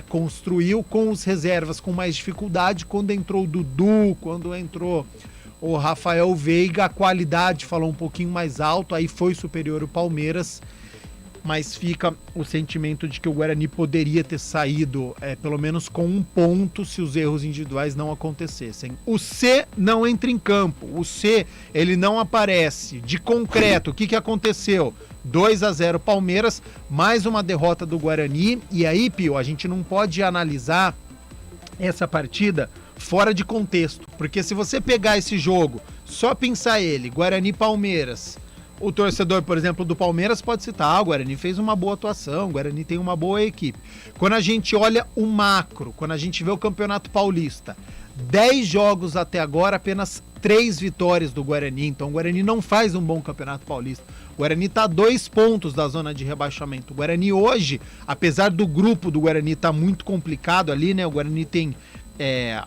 construiu, com os reservas com mais dificuldade. Quando entrou o Dudu, quando entrou o Rafael Veiga, a qualidade falou um pouquinho mais alto, aí foi superior o Palmeiras, mas fica o sentimento de que o Guarani poderia ter saído pelo menos com 1 ponto se os erros individuais não acontecessem. O C não entra em campo, o C ele não aparece. De concreto, o que aconteceu? 2-0 Palmeiras, mais uma derrota do Guarani, e aí, Pio, a gente não pode analisar essa partida fora de contexto, porque se você pegar esse jogo, só pensar ele, Guarani-Palmeiras, o torcedor, por exemplo, do Palmeiras pode citar, o Guarani fez uma boa atuação, o Guarani tem uma boa equipe. Quando a gente olha o macro, quando a gente vê o Campeonato Paulista, 10 jogos até agora, apenas 3 vitórias do Guarani, então o Guarani não faz um bom Campeonato Paulista. O Guarani está a 2 pontos da zona de rebaixamento. O Guarani hoje, apesar do grupo do Guarani estar muito complicado ali, né? O Guarani tem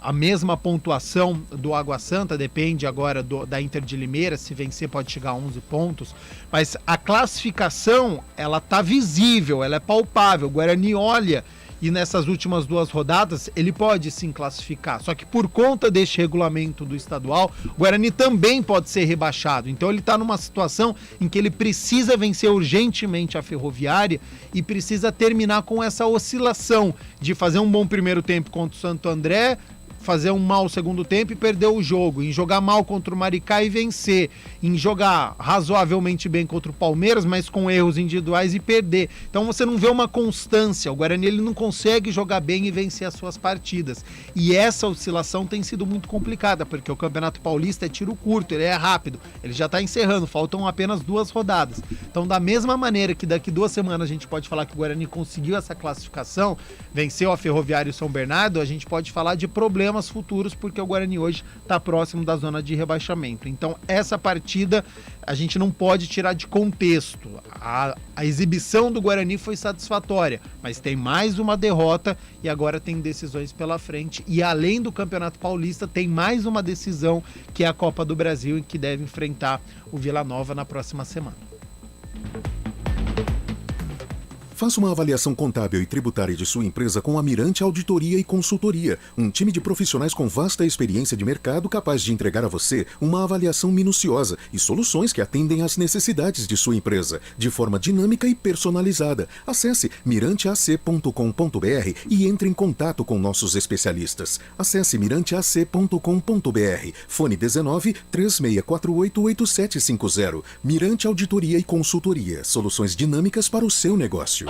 a mesma pontuação do Água Santa, depende agora da Inter de Limeira, se vencer pode chegar a 11 pontos, mas a classificação, ela tá visível, ela é palpável, o Guarani olha e nessas últimas 2 rodadas ele pode sim classificar, só que por conta deste regulamento do estadual, o Guarani também pode ser rebaixado, então ele está numa situação em que ele precisa vencer urgentemente a Ferroviária e precisa terminar com essa oscilação de fazer um bom primeiro tempo contra o Santo André, fazer um mau segundo tempo e perder o jogo, em jogar mal contra o Maricá e vencer, em jogar razoavelmente bem contra o Palmeiras, mas com erros individuais e perder. Então você não vê uma constância, o Guarani ele não consegue jogar bem e vencer as suas partidas. E essa oscilação tem sido muito complicada, porque o Campeonato Paulista é tiro curto, ele é rápido, ele já está encerrando, faltam apenas 2 rodadas. Então da mesma maneira que daqui 2 semanas a gente pode falar que o Guarani conseguiu essa classificação, venceu a Ferroviária e o São Bernardo, a gente pode falar de problemas problemas futuros, porque o Guarani hoje está próximo da zona de rebaixamento. Então, essa partida a gente não pode tirar de contexto. A exibição do Guarani foi satisfatória, mas tem mais uma derrota e agora tem decisões pela frente. E além do Campeonato Paulista, tem mais uma decisão, que é a Copa do Brasil, em que deve enfrentar o Vila Nova na próxima semana. Faça uma avaliação contábil e tributária de sua empresa com a Mirante Auditoria e Consultoria, um time de profissionais com vasta experiência de mercado capaz de entregar a você uma avaliação minuciosa e soluções que atendem às necessidades de sua empresa, de forma dinâmica e personalizada. Acesse miranteac.com.br e entre em contato com nossos especialistas. Acesse miranteac.com.br, fone 19 3648 8750. Mirante Auditoria e Consultoria, soluções dinâmicas para o seu negócio.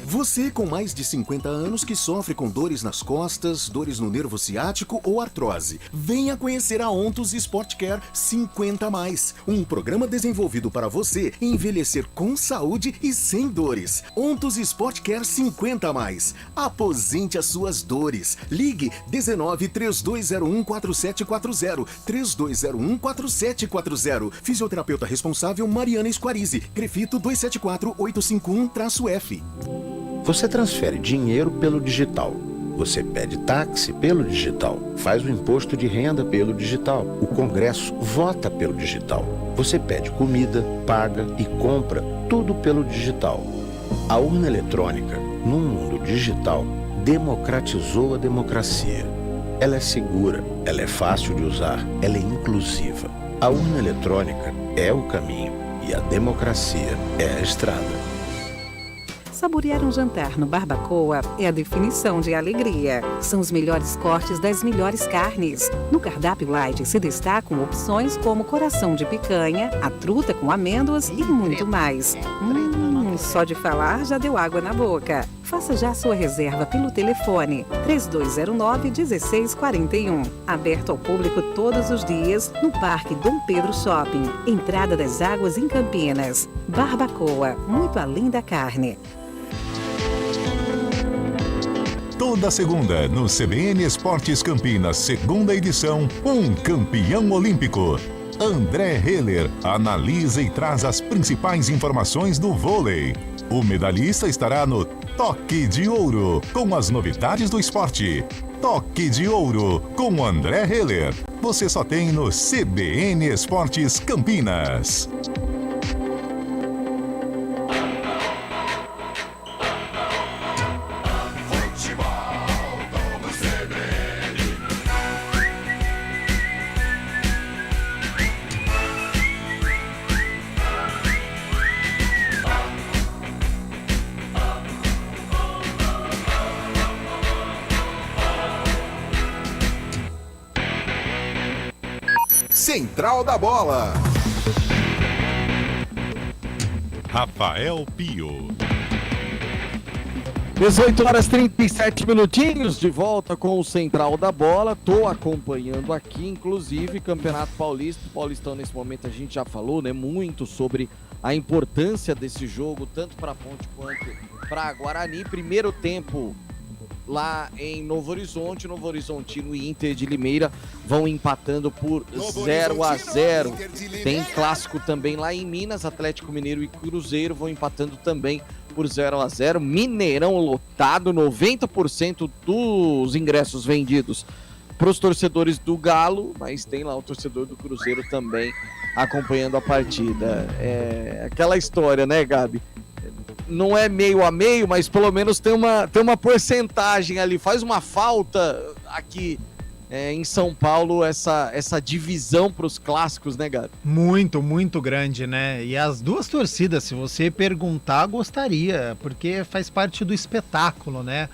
Você com mais de 50 anos que sofre com dores nas costas, dores no nervo ciático ou artrose, venha conhecer a Ontos Sport Care 50+, um programa desenvolvido para você envelhecer com saúde e sem dores. Ontos Sport Care 50+, aposente as suas dores. Ligue 19 3201 4740, 3201 4740. Fisioterapeuta responsável Mariana Esquarizi, Crefito 274851-F. Você transfere dinheiro pelo digital. Você pede táxi pelo digital. Faz o imposto de renda pelo digital. O Congresso vota pelo digital. Você pede comida, paga e compra tudo pelo digital. A urna eletrônica, num mundo digital, democratizou a democracia. Ela é segura, ela é fácil de usar, ela é inclusiva. A urna eletrônica é o caminho e a democracia é a estrada. Saborear um jantar no Barbacoa é a definição de alegria. São os melhores cortes das melhores carnes. No cardápio light se destacam opções como coração de picanha, a truta com amêndoas e muito mais. Só de falar já deu água na boca. Faça já sua reserva pelo telefone 3209-1641. Aberto ao público todos os dias no Parque Dom Pedro Shopping, Entrada das Águas em Campinas. Barbacoa, muito além da carne. Toda segunda, no CBN Esportes Campinas, segunda edição, um campeão olímpico. André Heller analisa e traz as principais informações do vôlei. O medalhista estará no Toque de Ouro, com as novidades do esporte. Toque de Ouro, com André Heller. Você só tem no CBN Esportes Campinas. Central da Bola. Rafael Pio. 18 horas 37 minutinhos, de volta com o Central da Bola. Tô acompanhando aqui, inclusive, Campeonato Paulista. O Paulistão, nesse momento, a gente já falou, né, muito sobre a importância desse jogo, tanto para a Ponte quanto para a Guarani. Primeiro tempo lá em Novo Horizonte, Novo Horizontino e Inter de Limeira vão empatando por 0-0. Tem clássico também lá em Minas, Atlético Mineiro e Cruzeiro vão empatando também por 0-0. Mineirão lotado, 90% dos ingressos vendidos para os torcedores do Galo, mas tem lá o torcedor do Cruzeiro também acompanhando a partida. É aquela história, né, Gabi? Não é meio a meio, mas pelo menos tem uma porcentagem ali. Faz uma falta aqui em São Paulo essa divisão para os clássicos, né, Gabi? Muito, muito grande, né? E as duas torcidas, se você perguntar, gostaria, porque faz parte do espetáculo, né?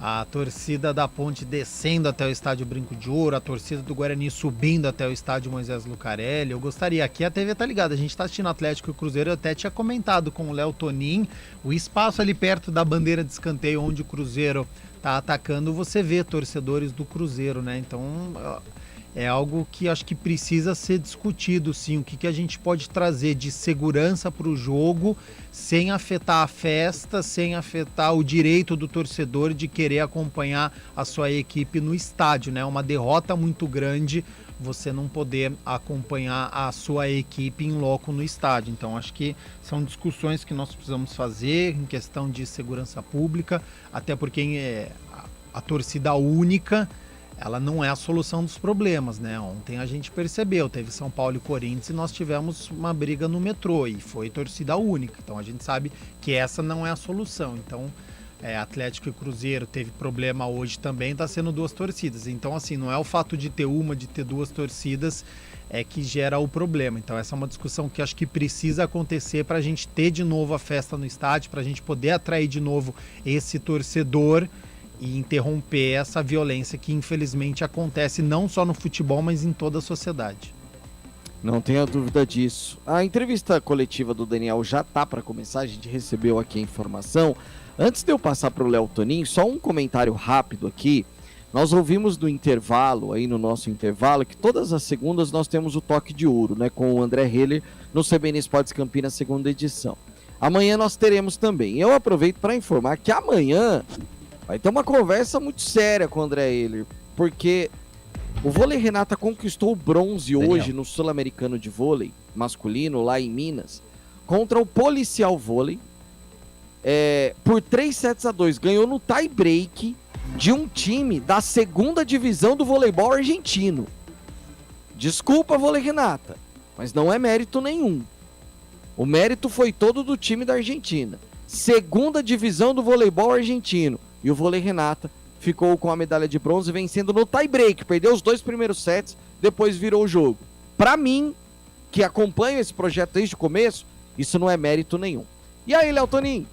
A torcida da Ponte descendo até o estádio Brinco de Ouro, a torcida do Guarani subindo até o estádio Moisés Lucarelli. Eu gostaria, aqui a TV tá ligada, a gente tá assistindo Atlético e Cruzeiro, eu até tinha comentado com o Léo Tonin, o espaço ali perto da bandeira de escanteio onde o Cruzeiro tá atacando, você vê torcedores do Cruzeiro, né? Então é algo que acho que precisa ser discutido, sim, o que a gente pode trazer de segurança para o jogo sem afetar a festa, sem afetar o direito do torcedor de querer acompanhar a sua equipe no estádio, né? Uma derrota muito grande você não poder acompanhar a sua equipe em loco no estádio. Então acho que são discussões que nós precisamos fazer em questão de segurança pública, até porque a torcida única, ela não é a solução dos problemas, né? Ontem a gente percebeu, teve São Paulo e Corinthians e nós tivemos uma briga no metrô e foi torcida única. Então a gente sabe que essa não é a solução. Então Atlético e Cruzeiro teve problema hoje também, tá sendo 2 torcidas. Então assim, não é o fato de ter de ter 2 torcidas que gera o problema. Então essa é uma discussão que acho que precisa acontecer para a gente ter de novo a festa no estádio, para a gente poder atrair de novo esse torcedor e interromper essa violência que infelizmente acontece não só no futebol, mas em toda a sociedade. Não tenha dúvida disso. A entrevista coletiva do Daniel já tá para começar, a gente recebeu aqui a informação. Antes de eu passar para o Léo Tonin, só um comentário rápido aqui. Nós ouvimos no nosso intervalo, que todas as segundas nós temos o Toque de Ouro, né, com o André Heller no CBN Esportes Campinas, segunda edição. Amanhã nós teremos também. Eu aproveito para informar que amanhã vai ter uma conversa muito séria com o André Heller, porque o Vôlei Renata conquistou o bronze hoje no Sul-Americano de Vôlei masculino, lá em Minas, contra o Policial Vôlei, por 3-2. Ganhou no tie-break de um time da segunda divisão do voleibol argentino. Desculpa, Vôlei Renata, mas não é mérito nenhum. O mérito foi todo do time da Argentina. Segunda divisão do voleibol argentino. E o Vôlei Renata ficou com a medalha de bronze, vencendo no tie-break. Perdeu os 2 primeiros sets, depois virou o jogo. Para mim, que acompanho esse projeto desde o começo, isso não é mérito nenhum. E aí, Léo Tonin?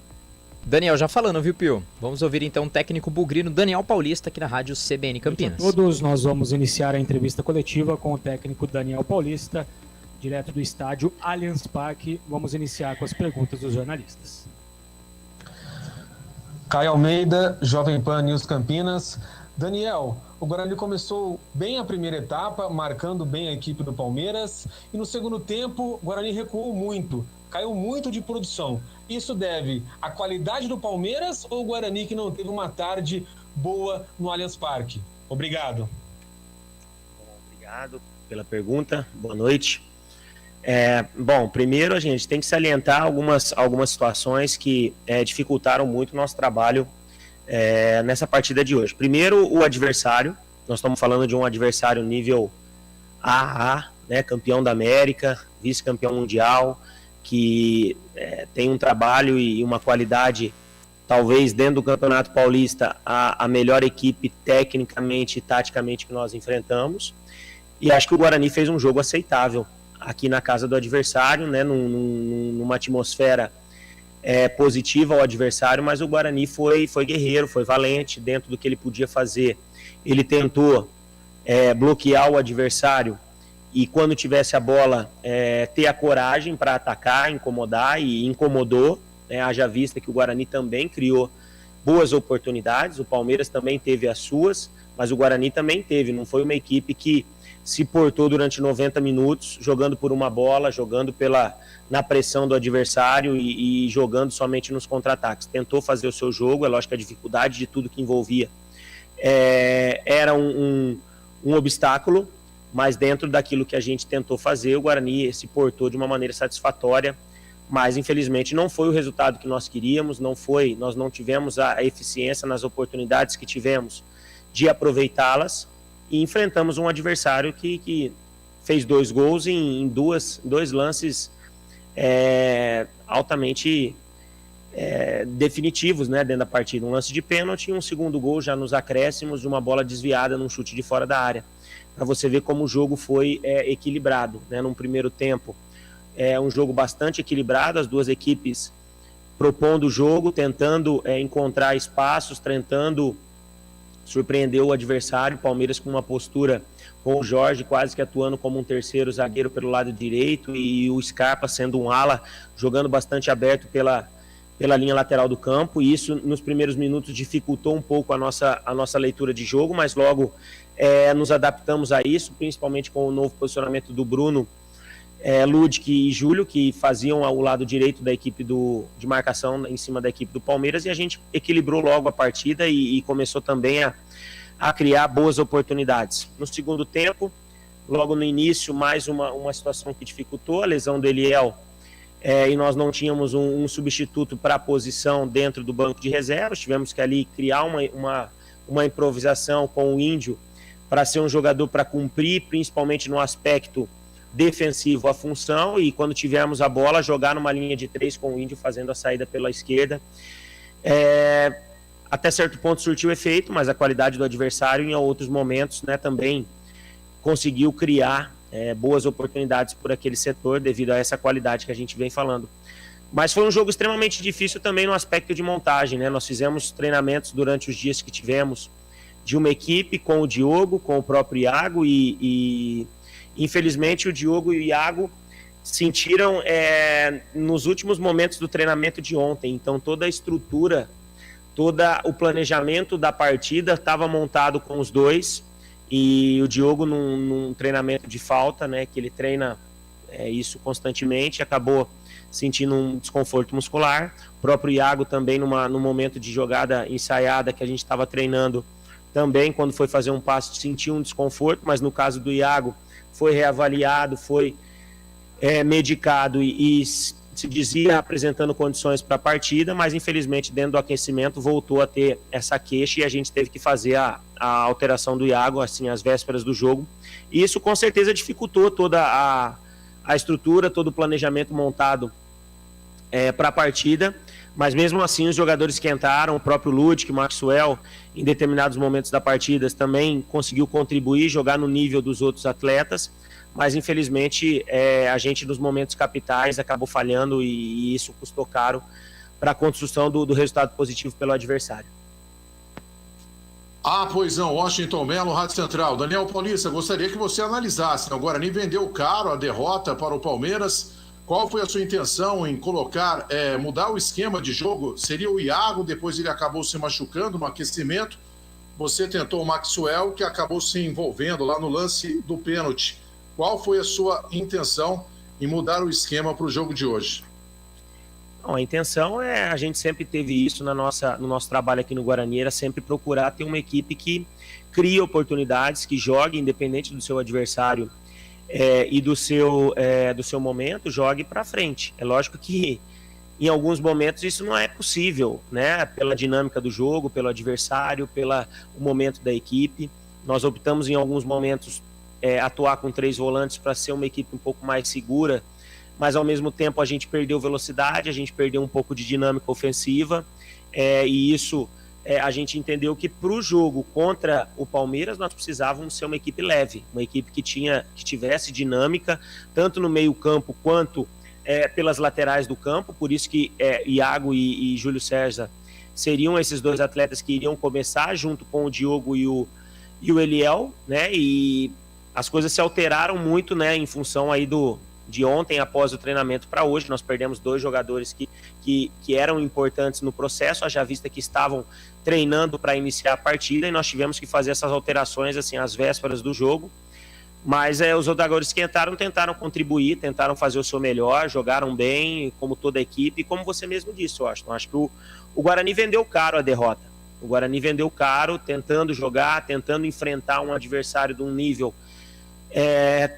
Daniel, já falando, viu, Pio? Vamos ouvir então o técnico bugrino Daniel Paulista aqui na rádio CBN Campinas. A todos, nós vamos iniciar a entrevista coletiva com o técnico Daniel Paulista, direto do estádio Allianz Parque. Vamos iniciar com as perguntas dos jornalistas. Caio Almeida, Jovem Pan News Campinas. Daniel, o Guarani começou bem a primeira etapa, marcando bem a equipe do Palmeiras, e no segundo tempo o Guarani recuou muito, caiu muito de produção. Isso deve à qualidade do Palmeiras ou o Guarani que não teve uma tarde boa no Allianz Parque? Obrigado. Obrigado pela pergunta, boa noite. Bom, primeiro a gente tem que salientar algumas situações que dificultaram muito o nosso trabalho nessa partida de hoje. Primeiro, o adversário. Nós estamos falando de um adversário nível AA, né, campeão da América, vice-campeão mundial, que tem um trabalho e uma qualidade, talvez dentro do Campeonato Paulista, a melhor equipe tecnicamente e taticamente que nós enfrentamos. E acho que o Guarani fez um jogo aceitável aqui na casa do adversário, né, numa atmosfera positiva ao adversário, mas o Guarani foi guerreiro, foi valente dentro do que ele podia fazer. Ele tentou bloquear o adversário e quando tivesse a bola ter a coragem para atacar, incomodar, e incomodou, né, haja vista que o Guarani também criou boas oportunidades, o Palmeiras também teve as suas, mas o Guarani também teve, não foi uma equipe que se portou durante 90 minutos, jogando por uma bola, jogando na pressão do adversário e jogando somente nos contra-ataques. Tentou fazer o seu jogo, é lógico que a dificuldade de tudo que envolvia era um obstáculo, mas dentro daquilo que a gente tentou fazer, o Guarani se portou de uma maneira satisfatória, mas infelizmente não foi o resultado que nós queríamos, nós não tivemos a eficiência nas oportunidades que tivemos de aproveitá-las, e enfrentamos um adversário que fez 2 gols em dois lances altamente definitivos, né, dentro da partida. Um lance de pênalti e um segundo gol já nos acréscimos de uma bola desviada num chute de fora da área. Para você ver como o jogo foi equilibrado, né, num primeiro tempo. Um jogo bastante equilibrado, as duas equipes propondo o jogo, tentando encontrar espaços, tentando surpreendeu o adversário, o Palmeiras com uma postura com o Jorge quase que atuando como um terceiro zagueiro pelo lado direito e o Scarpa sendo um ala, jogando bastante aberto pela linha lateral do campo, e isso nos primeiros minutos dificultou um pouco a nossa leitura de jogo, mas logo nos adaptamos a isso, principalmente com o novo posicionamento do Bruno, Ludic e Júlio, que faziam o lado direito da equipe de marcação em cima da equipe do Palmeiras, e a gente equilibrou logo a partida e começou também a criar boas oportunidades. No segundo tempo, logo no início, mais uma situação que dificultou, a lesão do Eliel, e nós não tínhamos um substituto para a posição dentro do banco de reservas, tivemos que ali criar uma improvisação com o Índio para ser um jogador para cumprir, principalmente no aspecto defensivo, a função, e quando tivermos a bola, jogar numa linha de 3 com o Índio fazendo a saída pela esquerda. Até certo ponto surtiu efeito, mas a qualidade do adversário em outros momentos, né, também conseguiu criar boas oportunidades por aquele setor devido a essa qualidade que a gente vem falando. Mas foi um jogo extremamente difícil também no aspecto de montagem, né? Nós fizemos treinamentos durante os dias que tivemos de uma equipe com o Diogo, com o próprio Iago e infelizmente o Diogo e o Iago sentiram nos últimos momentos do treinamento de ontem, então toda a estrutura, todo o planejamento da partida estava montado com os dois, e o Diogo num treinamento de falta, né, que ele treina isso constantemente, acabou sentindo um desconforto muscular. O próprio Iago também no momento de jogada ensaiada que a gente estava treinando, também quando foi fazer um passe sentiu um desconforto, mas no caso do Iago foi reavaliado, foi medicado e se dizia apresentando condições para a partida, mas infelizmente dentro do aquecimento voltou a ter essa queixa e a gente teve que fazer a alteração do Iago, assim, às vésperas do jogo. E isso com certeza dificultou toda a estrutura, todo o planejamento montado para a partida, mas mesmo assim os jogadores esquentaram, o próprio Ludic, o Maxwell, em determinados momentos da partida também conseguiu contribuir, jogar no nível dos outros atletas, mas infelizmente a gente nos momentos capitais acabou falhando e isso custou caro para a construção do resultado positivo pelo adversário. Pois não, Washington Melo, Rádio Central. Daniel Paulista, gostaria que você analisasse, né? O Guarani vendeu caro a derrota para o Palmeiras. Qual foi a sua intenção em colocar, mudar o esquema de jogo? Seria o Iago, depois ele acabou se machucando no aquecimento. Você tentou o Maxwell, que acabou se envolvendo lá no lance do pênalti. Qual foi a sua intenção em mudar o esquema para o jogo de hoje? Não, a intenção a gente sempre teve isso no nosso trabalho aqui no Guarani, era sempre procurar ter uma equipe que crie oportunidades, que jogue independente do seu adversário e do seu momento, jogue para frente. É lógico que em alguns momentos isso não é possível, né? Pela dinâmica do jogo, pelo adversário, pelo momento da equipe. Nós optamos em alguns momentos atuar com 3 volantes para ser uma equipe um pouco mais segura, mas ao mesmo tempo a gente perdeu velocidade, a gente perdeu um pouco de dinâmica ofensiva, e isso a gente entendeu que para o jogo contra o Palmeiras nós precisávamos ser uma equipe leve, uma equipe que tivesse dinâmica, tanto no meio campo quanto pelas laterais do campo, por isso que Iago e Júlio César seriam esses 2 atletas que iriam começar junto com o Diogo e o Eliel, né? E as coisas se alteraram muito, né, em função aí de ontem após o treinamento para hoje. Nós perdemos 2 jogadores que eram importantes no processo, haja vista que estavam treinando para iniciar a partida, e nós tivemos que fazer essas alterações assim às vésperas do jogo. Mas os jogadores esquentaram, tentaram contribuir, tentaram fazer o seu melhor, jogaram bem, como toda a equipe, e como você mesmo disse, eu acho que o Guarani vendeu caro a derrota. O Guarani vendeu caro, tentando jogar, tentando enfrentar um adversário de um nível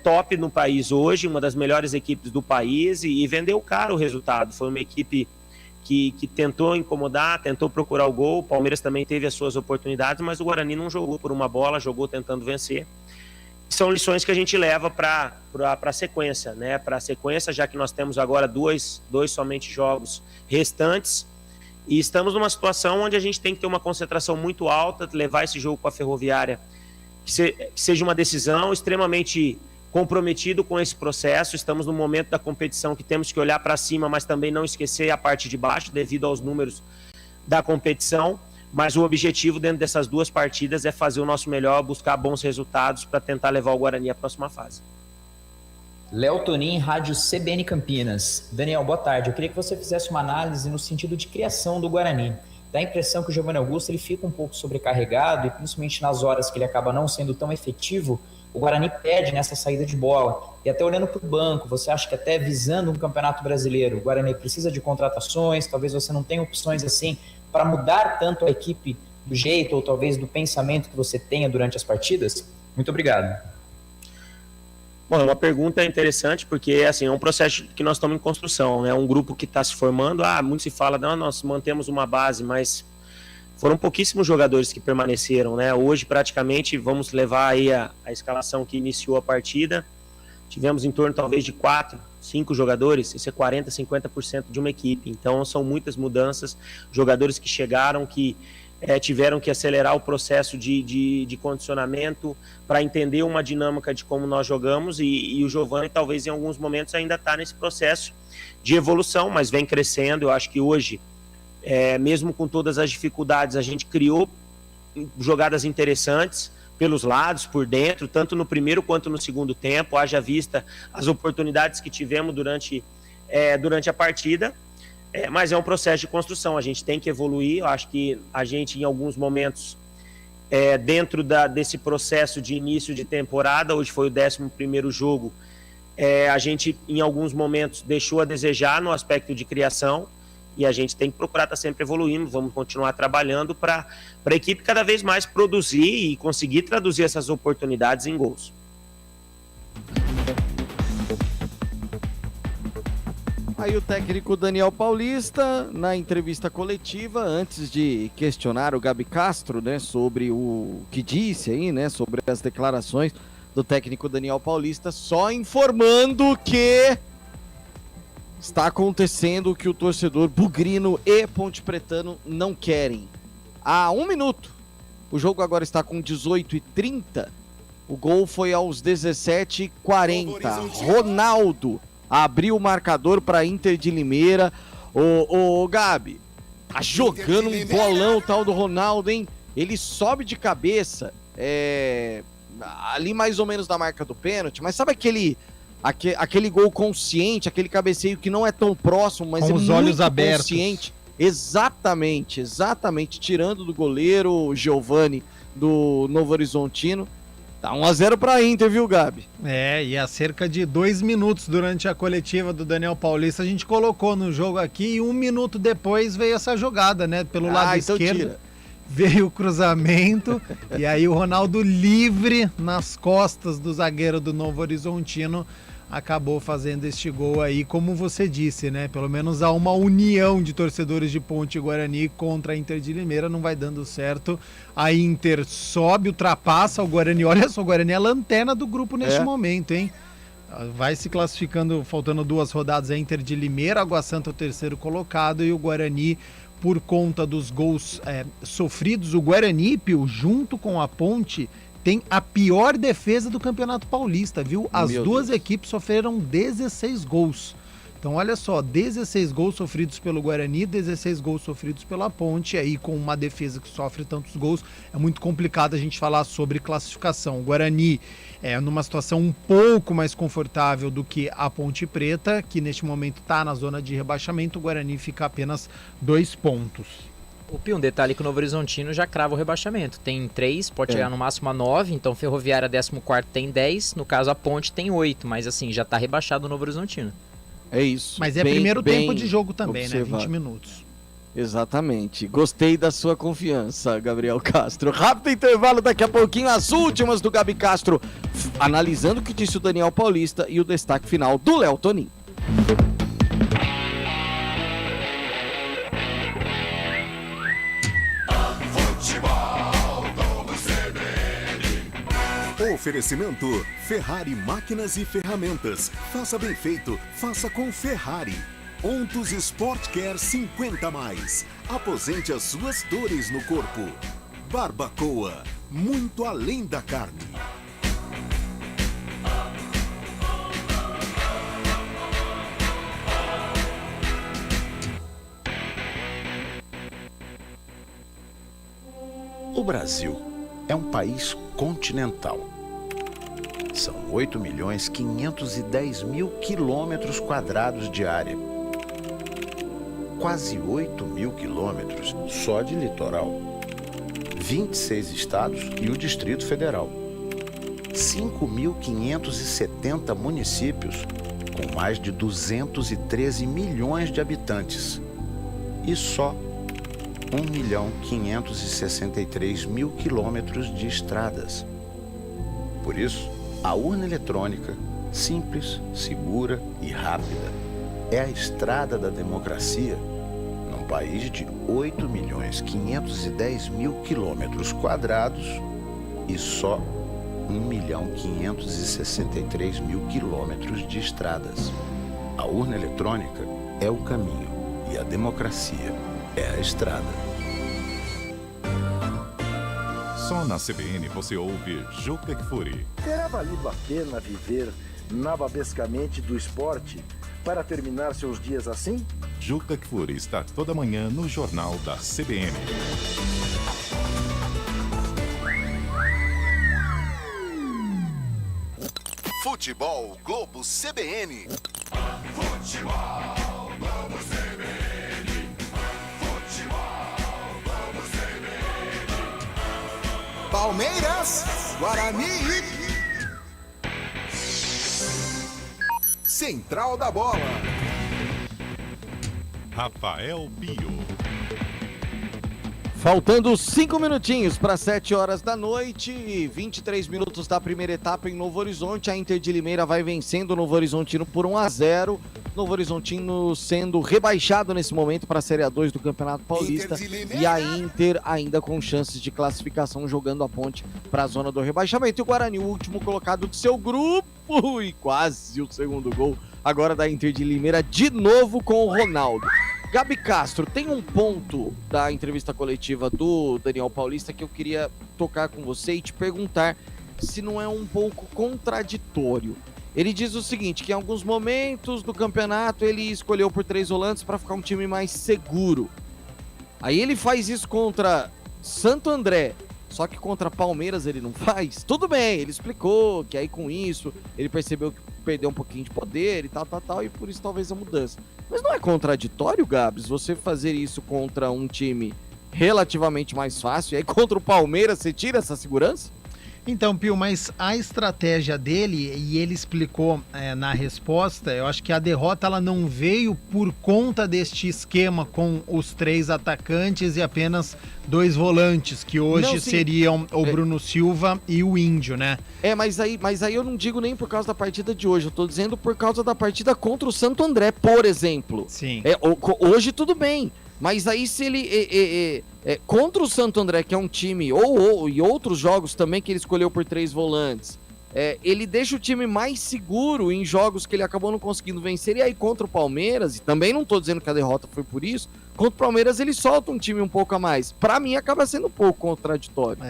top no país hoje, uma das melhores equipes do país, e vendeu caro o resultado. Foi uma equipe que tentou incomodar, tentou procurar o gol. O Palmeiras também teve as suas oportunidades, mas o Guarani não jogou por uma bola, jogou tentando vencer. São lições que a gente leva para a sequência, né? Para a sequência, já que nós temos agora dois somente jogos restantes, e estamos numa situação onde a gente tem que ter uma concentração muito alta, levar esse jogo para a Ferroviária, que seja uma decisão, extremamente comprometido com esse processo. Estamos no momento da competição que temos que olhar para cima, mas também não esquecer a parte de baixo, devido aos números da competição. mas o objetivo dentro dessas 2 partidas é fazer o nosso melhor, buscar bons resultados para tentar levar o Guarani à próxima fase. Léo Tonin, Rádio CBN Campinas. Daniel, boa tarde. Eu queria que você fizesse uma análise no sentido de criação do Guarani. Dá a impressão que o Giovanni Augusto ele fica um pouco sobrecarregado e principalmente nas horas que ele acaba não sendo tão efetivo, o Guarani perde nessa saída de bola. E até olhando para o banco, você acha que até visando um campeonato brasileiro, o Guarani precisa de contratações, talvez você não tenha opções assim para mudar tanto a equipe do jeito ou talvez do pensamento que você tenha durante as partidas? Muito obrigado. Bom, é uma pergunta interessante, porque assim, é um processo que nós estamos em construção, é um grupo que está se formando, muito se fala, não, nós mantemos uma base, mas foram pouquíssimos jogadores que permaneceram, né? Hoje, praticamente, vamos levar aí a escalação que iniciou a partida, tivemos em torno talvez de 4, 5 jogadores, isso é 40%, 50% de uma equipe, então são muitas mudanças, jogadores que chegaram, que tiveram que acelerar o processo de condicionamento para entender uma dinâmica de como nós jogamos e o Giovanni talvez em alguns momentos ainda está nesse processo de evolução, mas vem crescendo. Eu acho que hoje, mesmo com todas as dificuldades, a gente criou jogadas interessantes pelos lados, por dentro, tanto no primeiro quanto no segundo tempo, haja vista as oportunidades que tivemos durante a partida. Mas é um processo de construção, a gente tem que evoluir. Eu acho que a gente, em alguns momentos, dentro desse processo de início de temporada, hoje foi o 11º jogo, a gente, em alguns momentos, deixou a desejar no aspecto de criação, e a gente tem que procurar estar sempre evoluindo, vamos continuar trabalhando para a equipe cada vez mais produzir e conseguir traduzir essas oportunidades em gols. Aí o técnico Daniel Paulista, na entrevista coletiva, antes de questionar o Gabi Castro, né, sobre o que disse aí, né, sobre as declarações do técnico Daniel Paulista, só informando que está acontecendo o que o torcedor bugrino e pontepretano não querem. Há 1 minuto, o jogo agora está com 18h30, o gol foi aos 17h40, Ronaldo abriu o marcador para Inter de Limeira. Ô Gabi, tá jogando um bolão tal do Ronaldo, hein? Ele sobe de cabeça, ali mais ou menos da marca do pênalti, mas sabe aquele gol consciente, aquele cabeceio que não é tão próximo, mas com os olhos abertos. Consciente. Exatamente, tirando do goleiro Giovanni do Novo Horizontino. Tá 1-0 pra Inter, viu, Gabi? E há cerca de 2 minutos durante a coletiva do Daniel Paulista, a gente colocou no jogo aqui e 1 minuto depois veio essa jogada, né? Pelo lado esquerdo. Tira. Veio o cruzamento e aí o Ronaldo livre nas costas do zagueiro do Novo Horizontino acabou fazendo este gol aí, como você disse, né? Pelo menos há uma união de torcedores de Ponte Guarani contra a Inter de Limeira, não vai dando certo. A Inter sobe, ultrapassa o Guarani. Olha só, o Guarani é a lanterna do grupo neste momento, hein? Vai se classificando, faltando 2 rodadas, a Inter de Limeira, Água Santa o 3º colocado e o Guarani, por conta dos gols sofridos, o Guarani, Pio, junto com a Ponte, tem a pior defesa do Campeonato Paulista, viu? As duas equipes sofreram 16 gols. Então, olha só, 16 gols sofridos pelo Guarani, 16 gols sofridos pela Ponte, aí com uma defesa que sofre tantos gols, é muito complicado a gente falar sobre classificação. O Guarani numa situação um pouco mais confortável do que a Ponte Preta, que neste momento está na zona de rebaixamento. O Guarani fica apenas 2 pontos. O Pio, um detalhe que o Novo Horizontino já crava o rebaixamento. Tem 3, pode chegar no máximo a 9, então Ferroviária 14º tem 10, no caso a Ponte tem 8, mas assim, já tá rebaixado o Novo Horizontino. É isso. Mas é primeiro tempo de jogo também, observado, né? 20 minutos. Exatamente. Gostei da sua confiança, Gabriel Castro. Rápido intervalo, daqui a pouquinho as últimas do Gabi Castro, analisando o que disse o Daniel Paulista e o destaque final do Léo Tonin. Oferecimento Ferrari Máquinas e Ferramentas. Faça bem feito, faça com Ferrari. Ontus Sport Care 50+. Aposente as suas dores no corpo. Barbacoa, muito além da carne. O Brasil é um país continental. São 8.510.000 quilômetros quadrados de área. Quase 8.000 quilômetros só de litoral. 26 estados e o Distrito Federal. 5.570 municípios com mais de 213 milhões de habitantes. E só 1.563.000 quilômetros de estradas. Por isso, a urna eletrônica, simples, segura e rápida, é a estrada da democracia num país de 8.510.000 quilômetros quadrados e só 1.563.000 quilômetros de estradas. A urna eletrônica é o caminho e a democracia é a estrada. Só na CBN você ouve Juca Kfouri. Terá valido a pena viver nababescamente do esporte para terminar seus dias assim? Juca Kfouri está toda manhã no Jornal da CBN. Futebol Globo CBN. Futebol Globo CBN. Futebol Globo CBN. Palmeiras, Guarani. Central da Bola. Rafael Pio. Faltando 5 minutinhos para 7 horas da noite, 23 minutos da primeira etapa em Novo Horizonte. A Inter de Limeira vai vencendo o Novo Horizontino por 1-0. Novo Horizontino sendo rebaixado nesse momento para a Série A2 do Campeonato Paulista. E a Inter ainda com chances de classificação, jogando a ponte para a zona do rebaixamento. E o Guarani, o último colocado do seu grupo, e quase o segundo gol agora da Inter de Limeira, de novo com o Ronaldo. Gabi Castro, tem um ponto da entrevista coletiva do Daniel Paulista que eu queria tocar com você e te perguntar se não é um pouco contraditório. Ele diz o seguinte, que em alguns momentos do campeonato ele escolheu por 3 volantes para ficar um time mais seguro. Aí ele faz isso contra Santo André, só que contra Palmeiras ele não faz. Tudo bem, ele explicou que aí com isso ele percebeu que perdeu um pouquinho de poder e tal, e por isso talvez a mudança. Mas não é contraditório, Gabs, você fazer isso contra um time relativamente mais fácil, e aí contra o Palmeiras você tira essa segurança? Então, Pio, mas a estratégia dele, e ele explicou na resposta, eu acho que a derrota ela não veio por conta deste esquema com os 3 atacantes e apenas 2 volantes, que hoje seriam o Bruno Silva e o Índio, né? Mas aí eu não digo nem por causa da partida de hoje, eu tô dizendo por causa da partida contra o Santo André, por exemplo. Sim. Hoje tudo bem, mas aí se ele... contra o Santo André, que é um time, e outros jogos também que ele escolheu por 3 volantes, ele deixa o time mais seguro em jogos que ele acabou não conseguindo vencer, e aí contra o Palmeiras, e também não tô dizendo que a derrota foi por isso, contra o Palmeiras ele solta um time um pouco a mais. Pra mim acaba sendo um pouco contraditório.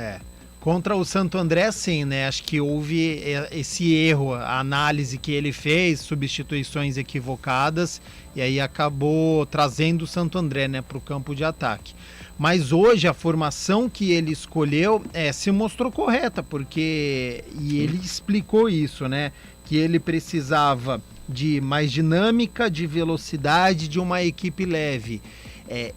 Contra o Santo André, sim, né? Acho que houve esse erro, a análise que ele fez, substituições equivocadas, e aí acabou trazendo o Santo André, né, para o campo de ataque. Mas hoje a formação que ele escolheu se mostrou correta, porque, e ele explicou isso, né, que ele precisava de mais dinâmica, de velocidade, de uma equipe leve.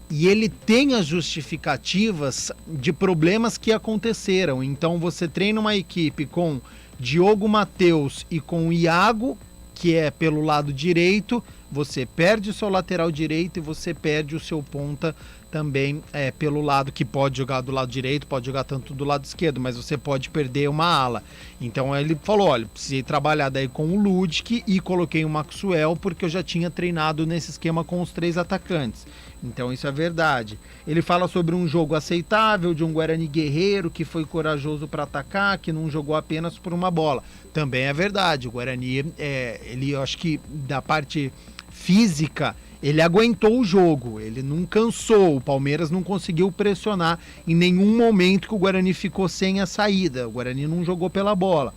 E ele tem as justificativas de problemas que aconteceram. Então você treina uma equipe com Diogo Matheus e com Iago, que é pelo lado direito, você perde o seu lateral direito e você perde o seu ponta também pelo lado, que pode jogar do lado direito, pode jogar tanto do lado esquerdo, mas você pode perder uma ala. Então ele falou, olha, precisei trabalhar daí com o Ludic e coloquei o Maxwell porque eu já tinha treinado nesse esquema com os 3 atacantes. Então isso é verdade. Ele fala sobre um jogo aceitável, de um Guarani guerreiro que foi corajoso para atacar, que não jogou apenas por uma bola. Também é verdade, o Guarani, eu acho que da parte física, ele aguentou o jogo, ele não cansou, o Palmeiras não conseguiu pressionar em nenhum momento que o Guarani ficou sem a saída, o Guarani não jogou pela bola.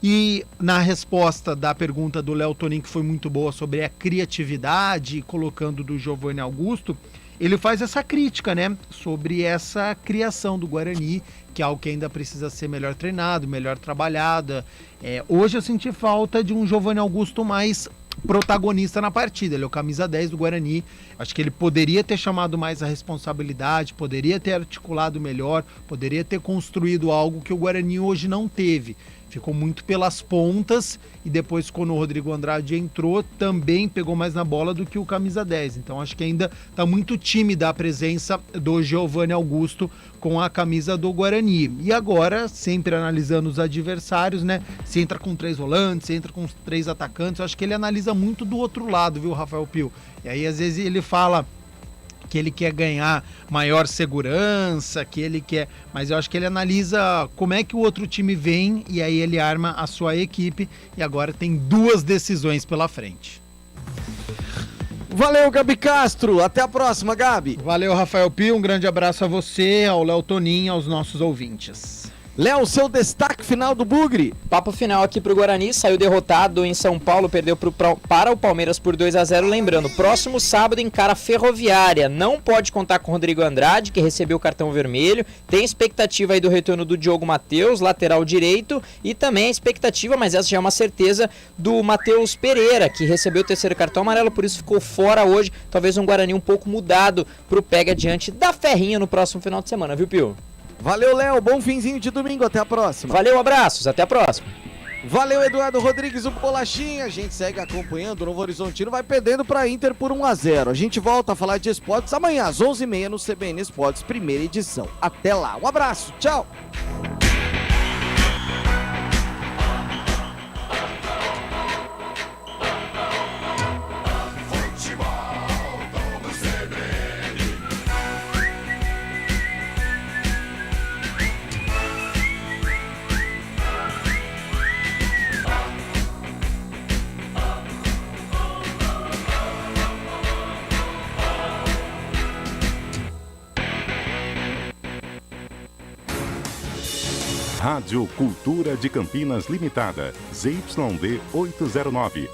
E na resposta da pergunta do Léo Tonin, que foi muito boa sobre a criatividade, colocando do Giovanni Augusto, ele faz essa crítica, né, sobre essa criação do Guarani, que é algo que ainda precisa ser melhor treinado, melhor trabalhado. Hoje eu senti falta de um Giovanni Augusto mais protagonista na partida. Ele é o camisa 10 do Guarani. Acho que ele poderia ter chamado mais a responsabilidade, poderia ter articulado melhor, poderia ter construído algo que o Guarani hoje não teve. Ficou muito pelas pontas e depois, quando o Rodrigo Andrade entrou, também pegou mais na bola do que o camisa 10. Então acho que ainda está muito tímida a presença do Giovanni Augusto com a camisa do Guarani. E agora, sempre analisando os adversários, né? Se entra com 3 volantes, se entra com 3 atacantes, eu acho que ele analisa muito do outro lado, viu, Rafael Pio? E aí, às vezes, ele fala que ele quer ganhar maior segurança, que ele quer... Mas eu acho que ele analisa como é que o outro time vem e aí ele arma a sua equipe e agora tem 2 decisões pela frente. Valeu, Gabi Castro. Até a próxima, Gabi. Valeu, Rafael Pio. Um grande abraço a você, ao Léo Toninho, aos nossos ouvintes. Léo, seu destaque final do Bugre. Papo final aqui pro Guarani, saiu derrotado em São Paulo, perdeu para o Palmeiras por 2-0, lembrando, próximo sábado encara a Ferroviária, não pode contar com o Rodrigo Andrade, que recebeu o cartão vermelho, tem expectativa aí do retorno do Diogo Matheus, lateral direito, e também a expectativa, mas essa já é uma certeza, do Matheus Pereira, que recebeu o 3º cartão amarelo, por isso ficou fora hoje, talvez um Guarani um pouco mudado pro pega diante da Ferrinha no próximo final de semana, viu, Pio? Valeu, Léo. Bom finzinho de domingo. Até a próxima. Valeu, abraços. Até a próxima. Valeu, Eduardo Rodrigues, o Bolachinha. A gente segue acompanhando. O Novo Horizontino vai perdendo para Inter por 1-0. A gente volta a falar de esportes amanhã às 11h30 no CBN Esportes, primeira edição. Até lá. Um abraço. Tchau. Rádio Cultura de Campinas Limitada, ZYD 809,